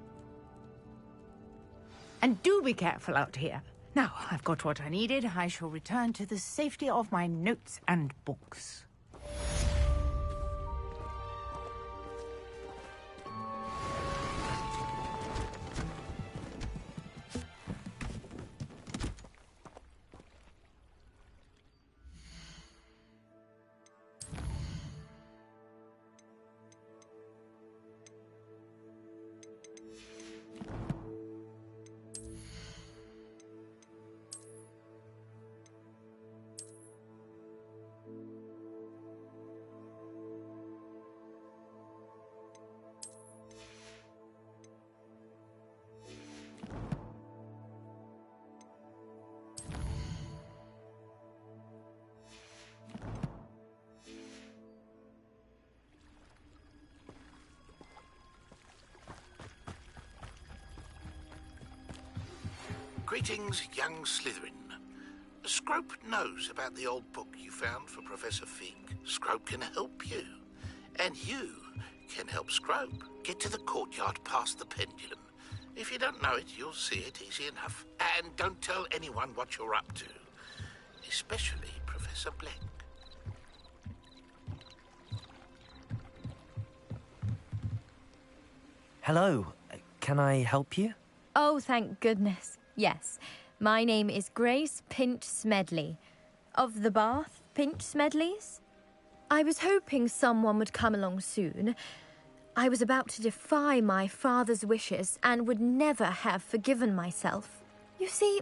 And do be careful out here. Now, I've got what I needed. I shall return to the safety of my notes and books. Greetings, young Slytherin. Scrope knows about the old book you found for Professor Fig. Scrope can help you. And you can help Scrope get to the courtyard past the pendulum. If you don't know it, you'll see it easy enough. And don't tell anyone what you're up to. Especially Professor Black. Hello. Can I help you? Oh, thank goodness. Yes. My name is Grace Pinch Smedley. Of the Bath Pinch Smedleys? I was hoping someone would come along soon. I was about to defy my father's wishes and would never have forgiven myself. You see,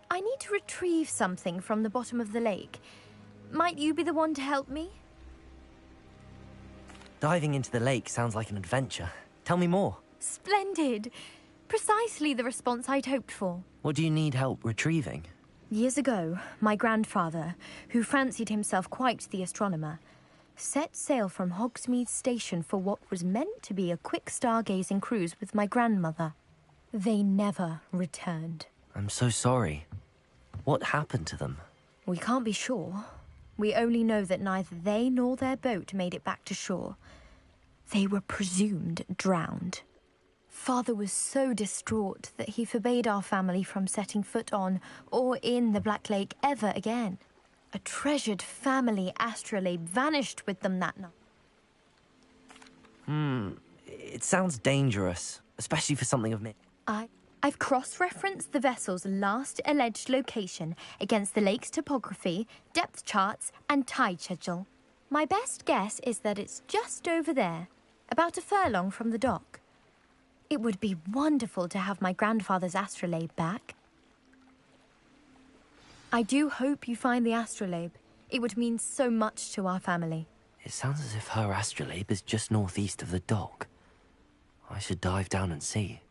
I need to retrieve something from the bottom of the lake. Might you be the one to help me? Diving into the lake sounds like an adventure. Tell me more. Splendid. Precisely the response I'd hoped for. What do you need help retrieving? Years ago, my grandfather, who fancied himself quite the astronomer, set sail from Hogsmeade Station for what was meant to be a quick stargazing cruise with my grandmother. They never returned. I'm so sorry. What happened to them? We can't be sure. We only know that neither they nor their boat made it back to shore. They were presumed drowned. Father was so distraught that he forbade our family from setting foot on or in the Black Lake ever again. A treasured family astrolabe vanished with them that night. It sounds dangerous, especially for something of me. I've cross-referenced the vessel's last alleged location against the lake's topography, depth charts, and tide schedule. My best guess is that it's just over there, about a furlong from the dock. It would be wonderful to have my grandfather's astrolabe back. I do hope you find the astrolabe. It would mean so much to our family. It sounds as if her astrolabe is just northeast of the dock. I should dive down and see.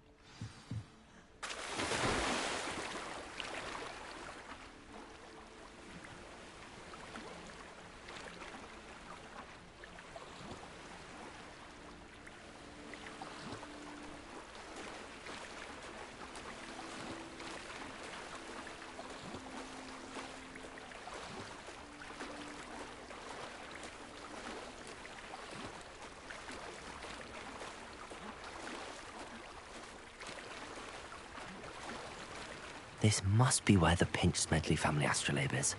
This must be where the Pinch Smedley family astrolabe is.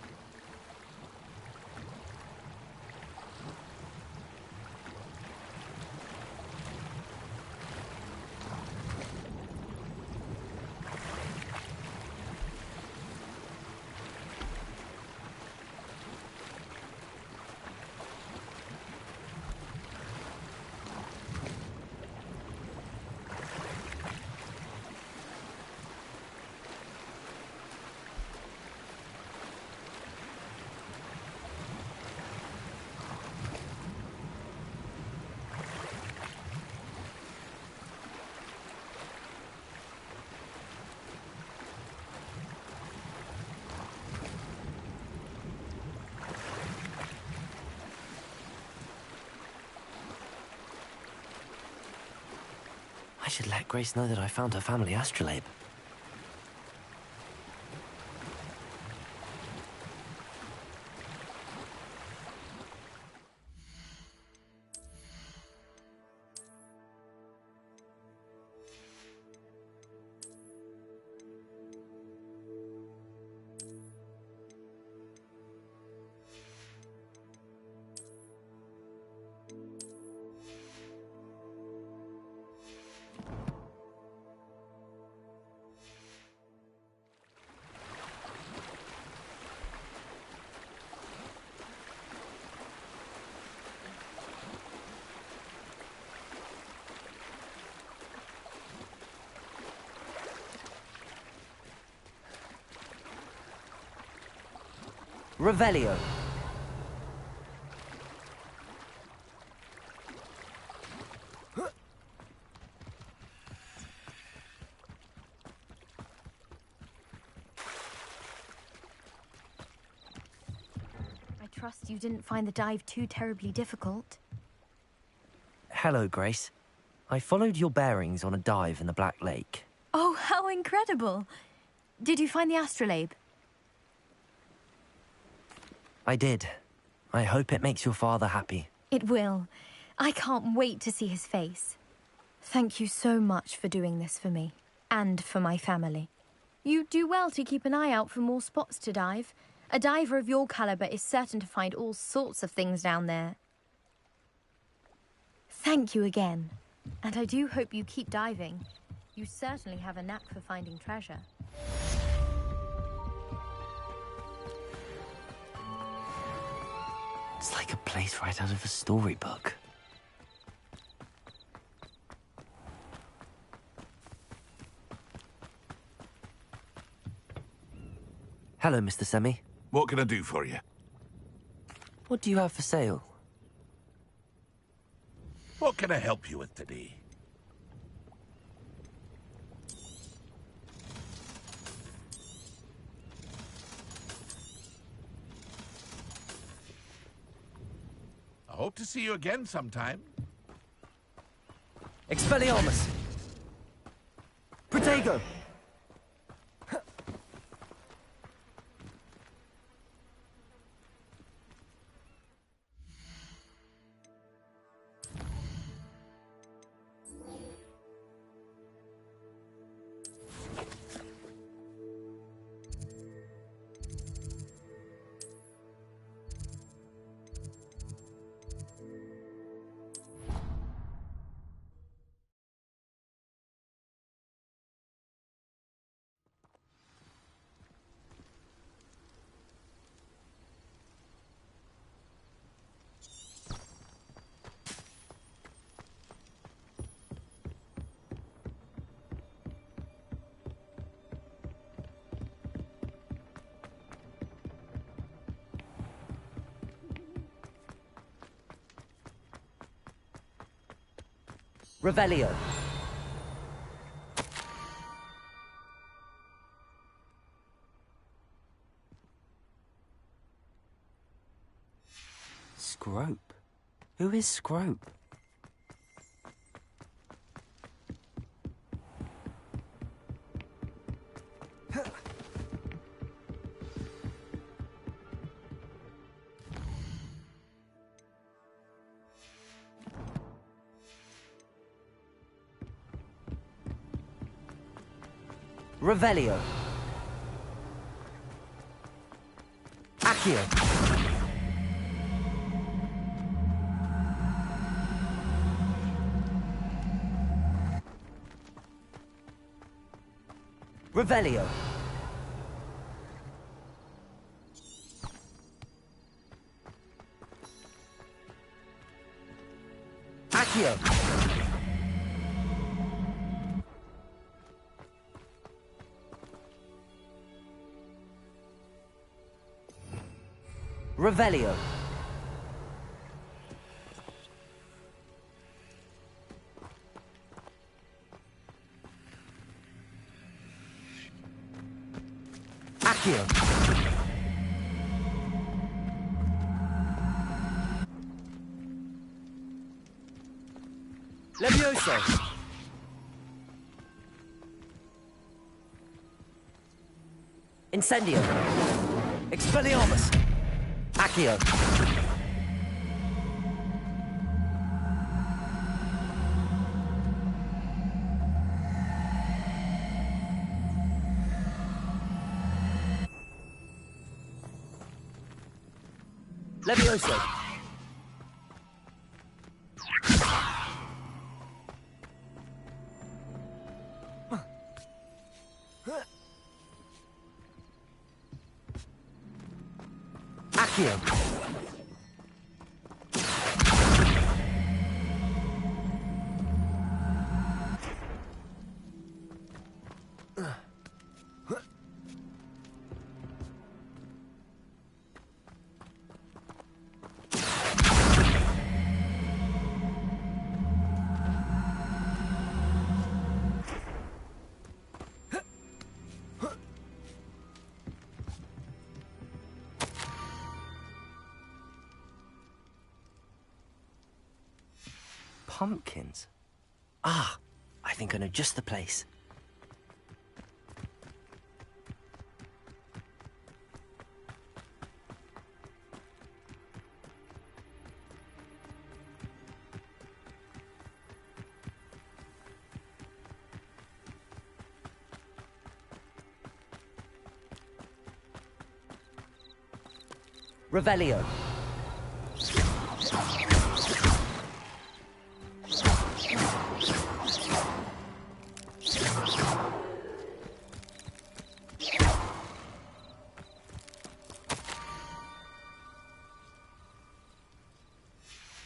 I should let Grace know that I found her family astrolabe. Revelio. I trust you didn't find the dive too terribly difficult. Hello, Grace. I followed your bearings on a dive in the Black Lake. Oh, how incredible! Did you find the astrolabe? I did. I hope it makes your father happy. It will. I can't wait to see his face. Thank you so much for doing this for me, and for my family. You do well to keep an eye out for more spots to dive. A diver of your caliber is certain to find all sorts of things down there. Thank you again. And I do hope you keep diving. You certainly have a knack for finding treasure. It's like a place right out of a storybook. Hello, Mr. Semi. What can I do for you? What do you have for sale? What can I help you with today? I hope to see you again sometime. Expelliarmus! Protego! Revelio. Scrope? Who is Scrope? Revelio. Accio. Revelio. Accio. Revelio. Accio. Levioso. Incendio. Expelliarmus. Accio. Levioso. Accio. Pumpkins? Ah, I think I know just the place. Revelio.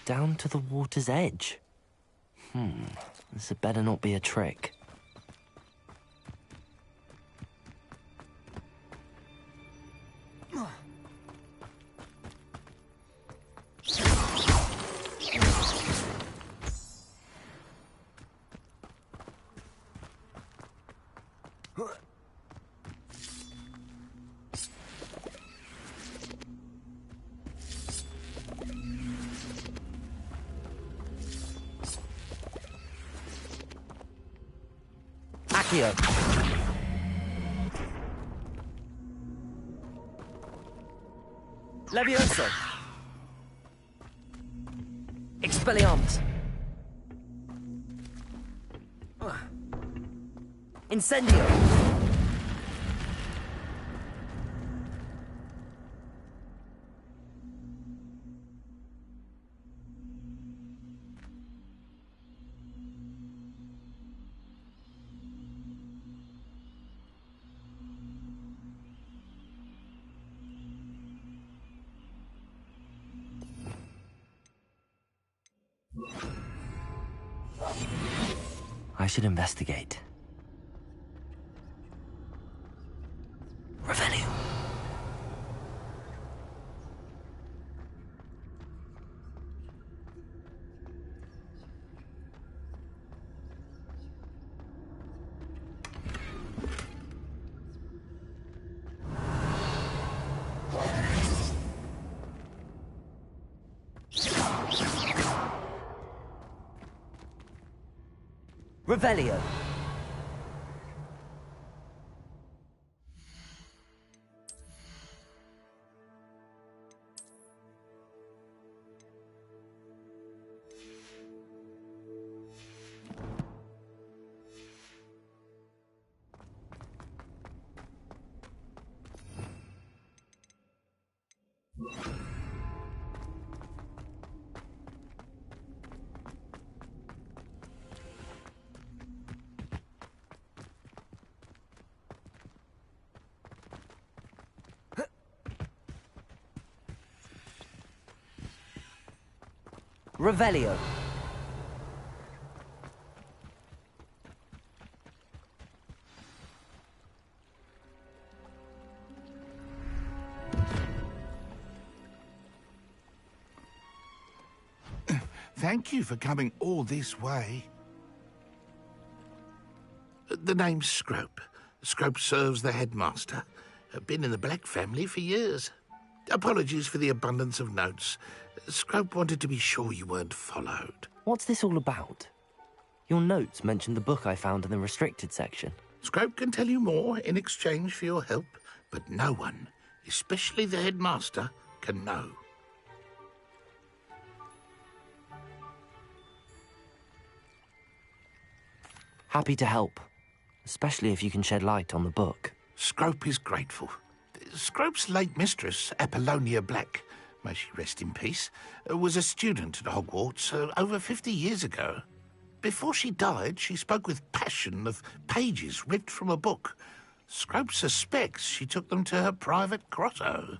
Down to the water's edge. This had better not be a trick. Accio. Levioso. Expelliarmus. Incendio. I should investigate. Revelio. Revelio. Revelio. Thank you for coming all this way. The name's Scrope. Scrope serves the headmaster. Been in the Black family for years. Apologies for the abundance of notes. Scrope wanted to be sure you weren't followed. What's this all about? Your notes mentioned the book I found in the restricted section. Scrope can tell you more in exchange for your help. but no one, especially the headmaster, can know. Happy to help, especially if you can shed light on the book. Scrope is grateful. Scrope's late mistress, Apollonia Black, may she rest in peace, was a student at Hogwarts over 50 years ago. Before she died, she spoke with passion of pages ripped from a book. Scrope suspects she took them to her private grotto.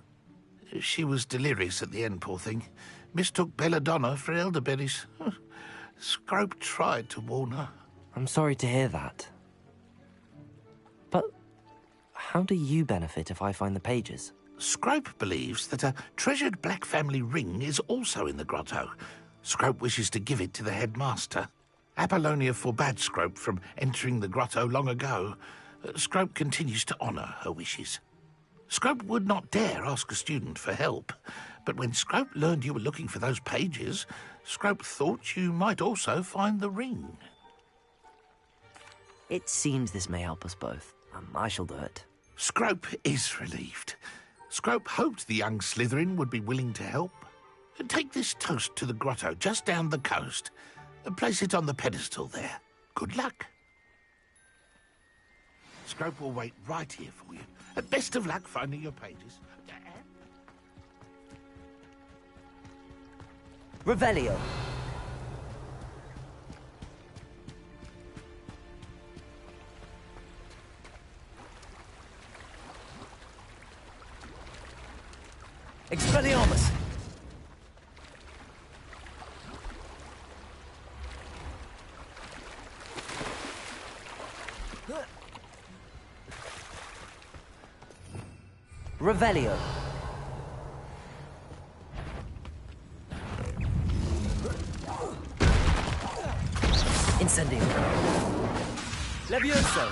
She was delirious at the end, poor thing. Mistook belladonna for elderberries. Scrope tried to warn her. I'm sorry to hear that. But how do you benefit if I find the pages? Scrope believes that a treasured Black family ring is also in the grotto. Scrope wishes to give it to the headmaster. Apollonia forbade Scrope from entering the grotto long ago. Scrope continues to honour her wishes. Scrope would not dare ask a student for help, but when Scrope learned you were looking for those pages, Scrope thought you might also find the ring. It seems this may help us both. I shall do it. Scrope is relieved. Scrope hoped the young Slytherin would be willing to help. Take this toast to the grotto just down the coast and place it on the pedestal there. Good luck. Scrope will wait right here for you. Best of luck finding your pages. Revelio. Expelliarmus! Revelio. Incendio. Levioso.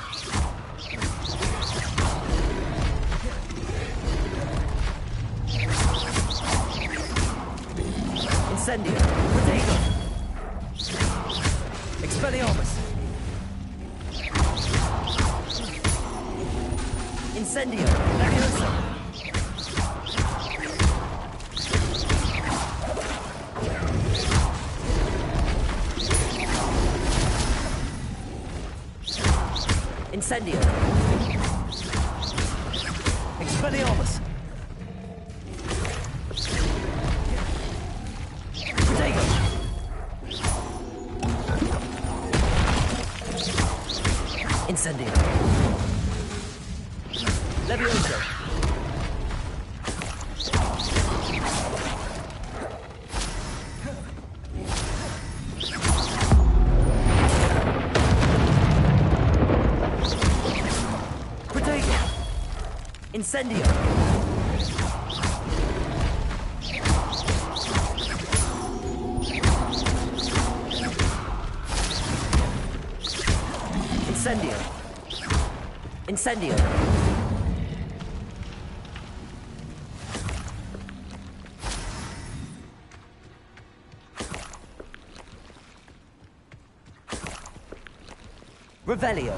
Incendio. Protego. Expelliarmus. Incendio. Levioso. Incendio. Expelliarmus. Protego. Incendio. Levioso. Incendio. Incendio. Incendio. Revelio.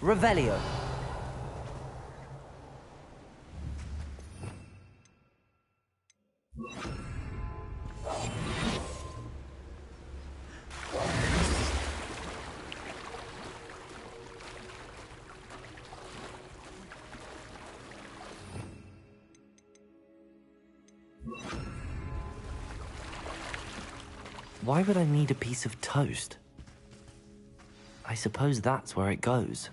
Revelio. Why would I need a piece of toast? I suppose that's where it goes.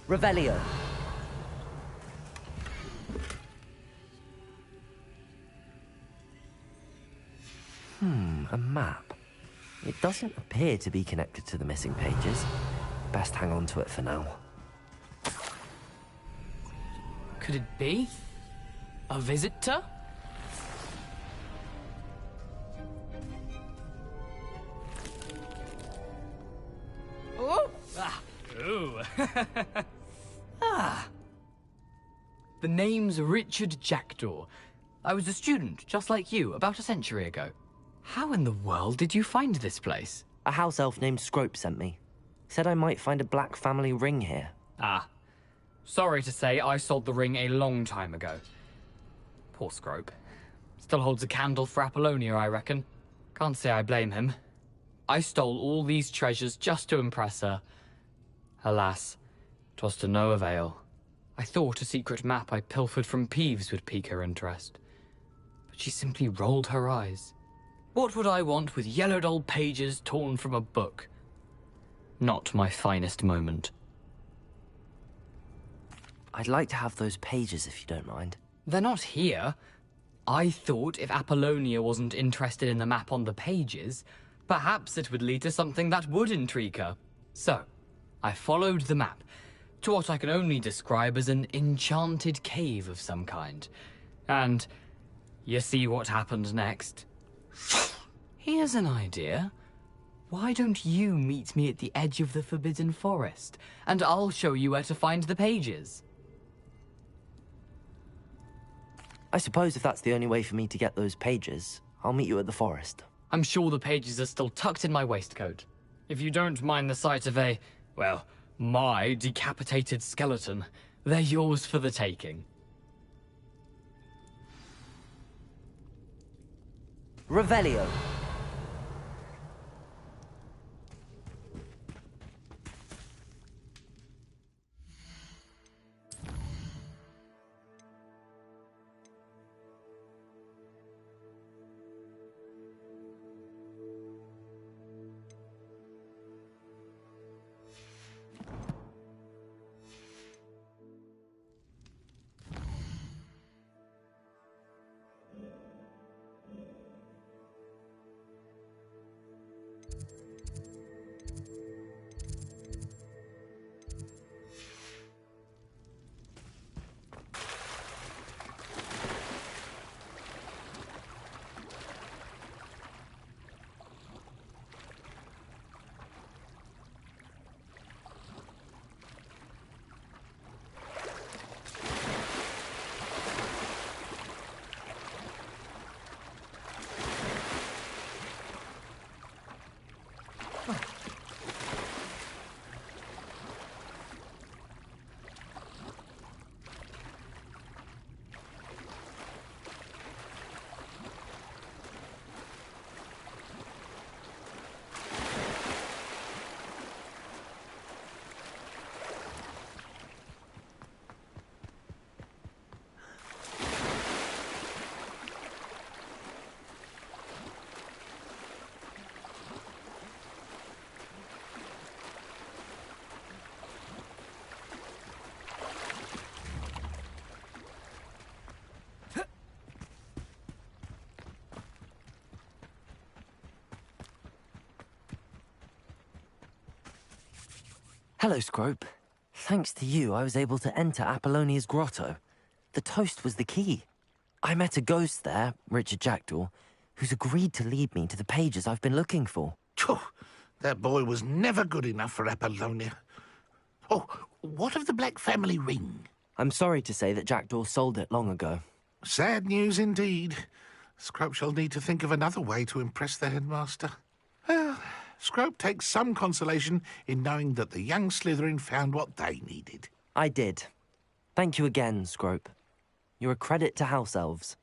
Revelio. A map. It doesn't appear to be connected to the missing pages. Best hang on to it for now. Could it be? A visitor? Oh! Ah. Ooh. Ah. The name's Richard Jackdaw. I was a student, just like you, about a century ago. How in the world did you find this place? A house elf named Scrope sent me. Said I might find a black family ring here. Ah. Sorry to say, I sold the ring a long time ago. Poor Scrope. Still holds a candle for Apollonia, I reckon. Can't say I blame him. I stole all these treasures just to impress her. Alas, 'twas to no avail. I thought a secret map I pilfered from Peeves would pique her interest. But she simply rolled her eyes. What would I want with yellowed old pages torn from a book? Not my finest moment. I'd like to have those pages if you don't mind. They're not here. I thought if Apollonia wasn't interested in the map on the pages, perhaps it would lead to something that would intrigue her. So, I followed the map to what I can only describe as an enchanted cave of some kind. And you see what happened next? Here's an idea. Why don't you meet me at the edge of the Forbidden Forest, and I'll show you where to find the pages? I suppose if that's the only way for me to get those pages, I'll meet you at the forest. I'm sure the pages are still tucked in my waistcoat. If you don't mind the sight of a, well, my decapitated skeleton, they're yours for the taking. Revelio. Hello, Scrope. Thanks to you, I was able to enter Apollonia's grotto. The toast was the key. I met a ghost there, Richard Jackdaw, who's agreed to lead me to the pages I've been looking for. Phew, that boy was never good enough for Apollonia. Oh, what of the Black family ring? I'm sorry to say that Jackdaw sold it long ago. Sad news indeed. Scrope shall need to think of another way to impress the headmaster. Well, Scrope takes some consolation in knowing that the young Slytherin found what they needed. I did. Thank you again, Scrope. You're a credit to House Elves.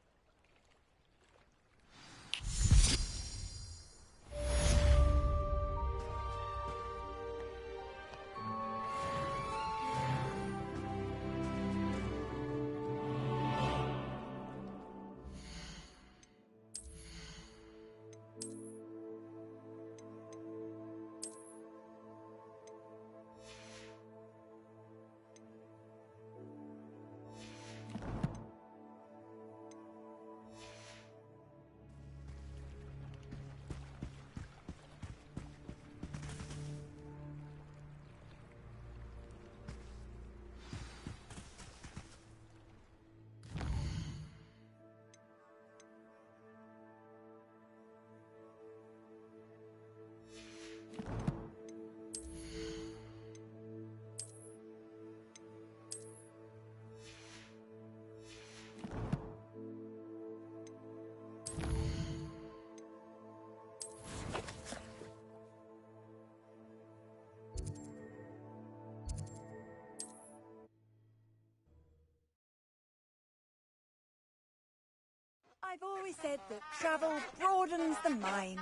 I've always said that travel broadens the mind.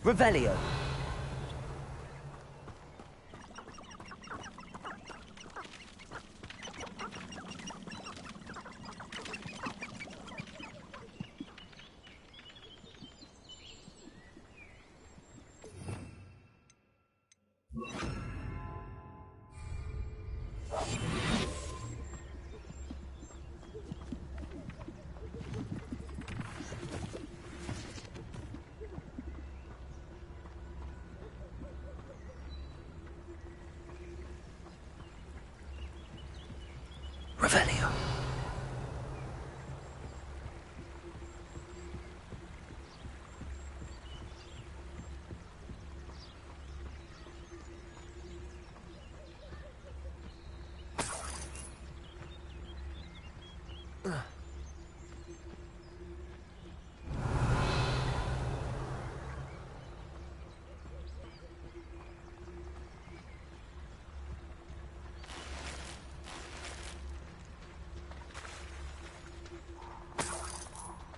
Revelio. Revelio.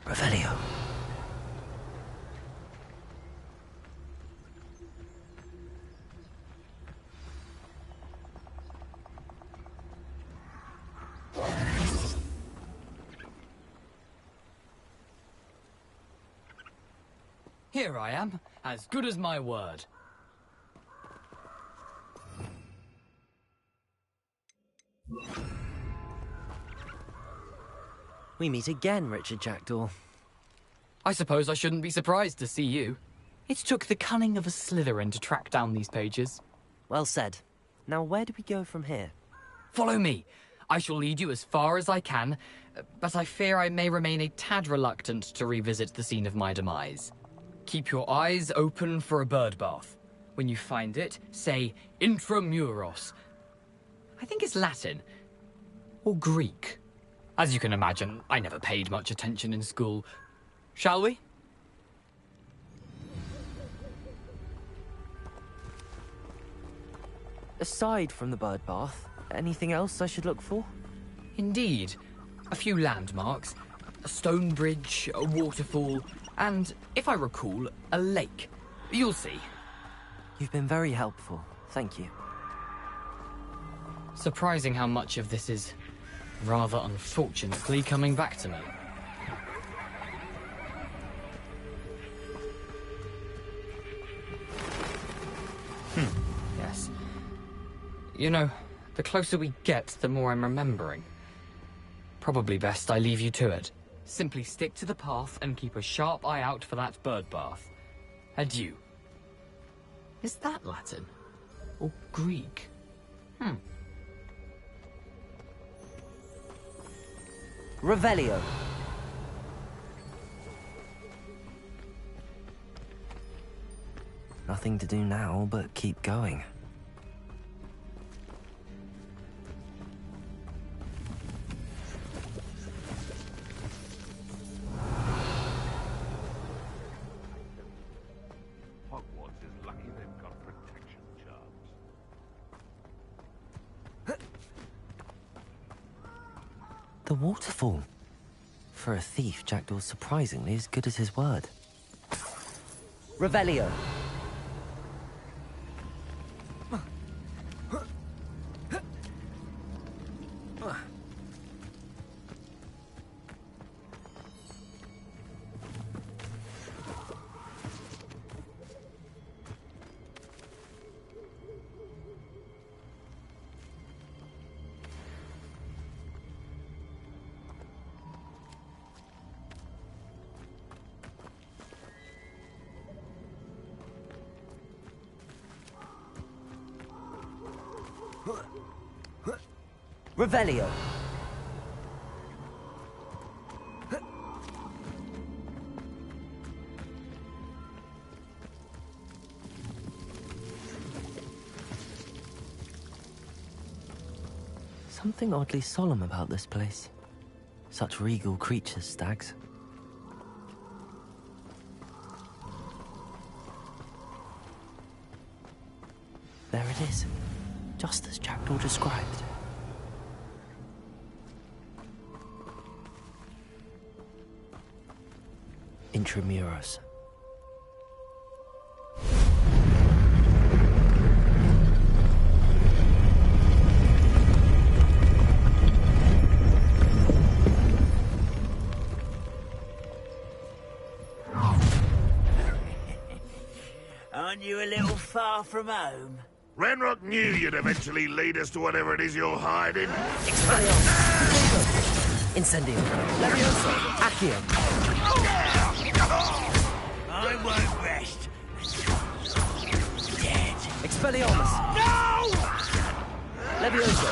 Revelio. Here I am, as good as my word. We meet again, Richard Jackdaw. I suppose I shouldn't be surprised to see you. It took the cunning of a Slytherin to track down these pages. Well said. Now where do we go from here? Follow me. I shall lead you as far as I can, but I fear I may remain a tad reluctant to revisit the scene of my demise. Keep your eyes open for a bird bath. When you find it, say intramuros. I think it's Latin. Or Greek. As you can imagine, I never paid much attention in school. Shall we? Aside from the bird bath, anything else I should look for? Indeed. A few landmarks, a stone bridge, a waterfall, and, if I recall, a lake. You'll see. You've been very helpful. Thank you. Surprising how much of this is rather unfortunately coming back to me. Yes. You know, the closer we get, the more I'm remembering. Probably best I leave you to it. Simply stick to the path and keep a sharp eye out for that bird bath. Adieu. Is that Latin? Or Greek? Revelio. Nothing to do now but keep going. Hogwarts is lucky they've got protection charms. The waterfall. For a thief, Jackdaw's surprisingly as good as his word. Revelio. Revelio. Something oddly solemn about this place. Such regal creatures, stags. There it is, just as Jackdaw described. Intramuros. Aren't you a little far from home? Ranrock knew you'd eventually lead us to whatever it is you're hiding. Incendio. Levioso. Accio. I won't rest. Dead. Expelliarmus. No! Levioso.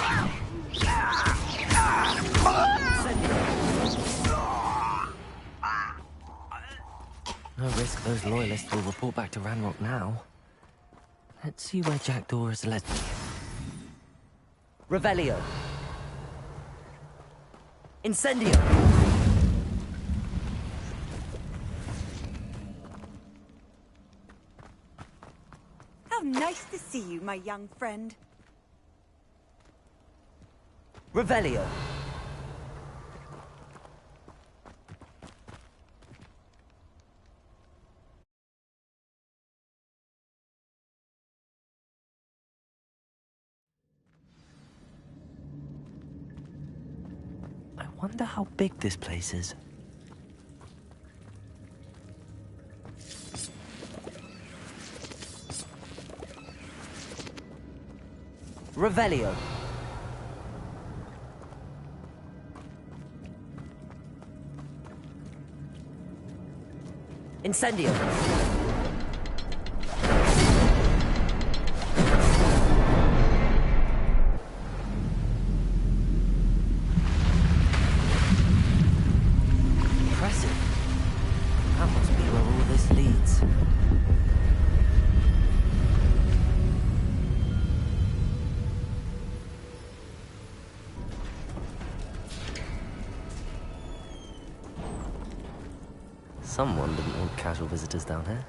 No risk those loyalists will report back to Ranrock now. Let's see where Jackdaw has led me. Revelio. Incendio. How nice to see you, my young friend. Revelio. I wonder how big this place is. Revelio. Incendio. Impressive. That must be where all this leads. Someone didn't want casual visitors down here.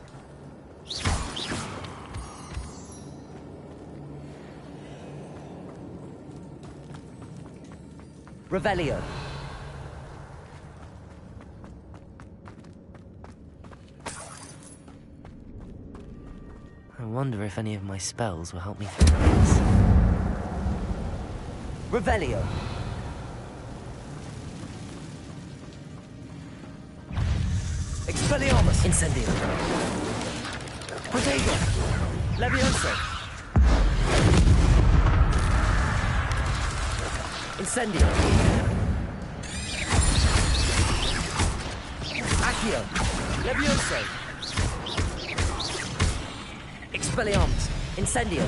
Revelio. I wonder if any of my spells will help me through this. Revelio. Expelliarmus. Incendio. Protego. Levioso. Incendio. Accio. Levioso. Expelliarmus. Incendio.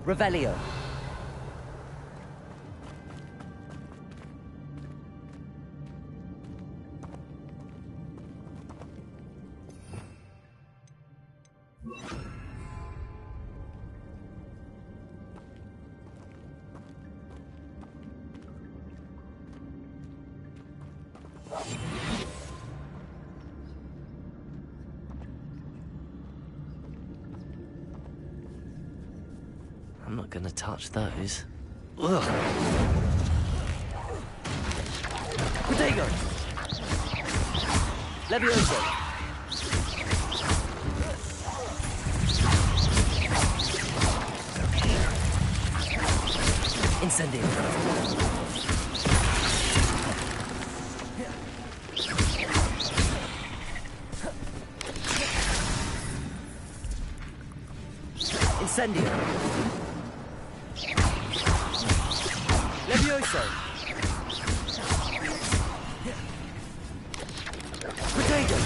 Revelio. I'm not gonna touch those. Ugh. Protego! Levioso! Incendio! Incendio! Levioso! Protego!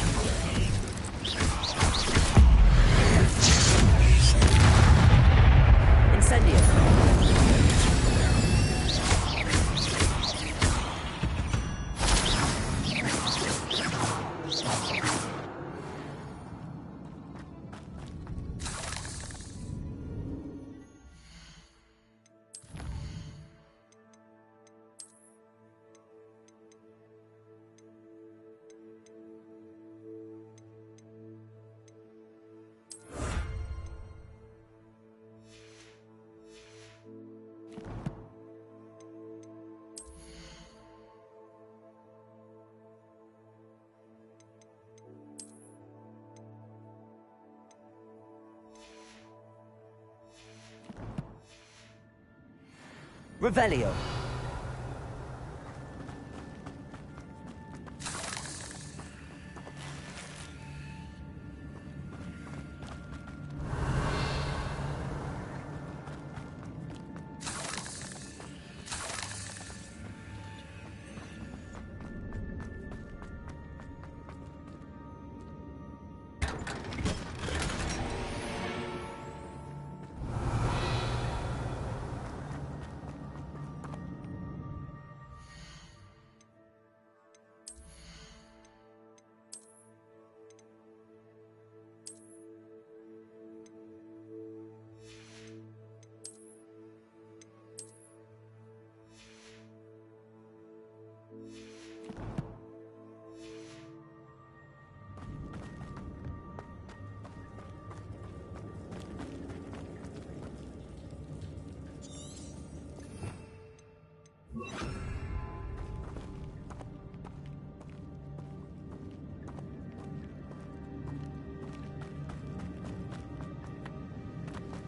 Incendio! Revelio.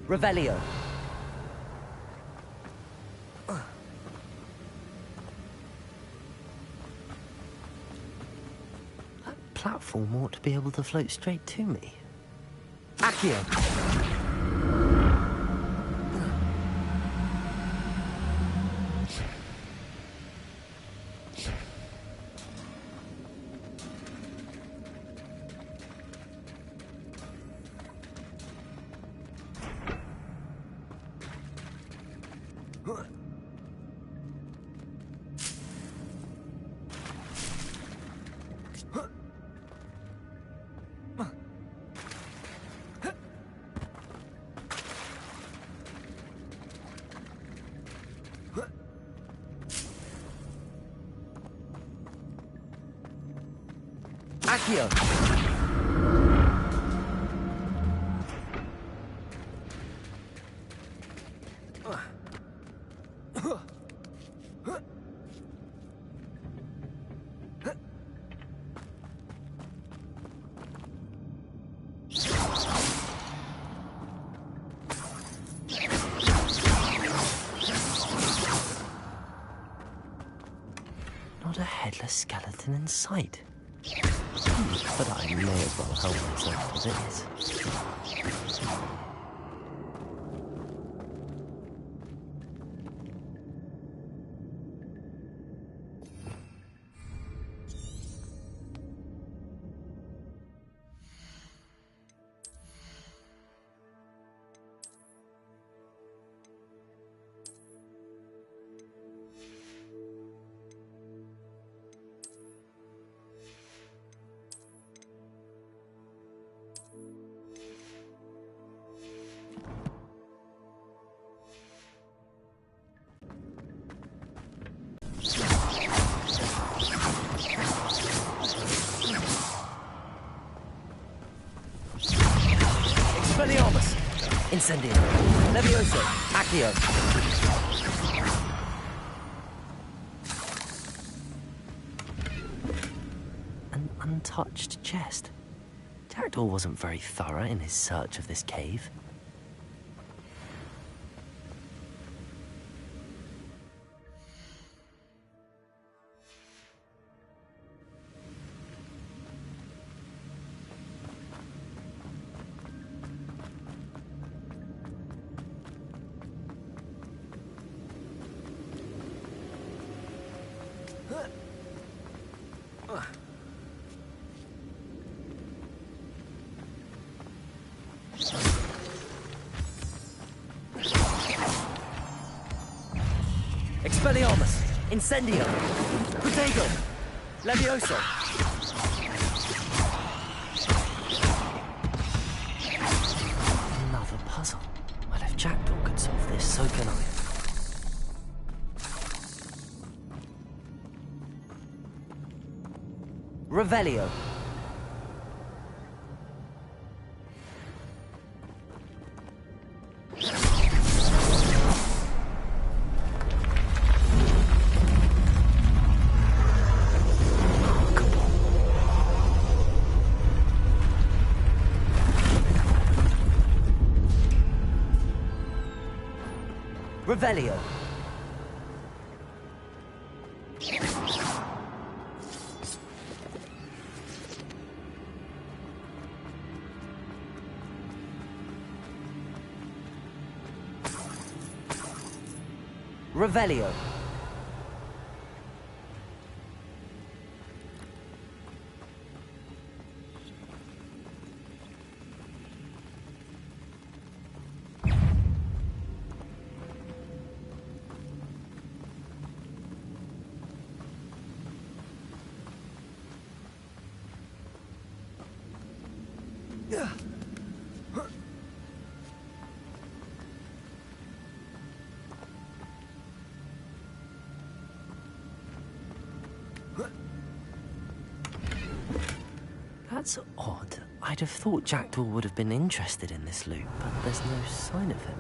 Revelio. That platform ought to be able to float straight to me. Accio. Accio. Not a headless skeleton in sight. But I may as well help myself to this. Incendio. Levioso. Accio. An untouched chest. Jackdaw wasn't very thorough in his search of this cave. Expelliarmus! Incendio! Protego! Levioso! Another puzzle. Well, if Jackdaw could solve this, so can I. Revelio. Revelio. Revelio. That's odd. I'd have thought Jackdaw would have been interested in this loot, but there's no sign of him.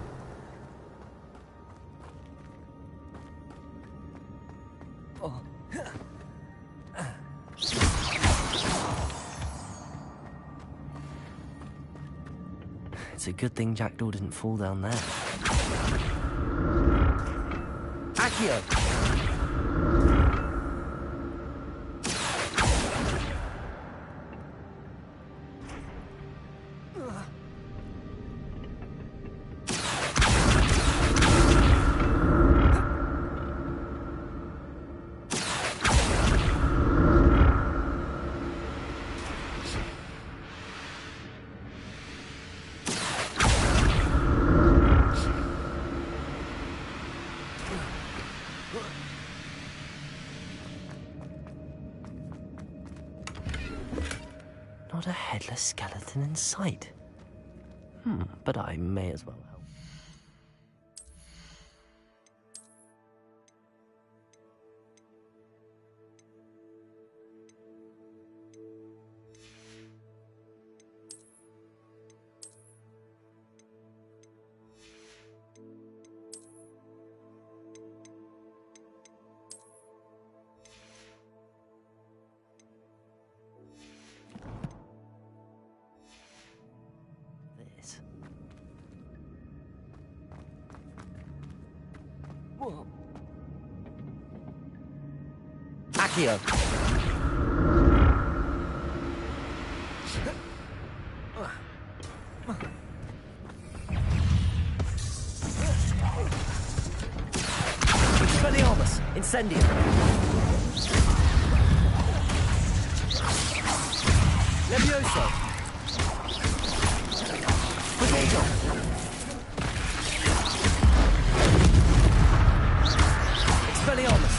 Oh. It's a good thing Jackdaw didn't fall down there. Accio! Not a headless skeleton in sight. But I may as well help. Accio. Expelliarmus. Incendio. Levioso. Protego. Expelliarmus.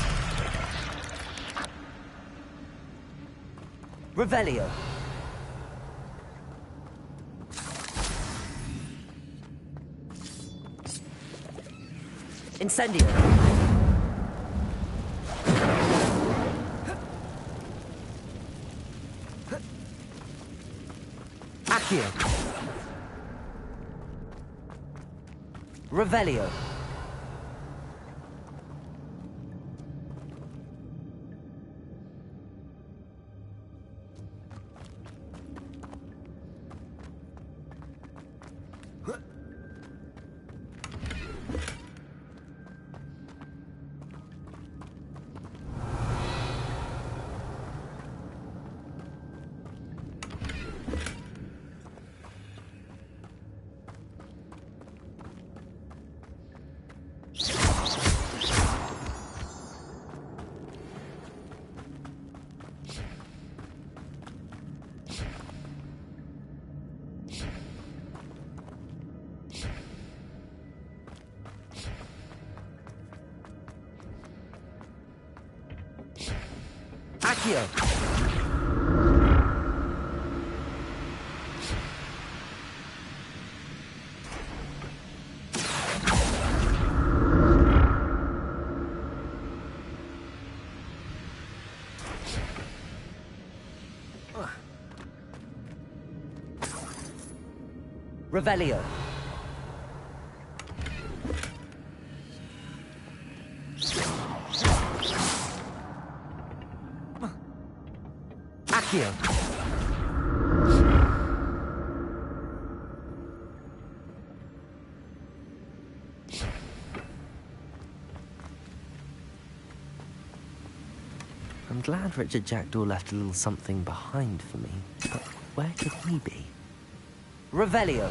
Revelio. Incendio. Accio. Revelio. Accio. Revelio. Accio. I'm glad Richard Jackdaw left a little something behind for me, but where could he be? Revelio.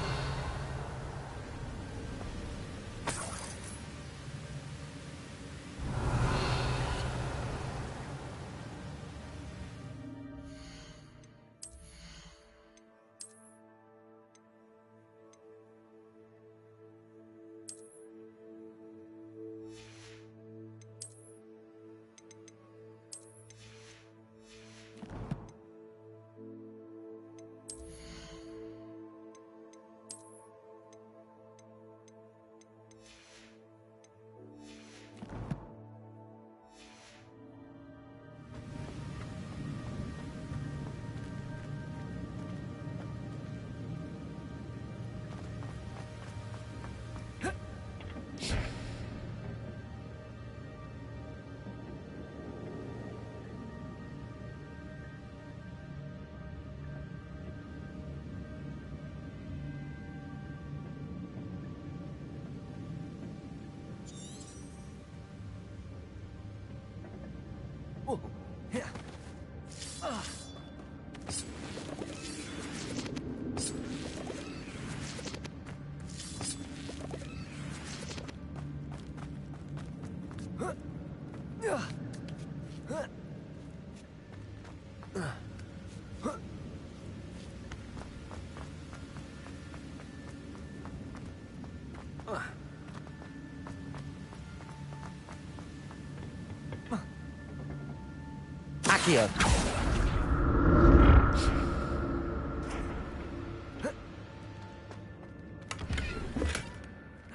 Accio.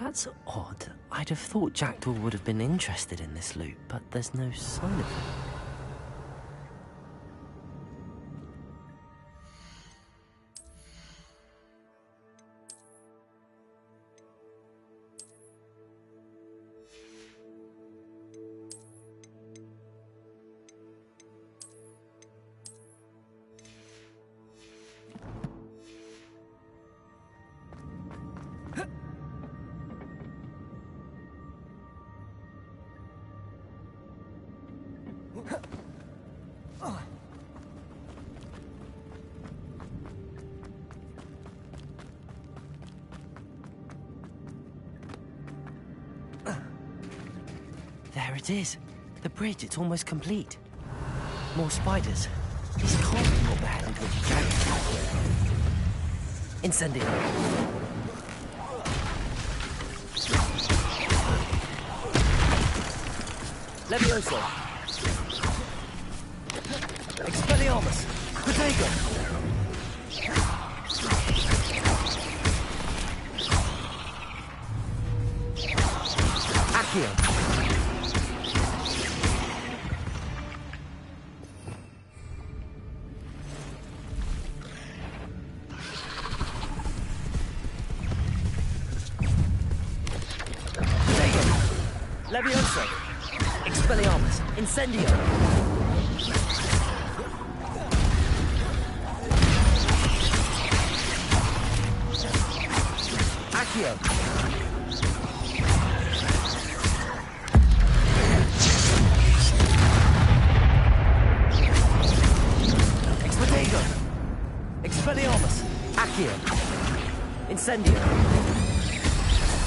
That's odd. I'd have thought Jackdaw would have been interested in this loot, but there's no sign of it. There it is. The bridge, it's almost complete. More spiders. These can't be what beheaded Richard Jackdaw. Incendio. Levioso. Expelliarmus. Protego. Accio. Levioso! Expelliarmus! Incendio! Accio! Expedego! Expelliarmus! Accio! Incendio!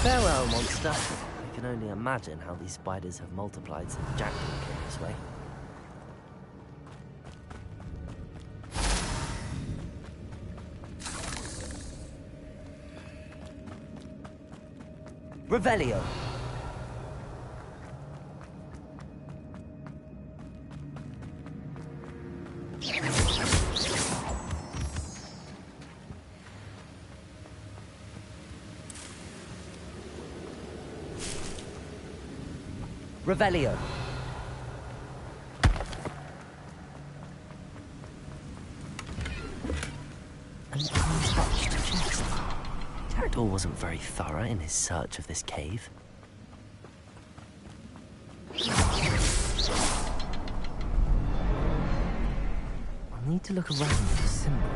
Farewell, monster. I can only imagine how these spiders have multiplied since Jackdaw came this way. Revelio! Revelio. An untouched chest. Jackdaw wasn't very thorough in his search of this cave. I'll need to look around for a symbol.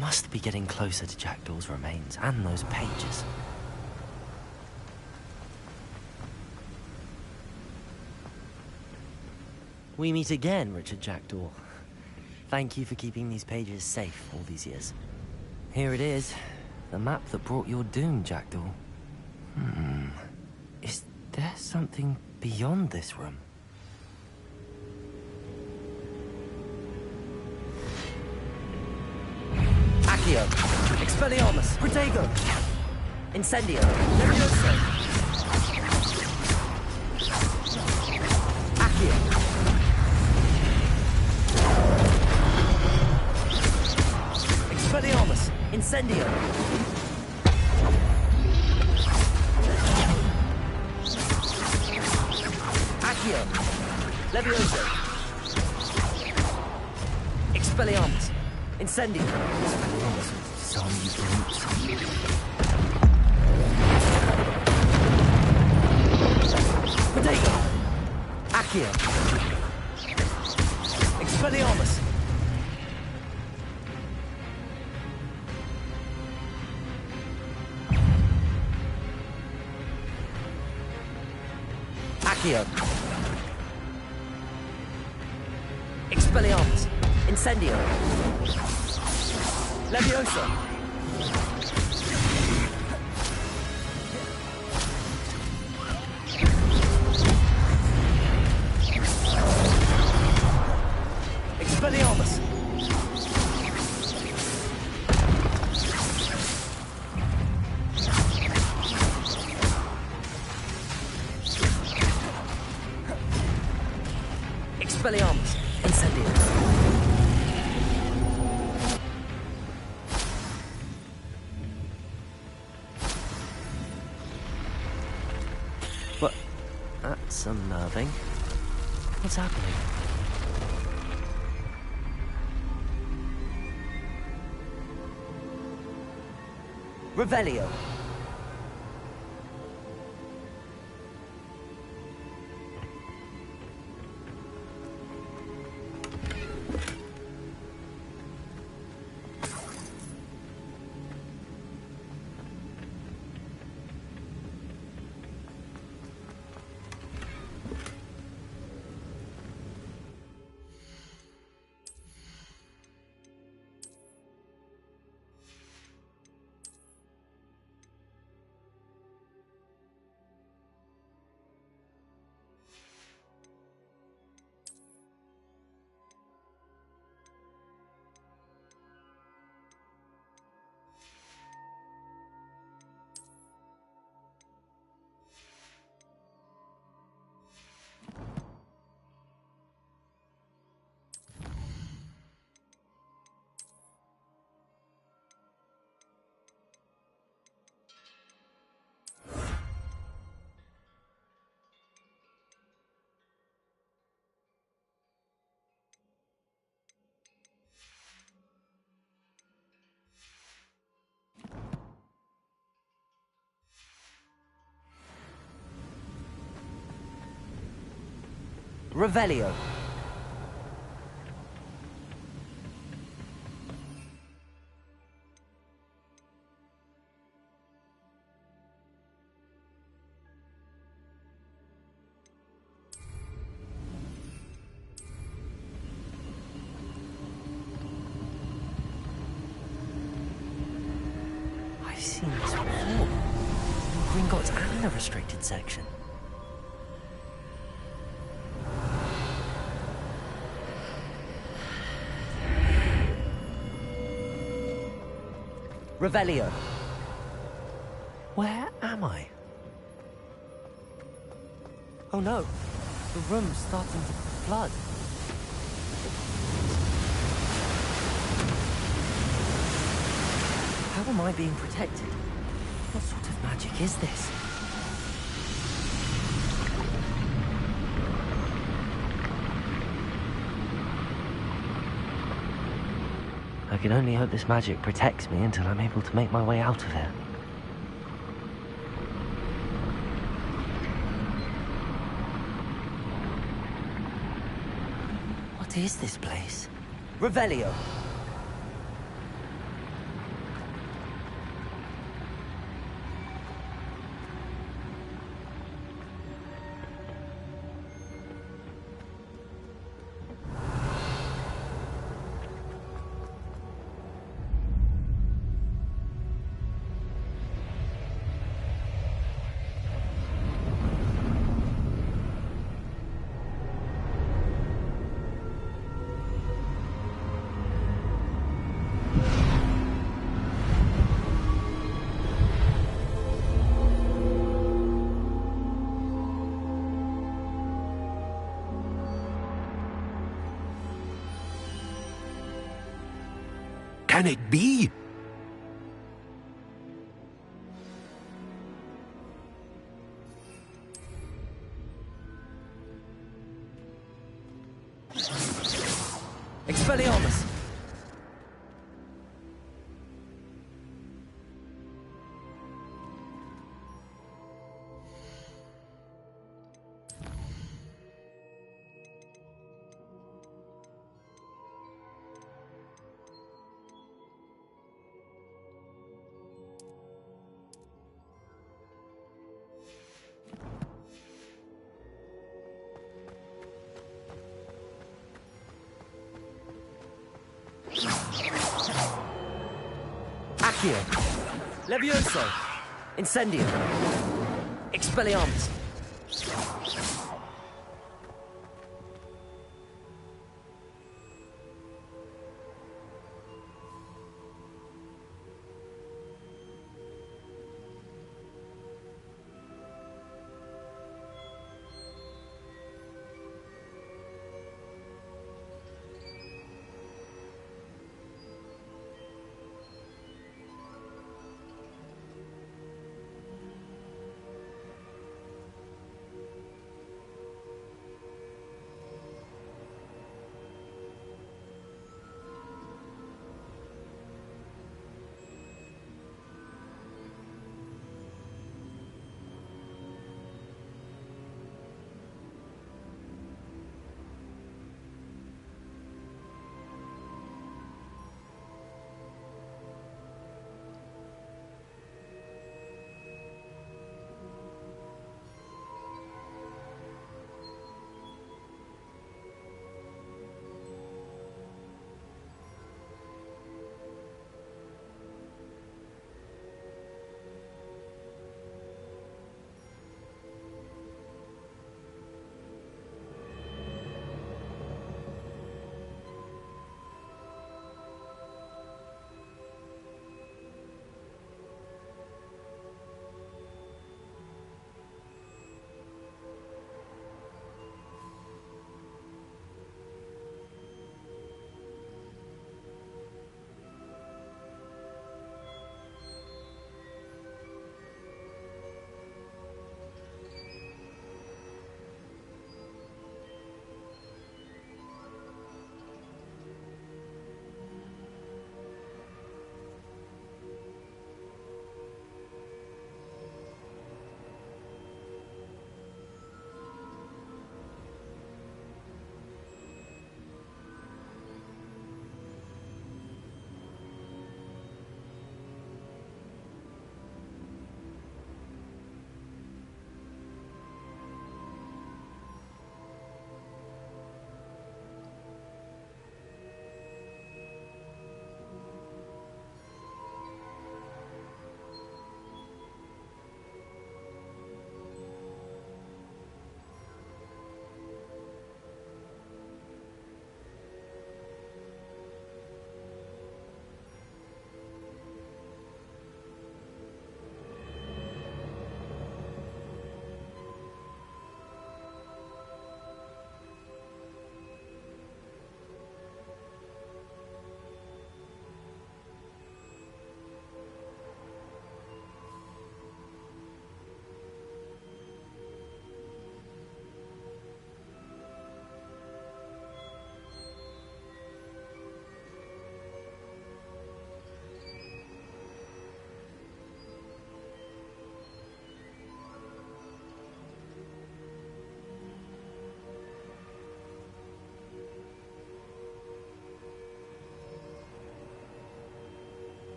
Must be getting closer to Jackdaw's remains and those pages. We meet again, Richard Jackdaw. Thank you for keeping these pages safe all these years. Here it is, the map that brought your doom, Jackdaw. Is there something beyond this room? Accio, Expelliarmus, Protego, Incendio, Levioso, Accio, Expelliarmus, Incendio, Accio, Levioso, Expelliarmus, Incendio. Zombie brutes. Protego! Accio! Expelliarmus! Accio! Expelliarmus! Incendio! Leviosa! Expelliarmus! Expelliarmus! Incendio! That's unnerving. What's happening? Revelio. Revelio. I've seen this before. Gringotts and the restricted section. Revelio. Where am I? Oh no, the room's starting to flood. How am I being protected? What sort of magic is this? I can only hope this magic protects me until I'm able to make my way out of here. What is this place? Revelio. can it be? Expelliarmus! Accio! Levioso! Incendio! Expelliarmus!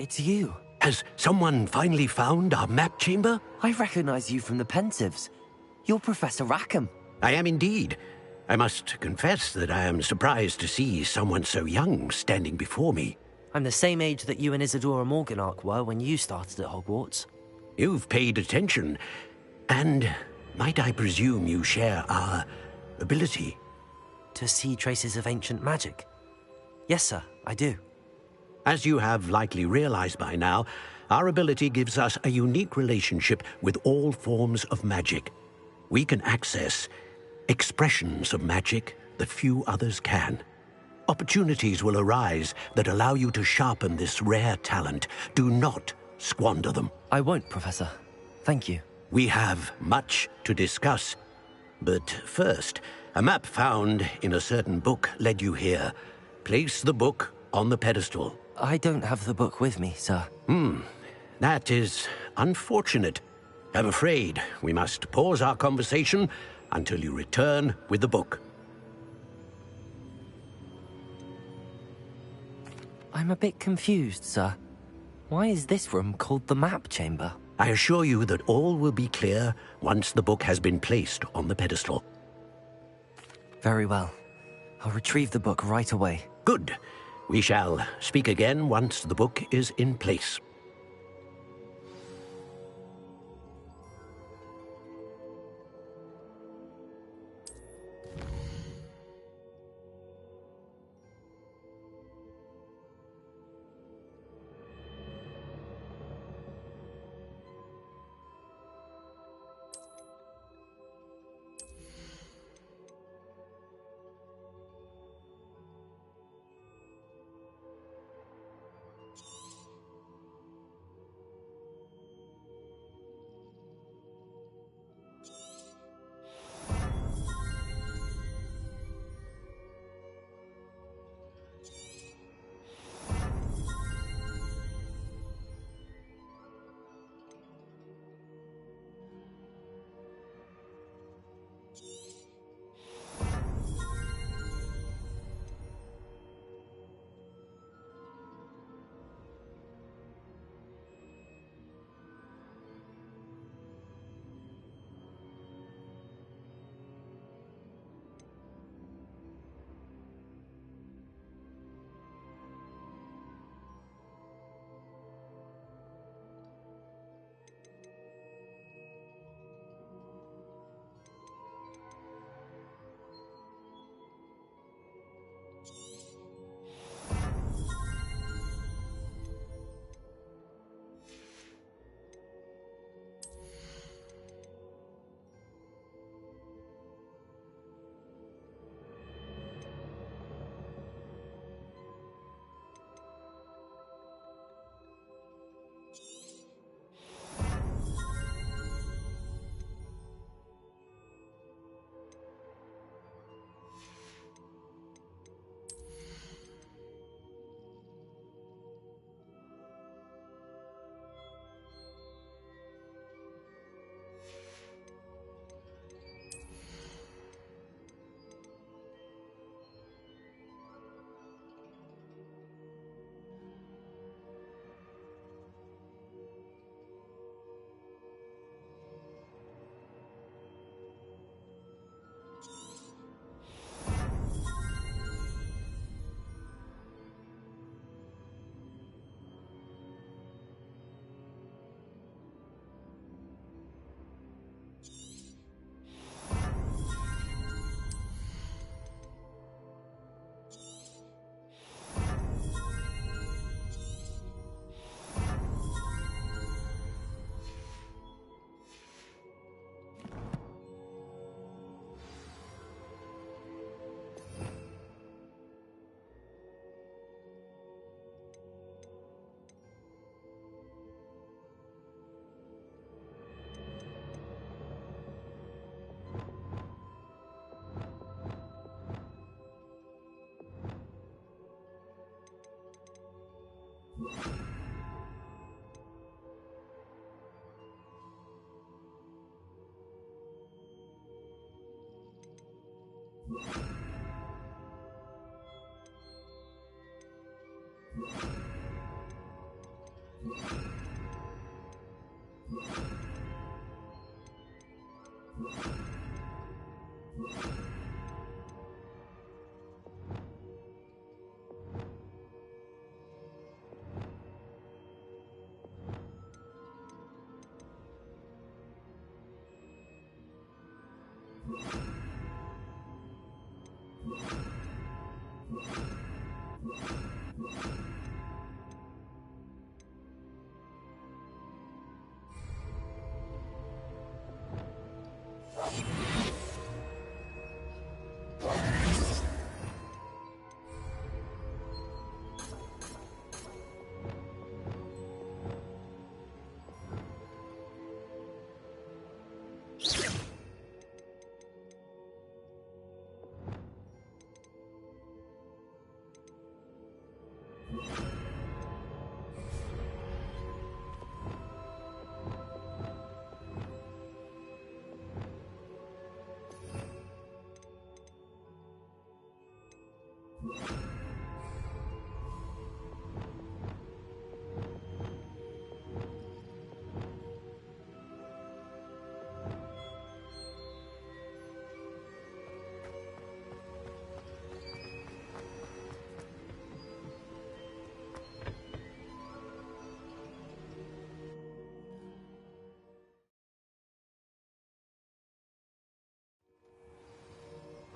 it's you. Has someone finally found our map chamber? I recognize you from the Pensieves. You're Professor Rackham. I am indeed. I must confess that I am surprised to see someone so young standing before me. I'm the same age that you and Isadora Morganach were when you started at Hogwarts. You've paid attention, and might I presume you share our ability? To see traces of ancient magic? Yes, sir, I do. As you have likely realized by now, our ability gives us a unique relationship with all forms of magic. We can access expressions of magic that few others can. Opportunities will arise that allow you to sharpen this rare talent. Do not squander them. I won't, Professor. Thank you. We have much to discuss. But first, a map found in a certain book led you here. Place the book on the pedestal. I don't have the book with me, sir. That is unfortunate. I'm afraid we must pause our conversation until you return with the book. I'm a bit confused, sir. Why is this room called the map chamber? I assure you that all will be clear once the book has been placed on the pedestal. Very well. I'll retrieve the book right away. Good. We shall speak again once the book is in place.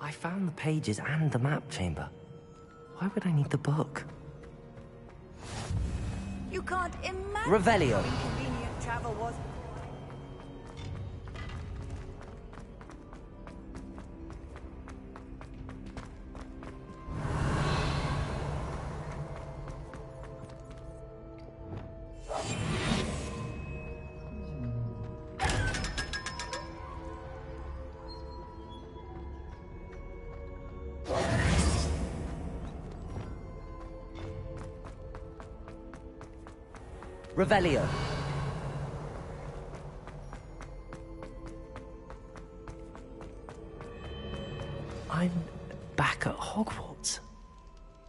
I found the pages and the map chamber. Why would I need the book? You can't imagine Revelio. how inconvenient travel was. Revelio. I'm back at Hogwarts.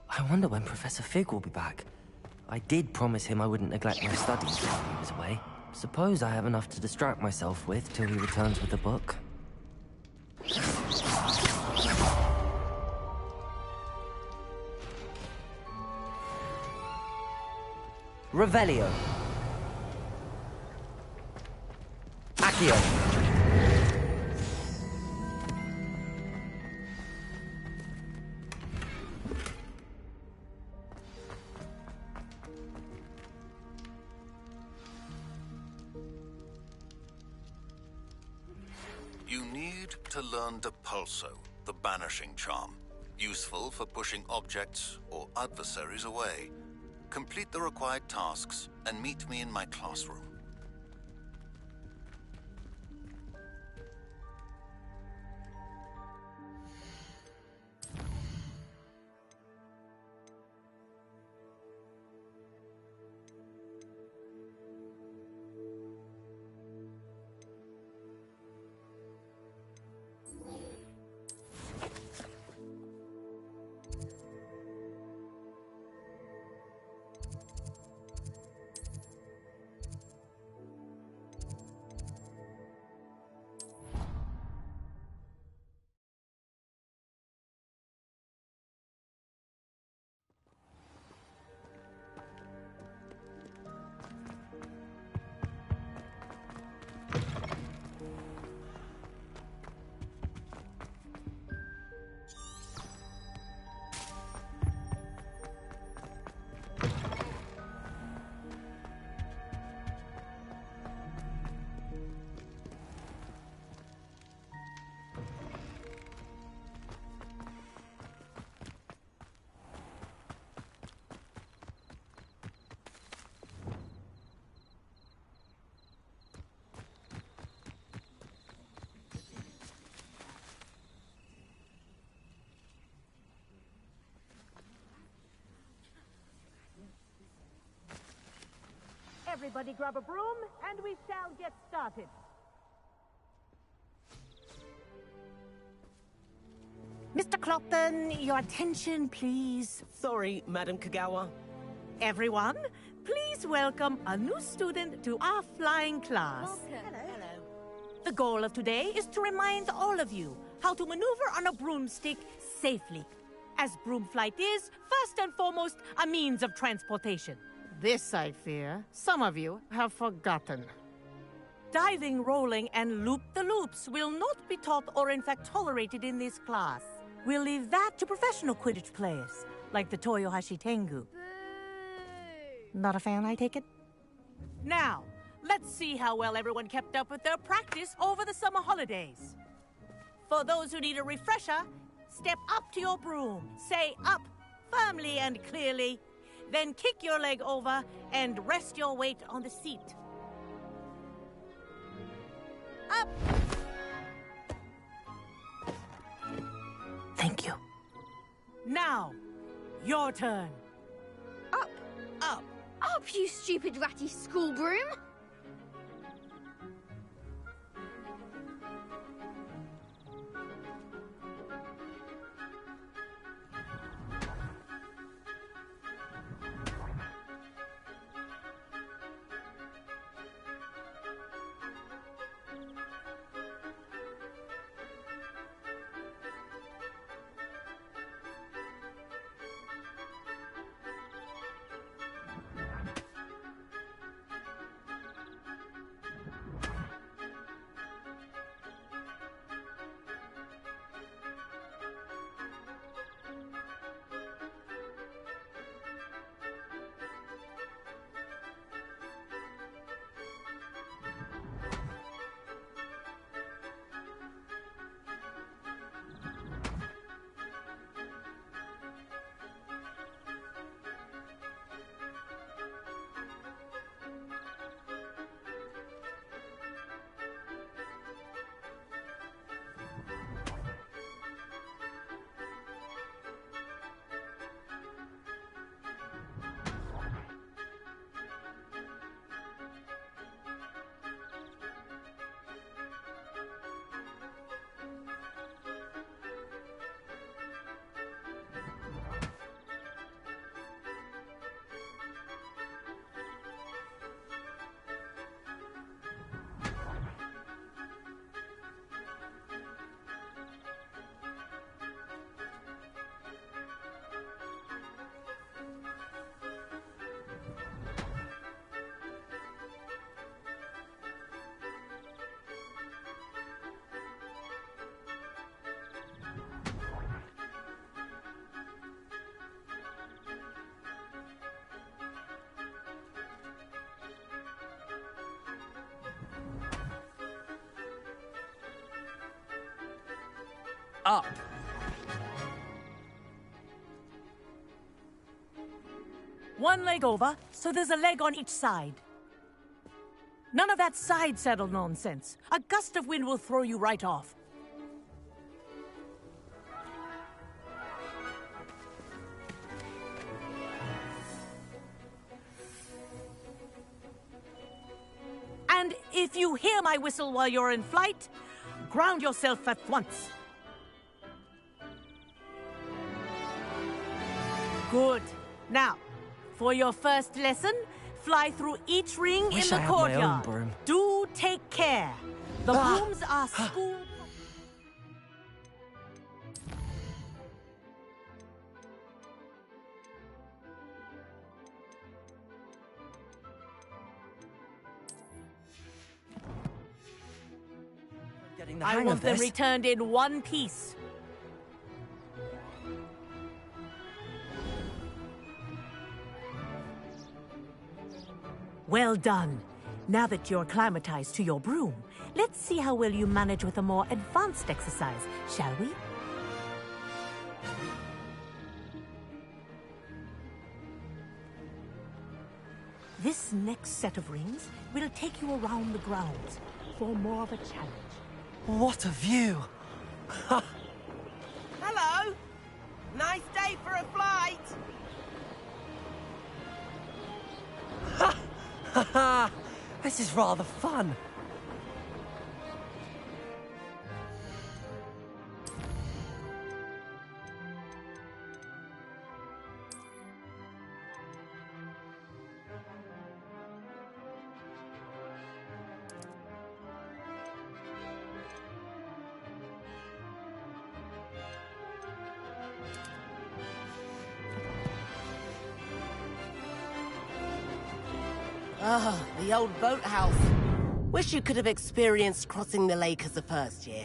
I wonder when Professor Fig will be back. I did promise him I wouldn't neglect my studies while he was away. Suppose I have enough to distract myself with till he returns with the book. Revelio. Accio. You need to learn Depulso, the banishing charm. Useful for pushing objects or adversaries away. Complete the required tasks and meet me in my classroom. Everybody grab a broom, and we shall get started. Mr. Clopton, your attention, please. Sorry, Madam Kagawa. Everyone, please Please welcome a new student to our flying class. Hello. The goal of today is to remind all of you how to maneuver on a broomstick safely, as broom flight is, first and foremost, a means of transportation. This, I fear, some of you have forgotten. Diving, rolling, and loop-the-loops will not be taught or in fact tolerated in this class. We'll leave that to professional Quidditch players, like the Toyohashi Tengu. Not a fan, I take it? Now, let's see how well everyone kept up with their practice over the summer holidays. For those who need a refresher, step up to your broom, say up firmly and clearly, then kick your leg over and rest your weight on the seat. Up! Thank you. Now, your turn. Up! Up! Up, you stupid ratty school broom! Up! One leg over, so there's a leg on each side. None of that side saddle nonsense. A gust of wind will throw you right off. And if you hear my whistle while you're in flight, ground yourself at once. Good. Now, for your first lesson, fly through each ring Wish in I the had my own courtyard. broom. Do take care. The brooms are school. Getting the I hang want of them this. returned in one piece. Well done. Now that you're acclimatized to your broom, let's see how well you manage with a more advanced exercise, shall we? This next set of rings will take you around the grounds for more of a challenge. What a view! Hello! Nice day for a flight! Haha! This is rather fun. Ah, the old boathouse. Wish you could have experienced crossing the lake as a first year.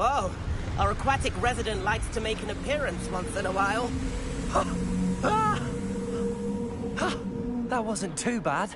Whoa, our aquatic resident likes to make an appearance once in a while. That wasn't too bad.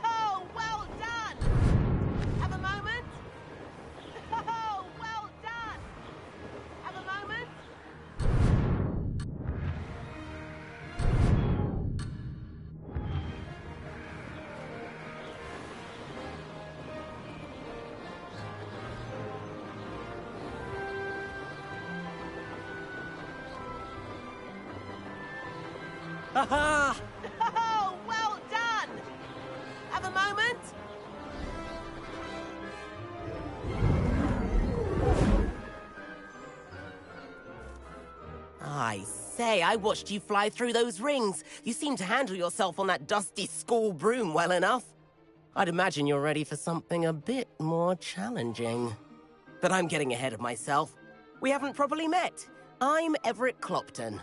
Oh, well done! Have a moment? Oh, well done! Have a moment? Ha Oh, well done! Have a moment? I say, I watched you fly through those rings. You seem to handle yourself on that dusty school broom well enough. I'd imagine you're ready for something a bit more challenging. But I'm getting ahead of myself. We haven't properly met. I'm Everett Clopton.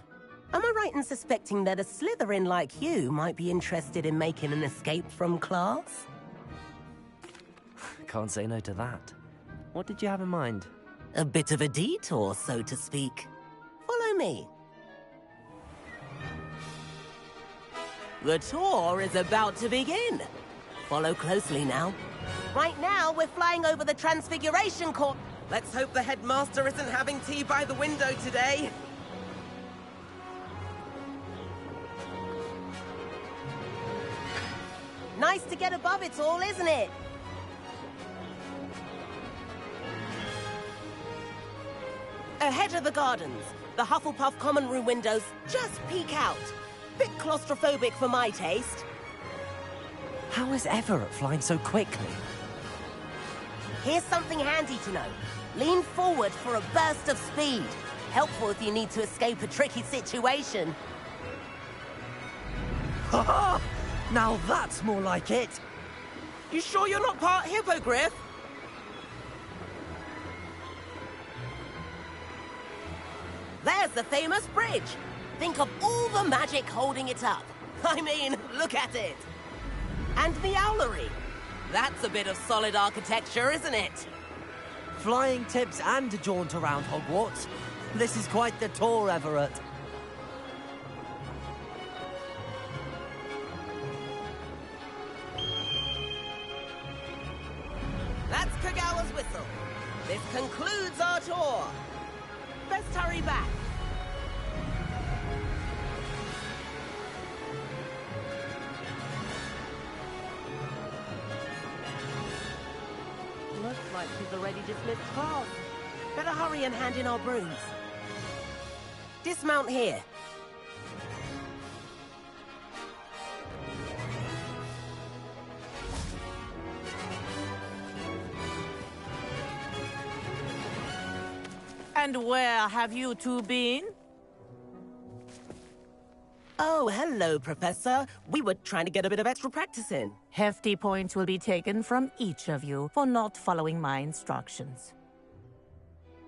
Am I right in suspecting that a Slytherin like you might be interested in making an escape from class? Can't say no to that. What did you have in mind? A bit of a detour, so to speak. Follow me. The tour is about to begin. Follow closely now. Right now, we're flying over the Transfiguration Court. Let's hope the headmaster isn't having tea by the window today. Nice to get above it all, isn't it? Ahead of the gardens, the Hufflepuff common room windows just peek out. Bit claustrophobic for my taste. How is Everett flying so quickly? Here's something handy to know. Lean forward for a burst of speed. Helpful if you need to escape a tricky situation. Ha ha! Now that's more like it! You sure you're not part hippogriff? There's the famous bridge. Think of all the magic holding it up. I mean, look at it. And the owlery. That's a bit of solid architecture, isn't it? Flying tips and a jaunt around Hogwarts. This is quite the tour, Everett. That's Kagawa's whistle. This concludes our tour. Best hurry back. Looks like she's already dismissed class. Better hurry and hand in our brooms. Dismount here. And where have you two been? Oh, hello, Professor. We were trying to get a bit of extra practice in. Hefty points will be taken from each of you for not following my instructions.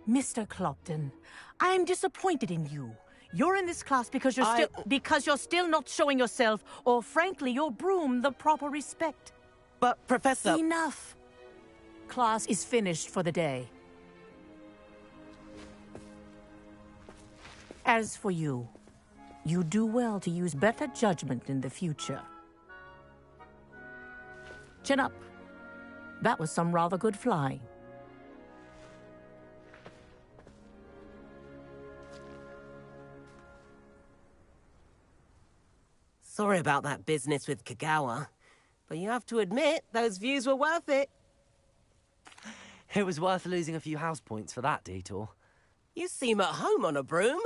Mr. Clopton, I'm disappointed in you. You're in this class because you're still not showing yourself, or frankly, your broom, the proper respect. But, Professor... Enough. Class is finished for the day. As for you, you do well to use better judgment in the future. Chin up. That was some rather good flying. Sorry about that business with Kagawa, but you have to admit, those views were worth it. It was worth losing a few house points for that detour. You seem at home on a broom.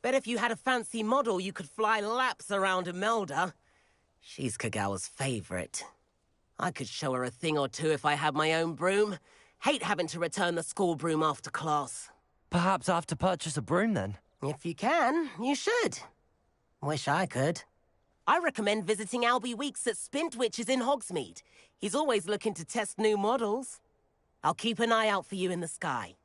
Bet if you had a fancy model, you could fly laps around Imelda. She's Kagawa's favorite. I could show her a thing or two if I had my own broom. Hate having to return the school broom after class. Perhaps I have to purchase a broom then? If you can, you should. Wish I could. I recommend visiting Albie Weeks at Spint Witches in Hogsmeade. He's always looking to test new models. I'll keep an eye out for you in the sky.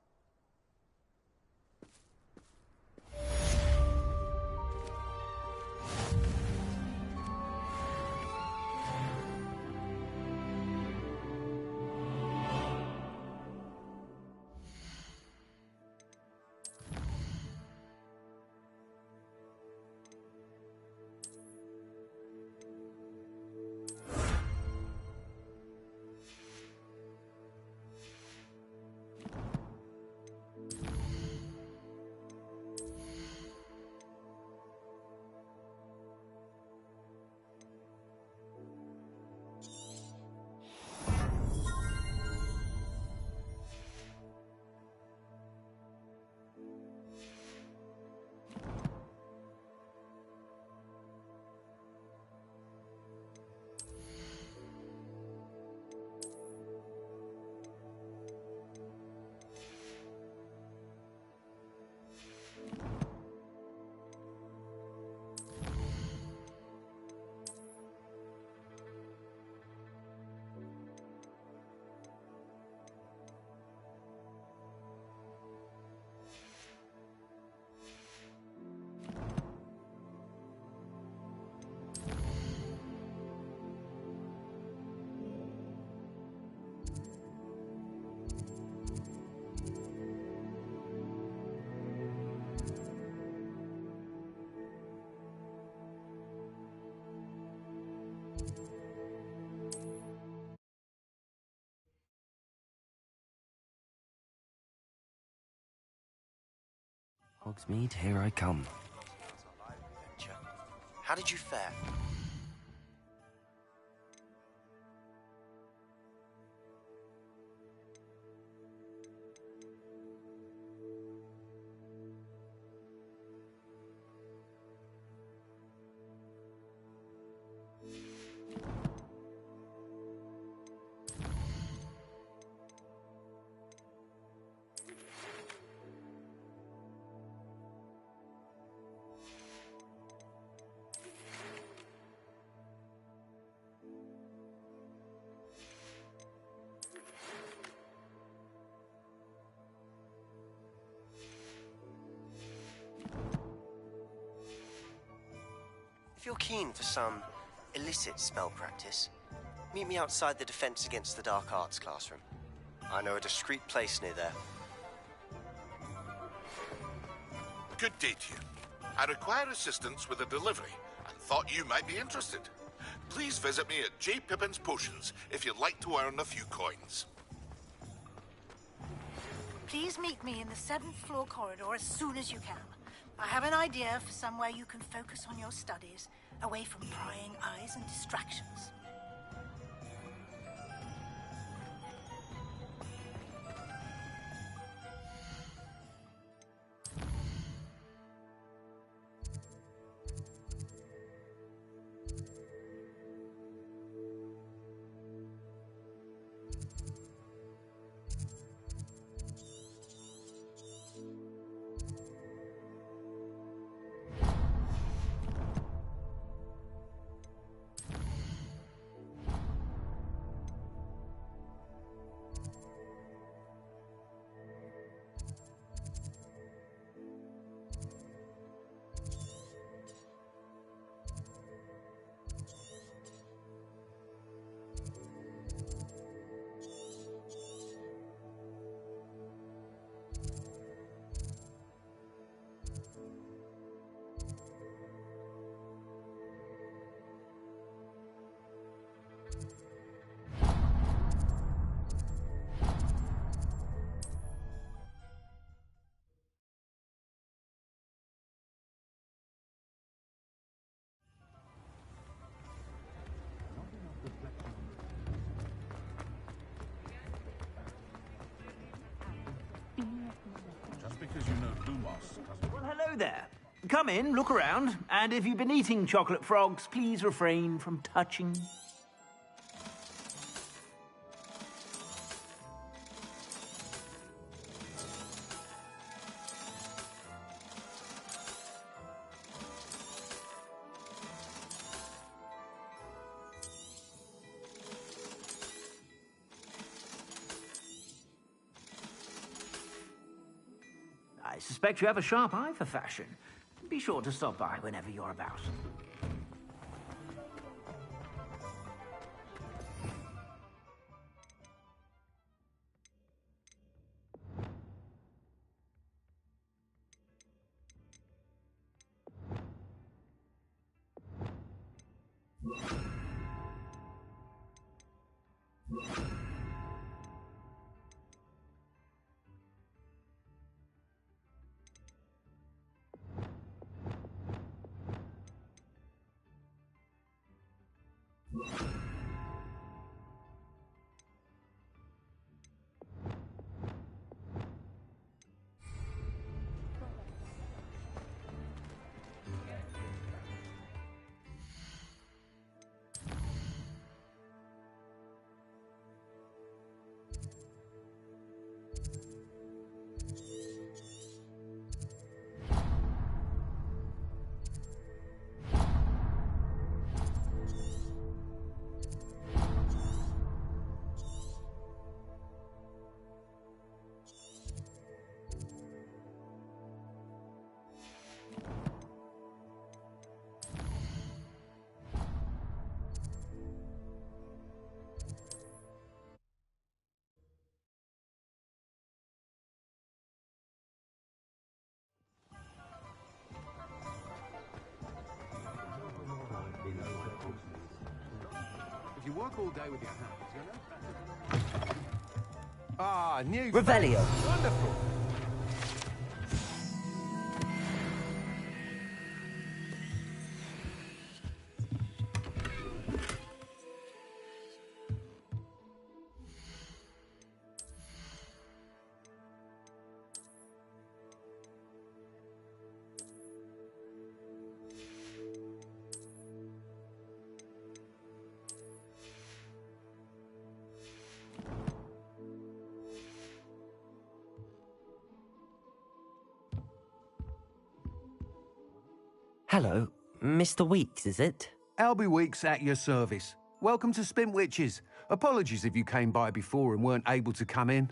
Hogsmeade, here I come. How did you fare? If you're keen for some illicit spell practice, meet me outside the Defense Against the Dark Arts classroom. I know a discreet place near there. Good day to you. I require assistance with a delivery and thought you might be interested. Please visit me at J. Pippin's Potions if you'd like to earn a few coins. Please meet me in the 7th floor corridor as soon as you can. I have an idea for somewhere you can focus on your studies, away from prying eyes and distractions. Well, hello there. Come in, look around, and if you've been eating chocolate frogs, please refrain from touching. I suspect you have a sharp eye for fashion. Be sure to stop by whenever you're about. If you work all day with your hands, you're no better. Ah, new. Revelio. Wonderful. Hello, Mr. Weeks, is it? Albie Weeks at your service. Welcome to Spintwitches. Apologies if you came by before and weren't able to come in.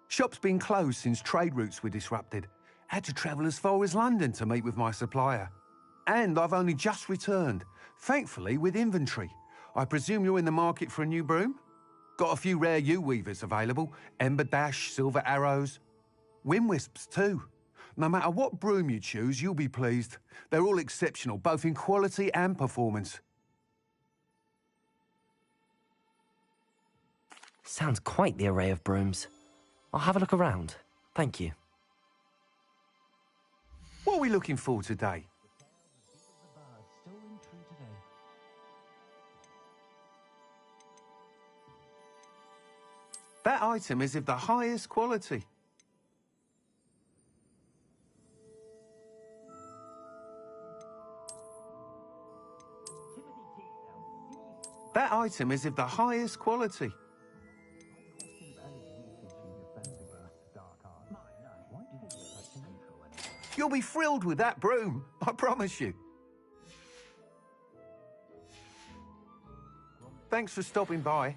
Shop's been closed since trade routes were disrupted. Had to travel as far as London to meet with my supplier. And I've only just returned, thankfully with inventory. I presume you're in the market for a new broom? Got a few rare U-weavers available. Ember Dash, Silver Arrows. Wind Wisps too. No matter what broom you choose, you'll be pleased. They're all exceptional, both in quality and performance. Sounds quite the array of brooms. I'll have a look around. Thank you. What are we looking for today? That item is of the highest quality. That item is of the highest quality. You'll be thrilled with that broom, I promise you. Thanks for stopping by.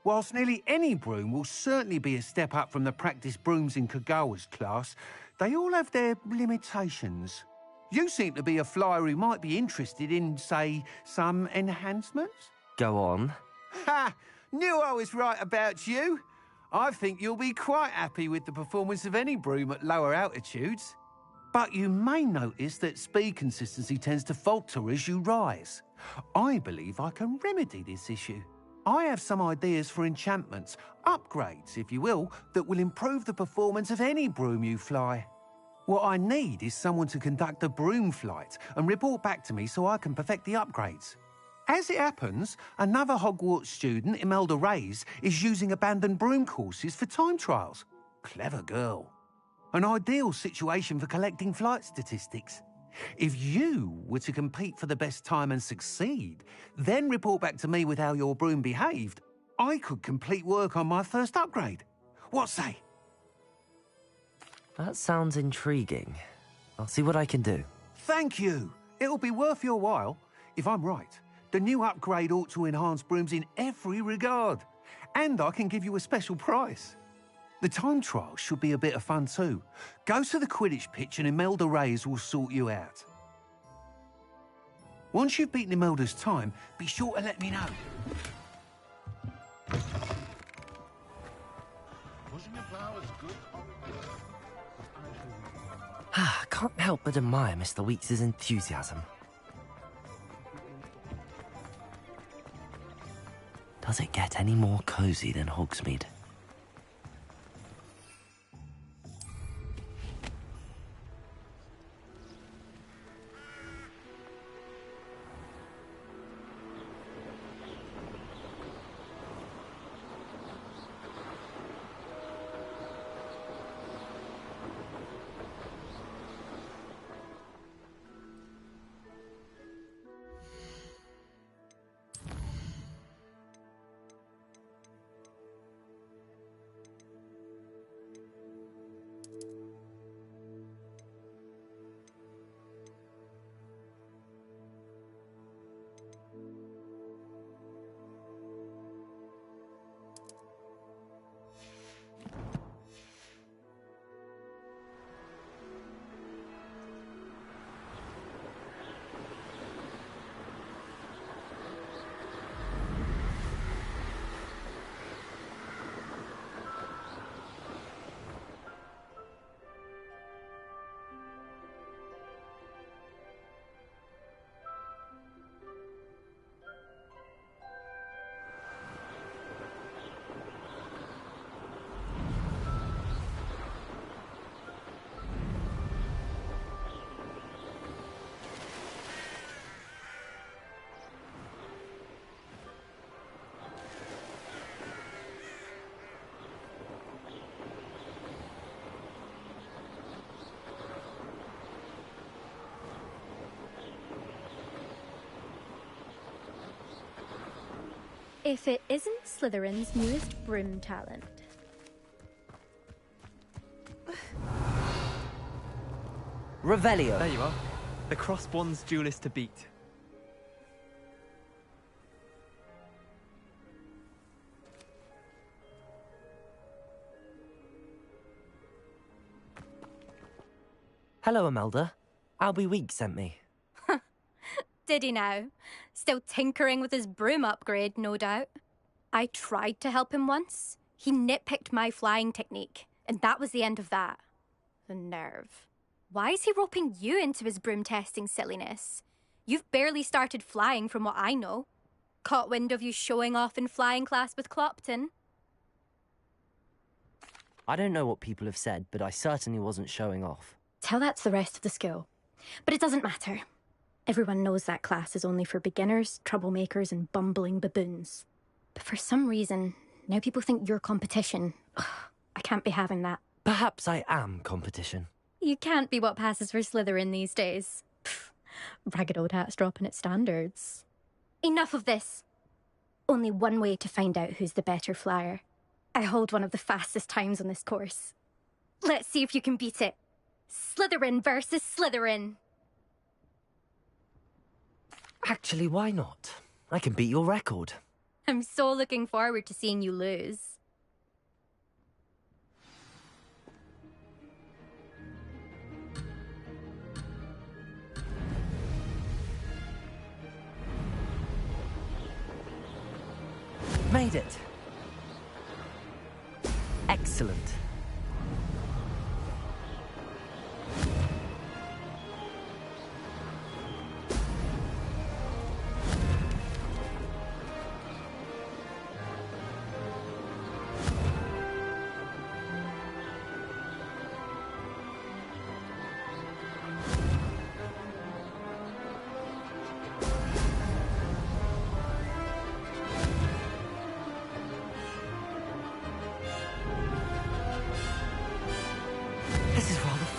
Whilst nearly any broom will certainly be a step up from the practice brooms in Kagawa's class, they all have their limitations. You seem to be a flyer who might be interested in, say, some enhancements? Go on. Ha! Knew I was right about you. I think you'll be quite happy with the performance of any broom at lower altitudes. But you may notice that speed consistency tends to falter as you rise. I believe I can remedy this issue. I have some ideas for enchantments, upgrades, if you will, that will improve the performance of any broom you fly. What I need is someone to conduct a broom flight and report back to me so I can perfect the upgrades. As it happens, another Hogwarts student, Imelda Reyes, is using abandoned broom courses for time trials. Clever girl. An ideal situation for collecting flight statistics. If you were to compete for the best time and succeed, then report back to me with how your broom behaved, I could complete work on my first upgrade. What say? That sounds intriguing. I'll see what I can do. Thank you. It'll be worth your while. If I'm right, the new upgrade ought to enhance brooms in every regard. And I can give you a special price. The time trial should be a bit of fun too. Go to the Quidditch pitch and Imelda Reyes will sort you out. Once you've beaten Imelda's time, be sure to let me know. Can't help but admire Mr. Weeks' enthusiasm. Does it get any more cozy than Hogsmeade? If it isn't Slytherin's newest broom talent. Revelio. There you are. The crossbonds duelist to beat. Hello, Imelda. Albie Weeks sent me. Did he now? Still tinkering with his broom upgrade, no doubt. I tried to help him once. He nitpicked my flying technique, and that was the end of that. The nerve. Why is he roping you into his broom testing silliness? You've barely started flying from what I know. Caught wind of you showing off in flying class with Clopton. I don't know what people have said, but I certainly wasn't showing off. Tell that to the rest of the school. But it doesn't matter. Everyone knows that class is only for beginners, troublemakers, and bumbling baboons. But for some reason, now people think you're competition. Ugh, I can't be having that. Perhaps I am competition. You can't be what passes for Slytherin these days. Pfft, ragged old hat's dropping its standards. Enough of this. Only one way to find out who's the better flyer. I hold one of the fastest times on this course. Let's see if you can beat it. Slytherin versus Slytherin. Actually, why not? I can beat your record. I'm so looking forward to seeing you lose. Made it. Excellent.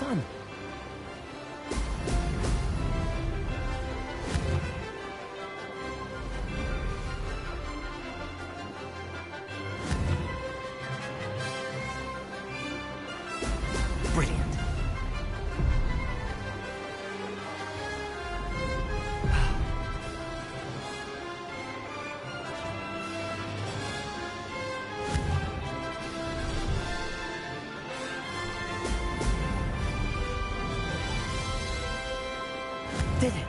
fun. Brilliant. Did it?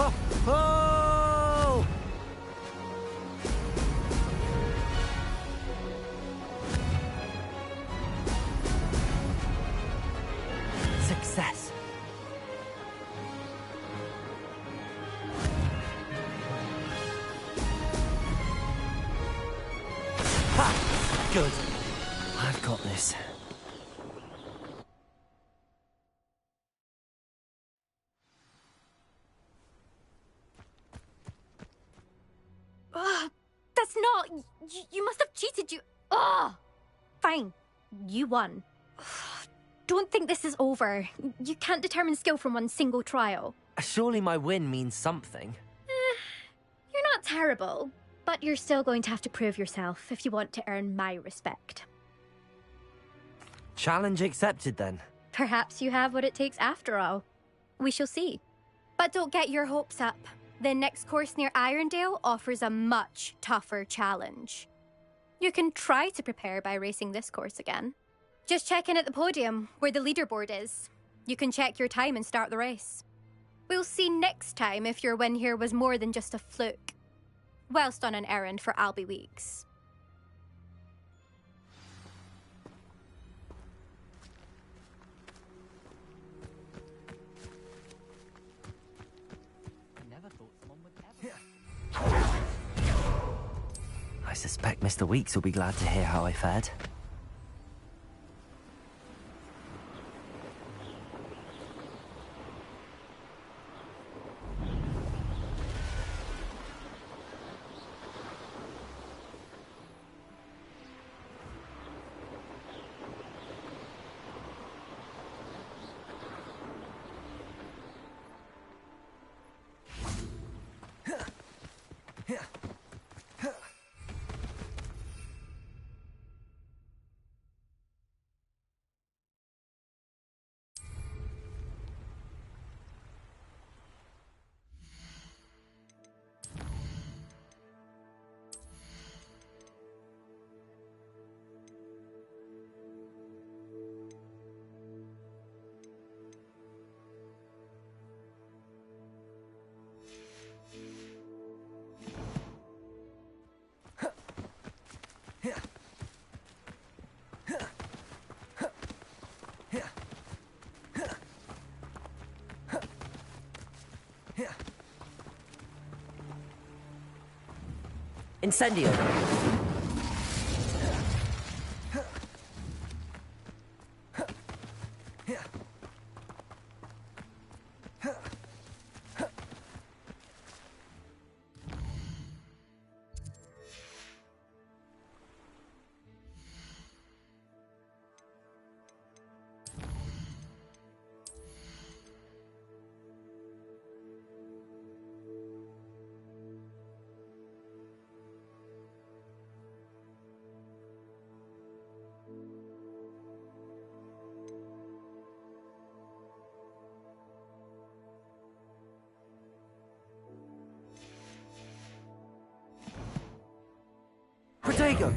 Oh! Oh! Success. Ha! Good. I've got this. Ugh, that's not... You must have cheated, you... Ugh! Fine. You won. Don't think this is over. You can't determine skill from one single trial. Surely my win means something. You're not terrible, but you're still going to have to prove yourself if you want to earn my respect. Challenge accepted then. Perhaps you have what it takes after all. We shall see. But don't get your hopes up. The next course near Irondale offers a much tougher challenge. You can try to prepare by racing this course again. Just check in at the podium, where the leaderboard is. You can check your time and start the race. We'll see next time if your win here was more than just a fluke. Whilst on an errand for Albie Weeks. I suspect Mr. Weeks will be glad to hear how I fared. Incendio. Protego!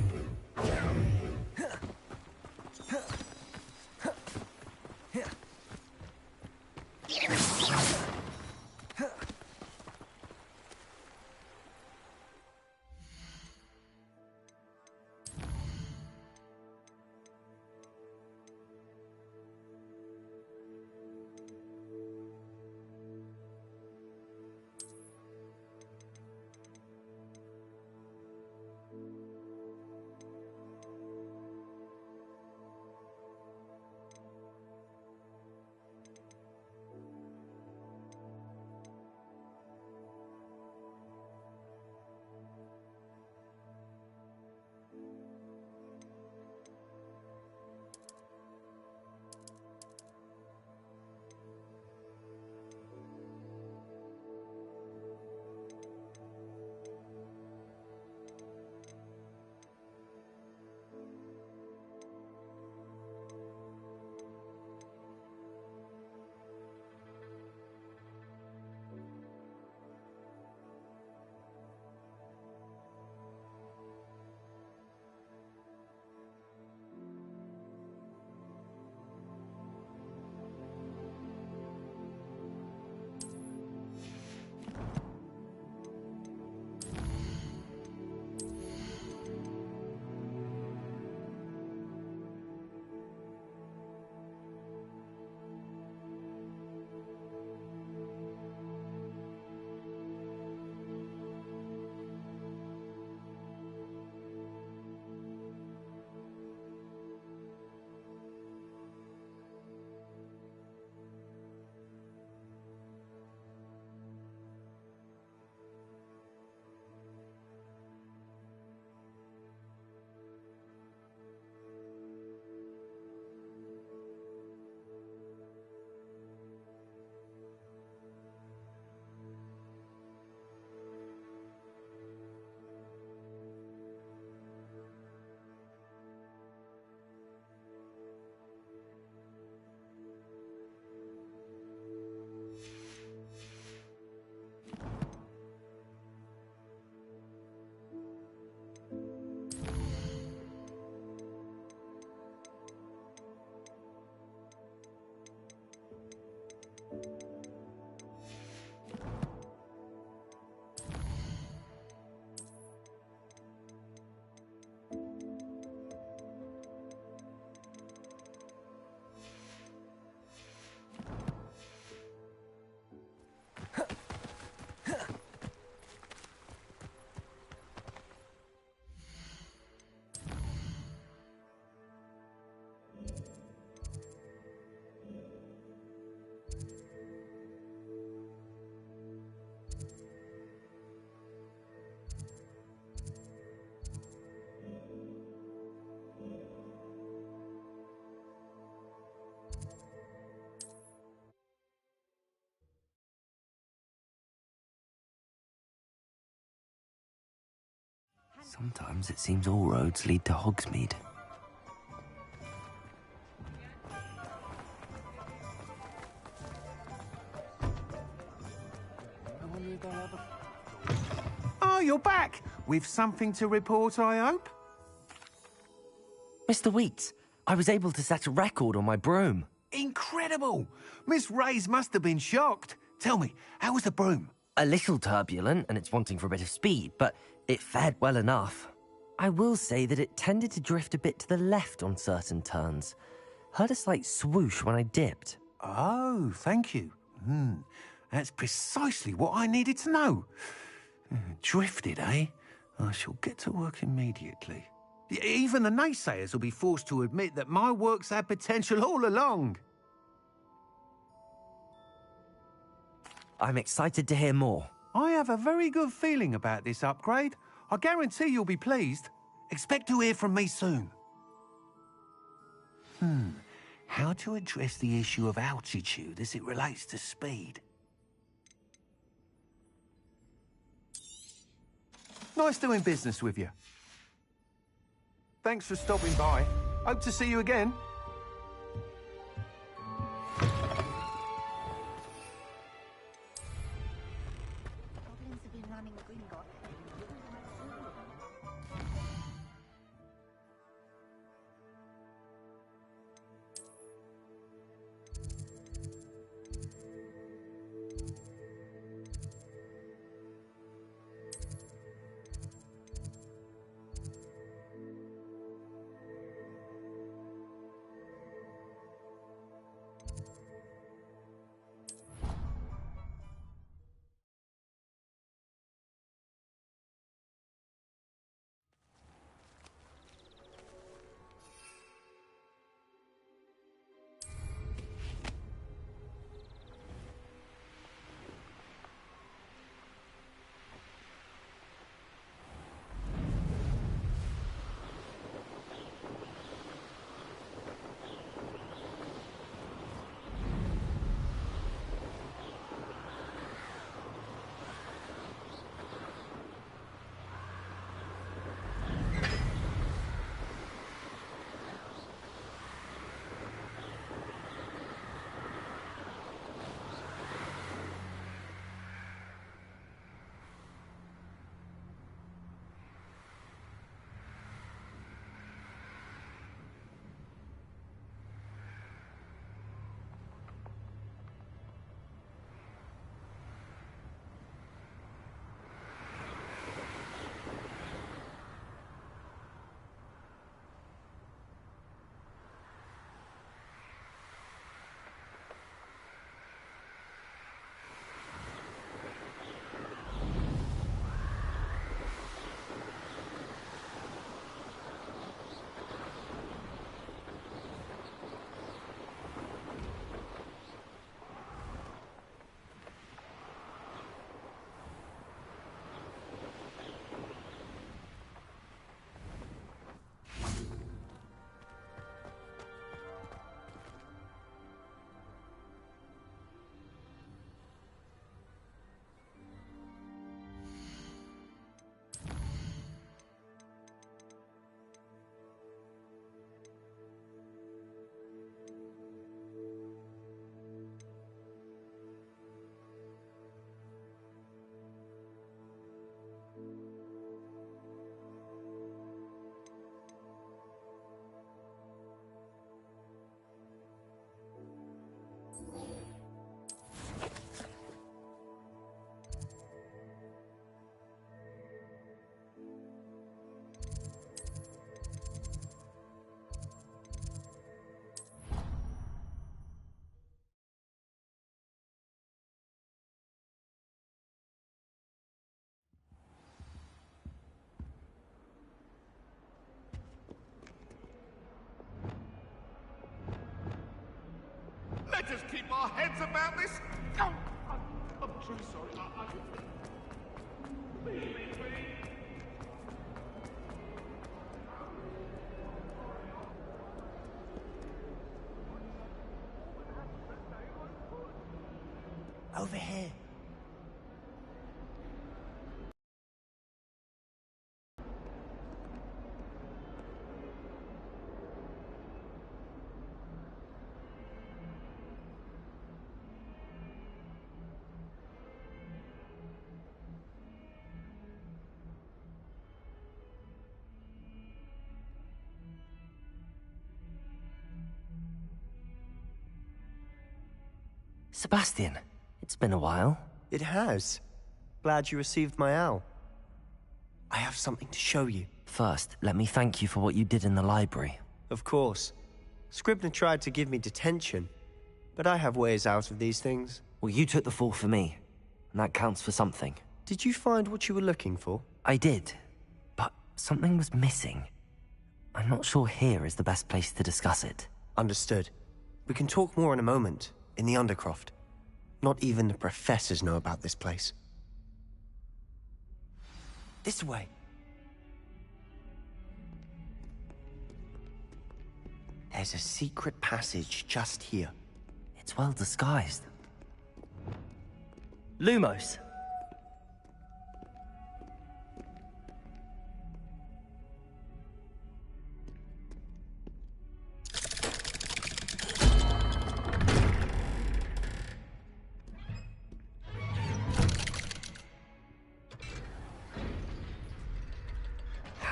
Sometimes it seems all roads lead to Hogsmeade. Oh, you're back! With something to report, I hope? Mr. Weeks, I was able to set a record on my broom. Incredible! Miss Reyes must have been shocked. Tell me, how was the broom? A little turbulent, and it's wanting for a bit of speed, but it fared well enough. I will say that it tended to drift a bit to the left on certain turns. Heard a slight swoosh when I dipped. Oh, thank you. That's precisely what I needed to know. Drifted, eh? I shall get to work immediately. Even the naysayers will be forced to admit that my work's had potential all along. I'm excited to hear more. I have a very good feeling about this upgrade. I guarantee you'll be pleased. Expect to hear from me soon. How to address the issue of altitude as it relates to speed? Nice doing business with you. Thanks for stopping by. Hope to see you again. Let us keep our heads about this. Oh, I'm truly sorry. Over here. Sebastian, it's been a while. It has. Glad you received my owl. I have something to show you. First, let me thank you for what you did in the library. Of course. Scribner tried to give me detention, but I have ways out of these things. Well, you took the fall for me, and that counts for something. Did you find what you were looking for? I did, but something was missing. I'm not sure here is the best place to discuss it. Understood. We can talk more in a moment, in the Undercroft. Not even the professors know about this place. This way. There's a secret passage just here. It's well disguised. Lumos.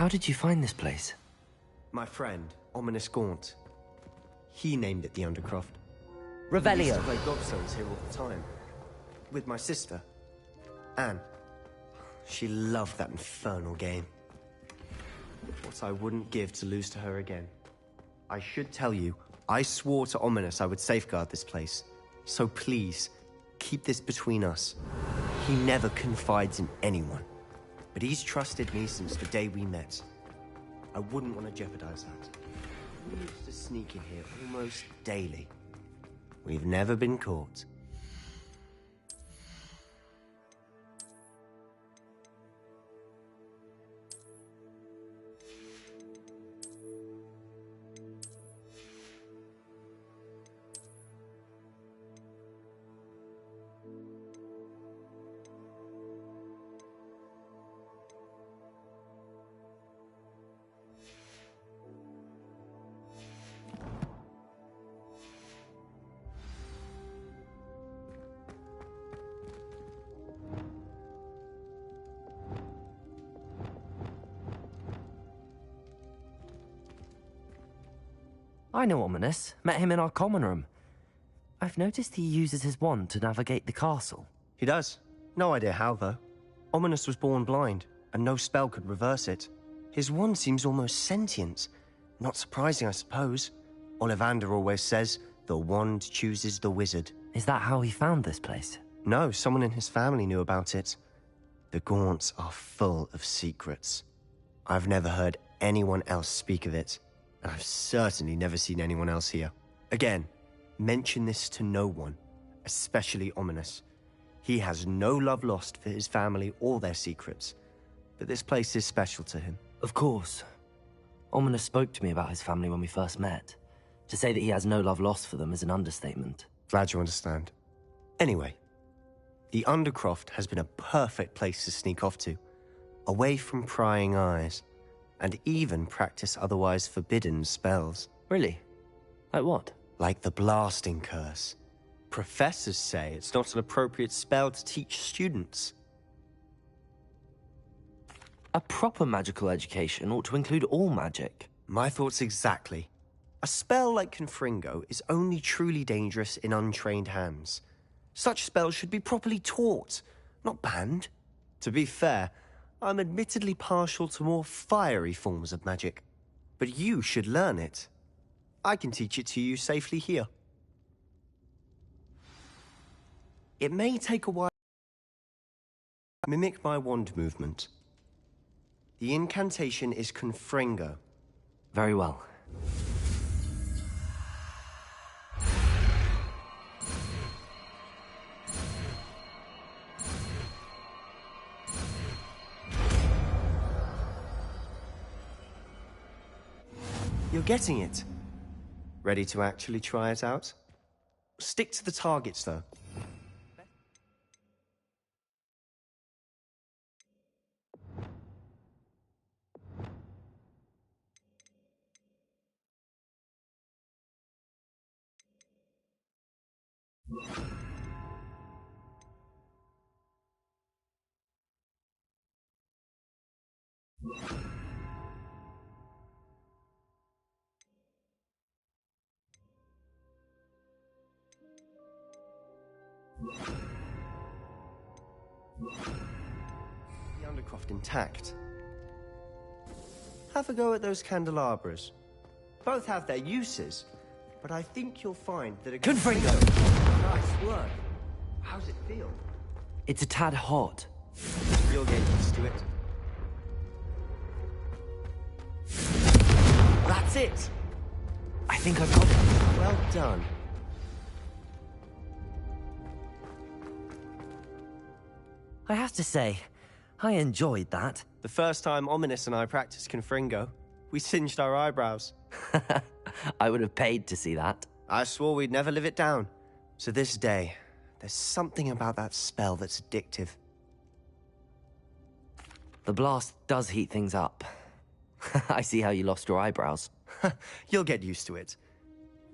How did you find this place? My friend, Ominous Gaunt. He named it the Undercroft. Revelio. We used to play gobstones here all the time. With my sister, Anne. She loved that infernal game. What I wouldn't give to lose to her again. I should tell you, I swore to Ominous I would safeguard this place. So please, keep this between us. He never confides in anyone. But he's trusted me since the day we met. I wouldn't want to jeopardize that. We used to sneak in here almost daily. We've never been caught. I know Ominous. Met him in our common room. I've noticed he uses his wand to navigate the castle. He does. No idea how, though. Ominous was born blind, and no spell could reverse it. His wand seems almost sentient. Not surprising, I suppose. Ollivander always says, the wand chooses the wizard. Is that how he found this place? No, someone in his family knew about it. The Gaunts are full of secrets. I've never heard anyone else speak of it. And I've certainly never seen anyone else here. Again, mention this to no one, especially Ominous. He has no love lost for his family or their secrets, but this place is special to him. Of course. Ominous spoke to me about his family when we first met. To say that he has no love lost for them is an understatement. Glad you understand. Anyway, the Undercroft has been a perfect place to sneak off to, away from prying eyes, and even practice otherwise forbidden spells. Really? Like what? Like the blasting curse. Professors say it's not an appropriate spell to teach students. A proper magical education ought to include all magic. My thoughts exactly. A spell like Confringo is only truly dangerous in untrained hands. Such spells should be properly taught, not banned. To be fair, I'm admittedly partial to more fiery forms of magic. But you should learn it. I can teach it to you safely here. It may take a while to mimic my wand movement. The incantation is Confringo. Very well. You're getting it. Ready to actually try it out? Stick to the targets, though. The Undercroft intact. Have a go at those candelabras. Both have their uses, but I think you'll find that a Confringo! Nice work. How's it feel? It's a tad hot. You'll get used to it. That's it! I think I've got it. Well done. I have to say, I enjoyed that. The first time Ominous and I practiced Confringo, we singed our eyebrows. I would have paid to see that. I swore we'd never live it down. So this day, there's something about that spell that's addictive. The blast does heat things up. I see how you lost your eyebrows. You'll get used to it.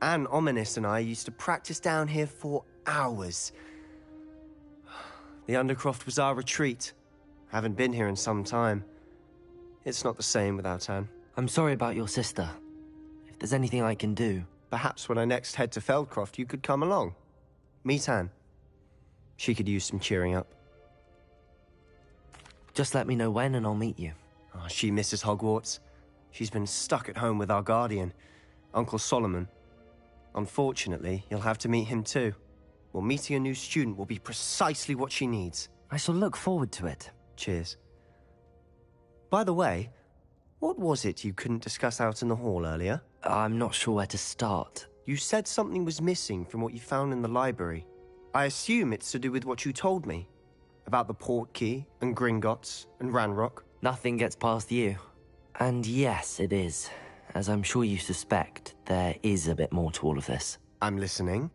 Anne, Ominous and I used to practice down here for hours. The Undercroft was our retreat. Haven't been here in some time. It's not the same without Anne. I'm sorry about your sister. If there's anything I can do... Perhaps when I next head to Feldcroft, you could come along. Meet Anne. She could use some cheering up. Just let me know when and I'll meet you. Oh, she misses Hogwarts. She's been stuck at home with our guardian, Uncle Solomon. Unfortunately, you'll have to meet him too. Well, meeting a new student will be precisely what she needs. I shall look forward to it. Cheers. By the way, what was it you couldn't discuss out in the hall earlier? I'm not sure where to start. You said something was missing from what you found in the library. I assume it's to do with what you told me. About the Portkey, and Gringotts, and Ranrock. Nothing gets past you. And yes, it is. As I'm sure you suspect, there is a bit more to all of this. I'm listening.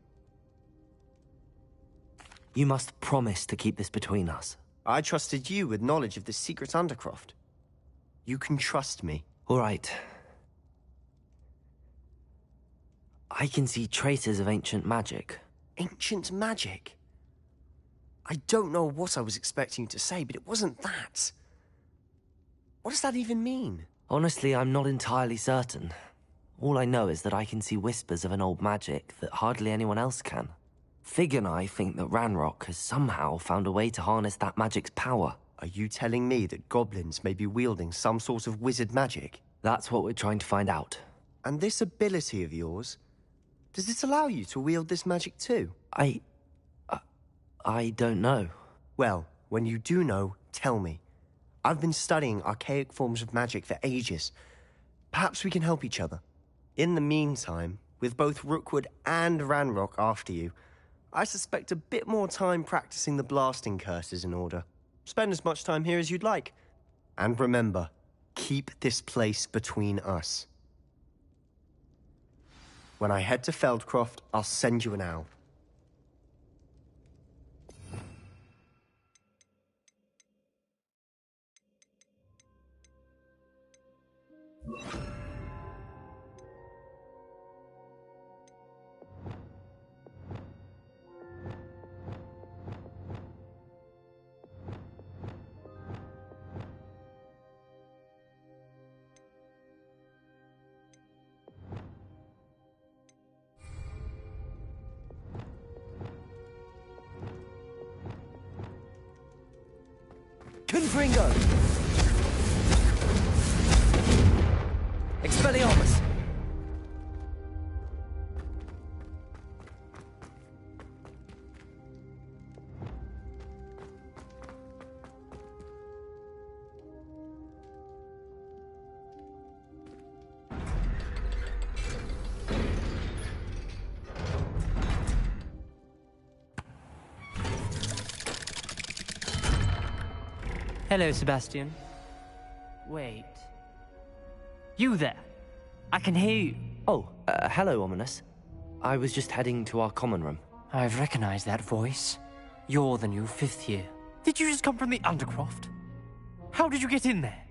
You must promise to keep this between us. I trusted you with knowledge of the secret Undercroft. You can trust me. All right. I can see traces of ancient magic. Ancient magic? I don't know what I was expecting you to say, but it wasn't that. What does that even mean? Honestly, I'm not entirely certain. All I know is that I can see whispers of an old magic that hardly anyone else can. Fig and I think that Ranrock has somehow found a way to harness that magic's power. Are you telling me that goblins may be wielding some sort of wizard magic? That's what we're trying to find out. And this ability of yours, does it allow you to wield this magic too? I don't know. Well, when you do know, tell me. I've been studying archaic forms of magic for ages. Perhaps we can help each other. In the meantime, with both Rookwood and Ranrock after you, I suspect a bit more time practicing the blasting curse is in order. Spend as much time here as you'd like. And remember, keep this place between us. When I head to Feldcroft, I'll send you an owl. Confringo! Expelliarmus! Hello, Sebastian. Wait. You there? I can hear you. Oh, hello, Ominous. I was just heading to our common room. I've recognized that voice. You're the new 5th year. Did you just come from the Undercroft? How did you get in there?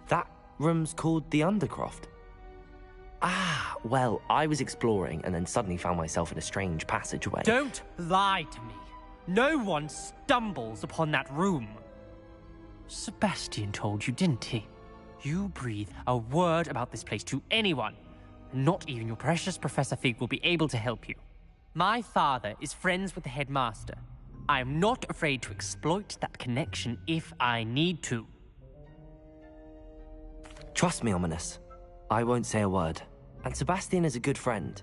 That room's called the Undercroft. Ah, well, I was exploring and then suddenly found myself in a strange passageway. Don't lie to me. No one stumbles upon that room. Sebastian told you, didn't he? You breathe a word about this place to anyone, Not even your precious Professor Fig will be able to help you. My father is friends with the headmaster. I am not afraid to exploit that connection if I need to. Trust me, Ominous. I won't say a word. And Sebastian is a good friend.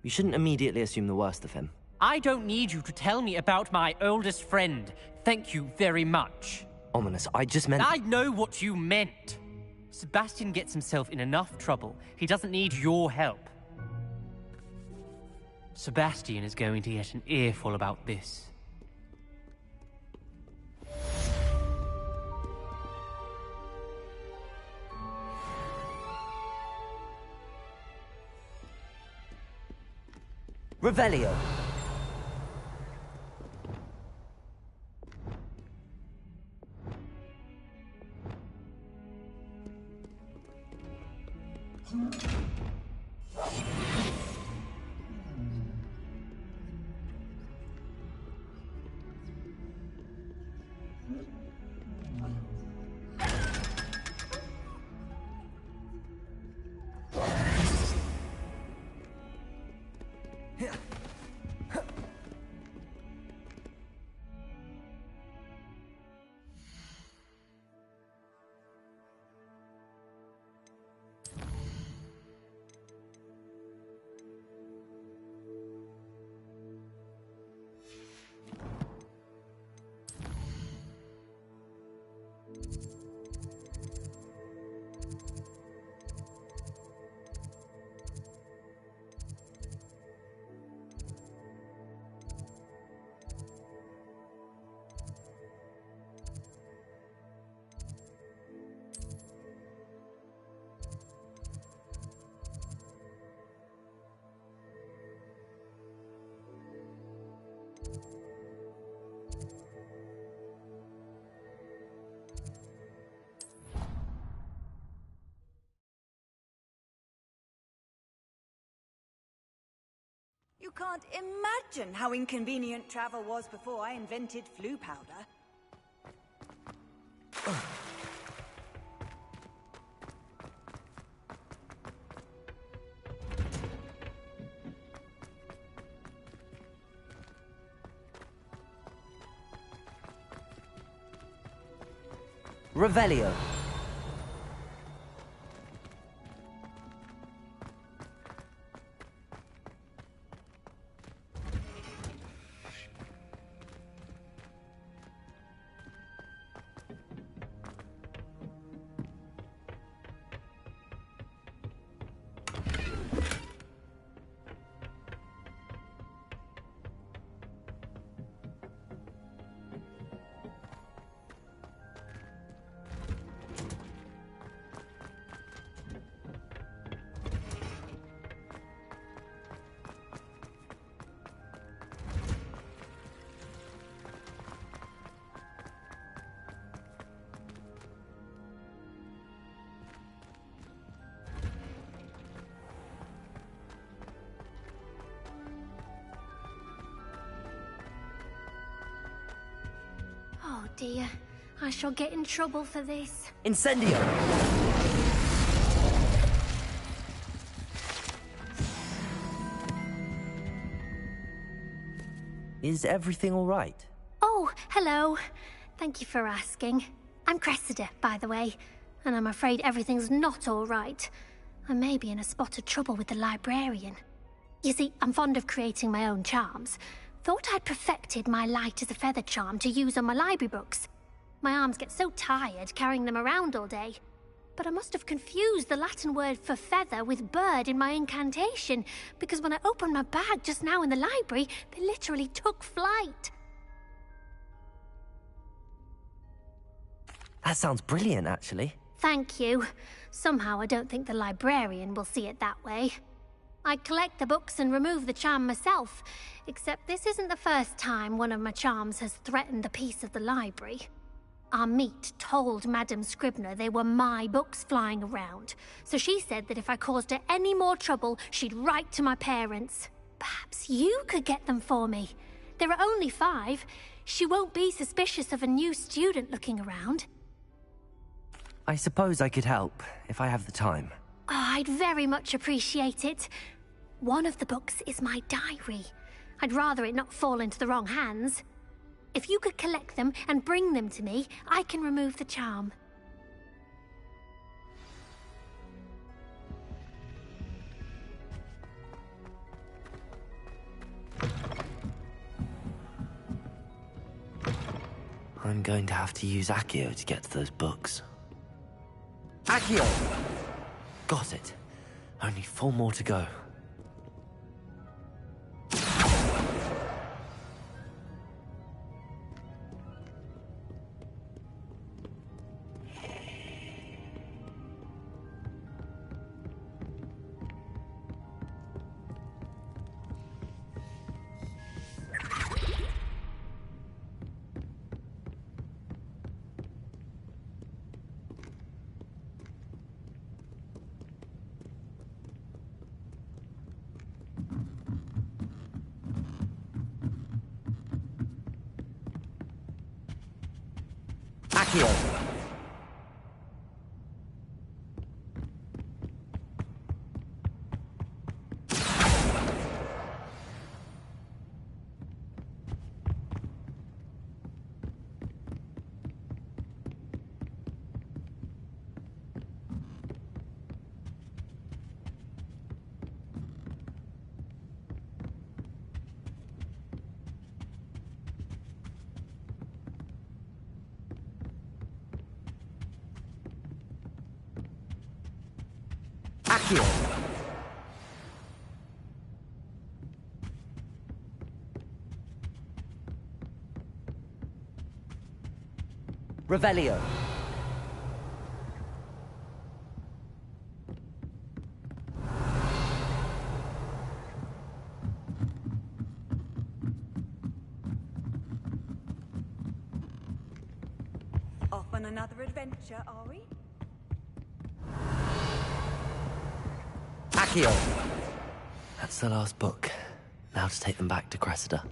You shouldn't immediately assume the worst of him. I don't need you to tell me about my oldest friend. Thank you very much. Ominous, I just meant... I know what you meant. Sebastian gets himself in enough trouble. He doesn't need your help. Sebastian is going to get an earful about this. Revelio. You can't imagine how inconvenient travel was before I invented flu powder. Revelio. Oh dear, I shall get in trouble for this. Incendio! Is everything all right? Oh, hello. Thank you for asking. I'm Cressida, by the way, and I'm afraid everything's not all right. I may be in a spot of trouble with the librarian. You see, I'm fond of creating my own charms. Thought I'd perfected my light as a feather charm to use on my library books. My arms get so tired carrying them around all day. But I must have confused the Latin word for feather with bird in my incantation, because when I opened my bag just now in the library, they literally took flight. That sounds brilliant, actually. Thank you. Somehow I don't think the librarian will see it that way. I collect the books and remove the charm myself, except this isn't the first time one of my charms has threatened the peace of the library. Our meet told Madame Scribner they were my books flying around, so she said that if I caused her any more trouble, she'd write to my parents. Perhaps you could get them for me. There are only 5. She won't be suspicious of a new student looking around. I suppose I could help, if I have the time. Oh, I'd very much appreciate it. One of the books is my diary. I'd rather it not fall into the wrong hands. If you could collect them and bring them to me, I can remove the charm. I'm going to have to use Accio to get to those books. Accio! Got it. Only 4 more to go. Accio! Accio! Revelio! Off on another adventure, are we? Accio! That's the last book. Now to take them back to Cressida.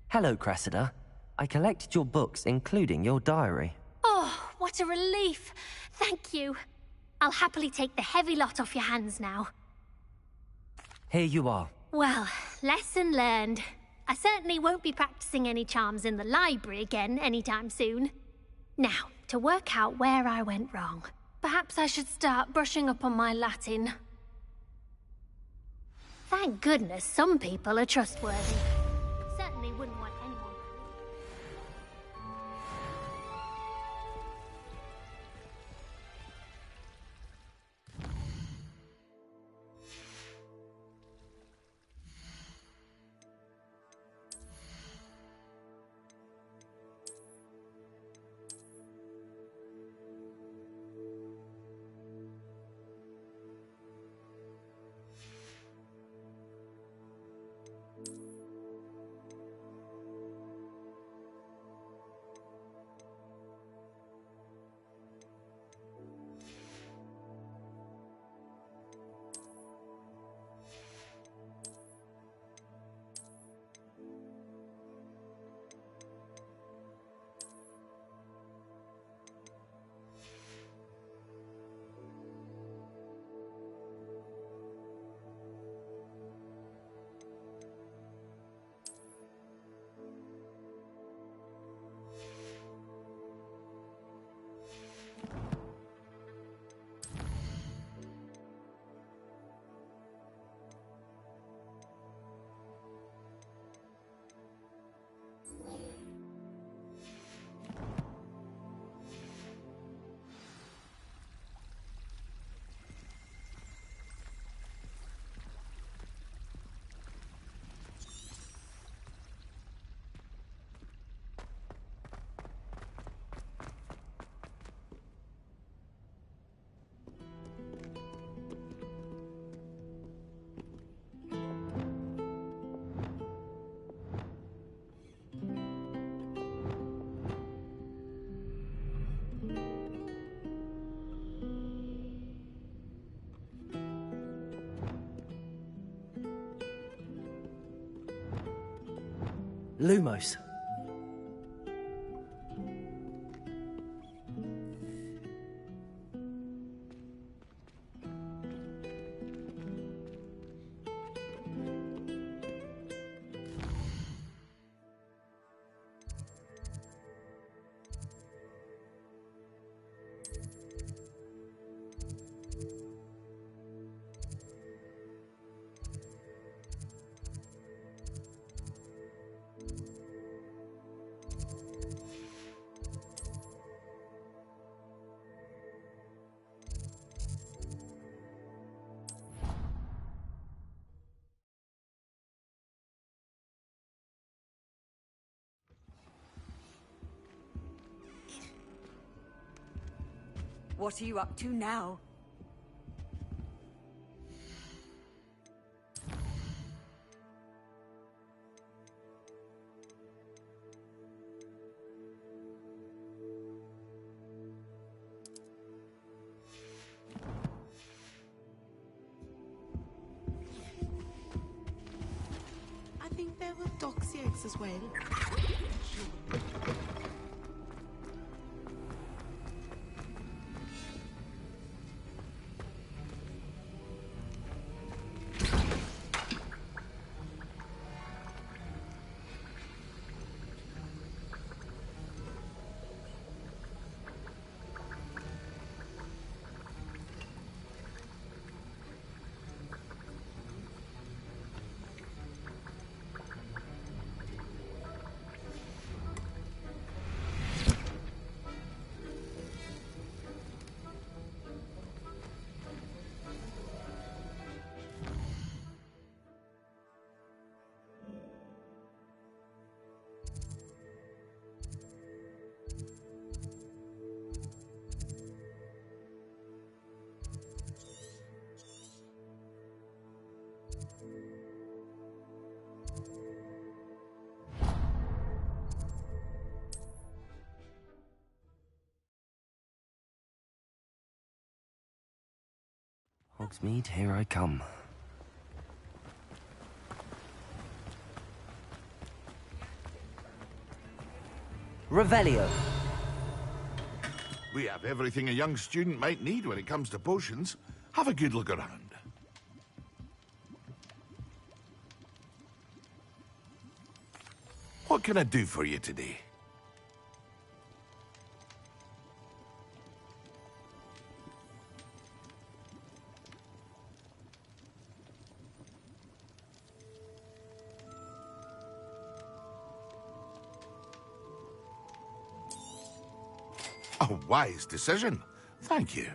Hello, Cressida. I collected your books, including your diary. Oh, what a relief. Thank you. I'll happily take the heavy lot off your hands now. Here you are. Well, lesson learned. I certainly won't be practicing any charms in the library again anytime soon. Now, to work out where I went wrong. Perhaps I should start brushing up on my Latin. Thank goodness some people are trustworthy. Certainly wouldn't want anyone... Lumos. What are you up to now? I think there were doxy eggs as well. Hogsmeade, here I come. Revelio. We have everything a young student might need when it comes to potions. Have a good look around. What can I do for you today? A wise decision. Thank you.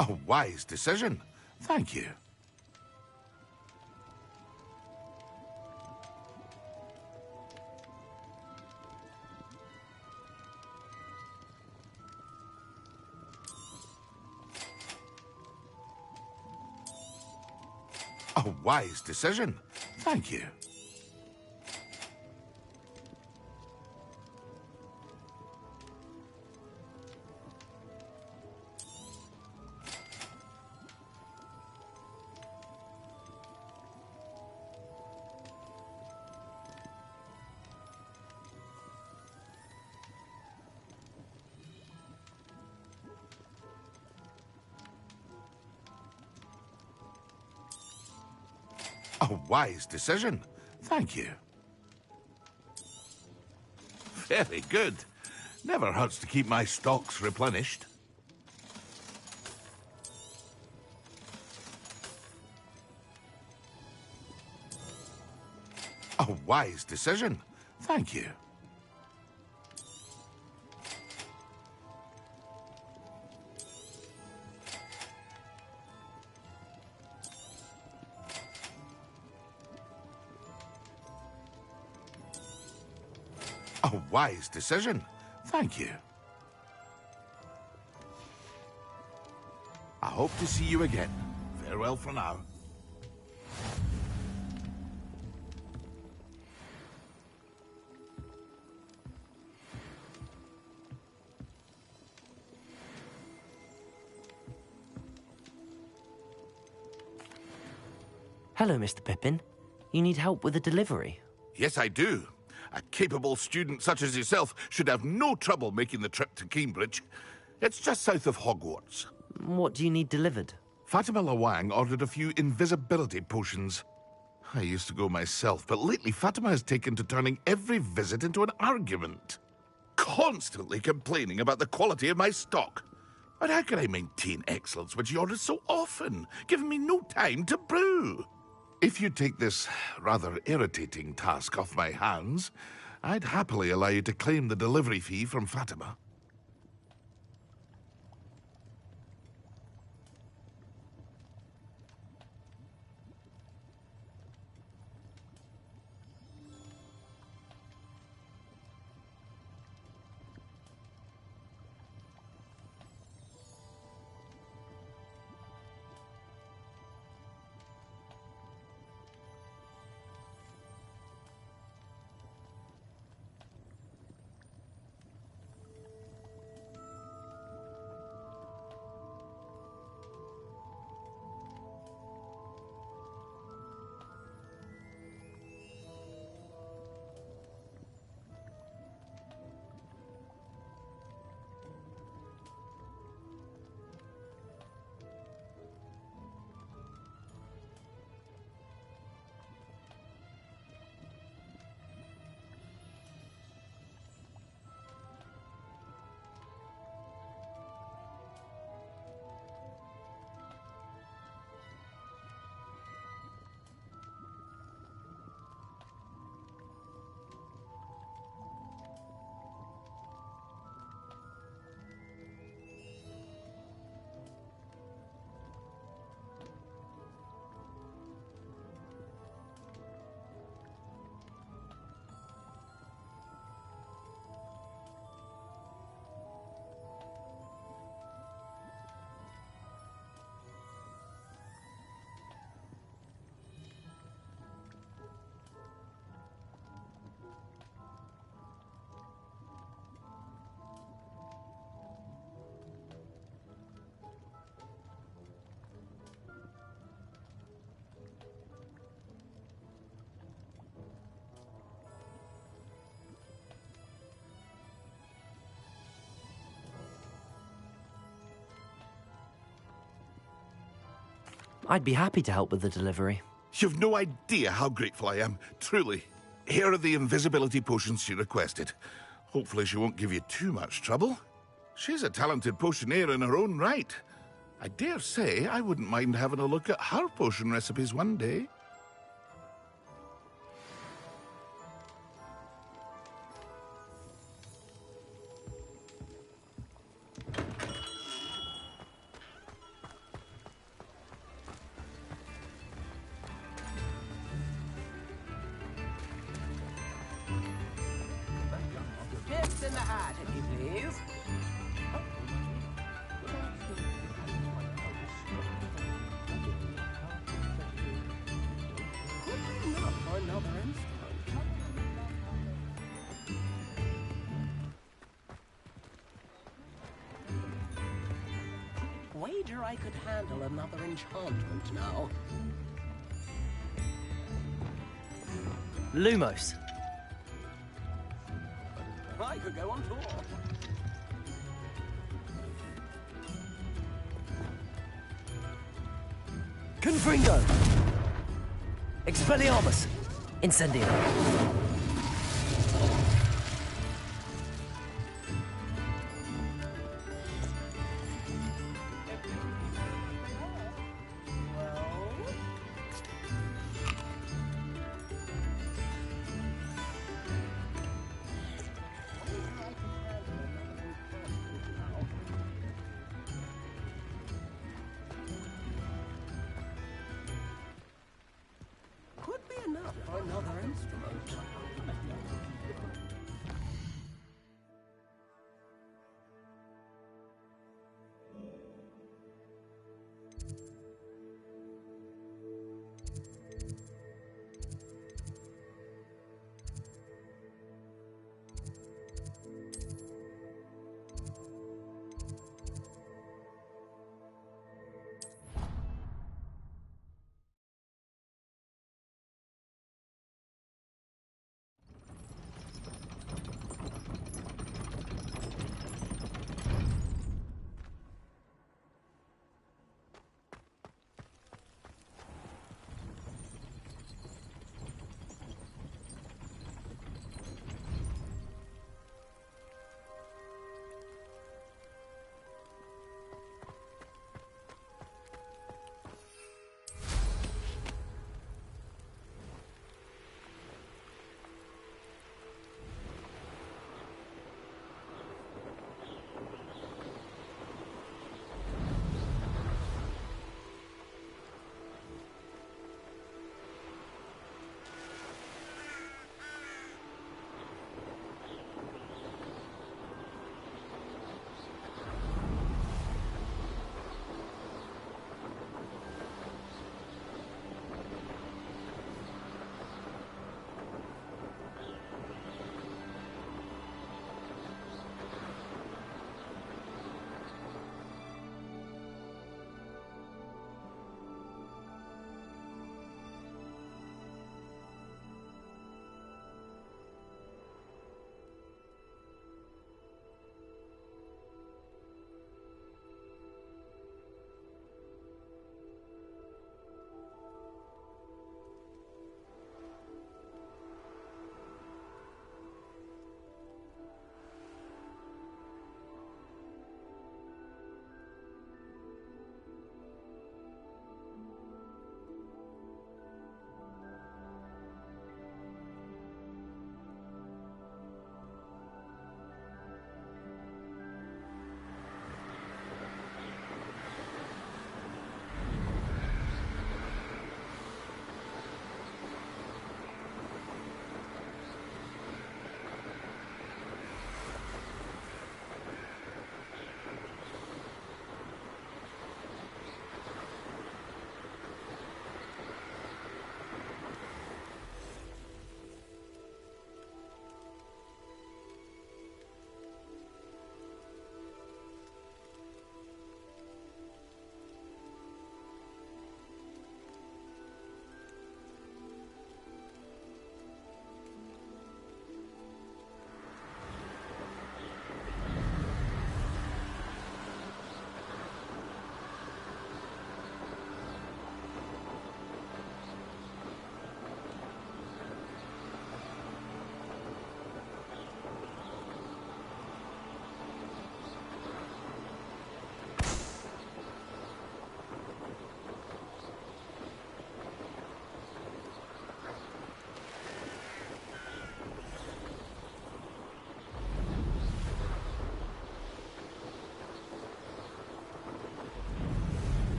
A wise decision. Thank you. A wise decision. Thank you. A wise decision. Thank you. Very good. Never hurts to keep my stocks replenished. A wise decision. Thank you. A wise decision. Thank you. I hope to see you again. Farewell for now. Hello, Mr. Pippin. You need help with a delivery? Yes, I do. A capable student such as yourself should have no trouble making the trip to Cambridge. It's just south of Hogwarts. What do you need delivered? Fatima Lawang ordered a few invisibility potions. I used to go myself, but lately Fatima has taken to turning every visit into an argument. Constantly complaining about the quality of my stock. But how can I maintain excellence when she orders so often, giving me no time to brew? If you take this rather irritating task off my hands, I'd happily allow you to claim the delivery fee from Fatima. I'd be happy to help with the delivery. You've no idea how grateful I am, truly. Here are the invisibility potions she requested. Hopefully she won't give you too much trouble. She's a talented potioneer in her own right. I dare say I wouldn't mind having a look at her potion recipes one day. Tips in the hat, if you please. Could be enough for another instrument. Wager I could handle another enchantment now. Lumos. I could go on tour. Confringo! Expelliarmus! Incendio! Could be enough for another instrument.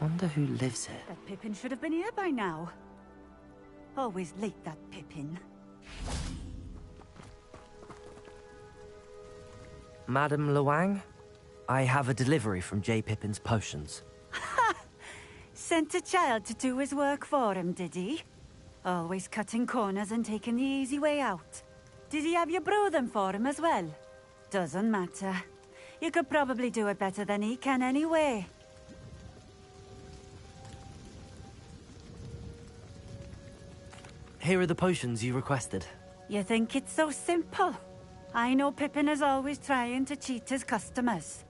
Wonder who lives here. That Pippin should have been here by now. Always late, that Pippin. Madam Luang, I have a delivery from J. Pippin's potions. Sent a child to do his work for him, did he? Always cutting corners and taking the easy way out. Did he have you brew them for him as well? Doesn't matter. You could probably do it better than he can anyway. Here are the potions you requested. You think it's so simple? I know Pippin is always trying to cheat his customers.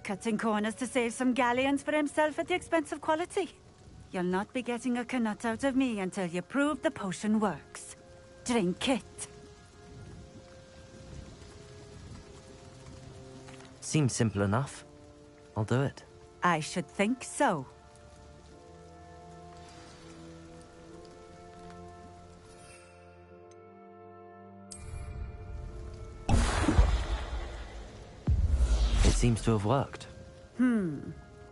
Cutting corners to save some galleons for himself at the expense of quality. You'll not be getting a canut out of me until you prove the potion works. Drink it. Seems simple enough. I'll do it. I should think so. It seems to have worked.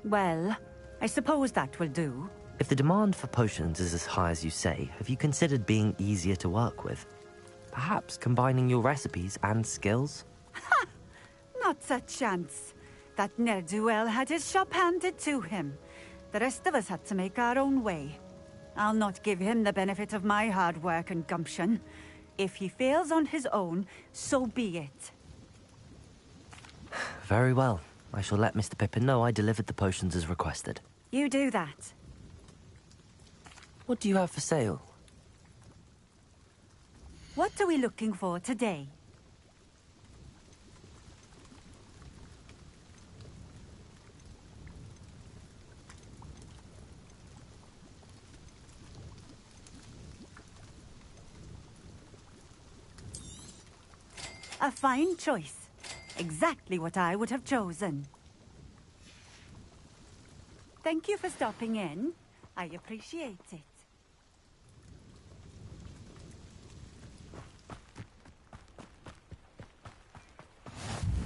Well, I suppose that will do. If the demand for potions is as high as you say, have you considered being easier to work with? Perhaps combining your recipes and skills? Not a chance. That ne'er-do-well had his shop handed to him. The rest of us had to make our own way. I'll not give him the benefit of my hard work and gumption. If he fails on his own, so be it. Very well. I shall let Mr. Pippin know I delivered the potions as requested. You do that. What do you have for sale? What are we looking for today? A fine choice. Exactly what I would have chosen. Thank you for stopping in. I appreciate it.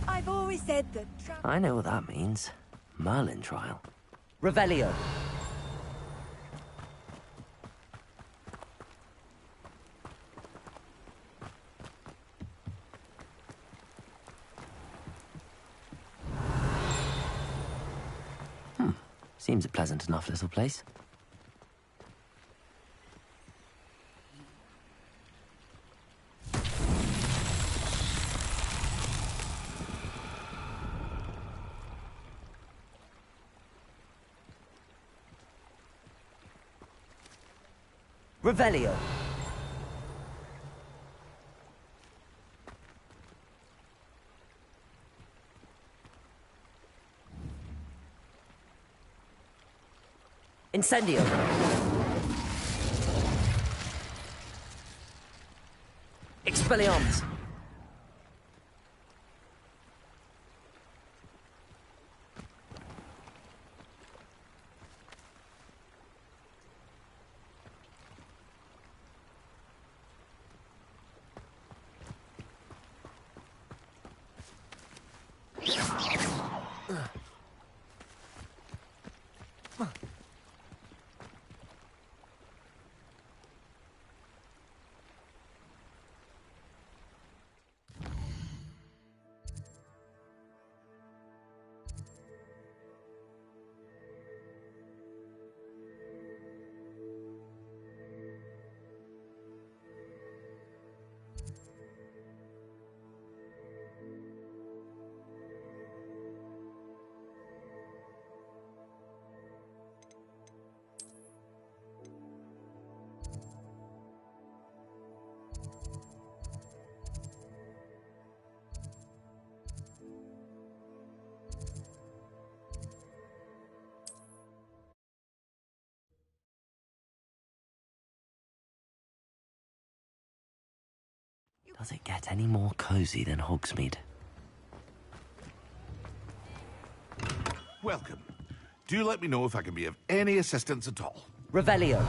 I've always said that... I know what that means. Merlin trial. Revelio. Seems a pleasant enough little place. Revelio. Incendio. Expelliarmus. Does it get any more cozy than Hogsmeade? Welcome. Do let me know if I can be of any assistance at all. Revelio.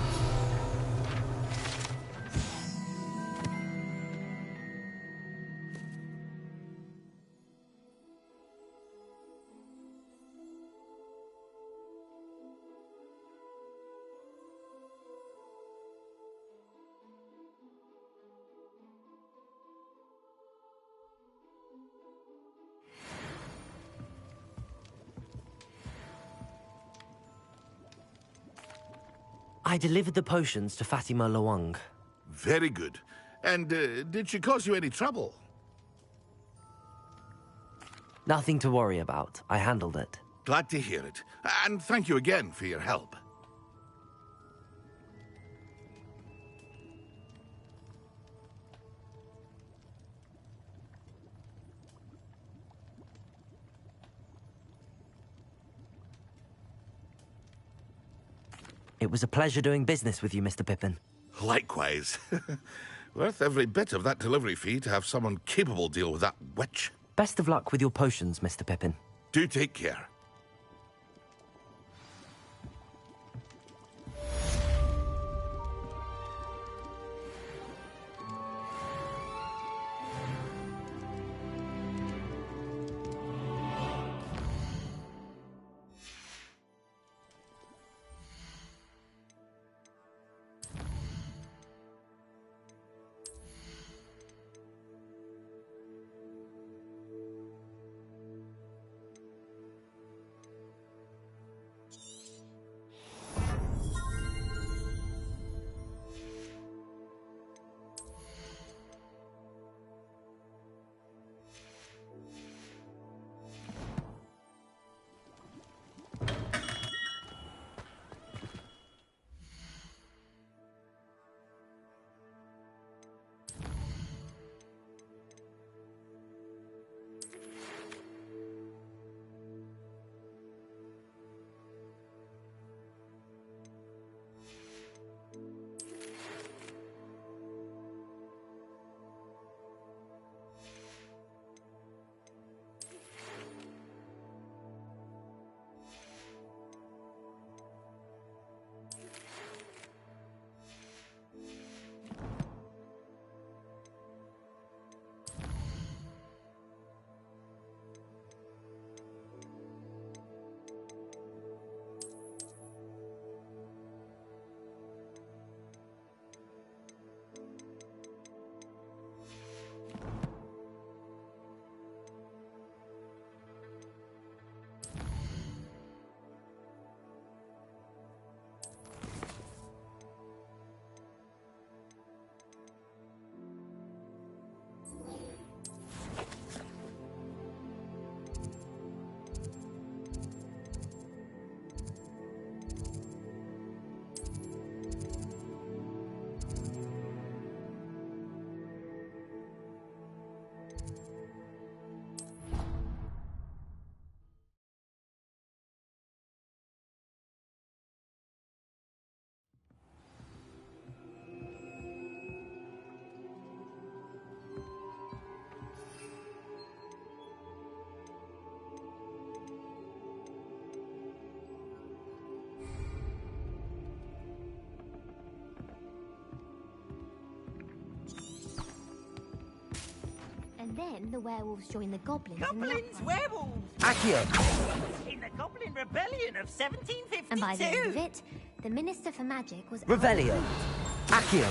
I delivered the potions to Fatima Lawang. Very good. And did she cause you any trouble? Nothing to worry about. I handled it. Glad to hear it. And thank you again for your help. It was a pleasure doing business with you, Mr. Pippin. Likewise. Worth every bit of that delivery fee to have someone capable deal with that witch. Best of luck with your potions, Mr. Pippin. Do take care. And then the werewolves joined the goblins. Goblins, werewolves! Accio! In the Goblin Rebellion of 1752! And by the end of it, the Minister for Magic was... Revelio! Accio!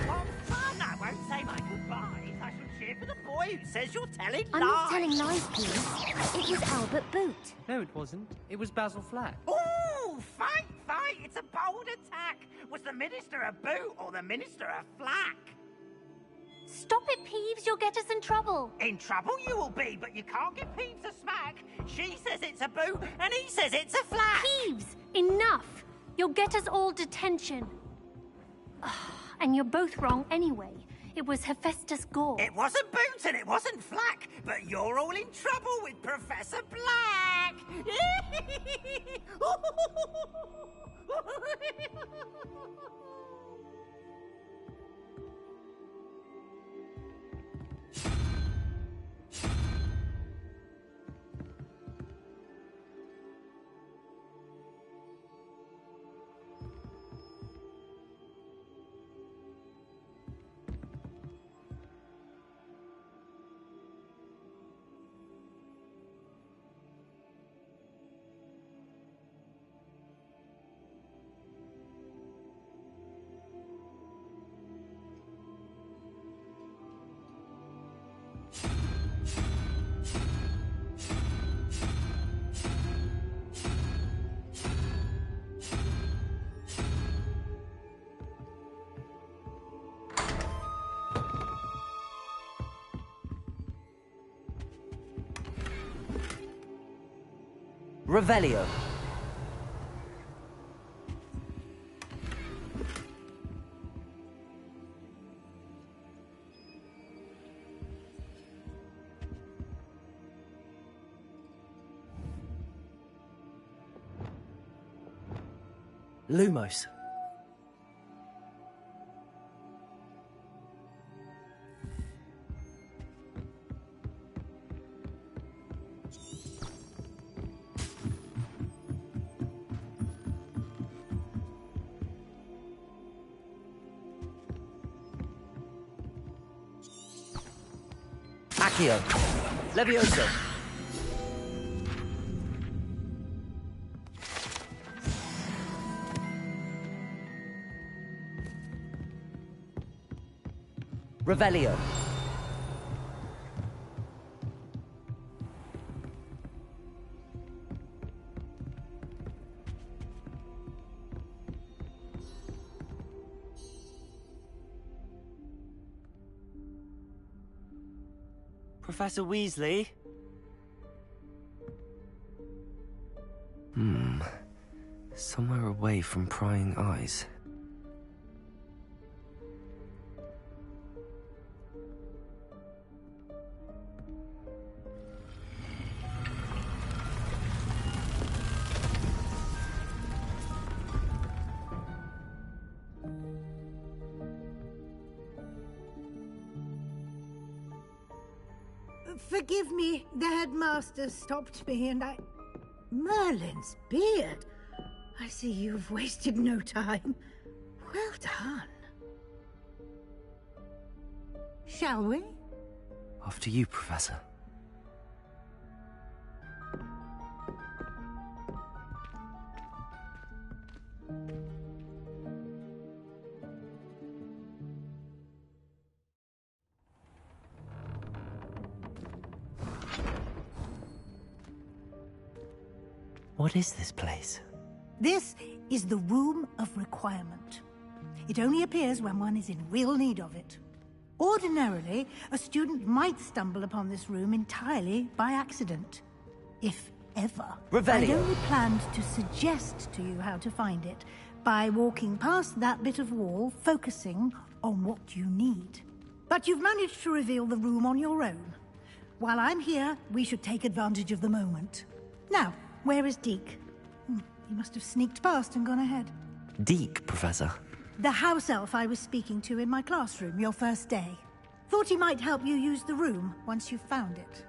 Oh, fun! I won't say my goodbyes. I shall cheer for the boy who says you're telling I'm lies. not telling lies, please. It was Albert Boot. No, it wasn't. It was Basil Flack. Ooh, fight, fight! It's a bold attack! Was the Minister a boot or the Minister a flack? Stop it, Peeves. You'll get us in trouble. In trouble you will be, but you can't give Peeves a smack. She says it's a boot, and he says it's a flack. Peeves, enough. You'll get us all detention. And you're both wrong anyway. It was Hephaestus Gore. It wasn't boot and it wasn't flack, but you're all in trouble with Professor Black. Revelio. Lumos. Accio. Levioso. Revelio. Professor Weasley? Somewhere away from prying eyes. Forgive me, the headmaster stopped me and I... Merlin's beard! I see you've wasted no time. Well done. Shall we? After you, Professor. What is this place? This is the Room of Requirement. It only appears when one is in real need of it. Ordinarily, a student might stumble upon this room entirely by accident. If ever. Revelio. I'd only planned to suggest to you how to find it by walking past that bit of wall, focusing on what you need. But you've managed to reveal the room on your own. While I'm here, we should take advantage of the moment. Now, where is Deke? He must have sneaked past and gone ahead. Deke, Professor. The house elf I was speaking to in my classroom your first day. Thought he might help you use the room once you've found it.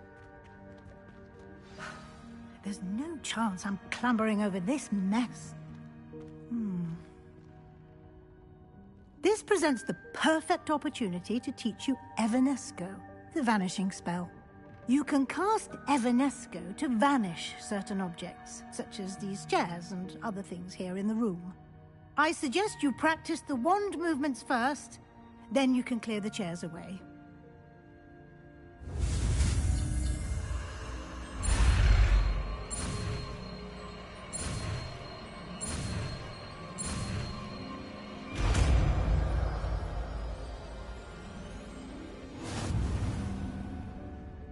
There's no chance I'm clambering over this mess. This presents the perfect opportunity to teach you Evanesco, the vanishing spell. You can cast Evanesco to vanish certain objects, such as these chairs and other things here in the room. I suggest you practice the wand movements first, then you can clear the chairs away.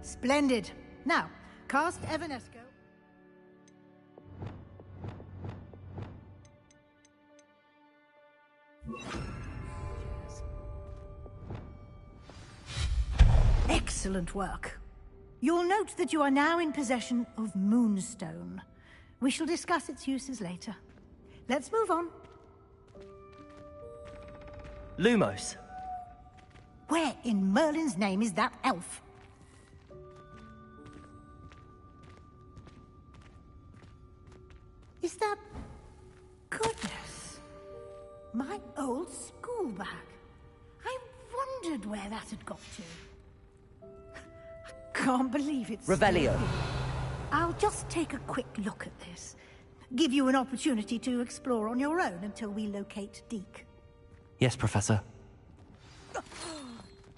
Splendid. Now, cast Evanesco. Excellent work. You'll note that you are now in possession of Moonstone. We shall discuss its uses later. Let's move on. Lumos. Where in Merlin's name is that elf? Is that... Goodness. My old school bag. I wondered where that had got to. I can't believe it's... Revelio. I'll just take a quick look at this. Give you an opportunity to explore on your own until we locate Deke. Yes, Professor.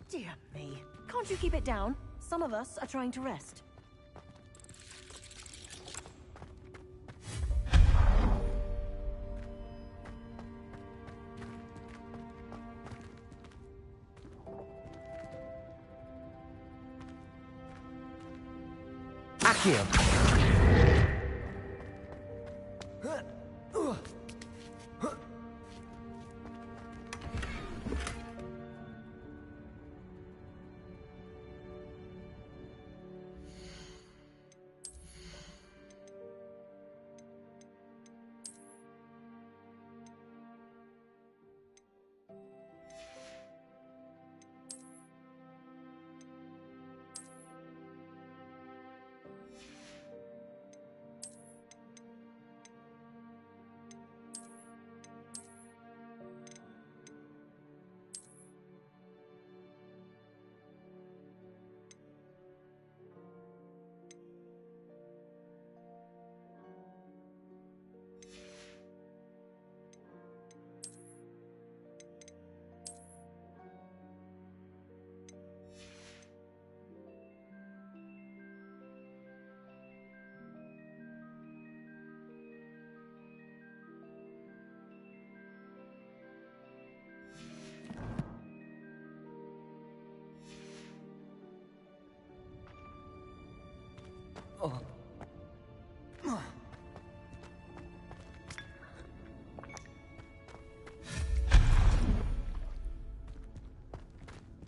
Dear me. Can't you keep it down? Some of us are trying to rest. Accio.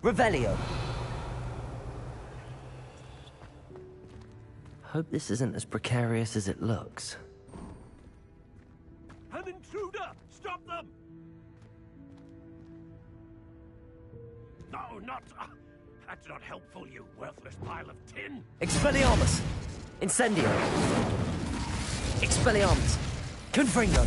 Revelio. Hope this isn't as precarious as it looks. An intruder! Stop them! No, not... that's not helpful, you worthless pile of tin! Expelliarmus! Incendio! Expelliarmus! Confringo!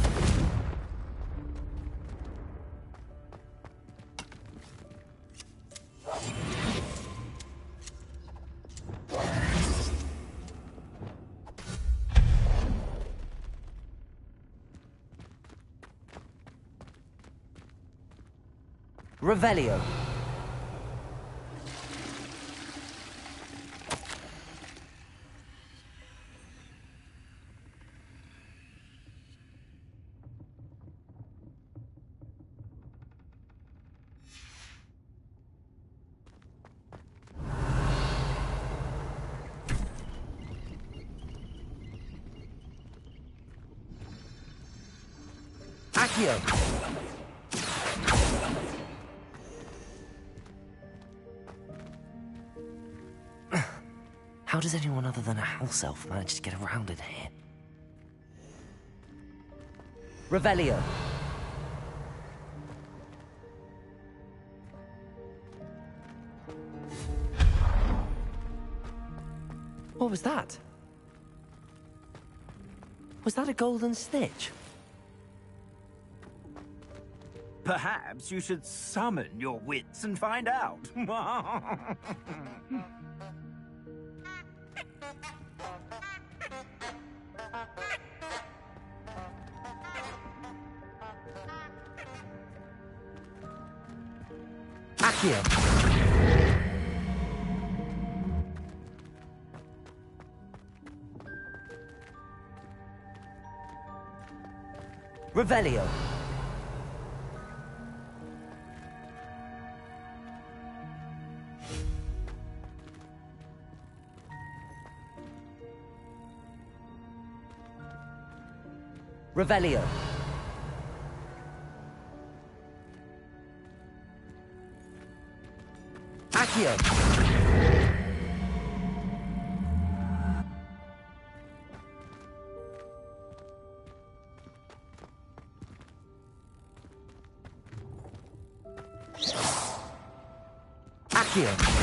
Revelio. Accio. How does anyone other than a house elf manage to get around in here? Revelio. What was that? Was that a golden snitch? Perhaps you should summon your wits and find out. Accio. Revelio. Revelio. Accio. Accio.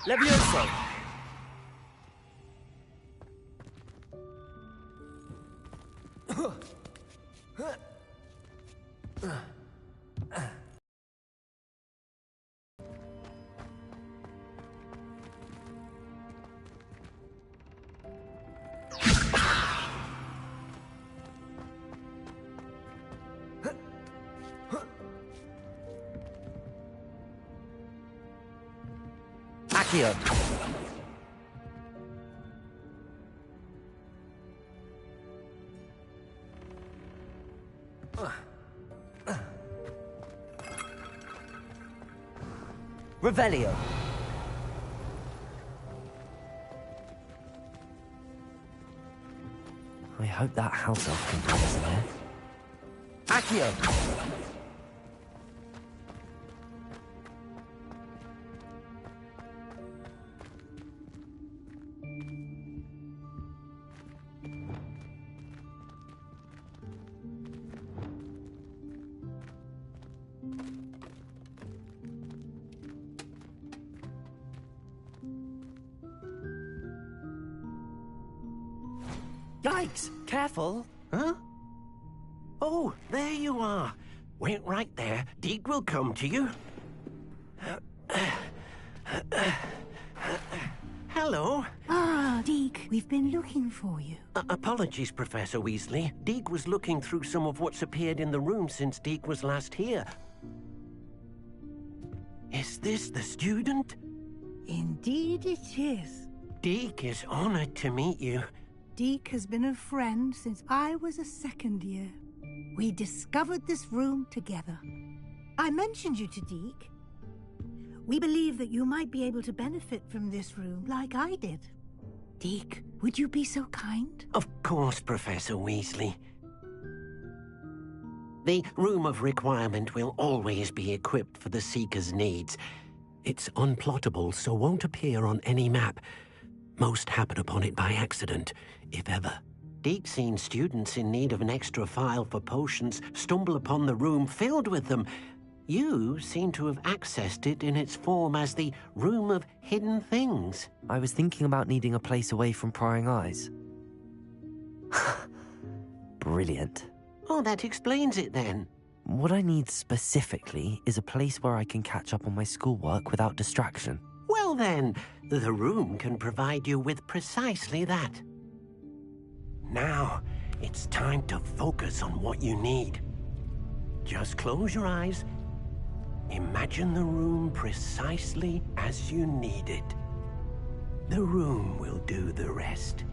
Levioso! Accio. Revelio. I hope that house elf can find us in there. Accio. Yikes! Careful! Huh? Oh, there you are. Wait right there. Deeg will come to you. Hello. Ah, Deke, we've been looking for you. Apologies, Professor Weasley. Deke was looking through some of what's appeared in the room since Deke was last here. Is this the student? Indeed it is. Deke is honored to meet you. Deke has been a friend since I was a second year. We discovered this room together. I mentioned you to Deke. We believe that you might be able to benefit from this room like I did. Deke, would you be so kind? Of course, Professor Weasley. The Room of Requirement will always be equipped for the Seeker's needs. It's unplottable, so won't appear on any map. Most happen upon it by accident, if ever. Deke's seen students in need of an extra file for potions stumble upon the room filled with them. You seem to have accessed it in its form as the Room of Hidden Things. I was thinking about needing a place away from prying eyes. Brilliant. Oh, that explains it then. What I need specifically is a place where I can catch up on my schoolwork without distraction. Well then, the room can provide you with precisely that. Now, it's time to focus on what you need. Just close your eyes. Imagine the room precisely as you need it. The room will do the rest.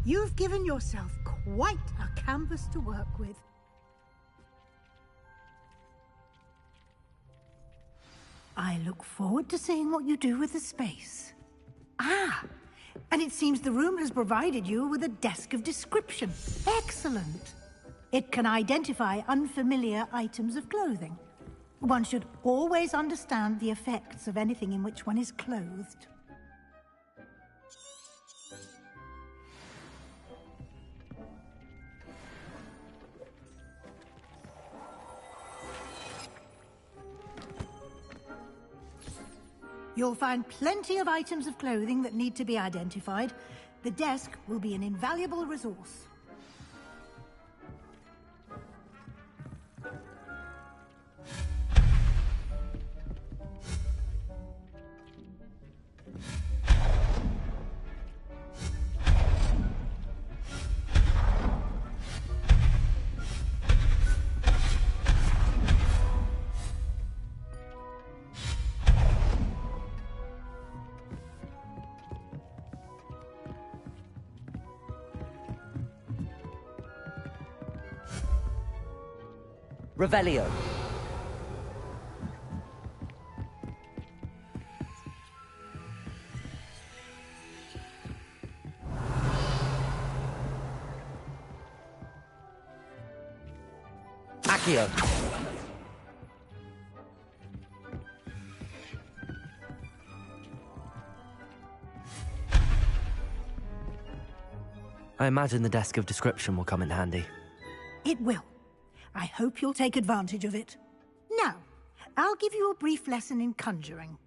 You've given yourself quite a canvas to work with. I look forward to seeing what you do with the space. Ah, and it seems the room has provided you with a desk of description. Excellent. It can identify unfamiliar items of clothing. One should always understand the effects of anything in which one is clothed. You'll find plenty of items of clothing that need to be identified. The desk will be an invaluable resource. Revelio. Accio. I imagine the desk of description will come in handy. It will. I hope you'll take advantage of it. Now, I'll give you a brief lesson in conjuring.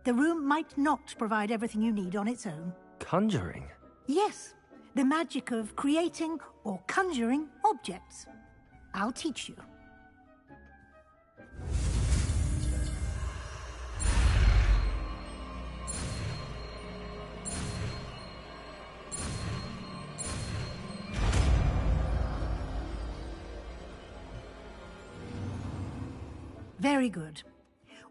The room might not provide everything you need on its own. Conjuring? Yes, the magic of creating or conjuring objects. I'll teach you. Very good.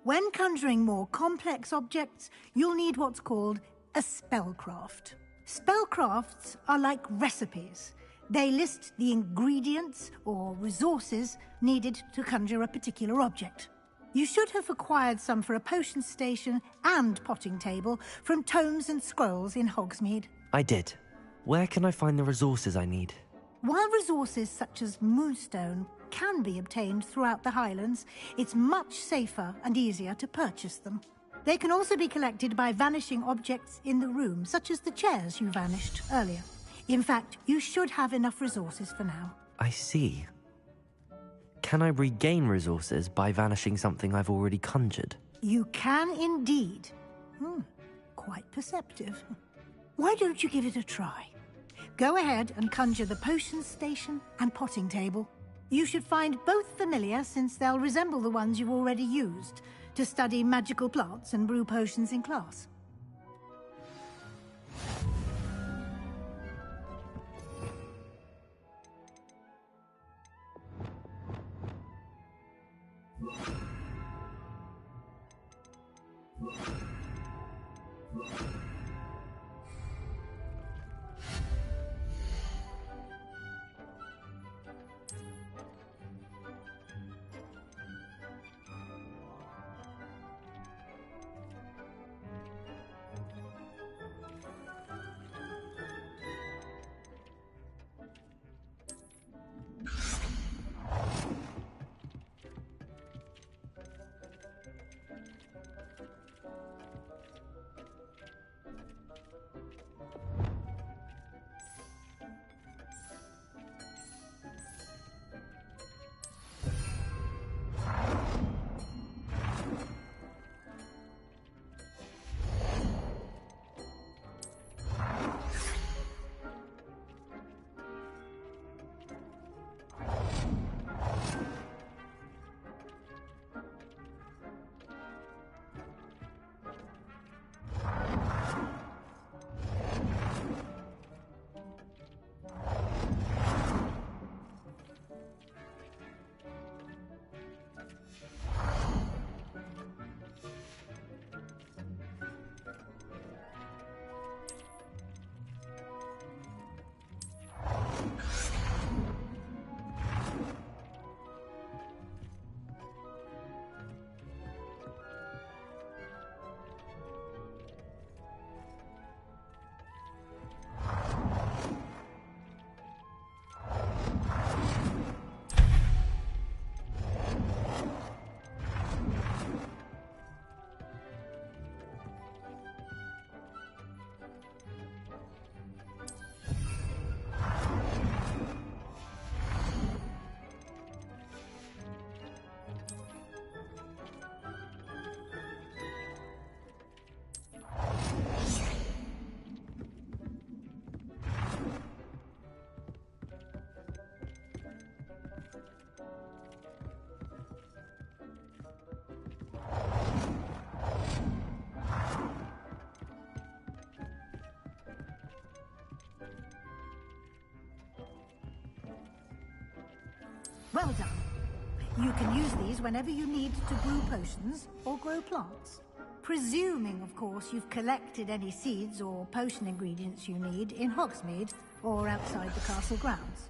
When conjuring more complex objects, you'll need what's called a spellcraft. Spellcrafts are like recipes. They list the ingredients or resources needed to conjure a particular object. You should have acquired some for a potion station and potting table from tomes and scrolls in Hogsmeade. I did. Where can I find the resources I need? While resources such as moonstone can be obtained throughout the Highlands, it's much safer and easier to purchase them. They can also be collected by vanishing objects in the room, such as the chairs you vanished earlier. In fact, you should have enough resources for now. I see. Can I regain resources by vanishing something I've already conjured? You can indeed. Quite perceptive. Why don't you give it a try? Go ahead and conjure the potions station and potting table. You should find both familiar, since they'll resemble the ones you've already used to study magical plants and brew potions in class. Well done. You can use these whenever you need to brew potions or grow plants. Presuming, of course, you've collected any seeds or potion ingredients you need in Hogsmeade or outside the castle grounds.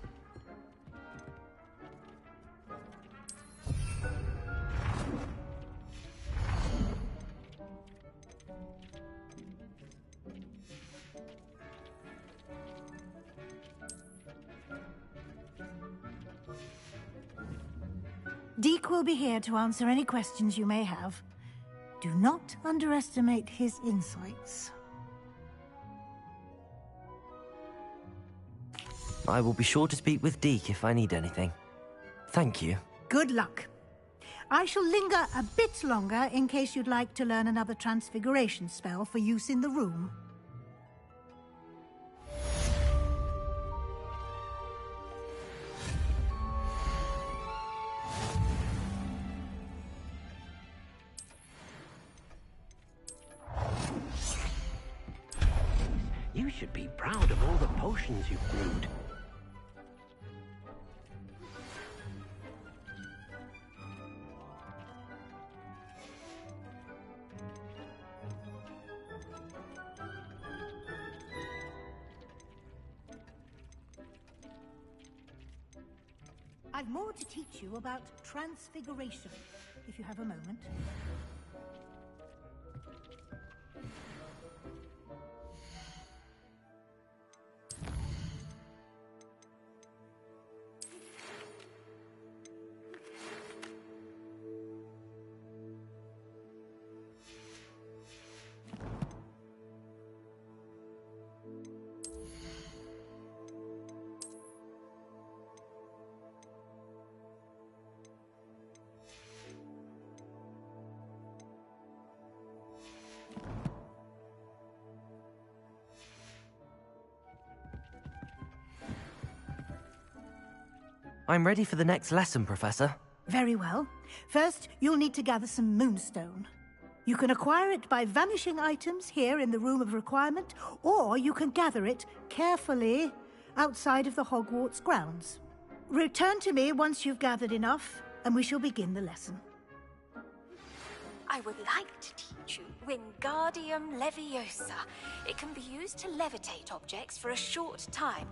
Deke will be here to answer any questions you may have. Do not underestimate his insights. I will be sure to speak with Deke if I need anything. Thank you. Good luck. I shall linger a bit longer in case you'd like to learn another transfiguration spell for use in the room. You should be proud of all the potions you've brewed. I've more to teach you about transfiguration, if you have a moment. I'm ready for the next lesson, Professor. Very well. First, you'll need to gather some moonstone. You can acquire it by vanishing items here in the Room of Requirement, or you can gather it carefully outside of the Hogwarts grounds. Return to me once you've gathered enough, and we shall begin the lesson. I would like to teach you Wingardium Leviosa. It can be used to levitate objects for a short time.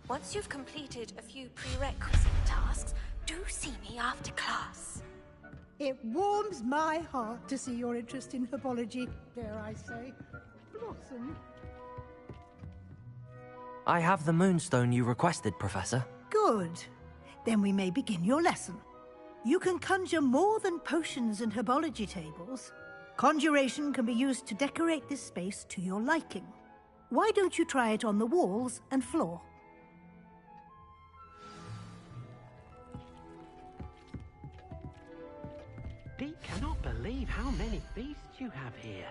Once you've completed a few prerequisite tasks, do see me after class. It warms my heart to see your interest in herbology, dare I say. Blossom. I have the moonstone you requested, Professor. Good. Then we may begin your lesson. You can conjure more than potions and herbology tables. Conjuration can be used to decorate this space to your liking. Why don't you try it on the walls and floor? Dee cannot believe how many beasts you have here.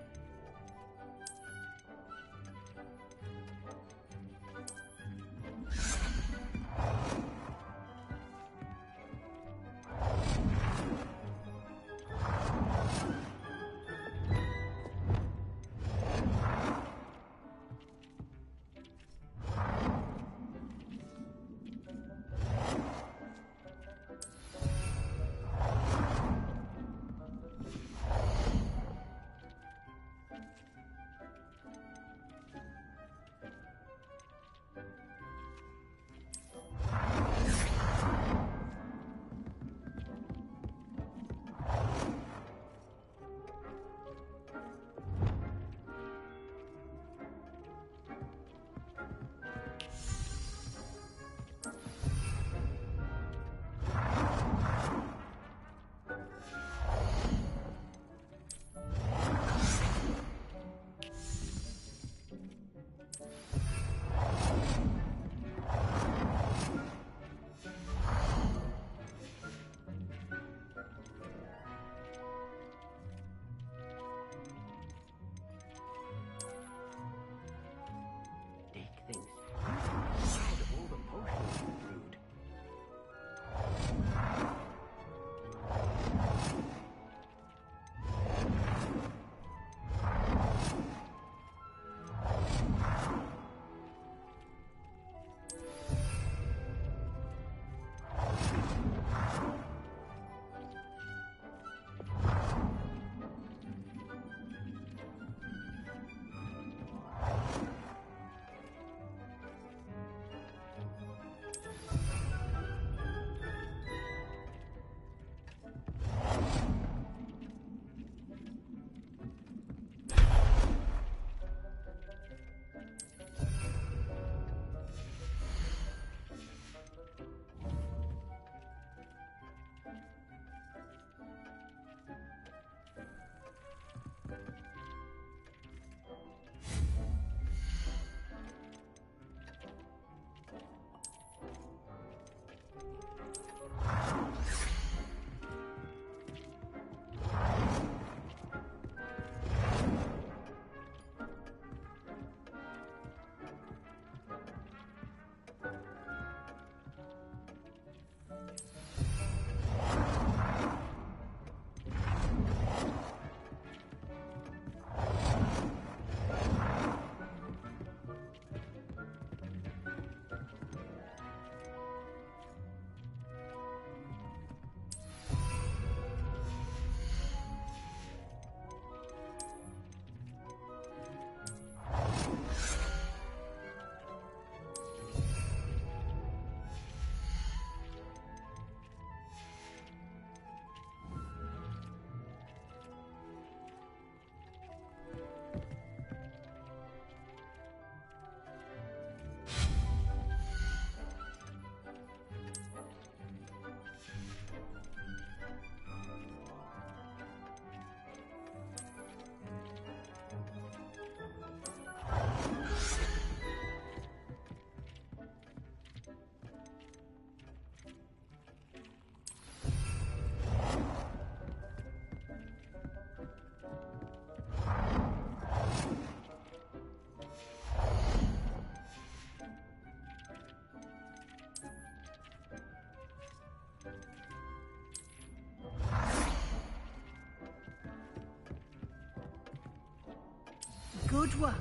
Good work.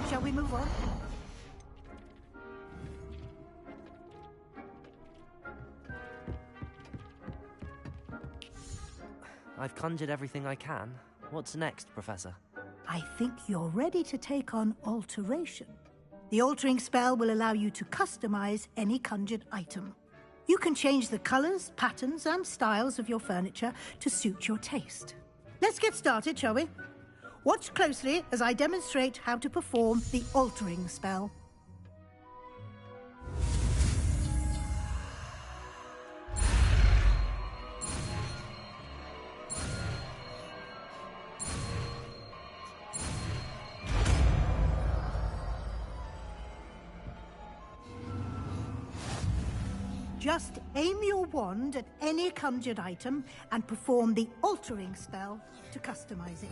Shall we move on? I've conjured everything I can. What's next, Professor? I think you're ready to take on alteration. The altering spell will allow you to customize any conjured item. You can change the colors, patterns, and styles of your furniture to suit your taste. Let's get started, shall we? Watch closely as I demonstrate how to perform the altering spell. Just aim your wand at any conjured item and perform the altering spell to customize it.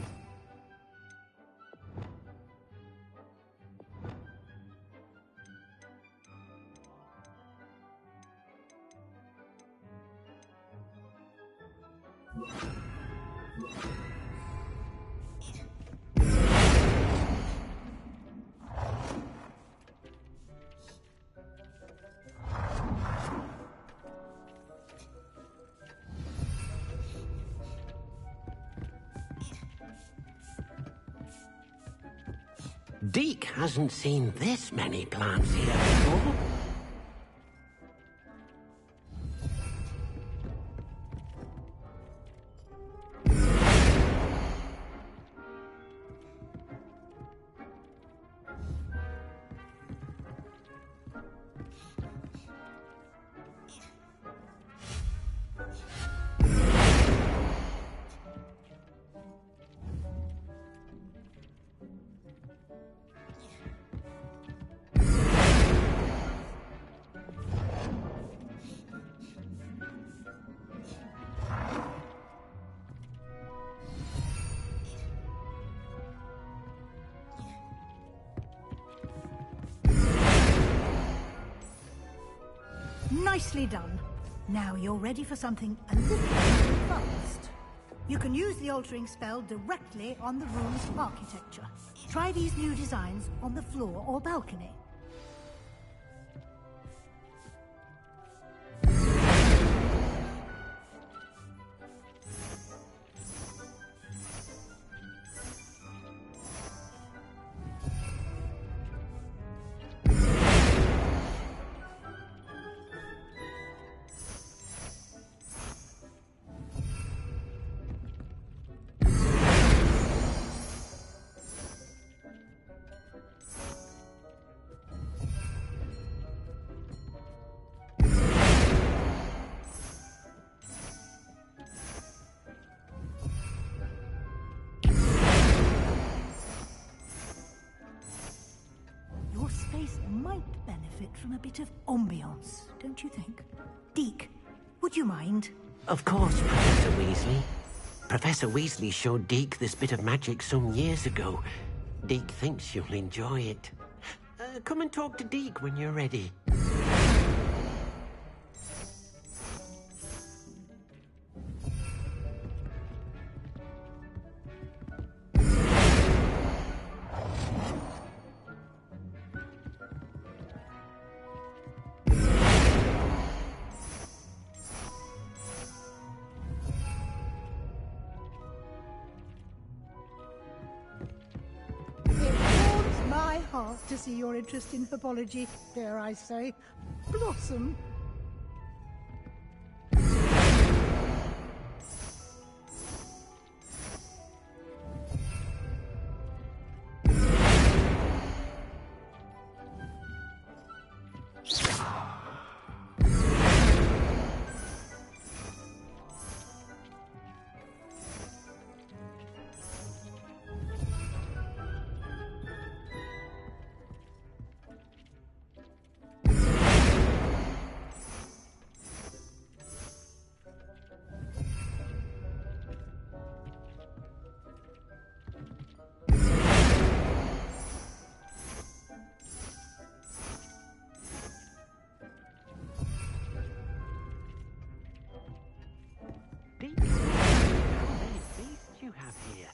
Deke hasn't seen this many plants here before. Nicely done. Now you're ready for something a little more advanced. You can use the altering spell directly on the room's architecture. Try these new designs on the floor or balcony. Your space might benefit from a bit of ambiance, don't you think? Deke, would you mind? Of course, Professor Weasley. Professor Weasley showed Deke this bit of magic some years ago. Deke thinks you'll enjoy it. Come and talk to Deke when you're ready. My heart to see your interest in herbology, dare I say, blossom. Deke, how many beasts you have here?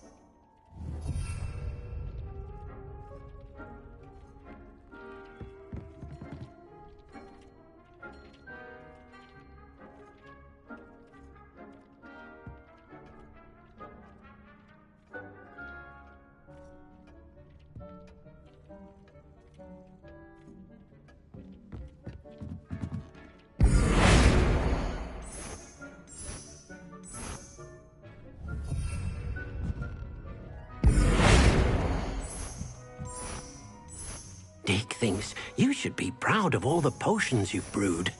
thinks you should be proud of all the potions you've brewed.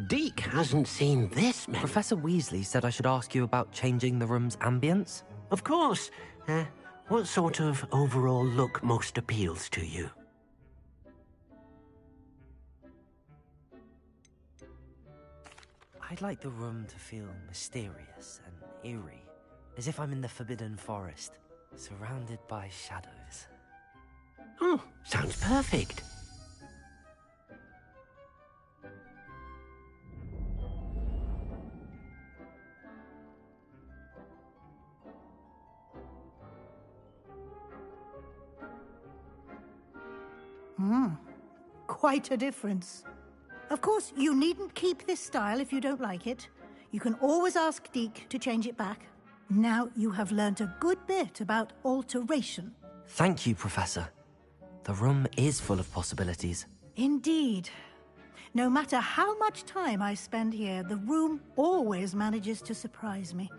Deke hasn't seen this many. Professor Weasley said I should ask you about changing the room's ambience. Of course. What sort of overall look most appeals to you? I'd like the room to feel mysterious and eerie, as if I'm in the Forbidden Forest, surrounded by shadows. Oh, sounds perfect. Quite a difference. Of course, you needn't keep this style if you don't like it. You can always ask Deke to change it back. Now you have learnt a good bit about alteration. Thank you, Professor. The room is full of possibilities. Indeed. No matter how much time I spend here, the room always manages to surprise me.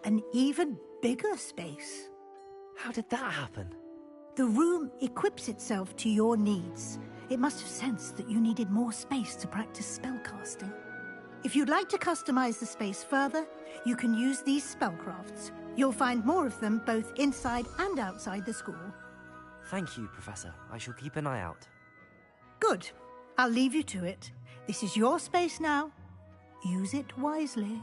An even bigger space. How did that happen? The room equips itself to your needs. It must have sensed that you needed more space to practice spellcasting. If you'd like to customize the space further, you can use these spellcrafts. You'll find more of them both inside and outside the school. Thank you, Professor. I shall keep an eye out. Good. I'll leave you to it. This is your space now. Use it wisely.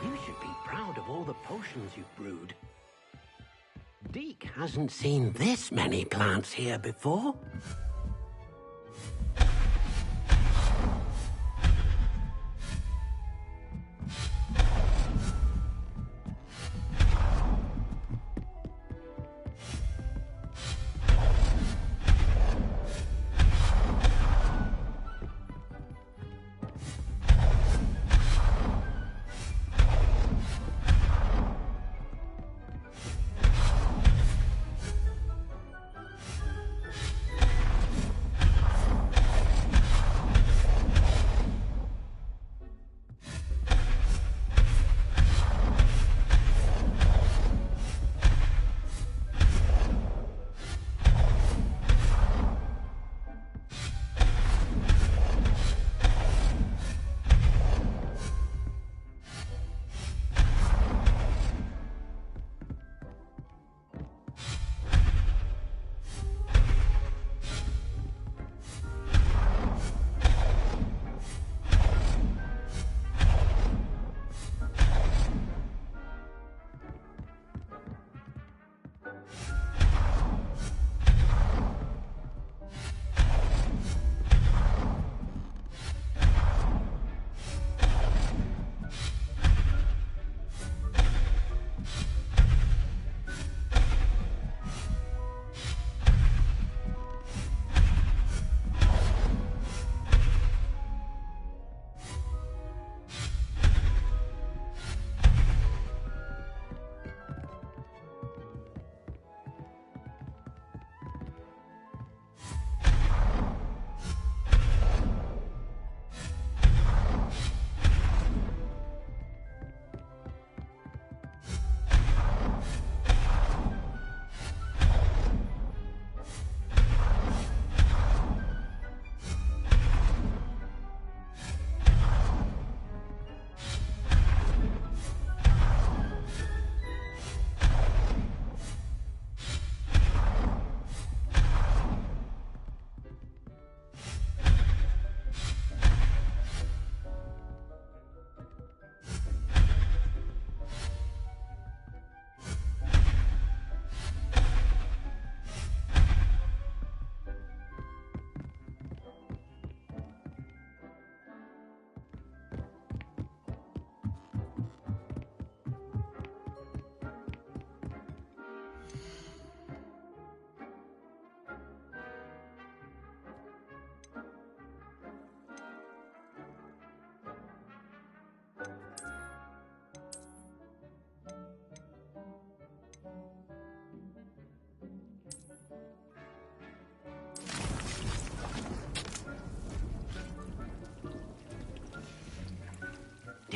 You should be proud of all the potions you've brewed. Deke hasn't seen this many plants here before.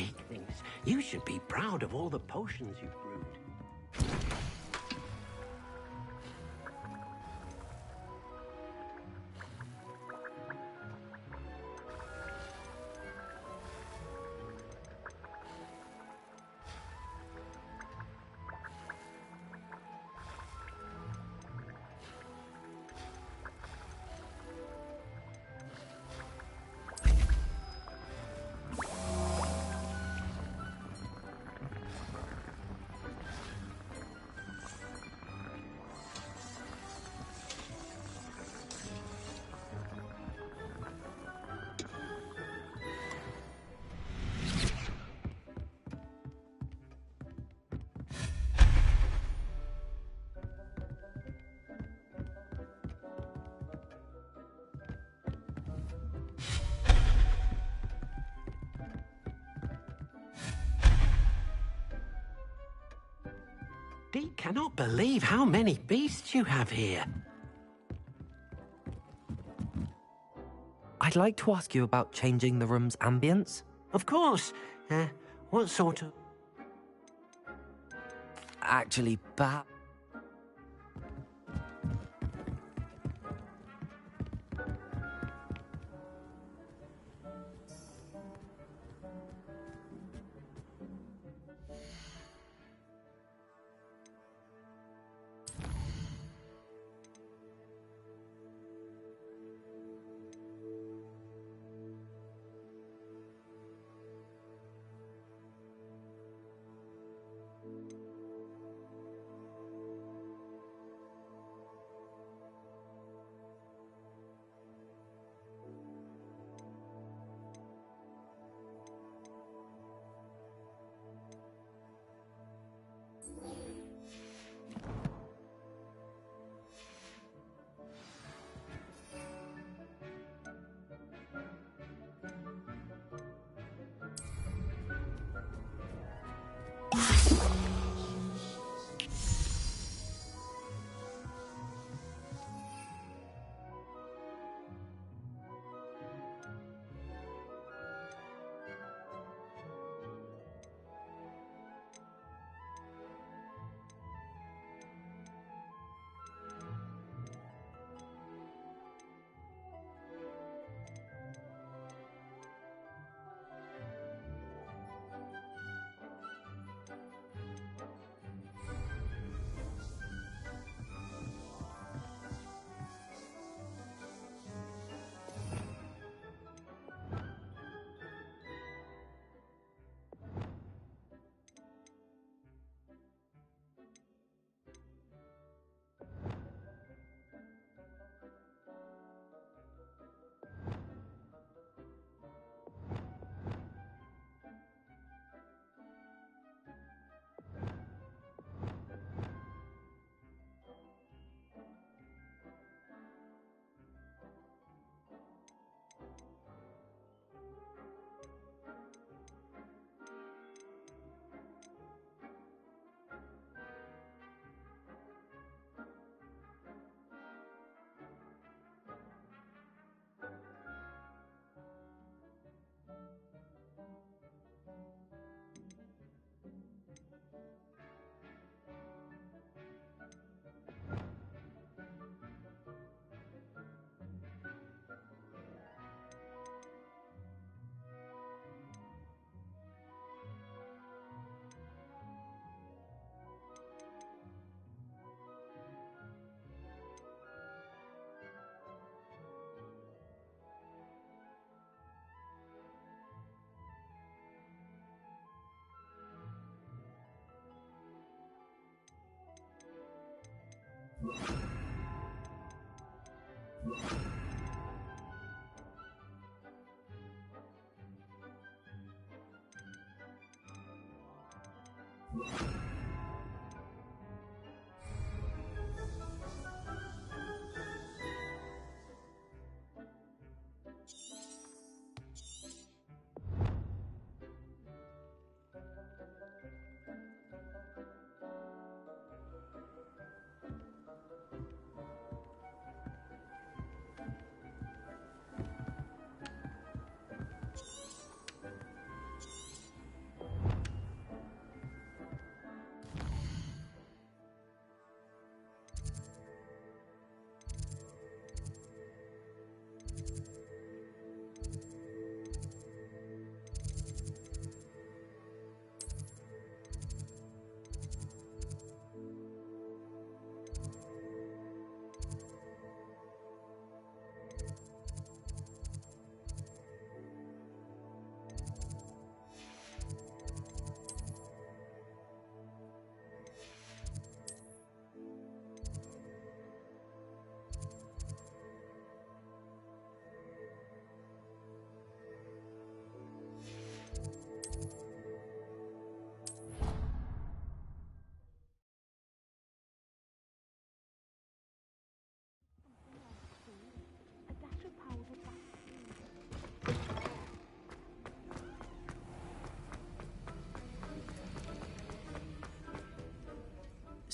make things. You should be proud of all the potions you've brewed. Dee cannot believe how many beasts you have here. I'd like to ask you about changing the room's ambience. Of course. What sort of... Actually, perhaps...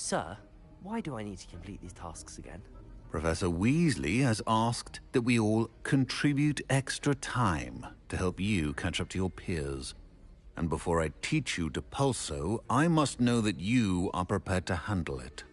Sir, why do I need to complete these tasks again? Professor Weasley has asked that we all contribute extra time to help you catch up to your peers. And before I teach you Depulso, I must know that you are prepared to handle it.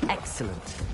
Excellent.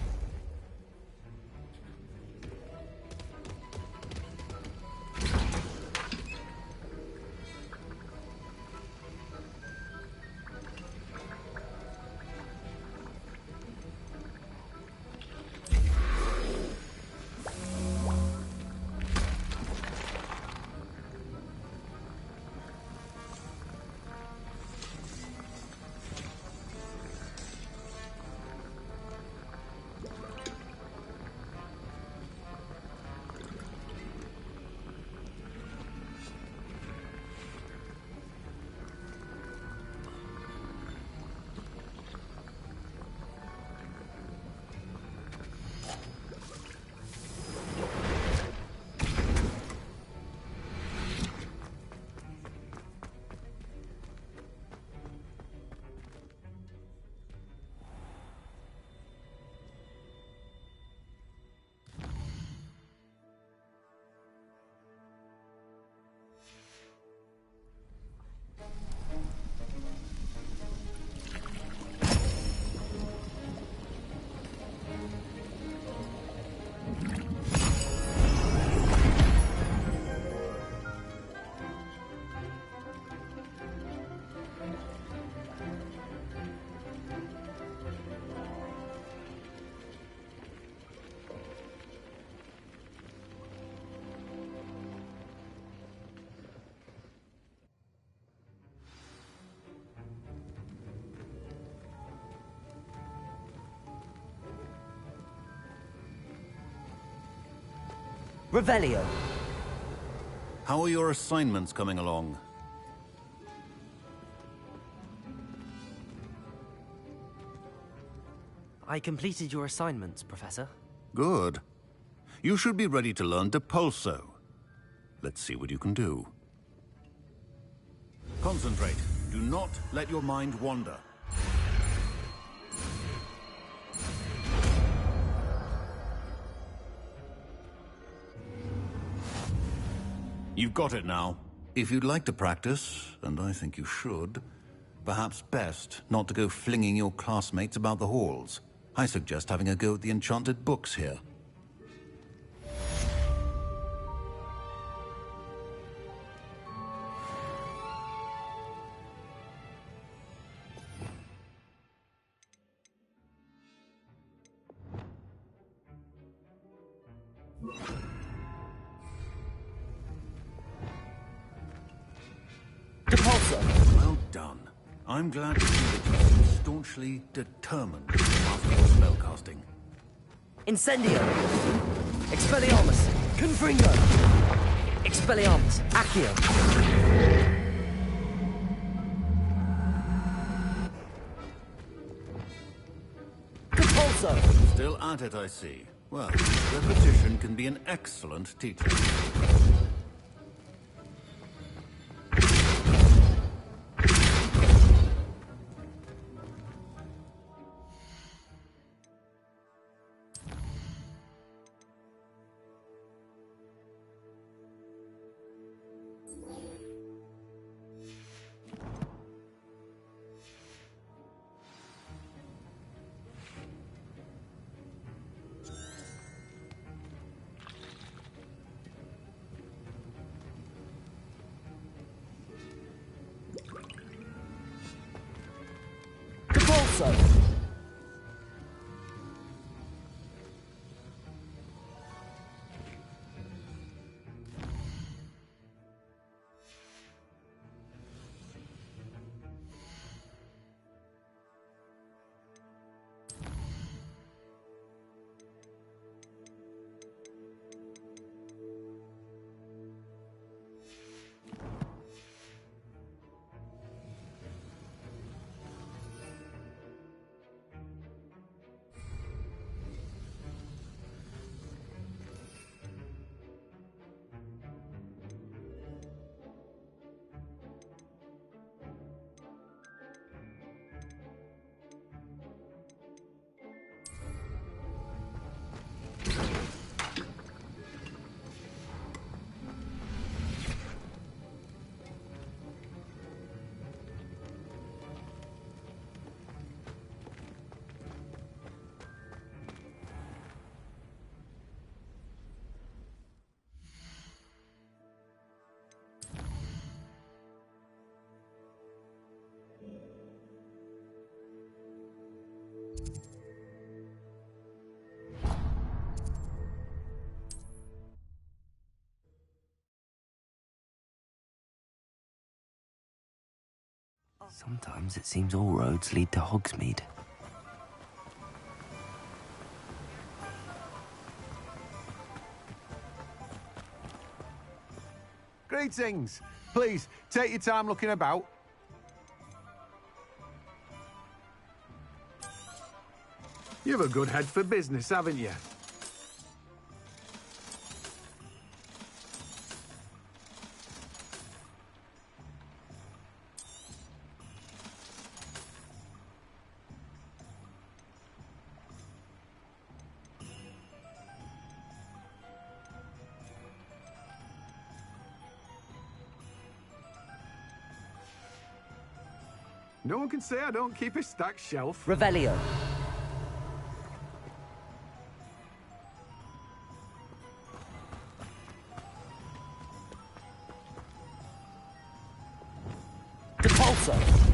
Revelio. How are your assignments coming along? I completed your assignments, Professor. Good. You should be ready to learn Depulso. Let's see what you can do. Concentrate. Do not let your mind wander. You've got it now. If you'd like to practice, and I think you should, perhaps best not to go flinging your classmates about the halls. I suggest having a go at the enchanted books here. Well done. I'm glad to see that you seem staunchly determined after your spellcasting. Incendio. Expelliarmus. Confringo! Expelliarmus! Accio! Compulso! Still at it, I see. Well, repetition can be an excellent teacher. Compulso! Sometimes it seems all roads lead to Hogsmeade. Greetings. Please, take your time looking about. You've a good head for business, haven't you? No one can say I don't keep a stacked shelf. Revelio. Compulso.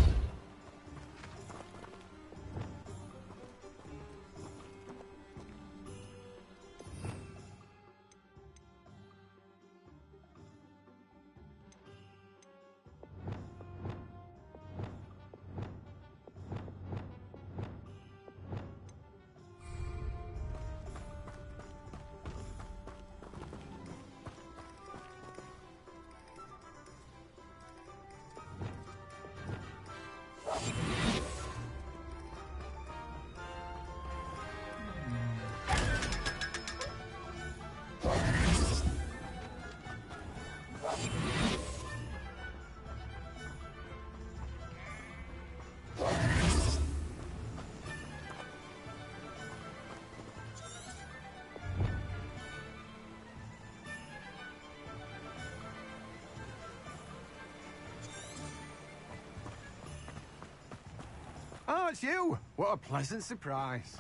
Oh, it's you! What a pleasant surprise.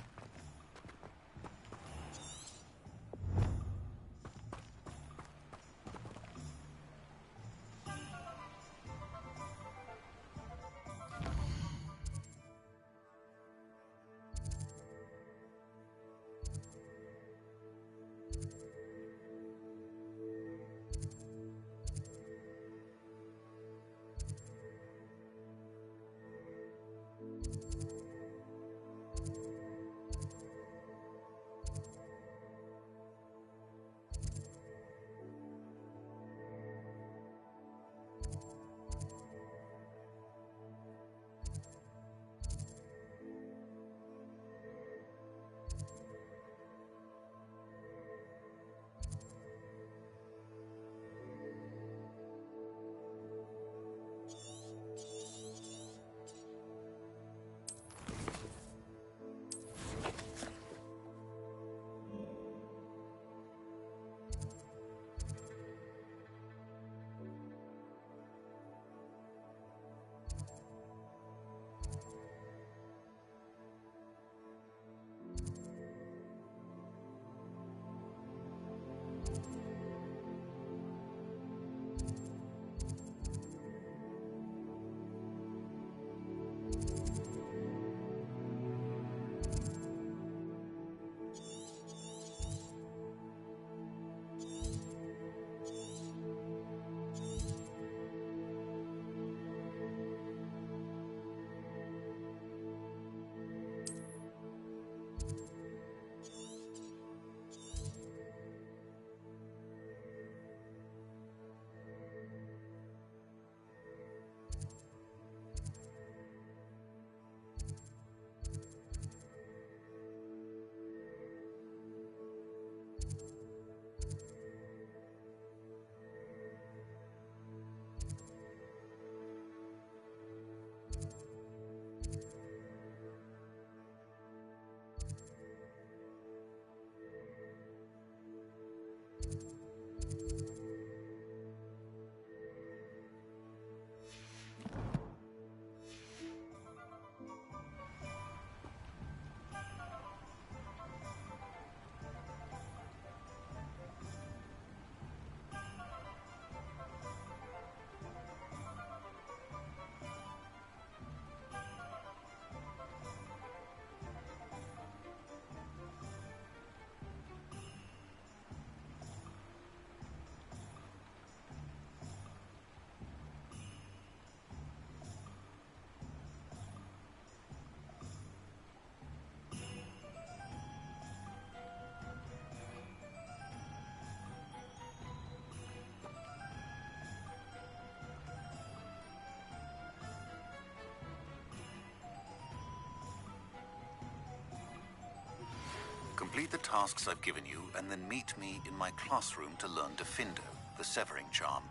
Complete the tasks I've given you, and then meet me in my classroom to learn Defindo, the severing charm.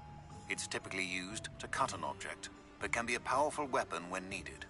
It's typically used to cut an object, but can be a powerful weapon when needed.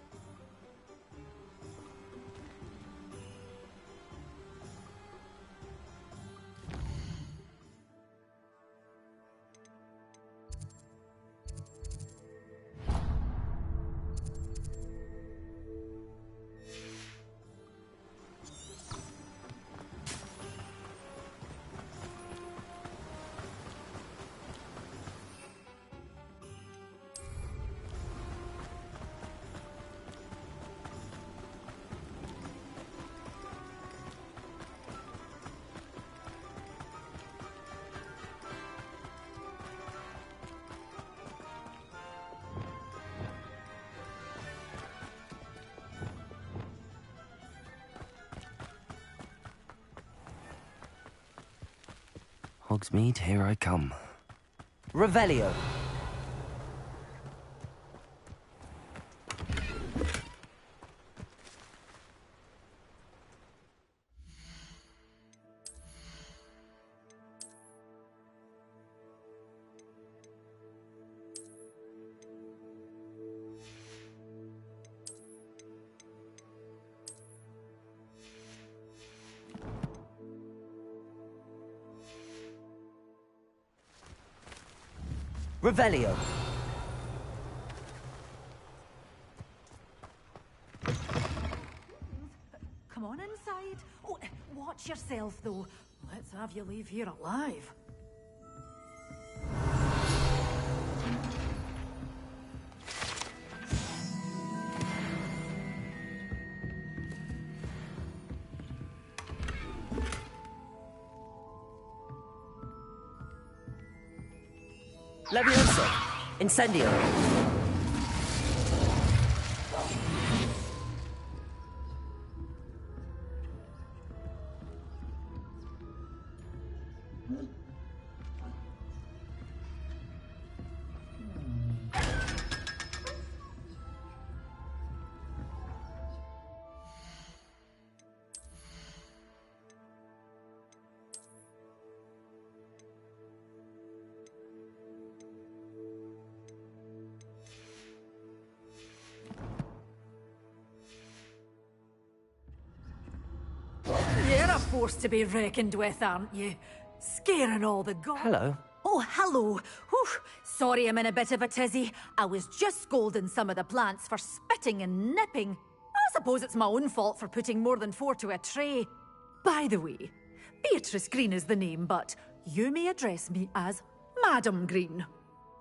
Hogsmeade, here I come. Revelio! Revelio! Come on inside. Oh, watch yourself, though. Let's have you leave here alive. Levioso! Incendio! You're a force to be reckoned with, aren't you? Scaring all the Hello. Oh, hello. Whew. Sorry I'm in a bit of a tizzy. I was just scolding some of the plants for spitting and nipping. I suppose it's my own fault for putting more than 4 to a tray. By the way, Beatrice Green is the name, but you may address me as Madam Green.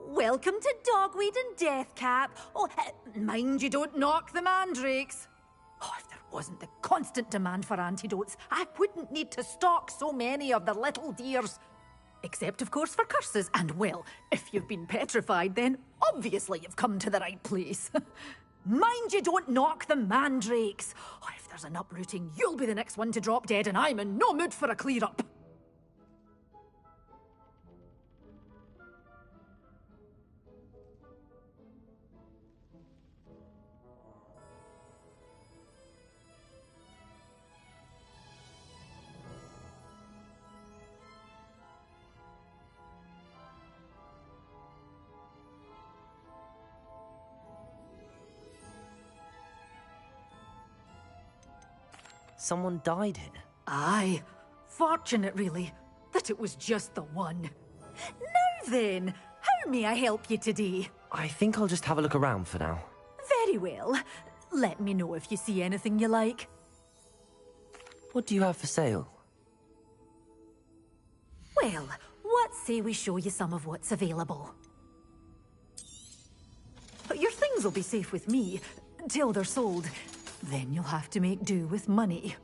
Welcome to Dogweed and Deathcap. Oh, mind you don't knock the mandrakes. Oh, if there wasn't the constant demand for antidotes, I wouldn't need to stock so many of the little dears. Except, of course, for curses. And, well, if you've been petrified, then obviously you've come to the right place. Mind you don't knock the mandrakes. Oh, if there's an uprooting, you'll be the next one to drop dead, and I'm in no mood for a clear-up. Someone died here. Aye. Fortunate, really, that it was just the one. Now then, how may I help you today? I think I'll just have a look around for now. Very well. Let me know if you see anything you like. What do you have for sale? Well, what say we show you some of what's available? Your things will be safe with me, till they're sold. Then you'll have to make do with money.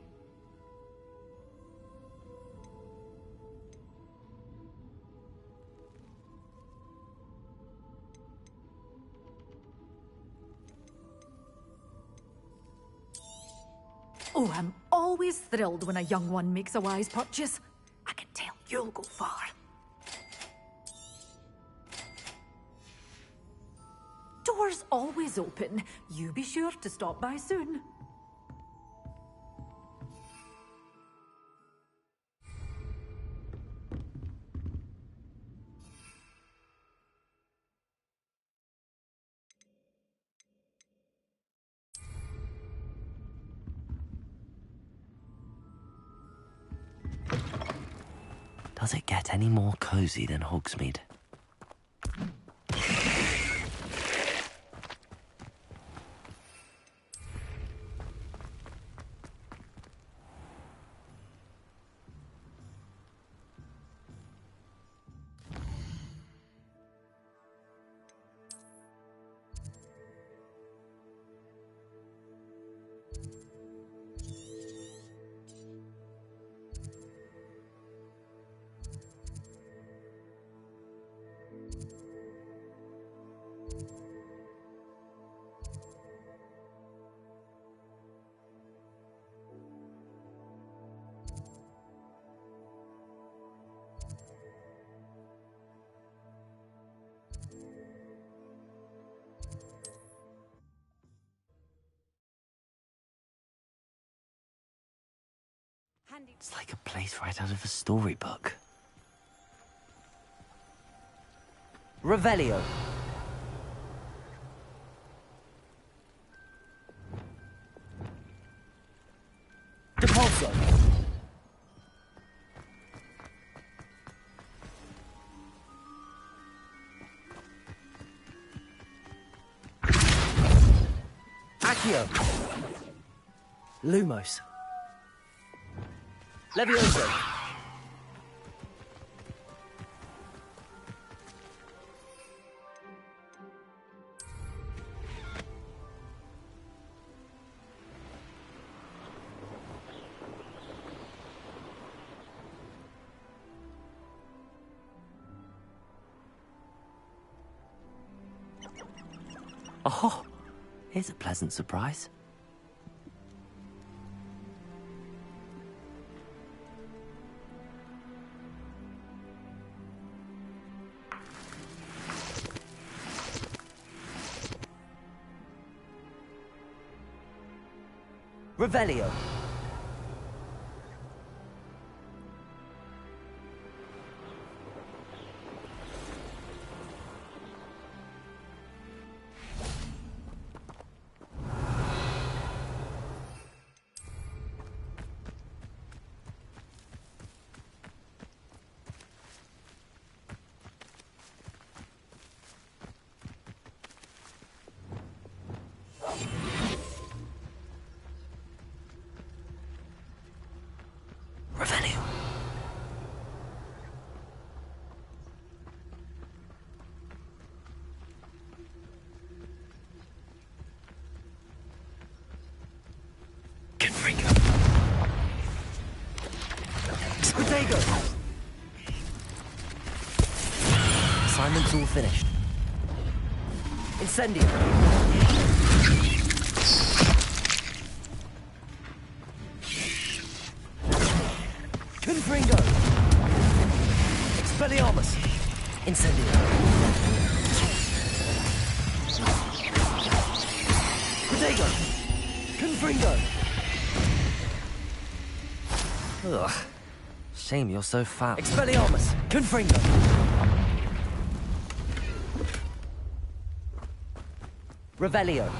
Oh, I'm always thrilled when a young one makes a wise purchase. I can tell you'll go far. Doors always open. You be sure to stop by soon. Does it get any more cozy than Hogsmeade? It's like a place right out of a storybook. Revelio. Depulso. Accio. Lumos. Levioso. Oh, here's a pleasant surprise. Revelio. Revelio. Confringo. Protego. Assignment's all finished. Incendio. Confringo. Expelliarmus. Incendio. Protego. Confringo. Ugh. Shame you're so fat. Expelliarmus. Confringo. Revelio.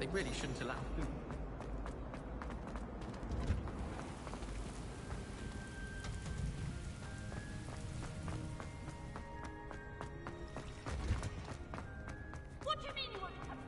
They really shouldn't allow... What do you mean you won't have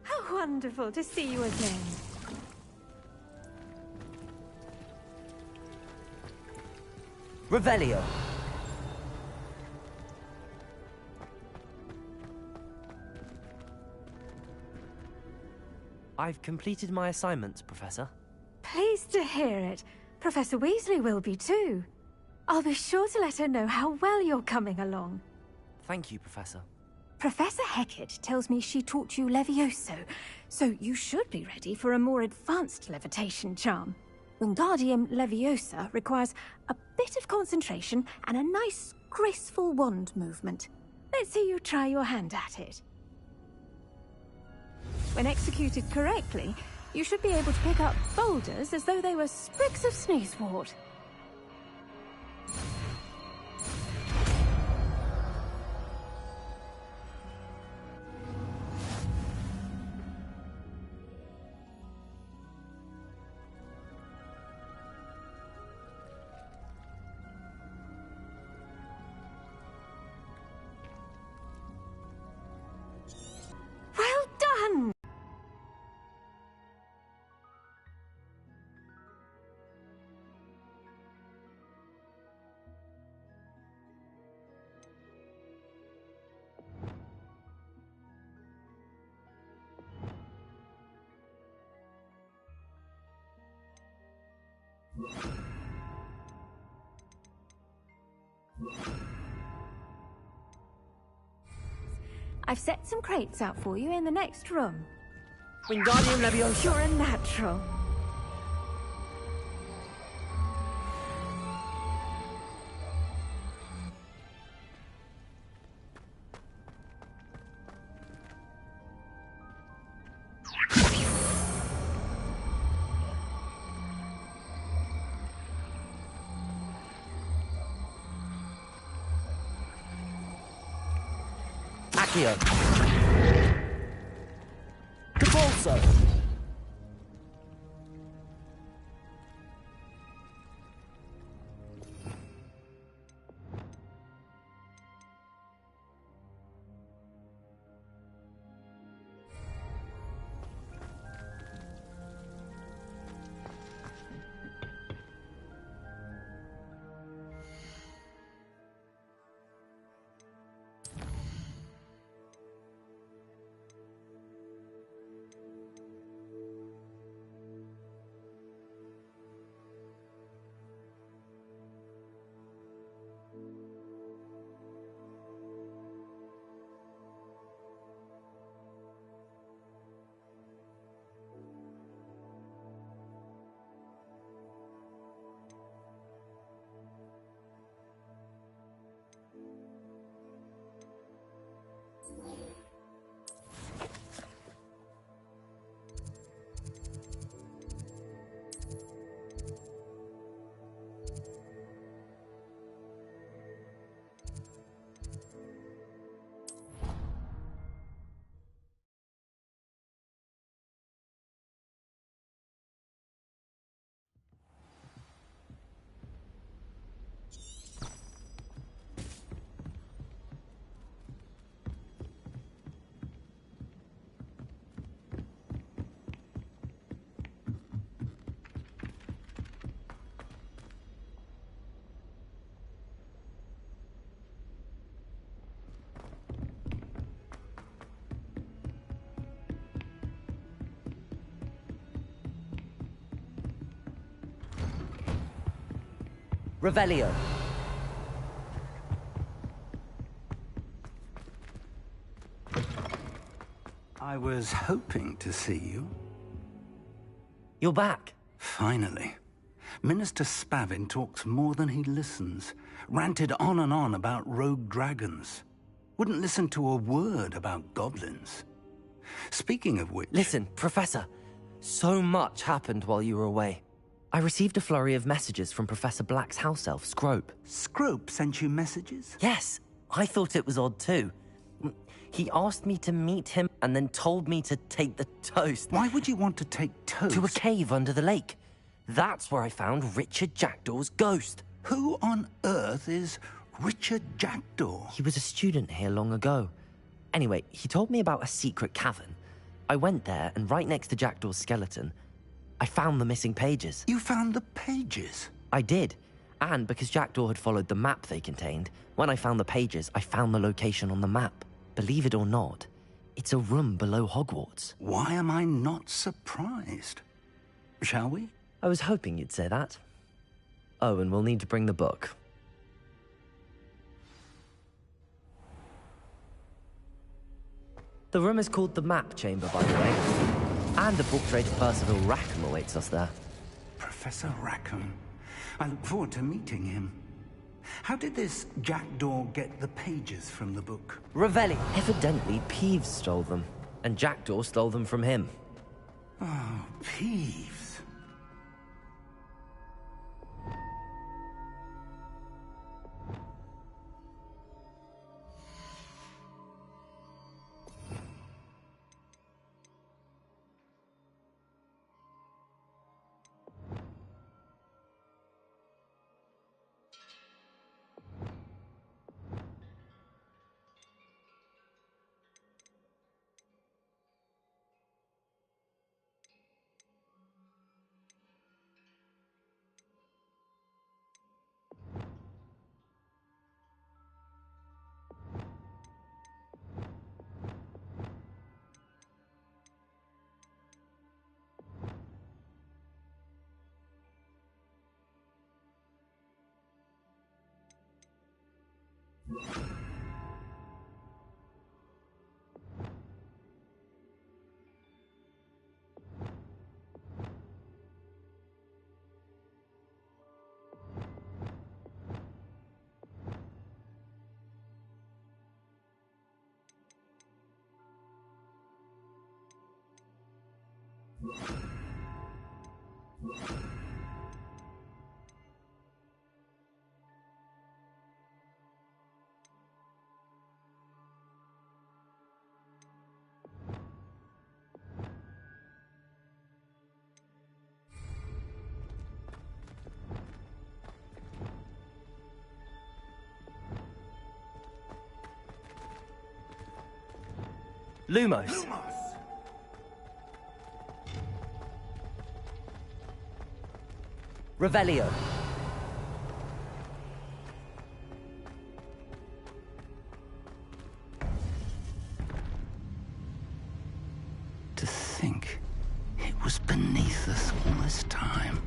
How wonderful to see you again. Revelio. I've completed my assignments, Professor. Pleased to hear it. Professor Weasley will be too. I'll be sure to let her know how well you're coming along. Thank you, Professor. Professor Hecat tells me she taught you Levioso, so you should be ready for a more advanced levitation charm. Wingardium Leviosa requires a bit of concentration and a nice, graceful wand movement. Let's see you try your hand at it. When executed correctly, you should be able to pick up boulders as though they were sprigs of sneezewort. Well done! I've set some crates out for you in the next room. Wingardium Leviosa. You're a natural. Accio. Capolso. Revelio. I was hoping to see you. You're back. Finally. Minister Spavin talks more than he listens. Ranted on and on about rogue dragons. Wouldn't listen to a word about goblins. Speaking of which... Listen, Professor. So much happened while you were away. I received a flurry of messages from Professor Black's house elf, Scrope. Scrope sent you messages? Yes. I thought it was odd too. He asked me to meet him and then told me to take the toast. Why would you want to take toast? To a cave under the lake. That's where I found Richard Jackdaw's ghost. Who on earth is Richard Jackdaw? He was a student here long ago. Anyway, he told me about a secret cavern. I went there, and right next to Jackdaw's skeleton, I found the missing pages. You found the pages? I did. And because Jackdaw had followed the map they contained, when I found the pages, I found the location on the map. Believe it or not, it's a room below Hogwarts. Why am I not surprised? Shall we? I was hoping you'd say that. Oh, and we'll need to bring the book. The room is called the Map Chamber, by the way. And the portrait of Percival Rackham awaits us there. Professor Rackham. I look forward to meeting him. How did this Jackdaw get the pages from the book? Revelli. Evidently, Peeves stole them. And Jackdaw stole them from him. Oh, Peeves. Lumos. Revelio. To think it was beneath us all this time.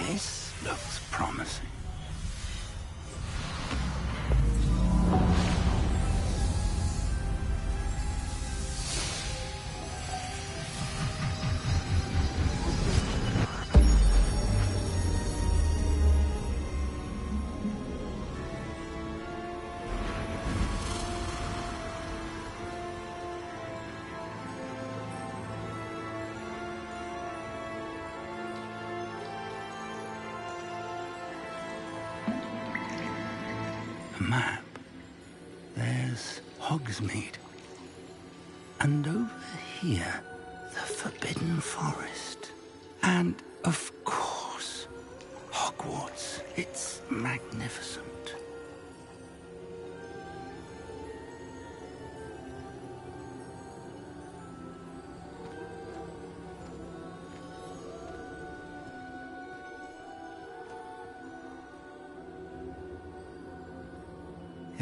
This looks promising. Map. There's Hogsmeade. And over here, the Forbidden Forest. And, of course, Hogwarts. It's magnificent.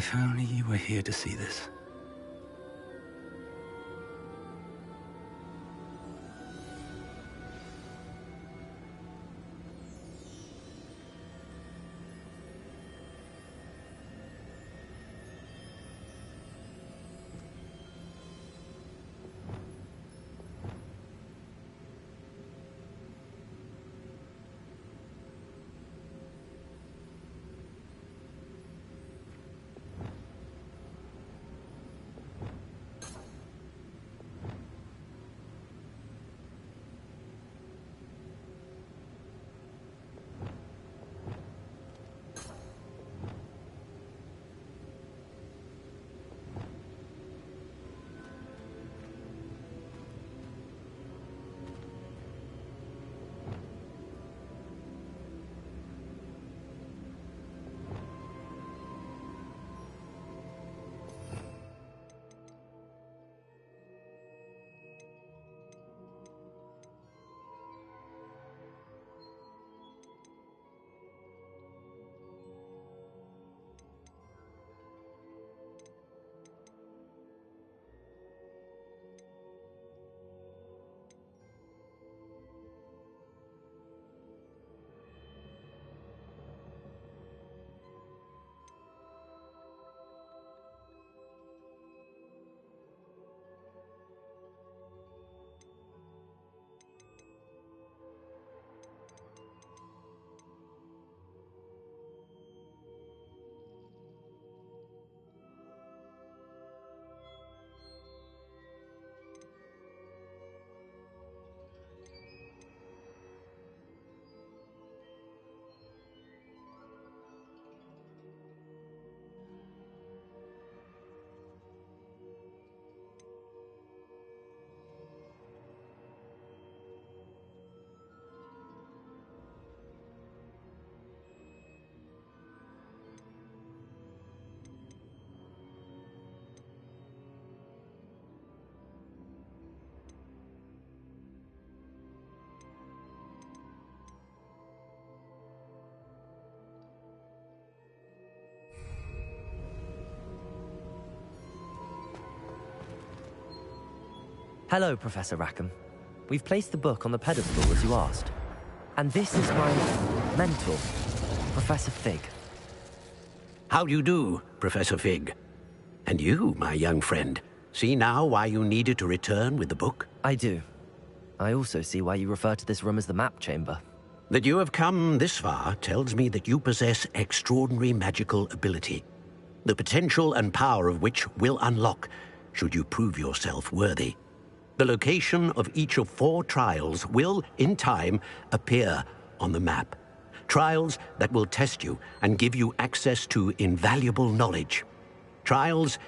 If only you were here to see this. Hello, Professor Rackham. We've placed the book on the pedestal as you asked. And this is my mentor, Professor Fig. How do you do, Professor Fig? And you, my young friend, see now why you needed to return with the book? I do. I also see why you refer to this room as the map chamber. That you have come this far tells me that you possess extraordinary magical ability, the potential and power of which will unlock should you prove yourself worthy. The location of each of 4 trials will, in time, appear on the map. Trials that will test you and give you access to invaluable knowledge. Trials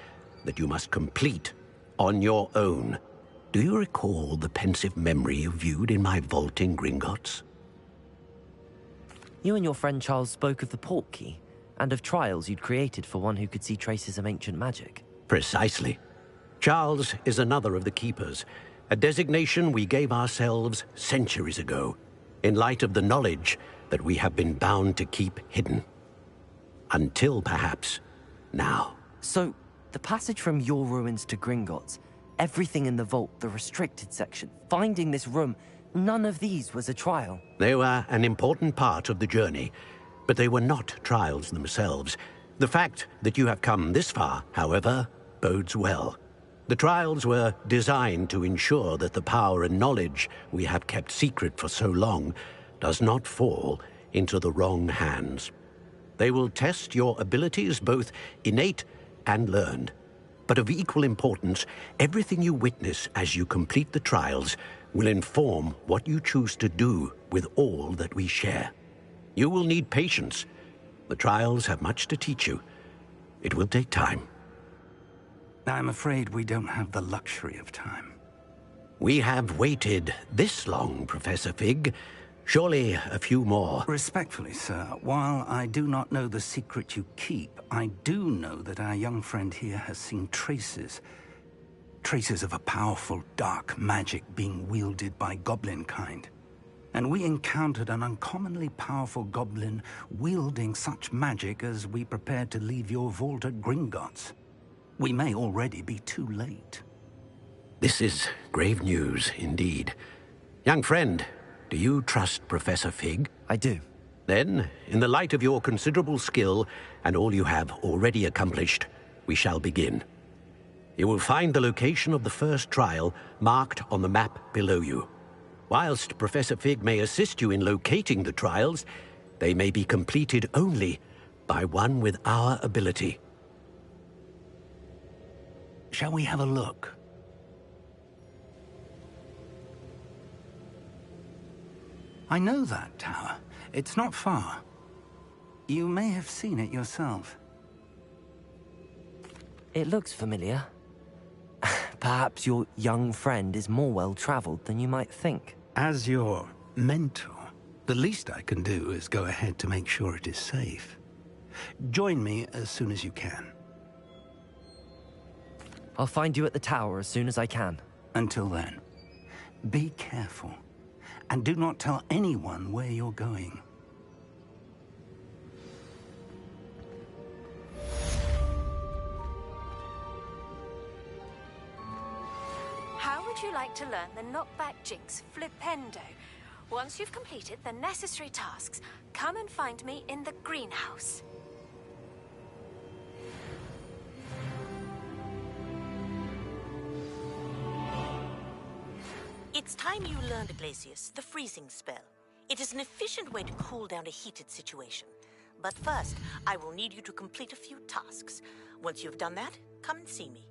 that you must complete on your own. Do you recall the pensive memory you viewed in my vault in Gringotts? You and your friend Charles spoke of the port key, and of trials you'd created for one who could see traces of ancient magic. Precisely. Charles is another of the Keepers, a designation we gave ourselves centuries ago, in light of the knowledge that we have been bound to keep hidden. Until, perhaps, now. So, the passage from your ruins to Gringotts, everything in the vault, the restricted section, finding this room, none of these was a trial. They were an important part of the journey, but they were not trials themselves. The fact that you have come this far, however, bodes well. The trials were designed to ensure that the power and knowledge we have kept secret for so long does not fall into the wrong hands. They will test your abilities, both innate and learned. But of equal importance, everything you witness as you complete the trials will inform what you choose to do with all that we share. You will need patience. The trials have much to teach you. It will take time. I'm afraid we don't have the luxury of time. We have waited this long, Professor Fig. Surely a few more. Respectfully, sir, while I do not know the secret you keep, I do know that our young friend here has seen traces. Traces of a powerful dark magic being wielded by goblin kind. and we encountered an uncommonly powerful goblin wielding such magic as we prepared to leave your vault at Gringotts. We may already be too late. This is grave news indeed. Young friend, do you trust Professor Fig? I do. Then, in the light of your considerable skill and all you have already accomplished, we shall begin. You will find the location of the first trial marked on the map below you. Whilst Professor Fig may assist you in locating the trials, they may be completed only by one with our ability. Shall we have a look? I know that tower. It's not far. You may have seen it yourself. It looks familiar. Perhaps your young friend is more well-traveled than you might think. As your mentor, the least I can do is go ahead to make sure it is safe. Join me as soon as you can. I'll find you at the tower as soon as I can. Until then, be careful, and do not tell anyone where you're going. How would you like to learn the knockback jinx flipendo? Once you've completed the necessary tasks, come and find me in the greenhouse. It's time you learned, Glacius, the freezing spell. It is an efficient way to cool down a heated situation. But first, I will need you to complete a few tasks. Once you've done that, come and see me.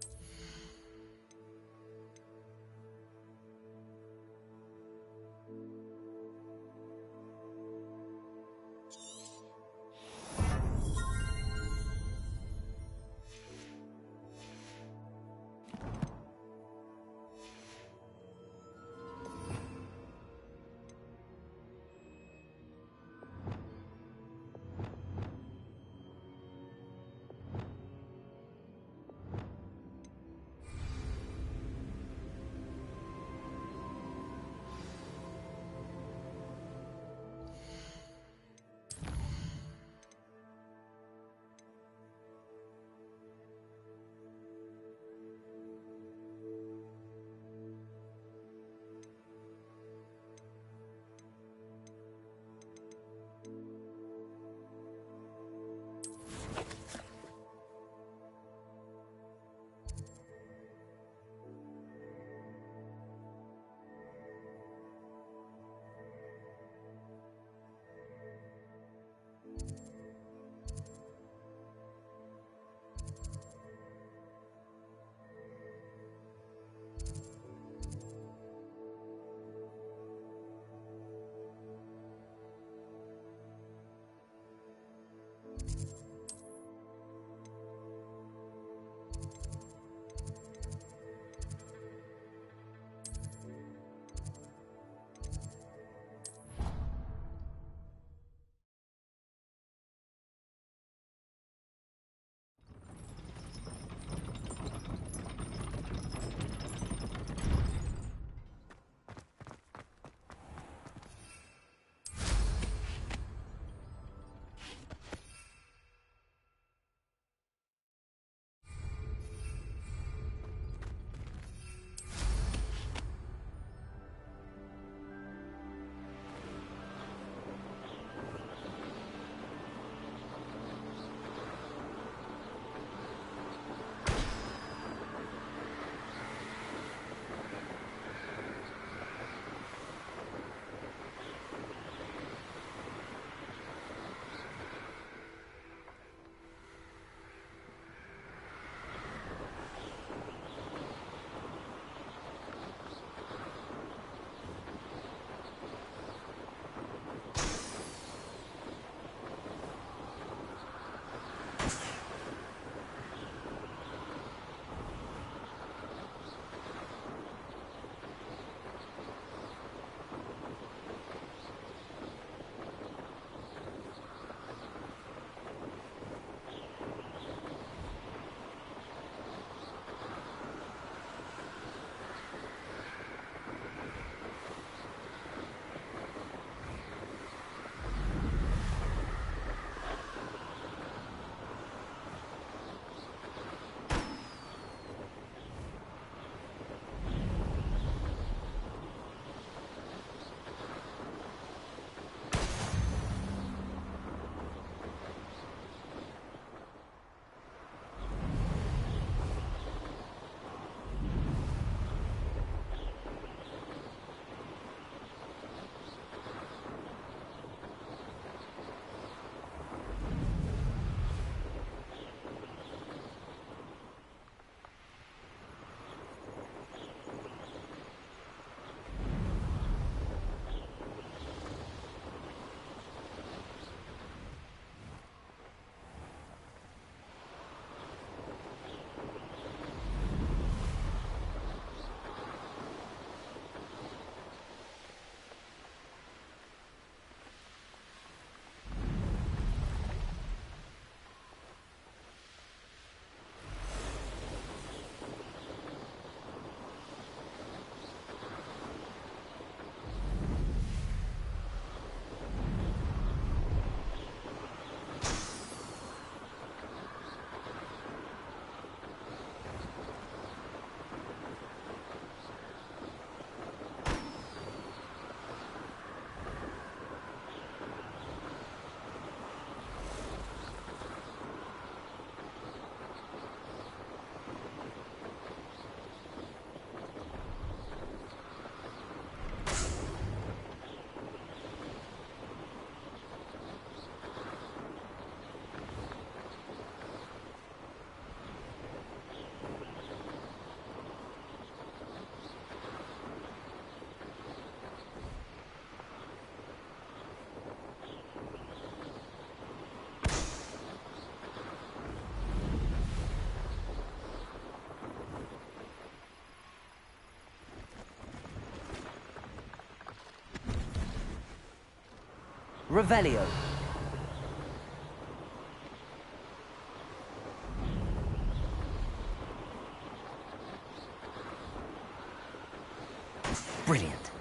Revelio. Brilliant.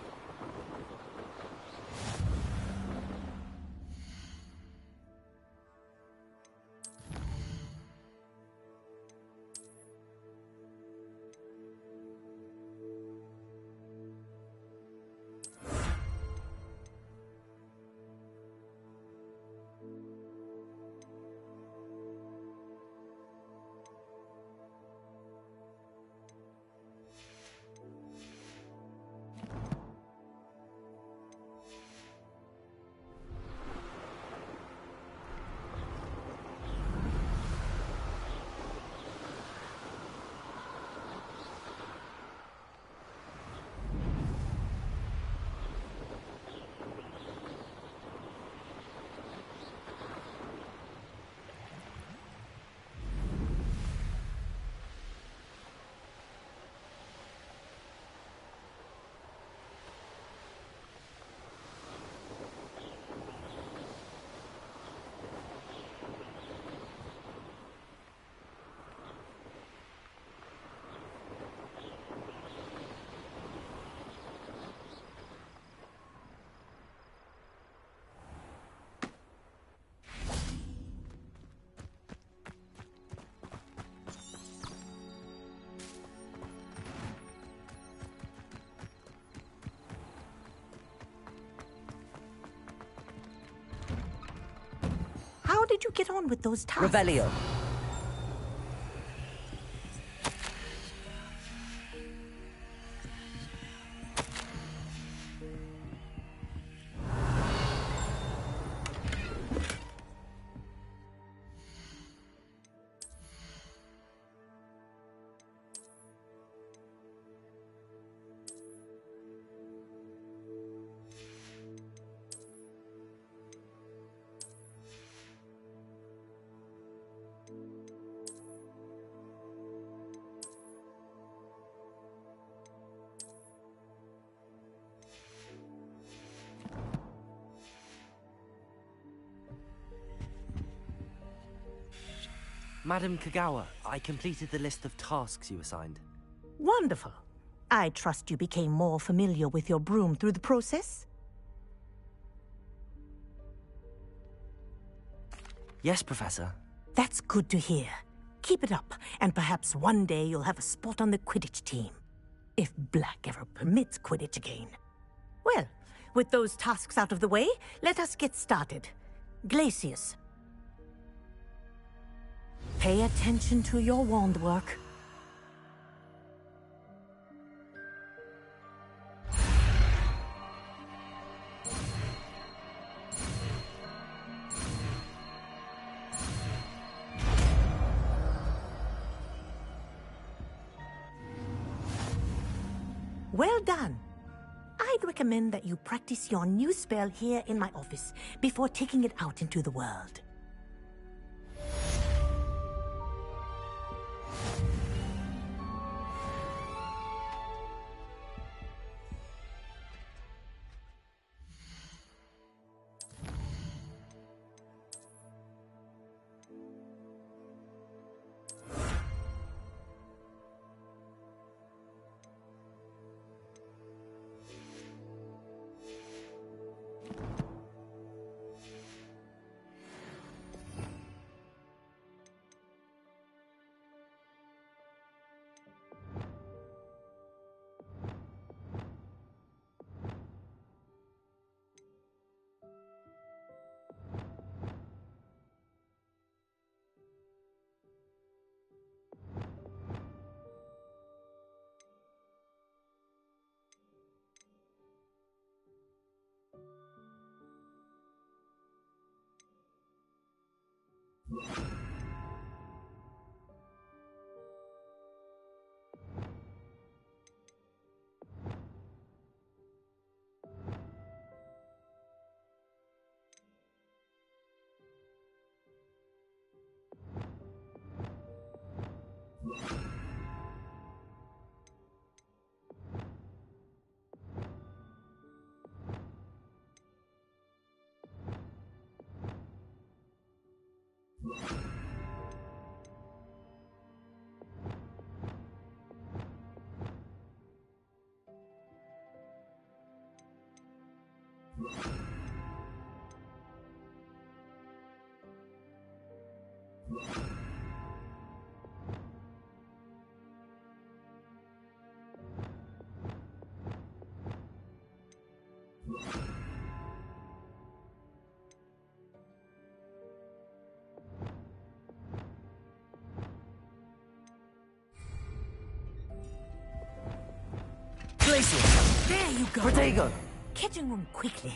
How did you get on with those tasks? Revelio. Madam Kagawa, I completed the list of tasks you assigned. Wonderful. I trust you became more familiar with your broom through the process? Yes, Professor. That's good to hear. Keep it up, and perhaps one day you'll have a spot on the Quidditch team. If Black ever permits Quidditch again. Well, with those tasks out of the way, let us get started. Glacius. Pay attention to your wand work. Well done. I'd recommend that you practice your new spell here in my office before taking it out into the world. Glacius! There you go. Protego! Catching them quickly.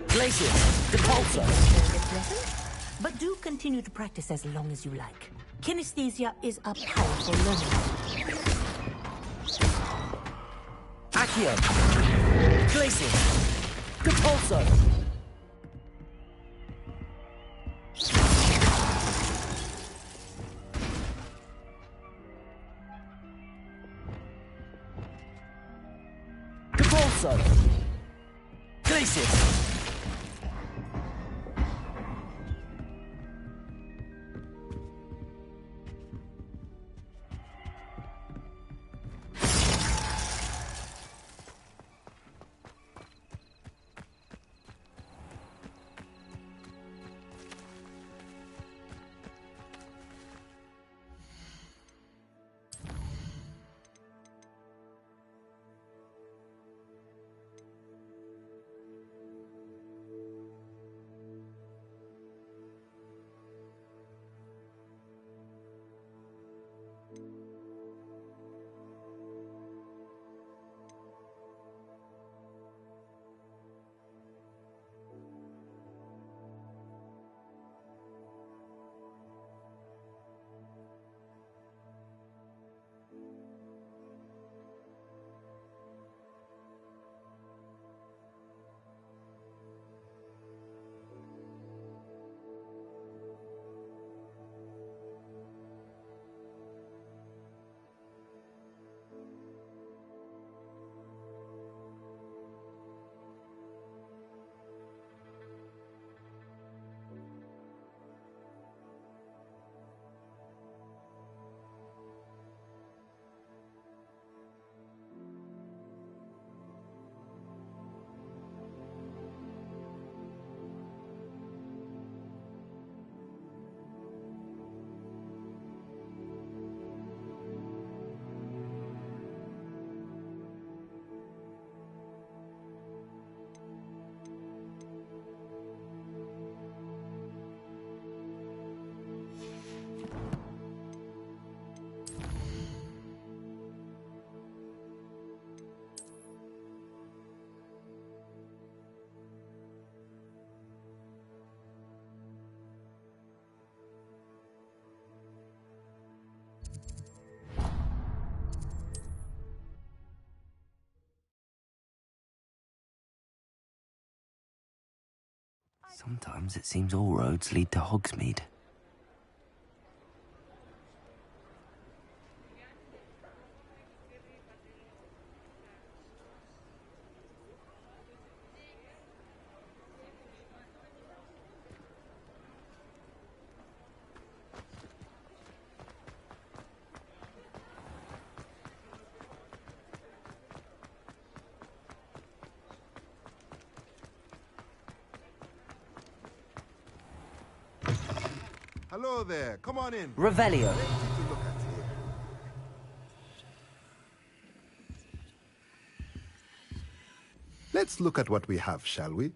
Glacius! Depulso! But do continue to practice as long as you like. Kinesthesia is a powerful learning. Accio! Glacius! Depulso! Depulso! Glacius! Sometimes it seems all roads lead to Hogsmeade. Hello there. Come on in. Revelio. Let's look at what we have, shall we?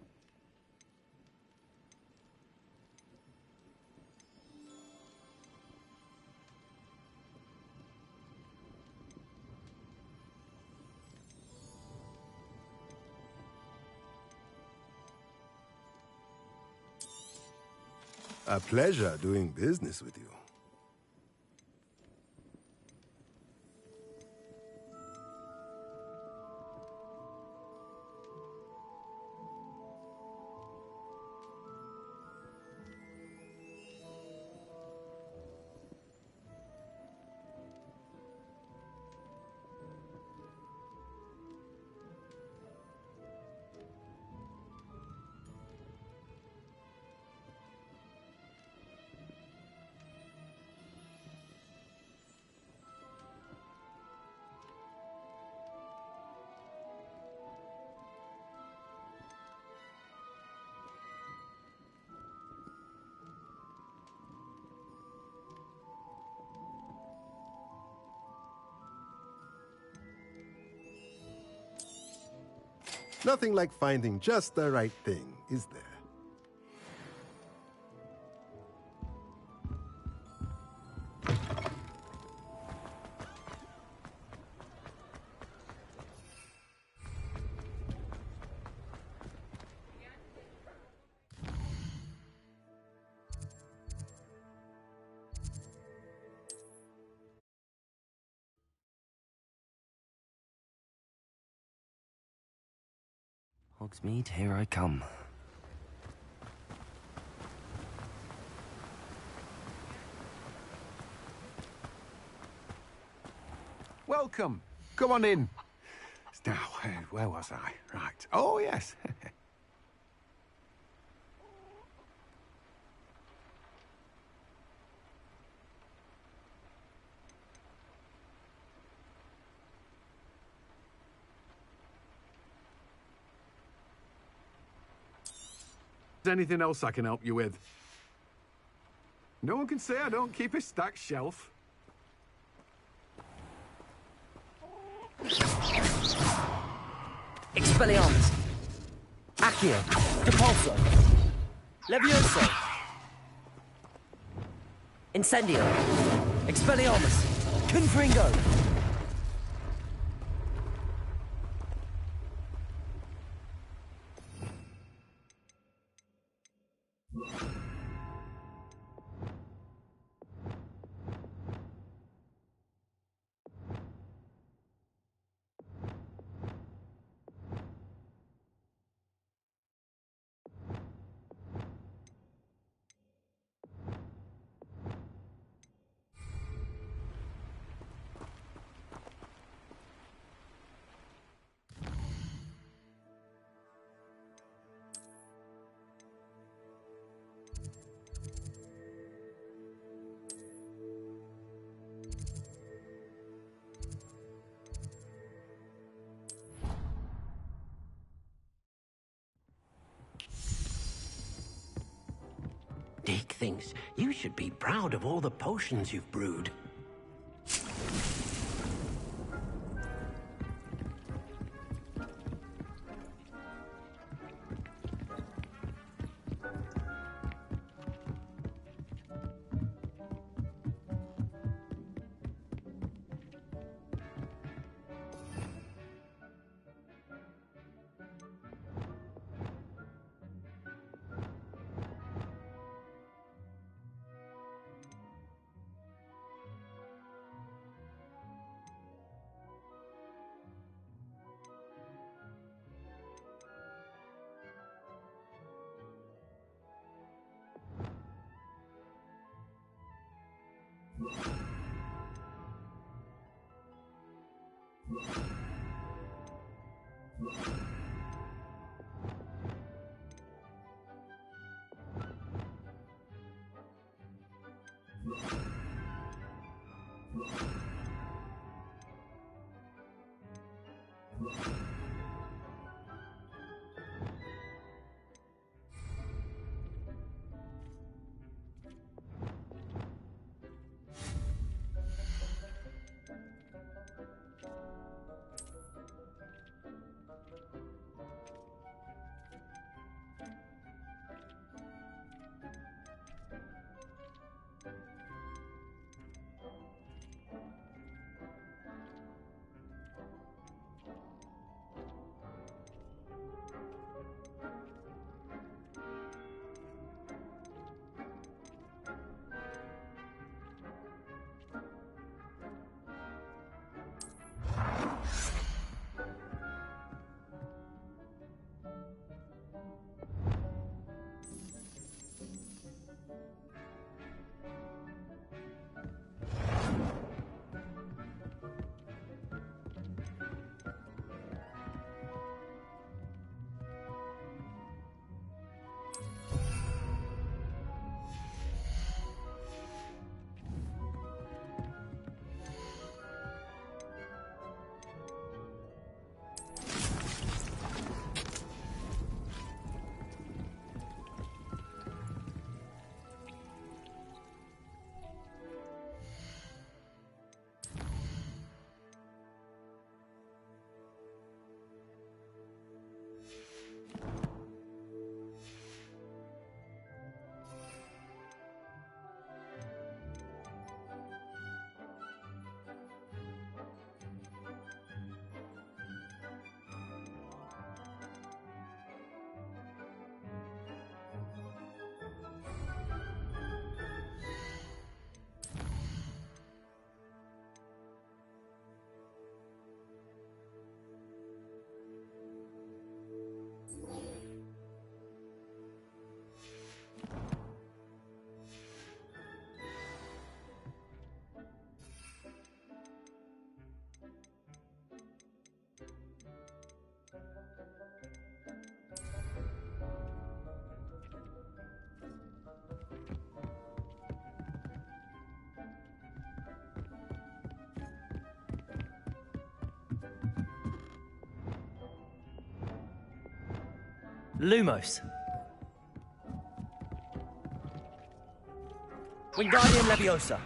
A pleasure doing business with you. Nothing like finding just the right thing, is there? Hogsmeade, here I come. Welcome. Come on in. Now, where was I? Right. Oh, yes. Is anything else I can help you with? No one can say I don't keep a stacked shelf. Expelliarmus. Accio. Depulso. Levioso. Incendio. Expelliarmus. Confringo. Dick thinks you should be proud of all the potions you've brewed. Lumos. Wingardium Leviosa.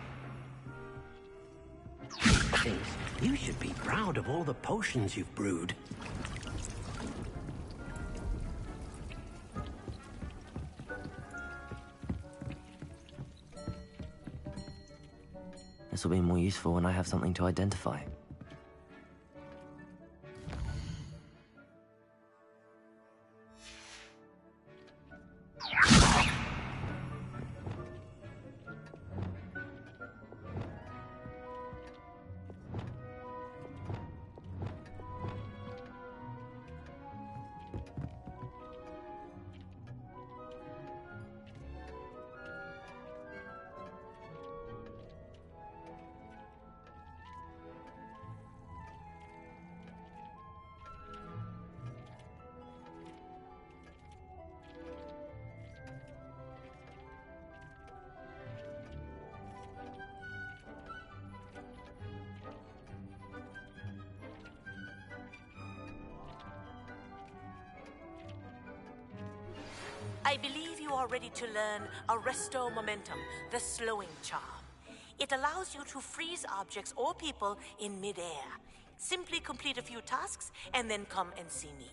Thinks you should be proud of all the potions you've brewed. This will be more useful when I have something to identify. I believe you are ready to learn Arresto Momentum, the slowing charm. It allows you to freeze objects or people in mid-air. Simply complete a few tasks and then come and see me.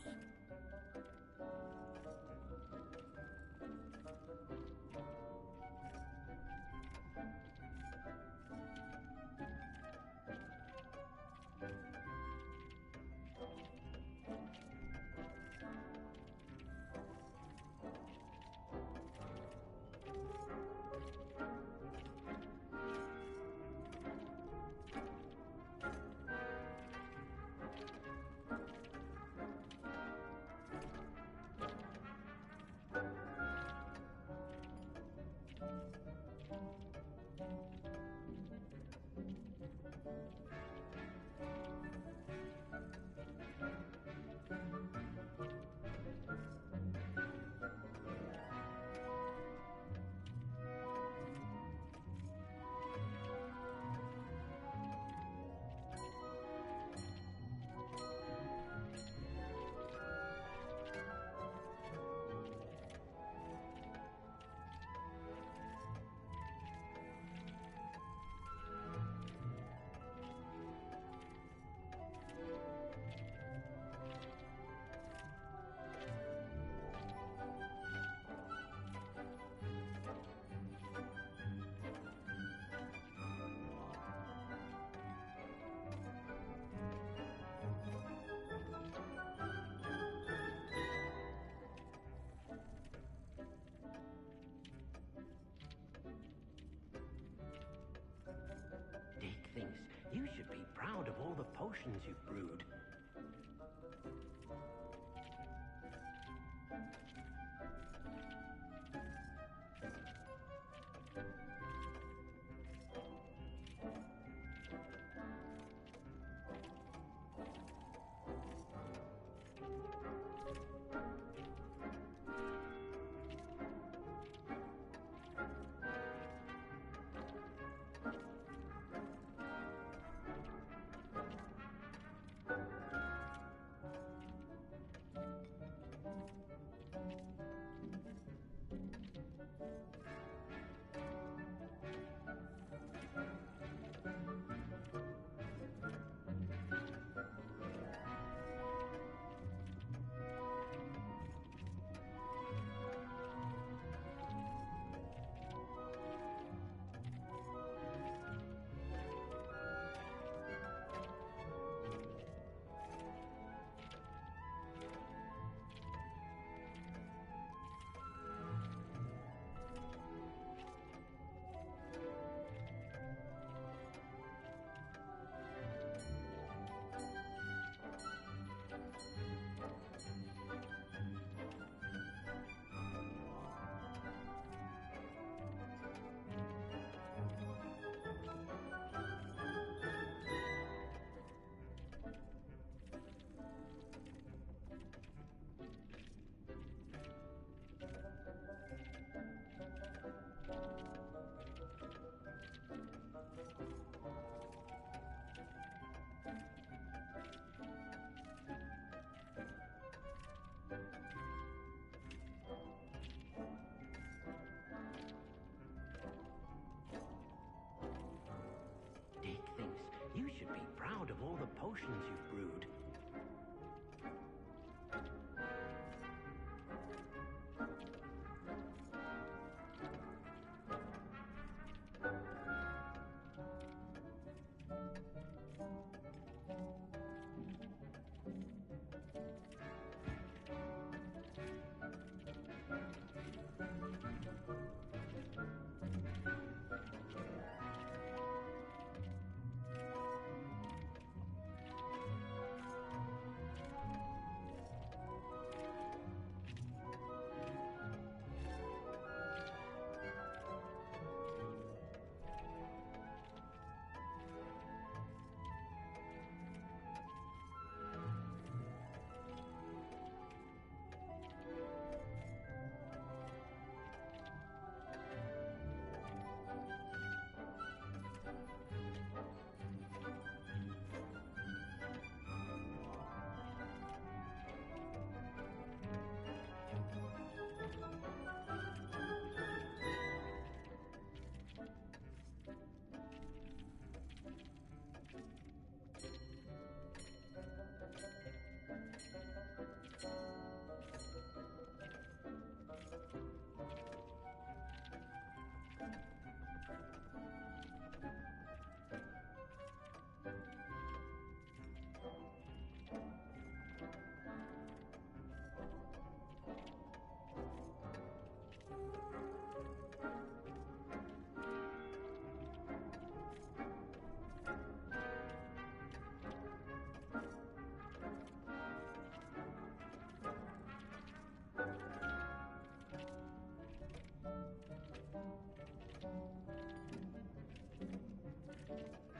Thinks you should be proud of all the potions you've brewed. should be proud of all the potions you've brewed.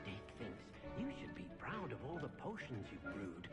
Dick thinks you should be proud of all the potions you've brewed.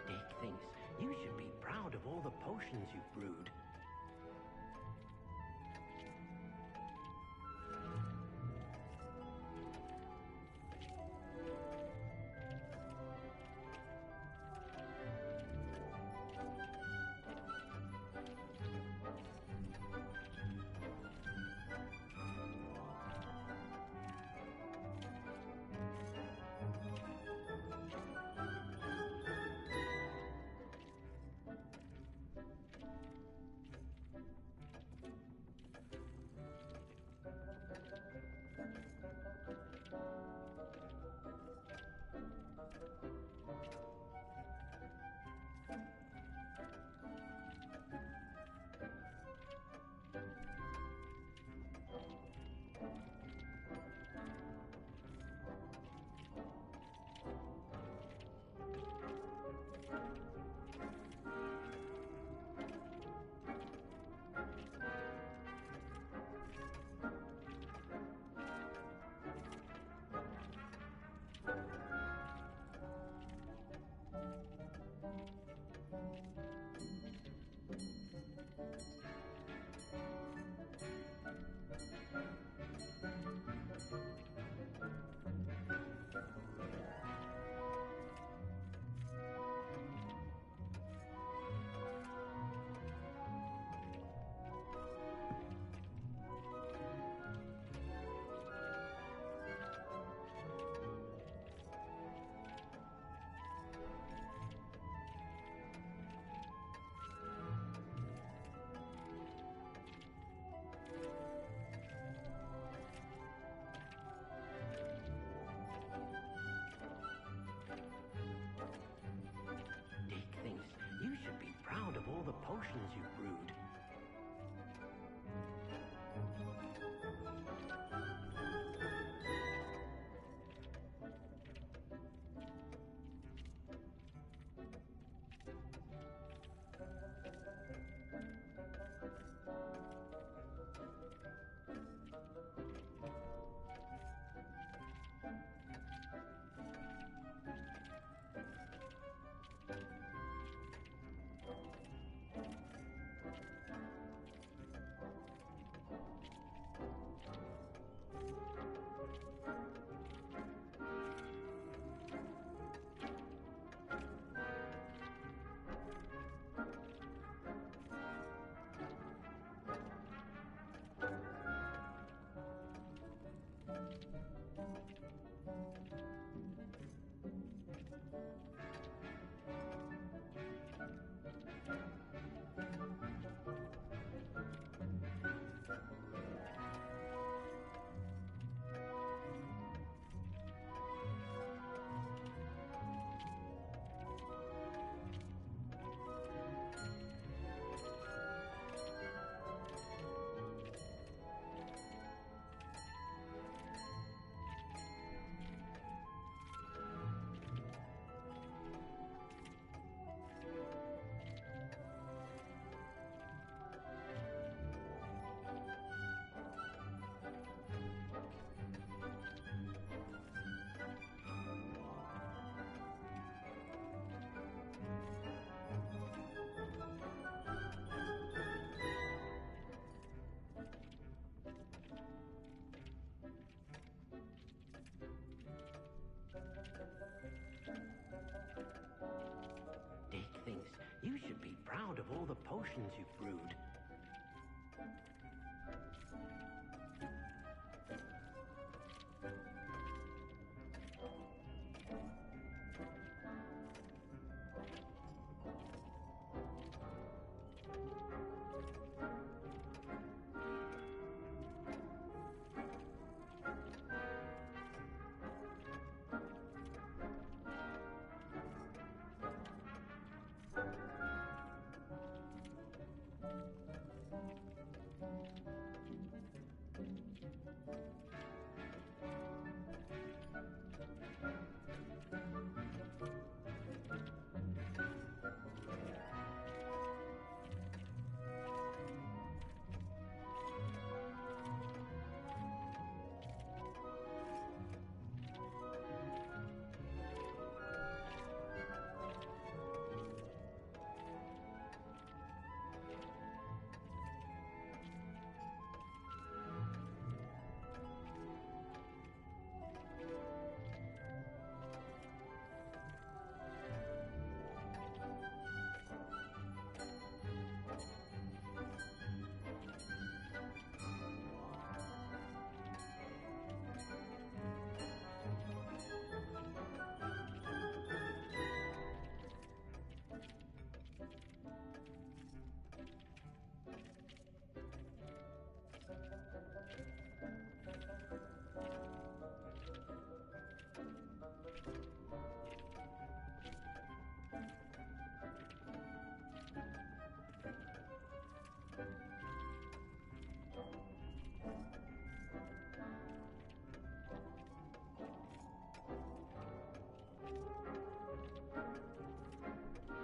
Dick thinks you should be proud of all the potions you've brewed. all the potions you've brewed. Dick thinks you should be proud of all the potions you've brewed.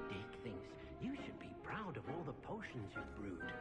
Dick thinks you should be proud of all the potions you've brewed.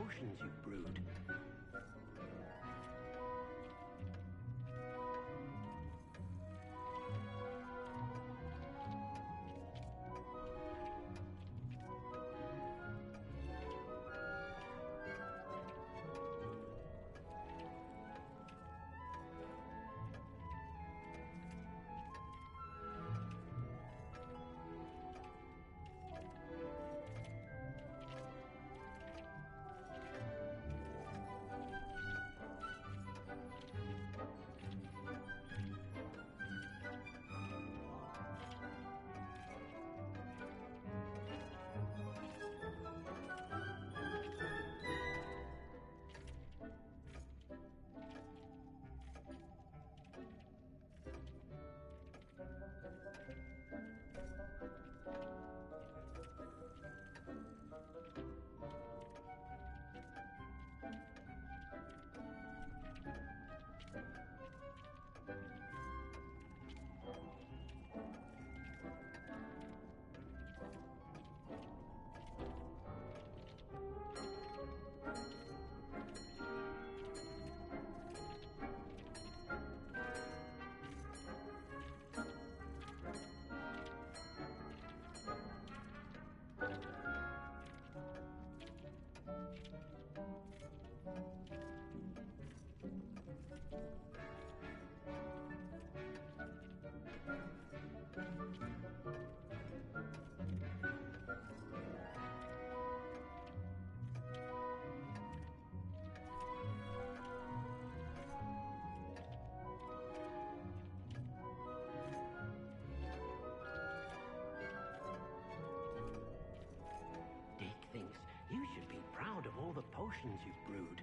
potions you've brewed. Thinks you should be proud of all the potions you've brewed.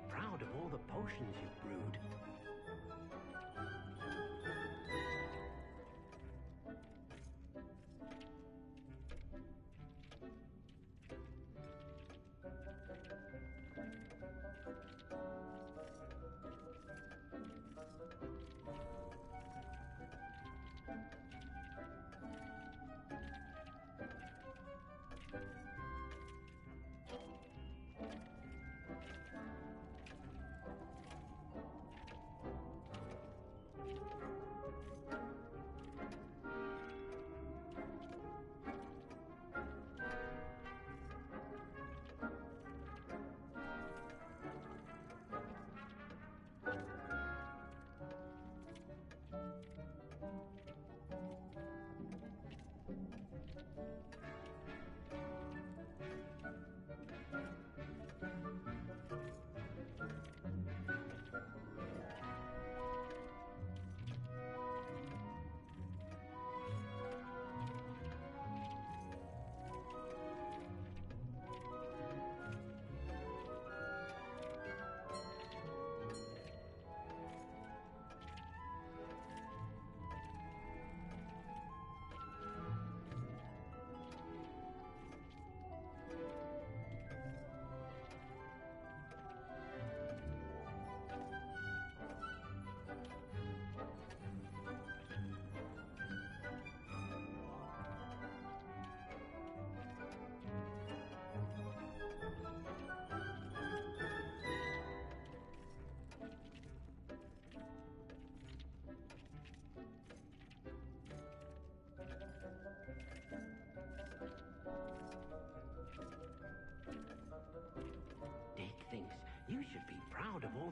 Proud of all the potions you've brewed.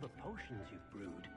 the potions you've brewed.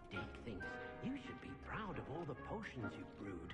Deke thinks you should be proud of all the potions you've brewed.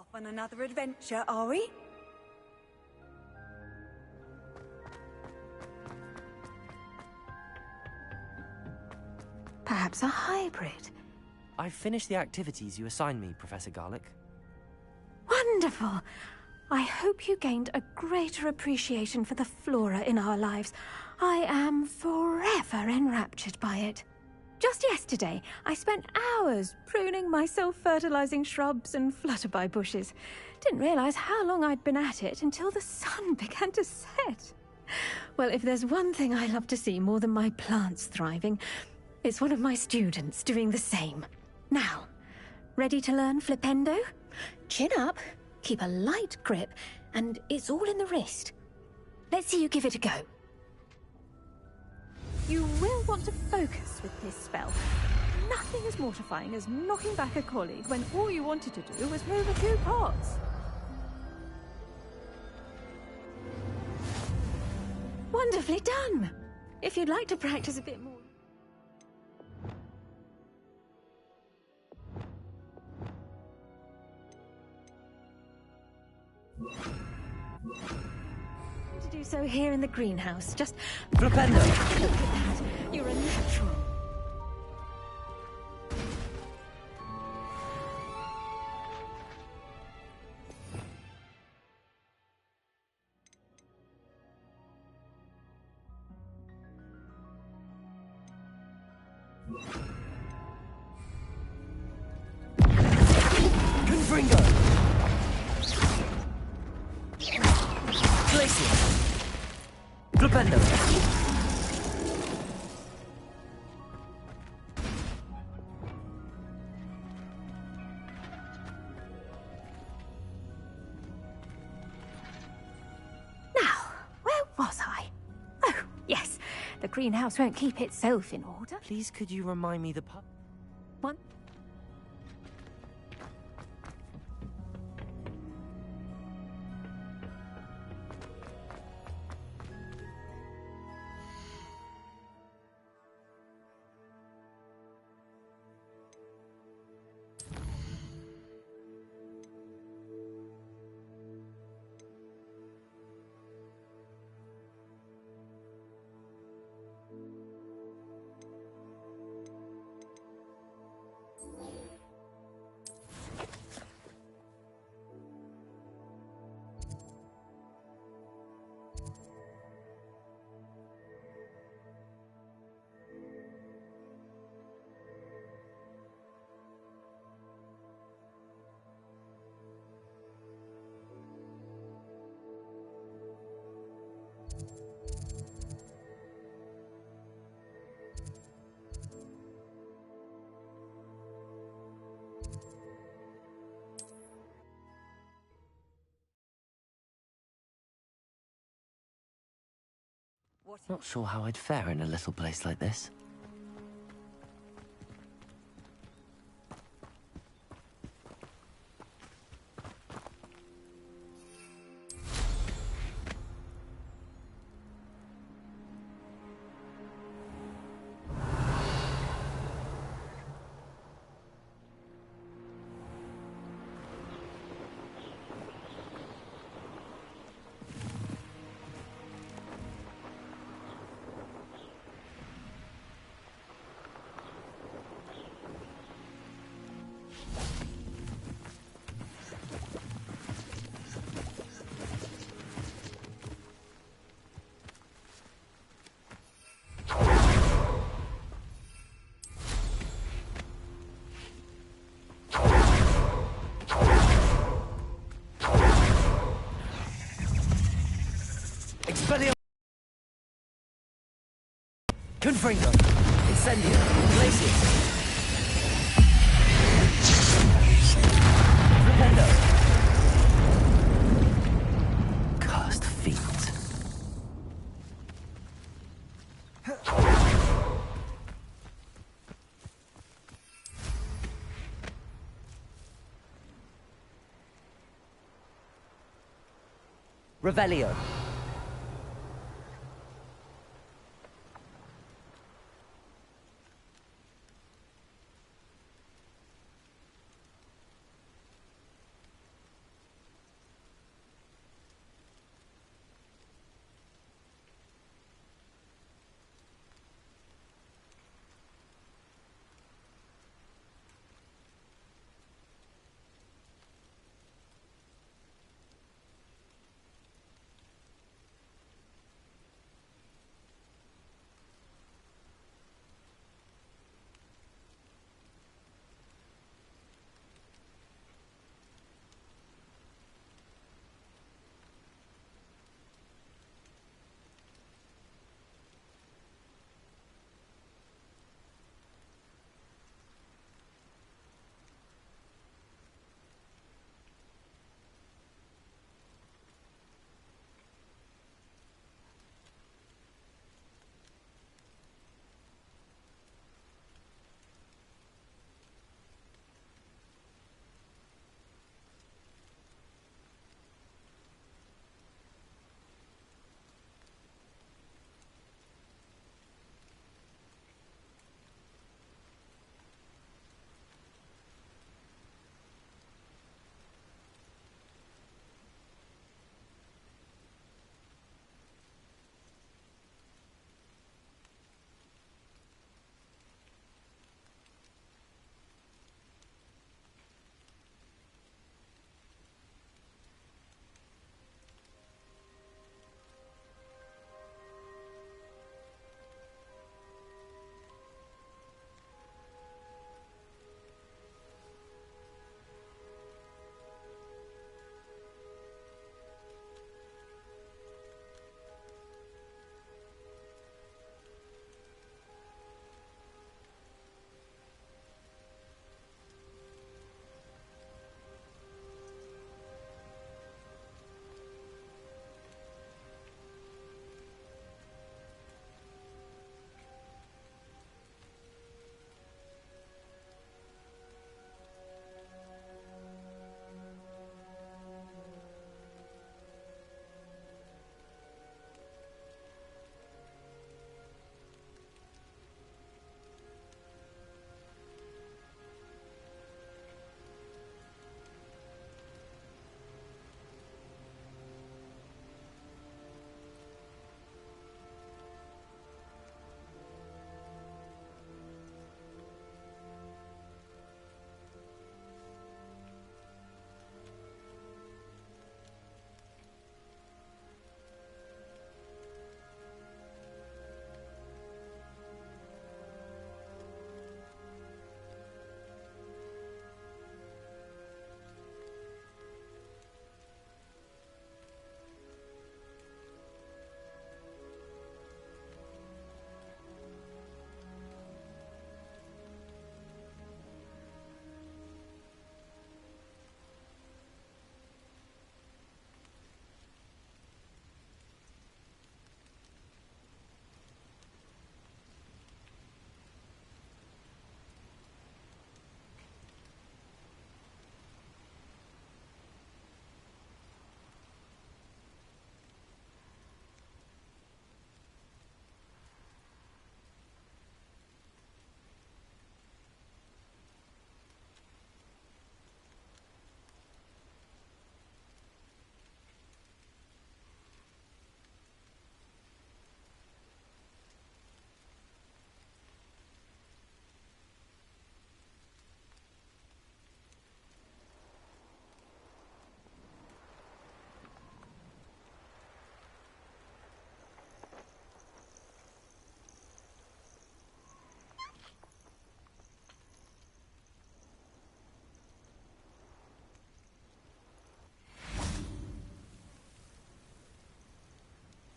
Off on another adventure, are we? Perhaps a hybrid. I've finished the activities you assigned me, Professor Garlick. Wonderful! I hope you gained a greater appreciation for the flora in our lives. I am forever enraptured by it. Just yesterday, I spent hours pruning my self-fertilizing shrubs and flutterby bushes. Didn't realize how long I'd been at it until the sun began to set. Well, if there's one thing I love to see more than my plants thriving, it's one of my students doing the same. Now, ready to learn Flipendo? Chin up, keep a light grip, and it's all in the wrist. Let's see you give it a go. You will want to focus with this spell. Nothing as mortifying as knocking back a colleague when all you wanted to do was move a few pots. Wonderfully done! If you'd like to practice a bit more... To do so here in the greenhouse, just... Flipendo! Look at that! You're a natural. Confringo! Glacier! Flipendo! Now, where was I? Oh, yes. The greenhouse won't keep itself in order. Please could you remind me the pub? One. Not sure how I'd fare in a little place like this. Expelliarmus! Confringo! Incendio! Glacier! Flipendo! Cursed feet. Revelio!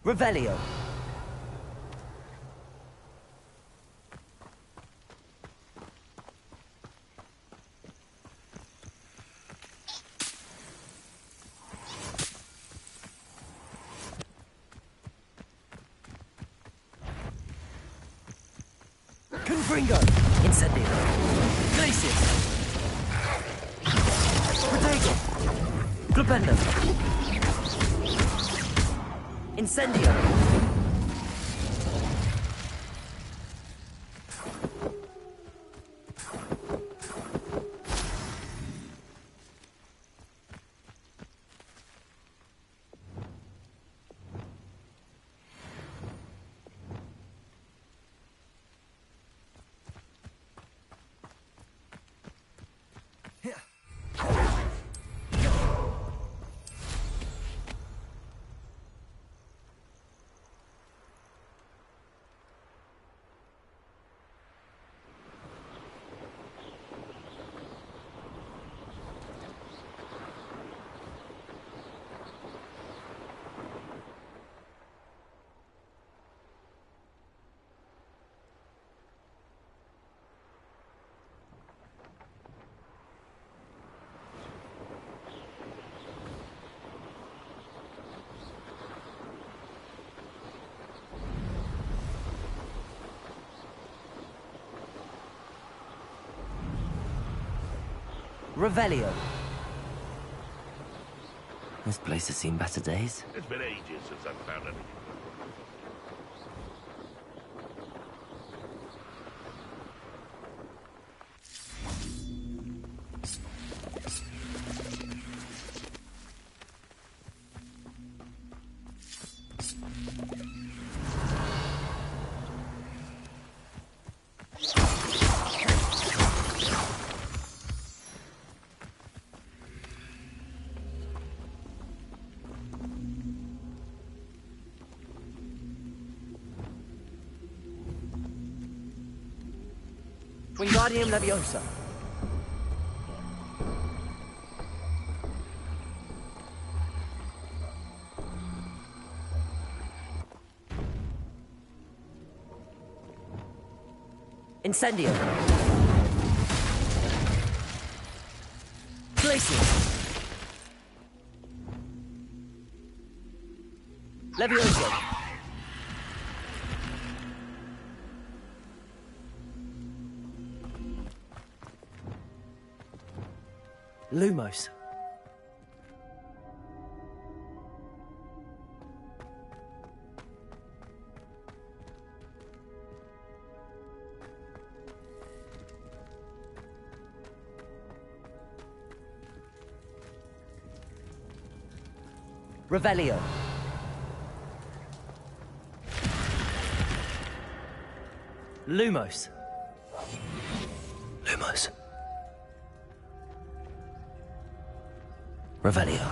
Revelio. Confringo! Incendio. Glacius! Protego. Glupendo. Incendio. Revelio. This place has seen better days. It's been ages since I've found anything. Wingardium Leviosa. Incendio. Glacius. Leviosa. Lumos. Revelio. Lumos. Lumos. Revelio.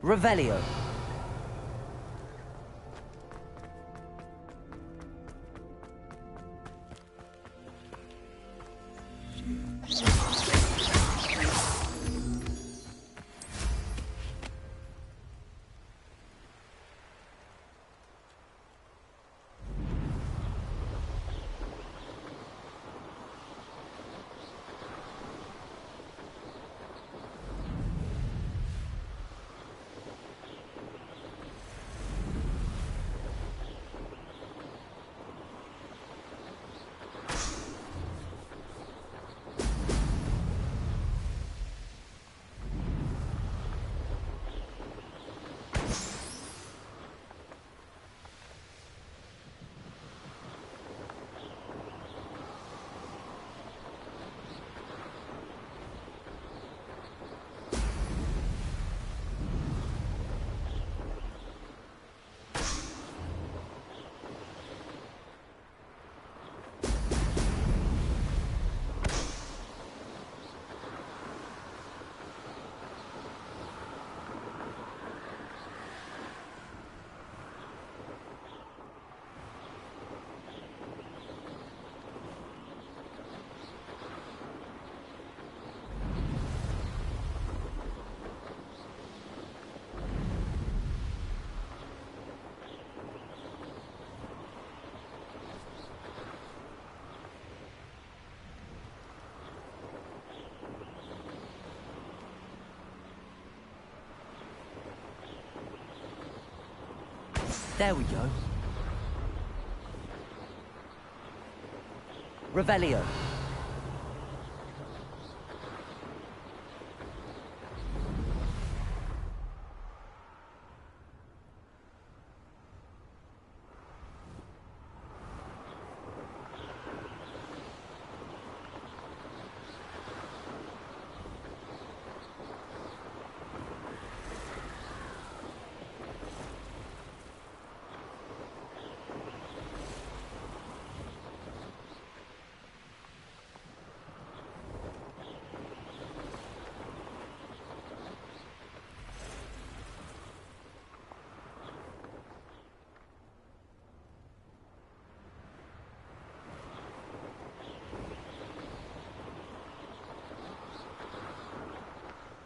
Revelio. There we go. Revelio.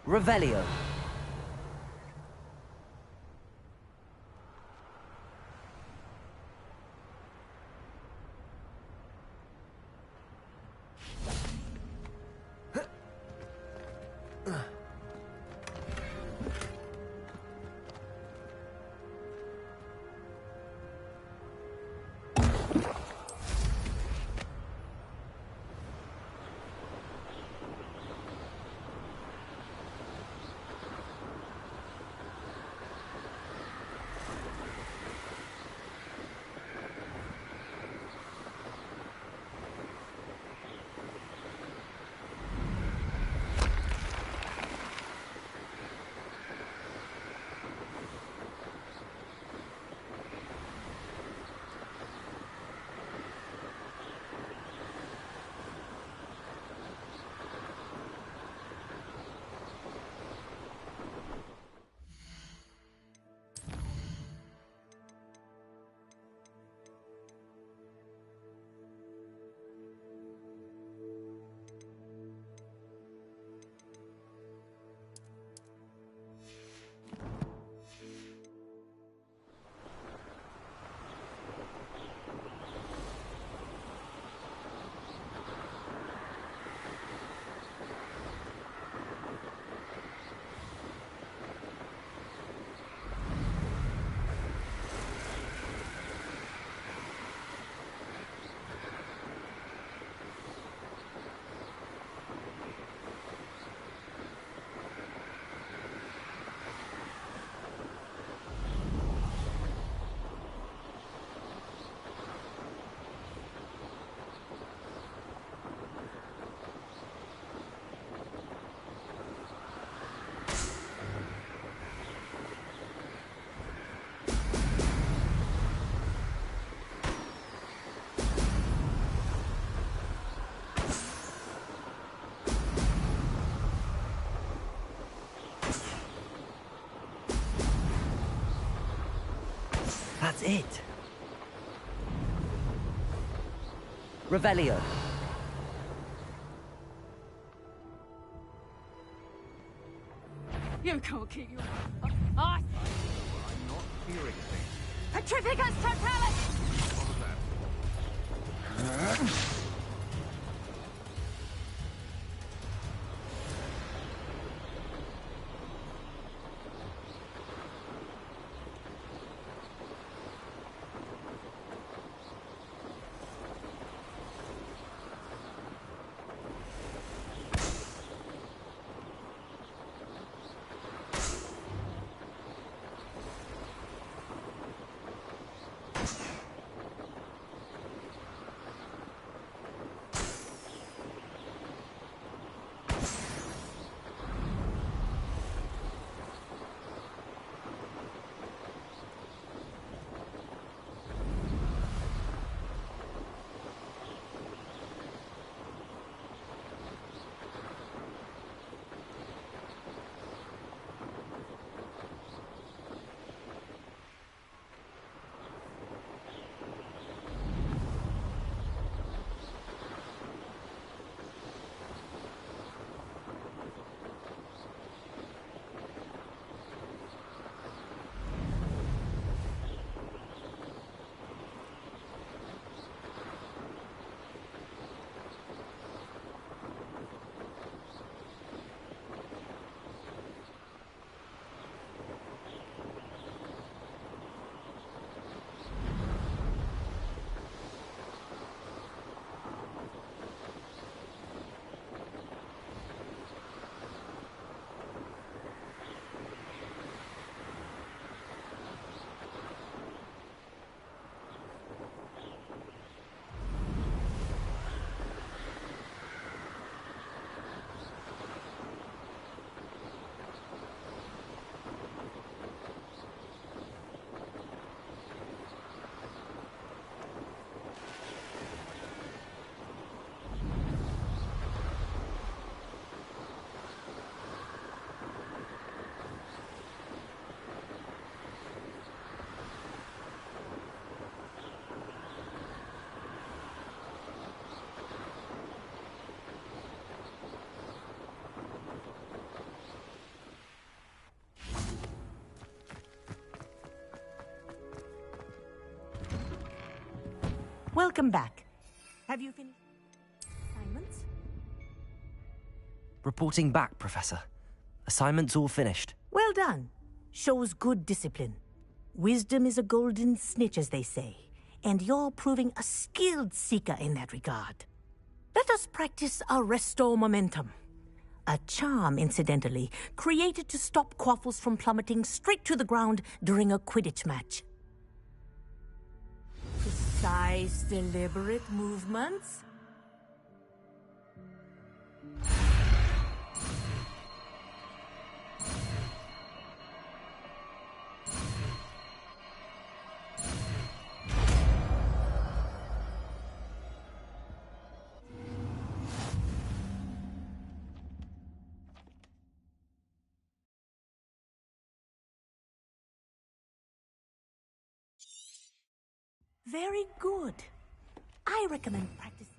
Revelio. That's it. Revelio. You can't keep your... I'm not hearing things. Petrificus totalis! What was that? Welcome back. Have you finished assignments? Reporting back, Professor. Assignment's all finished. Well done. Shows good discipline. Wisdom is a golden snitch, as they say, and you're proving a skilled seeker in that regard. Let us practice Arresto Momentum. A charm, incidentally, created to stop quaffles from plummeting straight to the ground during a Quidditch match. Precise, deliberate movements. Very good. I recommend practicing.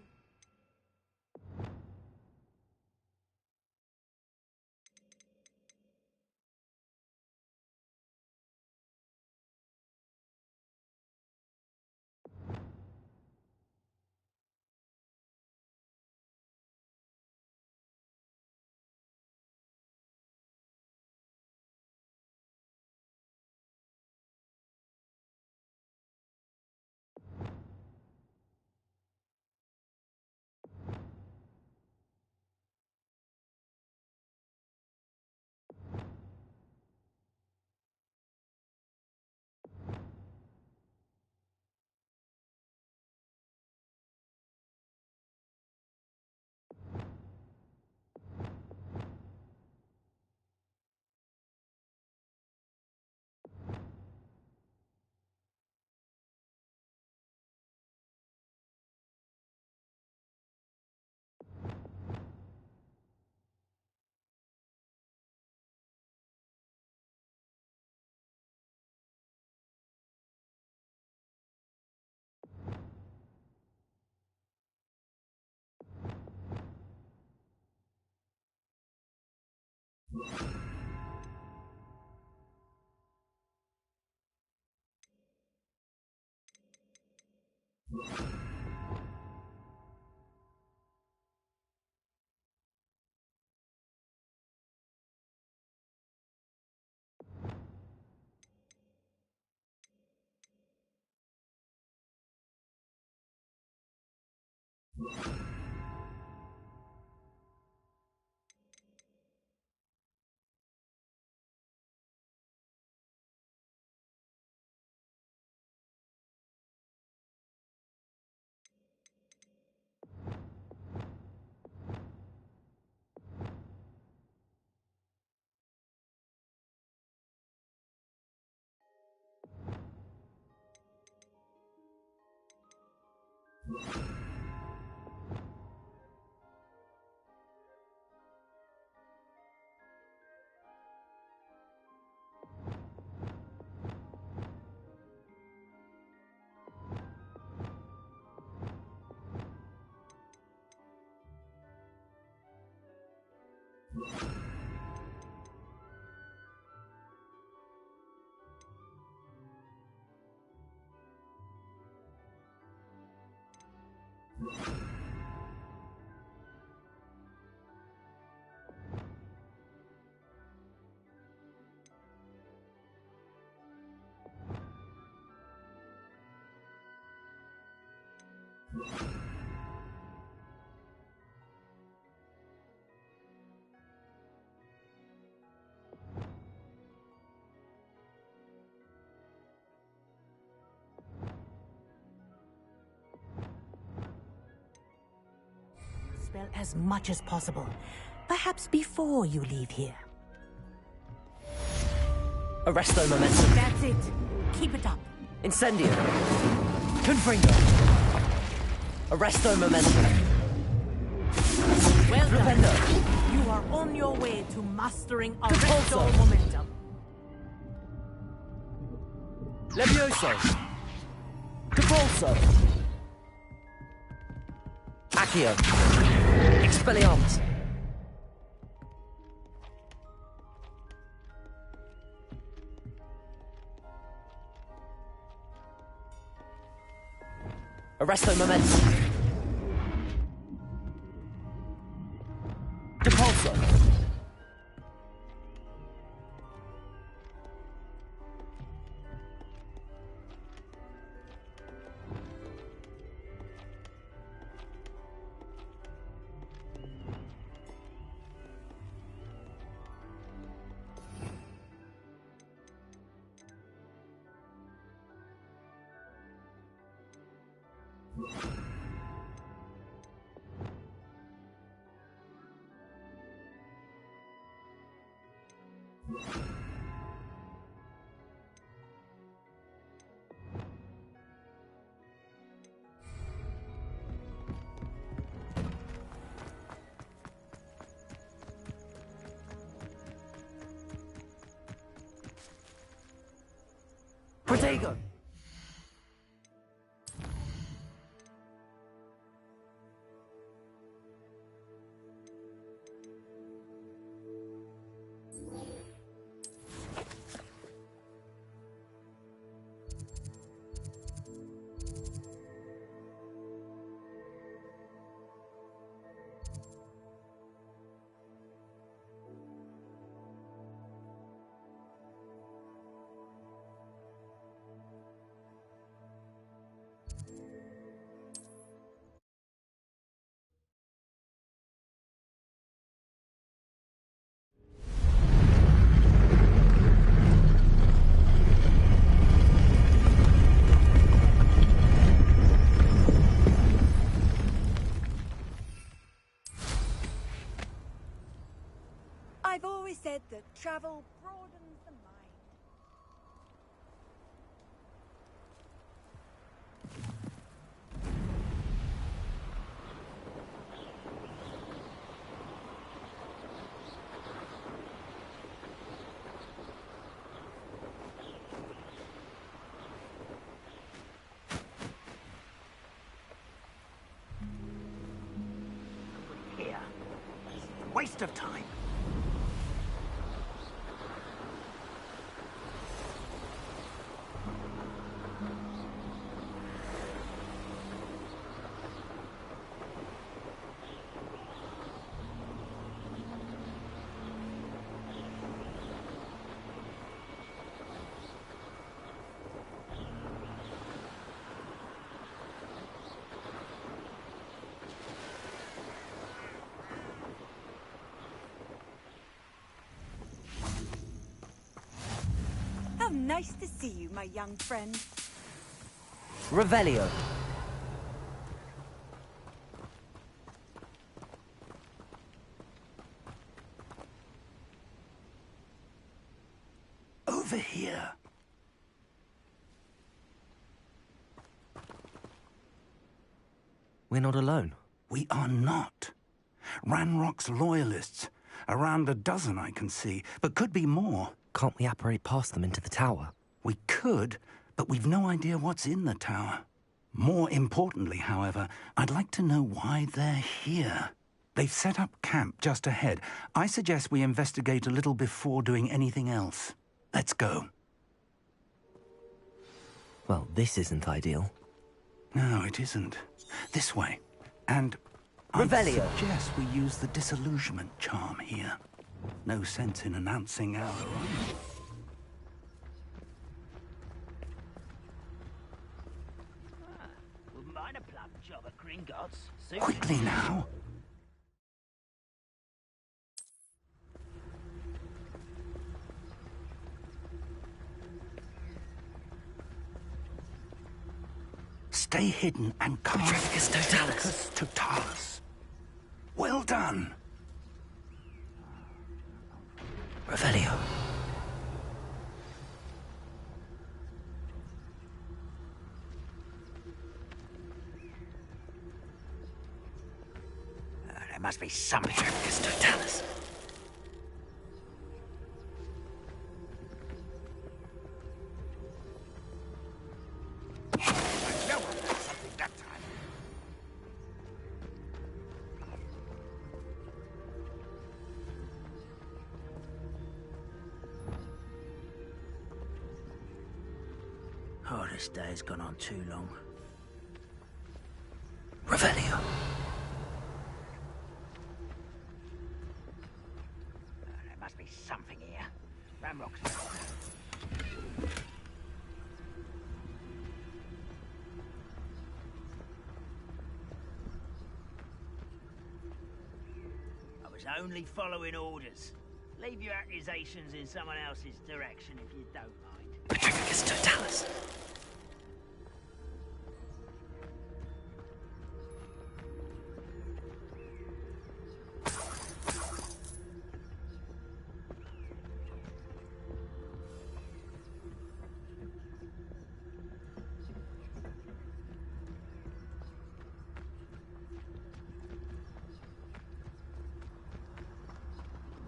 Spell as much as possible. Perhaps before you leave here. Arresto Momentum. That's it. Keep it up. Incendio. Confringo. Arresto Momentum. Well done. Rependo. You are on your way to mastering Compulso. Arresto Momentum. Levioso. Compulso. Accio. Expelliarmus. Arresto momentum. Depulso. Protego! I've always said that travel broadens the mind. Here. Waste of time. How nice to see you, my young friend. Revelio. Over here. We're not alone. We are not. Ranrock's loyalists. Around a dozen I can see, but could be more. Can't we apparate past them into the tower? We could, but we've no idea what's in the tower. More importantly, however, I'd like to know why they're here. They've set up camp just ahead. I suggest we investigate a little before doing anything else. Let's go. Well, this isn't ideal. No, it isn't. This way. And Revelio. I suggest we use the disillusionment charm here. No sense in announcing our arrival. Wouldn't mind a plum job at Gringotts. Quickly now. Stay hidden and cast Totalis. Totalis. Well done. Revelio. There must be something. Totalis. Something that time. Oh, this day's gone on too long. something here. Ramrock's... I was only following orders. Leave your accusations in someone else's direction if you don't mind. Patricus Totalis.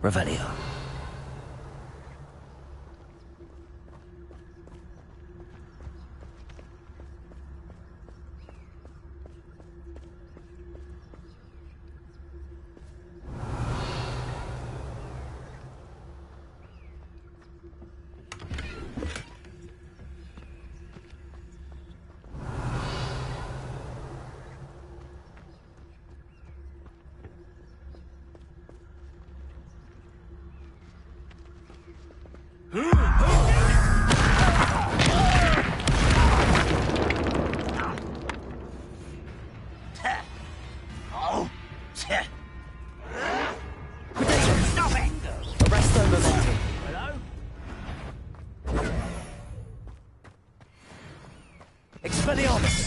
Revelio.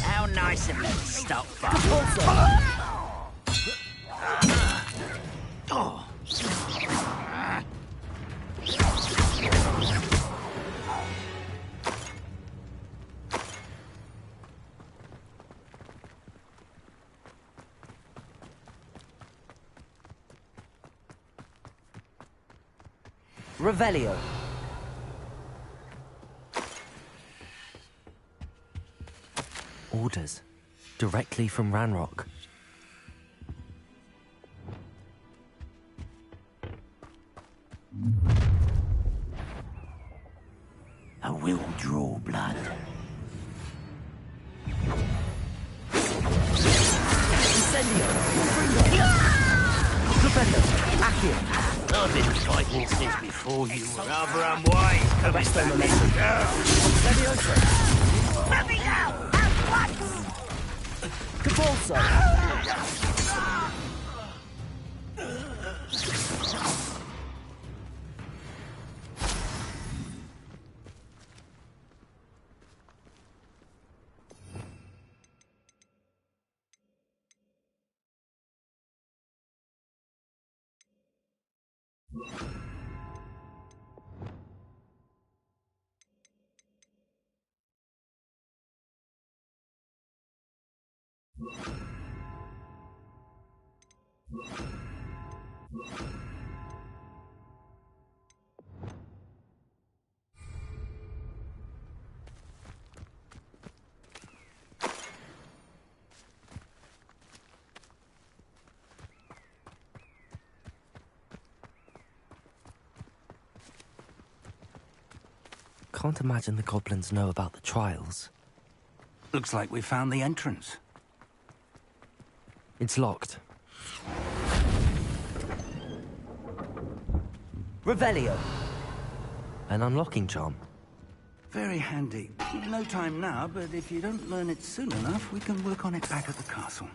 How nice of them to stop by. Revelio. Orders. Directly from Ranrock. I will draw blood. Incendio! Revelio! Accio! I've been fighting since before you were rather unwise. Arresto Momentum. Levioso! Let me go! At once! Cabalso! Can't imagine the goblins know about the trials. Looks like we found the entrance. It's locked. Revelio. An unlocking charm. Very handy. No time now, but if you don't learn it soon enough, we can work on it back at the castle.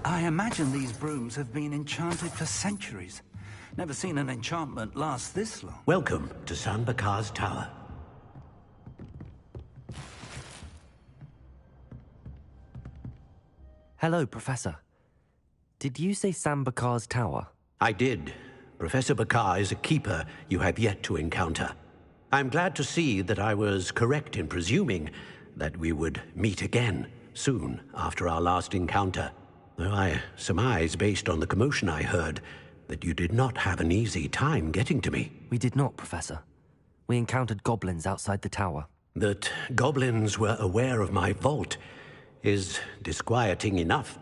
I imagine these brooms have been enchanted for centuries. Never seen an enchantment last this long. Welcome to San Bakar's Tower. Hello, Professor. Did you say Sam Bakar's tower? I did. Professor Bakar is a keeper you have yet to encounter. I'm glad to see that I was correct in presuming that we would meet again soon after our last encounter. Though I surmise, based on the commotion I heard, that you did not have an easy time getting to me. We did not, Professor. We encountered goblins outside the tower. That goblins were aware of my vault is disquieting enough.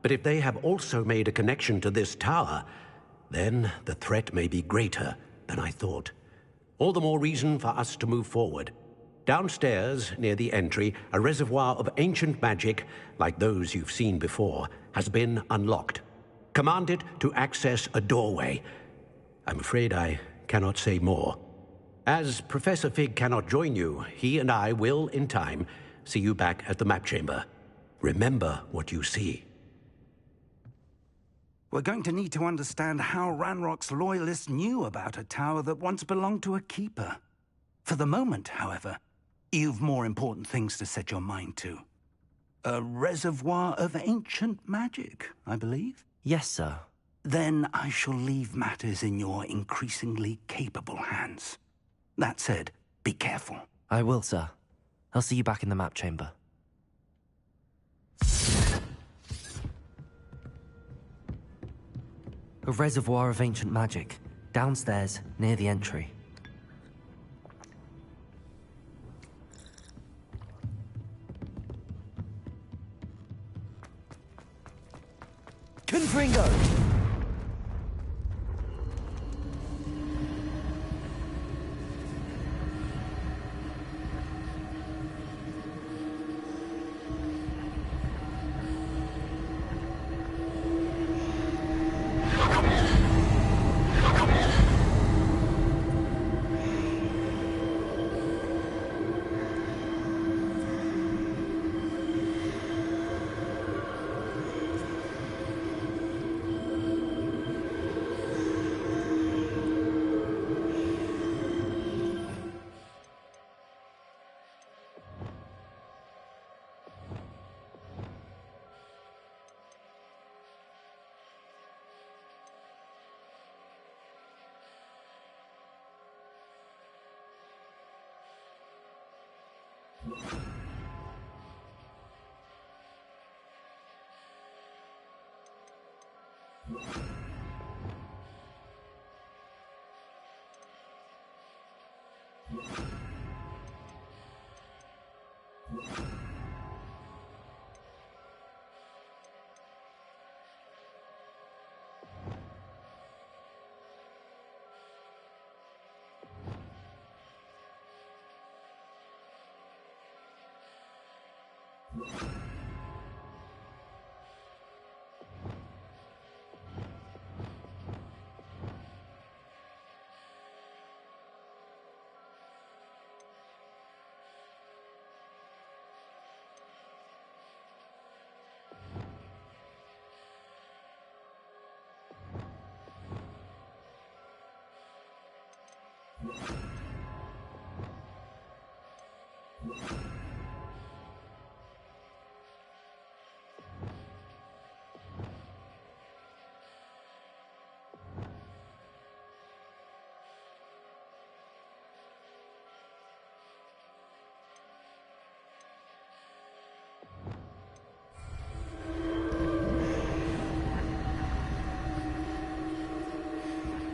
But if they have also made a connection to this tower, then the threat may be greater than I thought. All the more reason for us to move forward. Downstairs, near the entry, a reservoir of ancient magic, like those you've seen before, has been unlocked. Command it to access a doorway. I'm afraid I cannot say more. As Professor Fig cannot join you, he and I will, in time, see you back at the map chamber. Remember what you see. We're going to need to understand how Ranrock's loyalists knew about a tower that once belonged to a keeper. For the moment, however, you've more important things to set your mind to. A reservoir of ancient magic, I believe? Yes, sir. Then I shall leave matters in your increasingly capable hands. That said, be careful. I will, sir. I'll see you back in the map chamber. A reservoir of ancient magic, downstairs, near the entry. Confringo!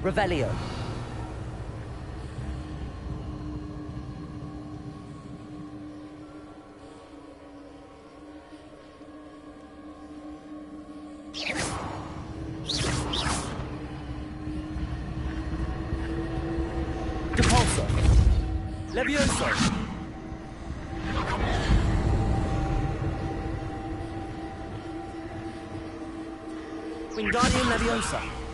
Revelio. Depulso. Levioso. Wingardium Leviosa.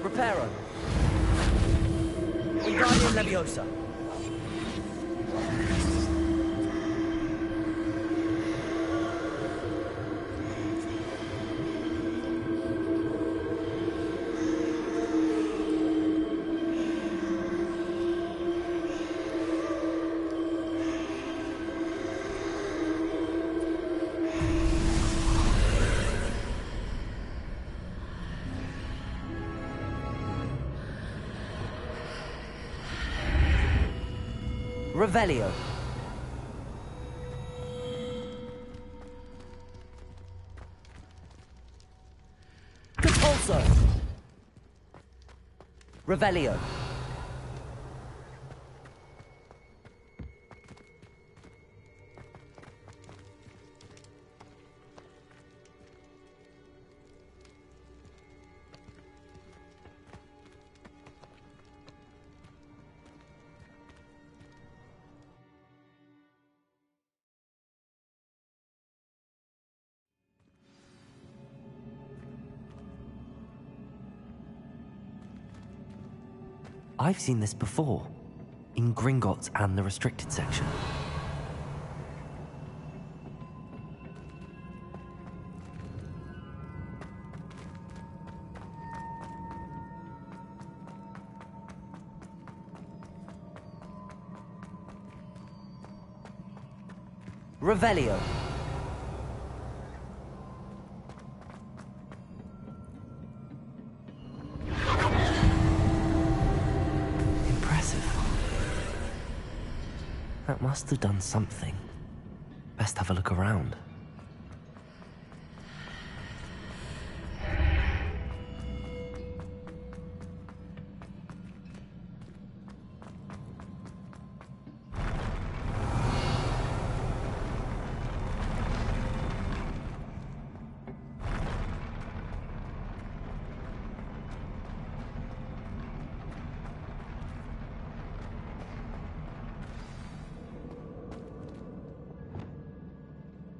Reparo. Wingardium Leviosa. Revelio. Compulso. Revelio. I've seen this before, in Gringotts and the restricted section. Revelio. That must have done something. Best have a look around.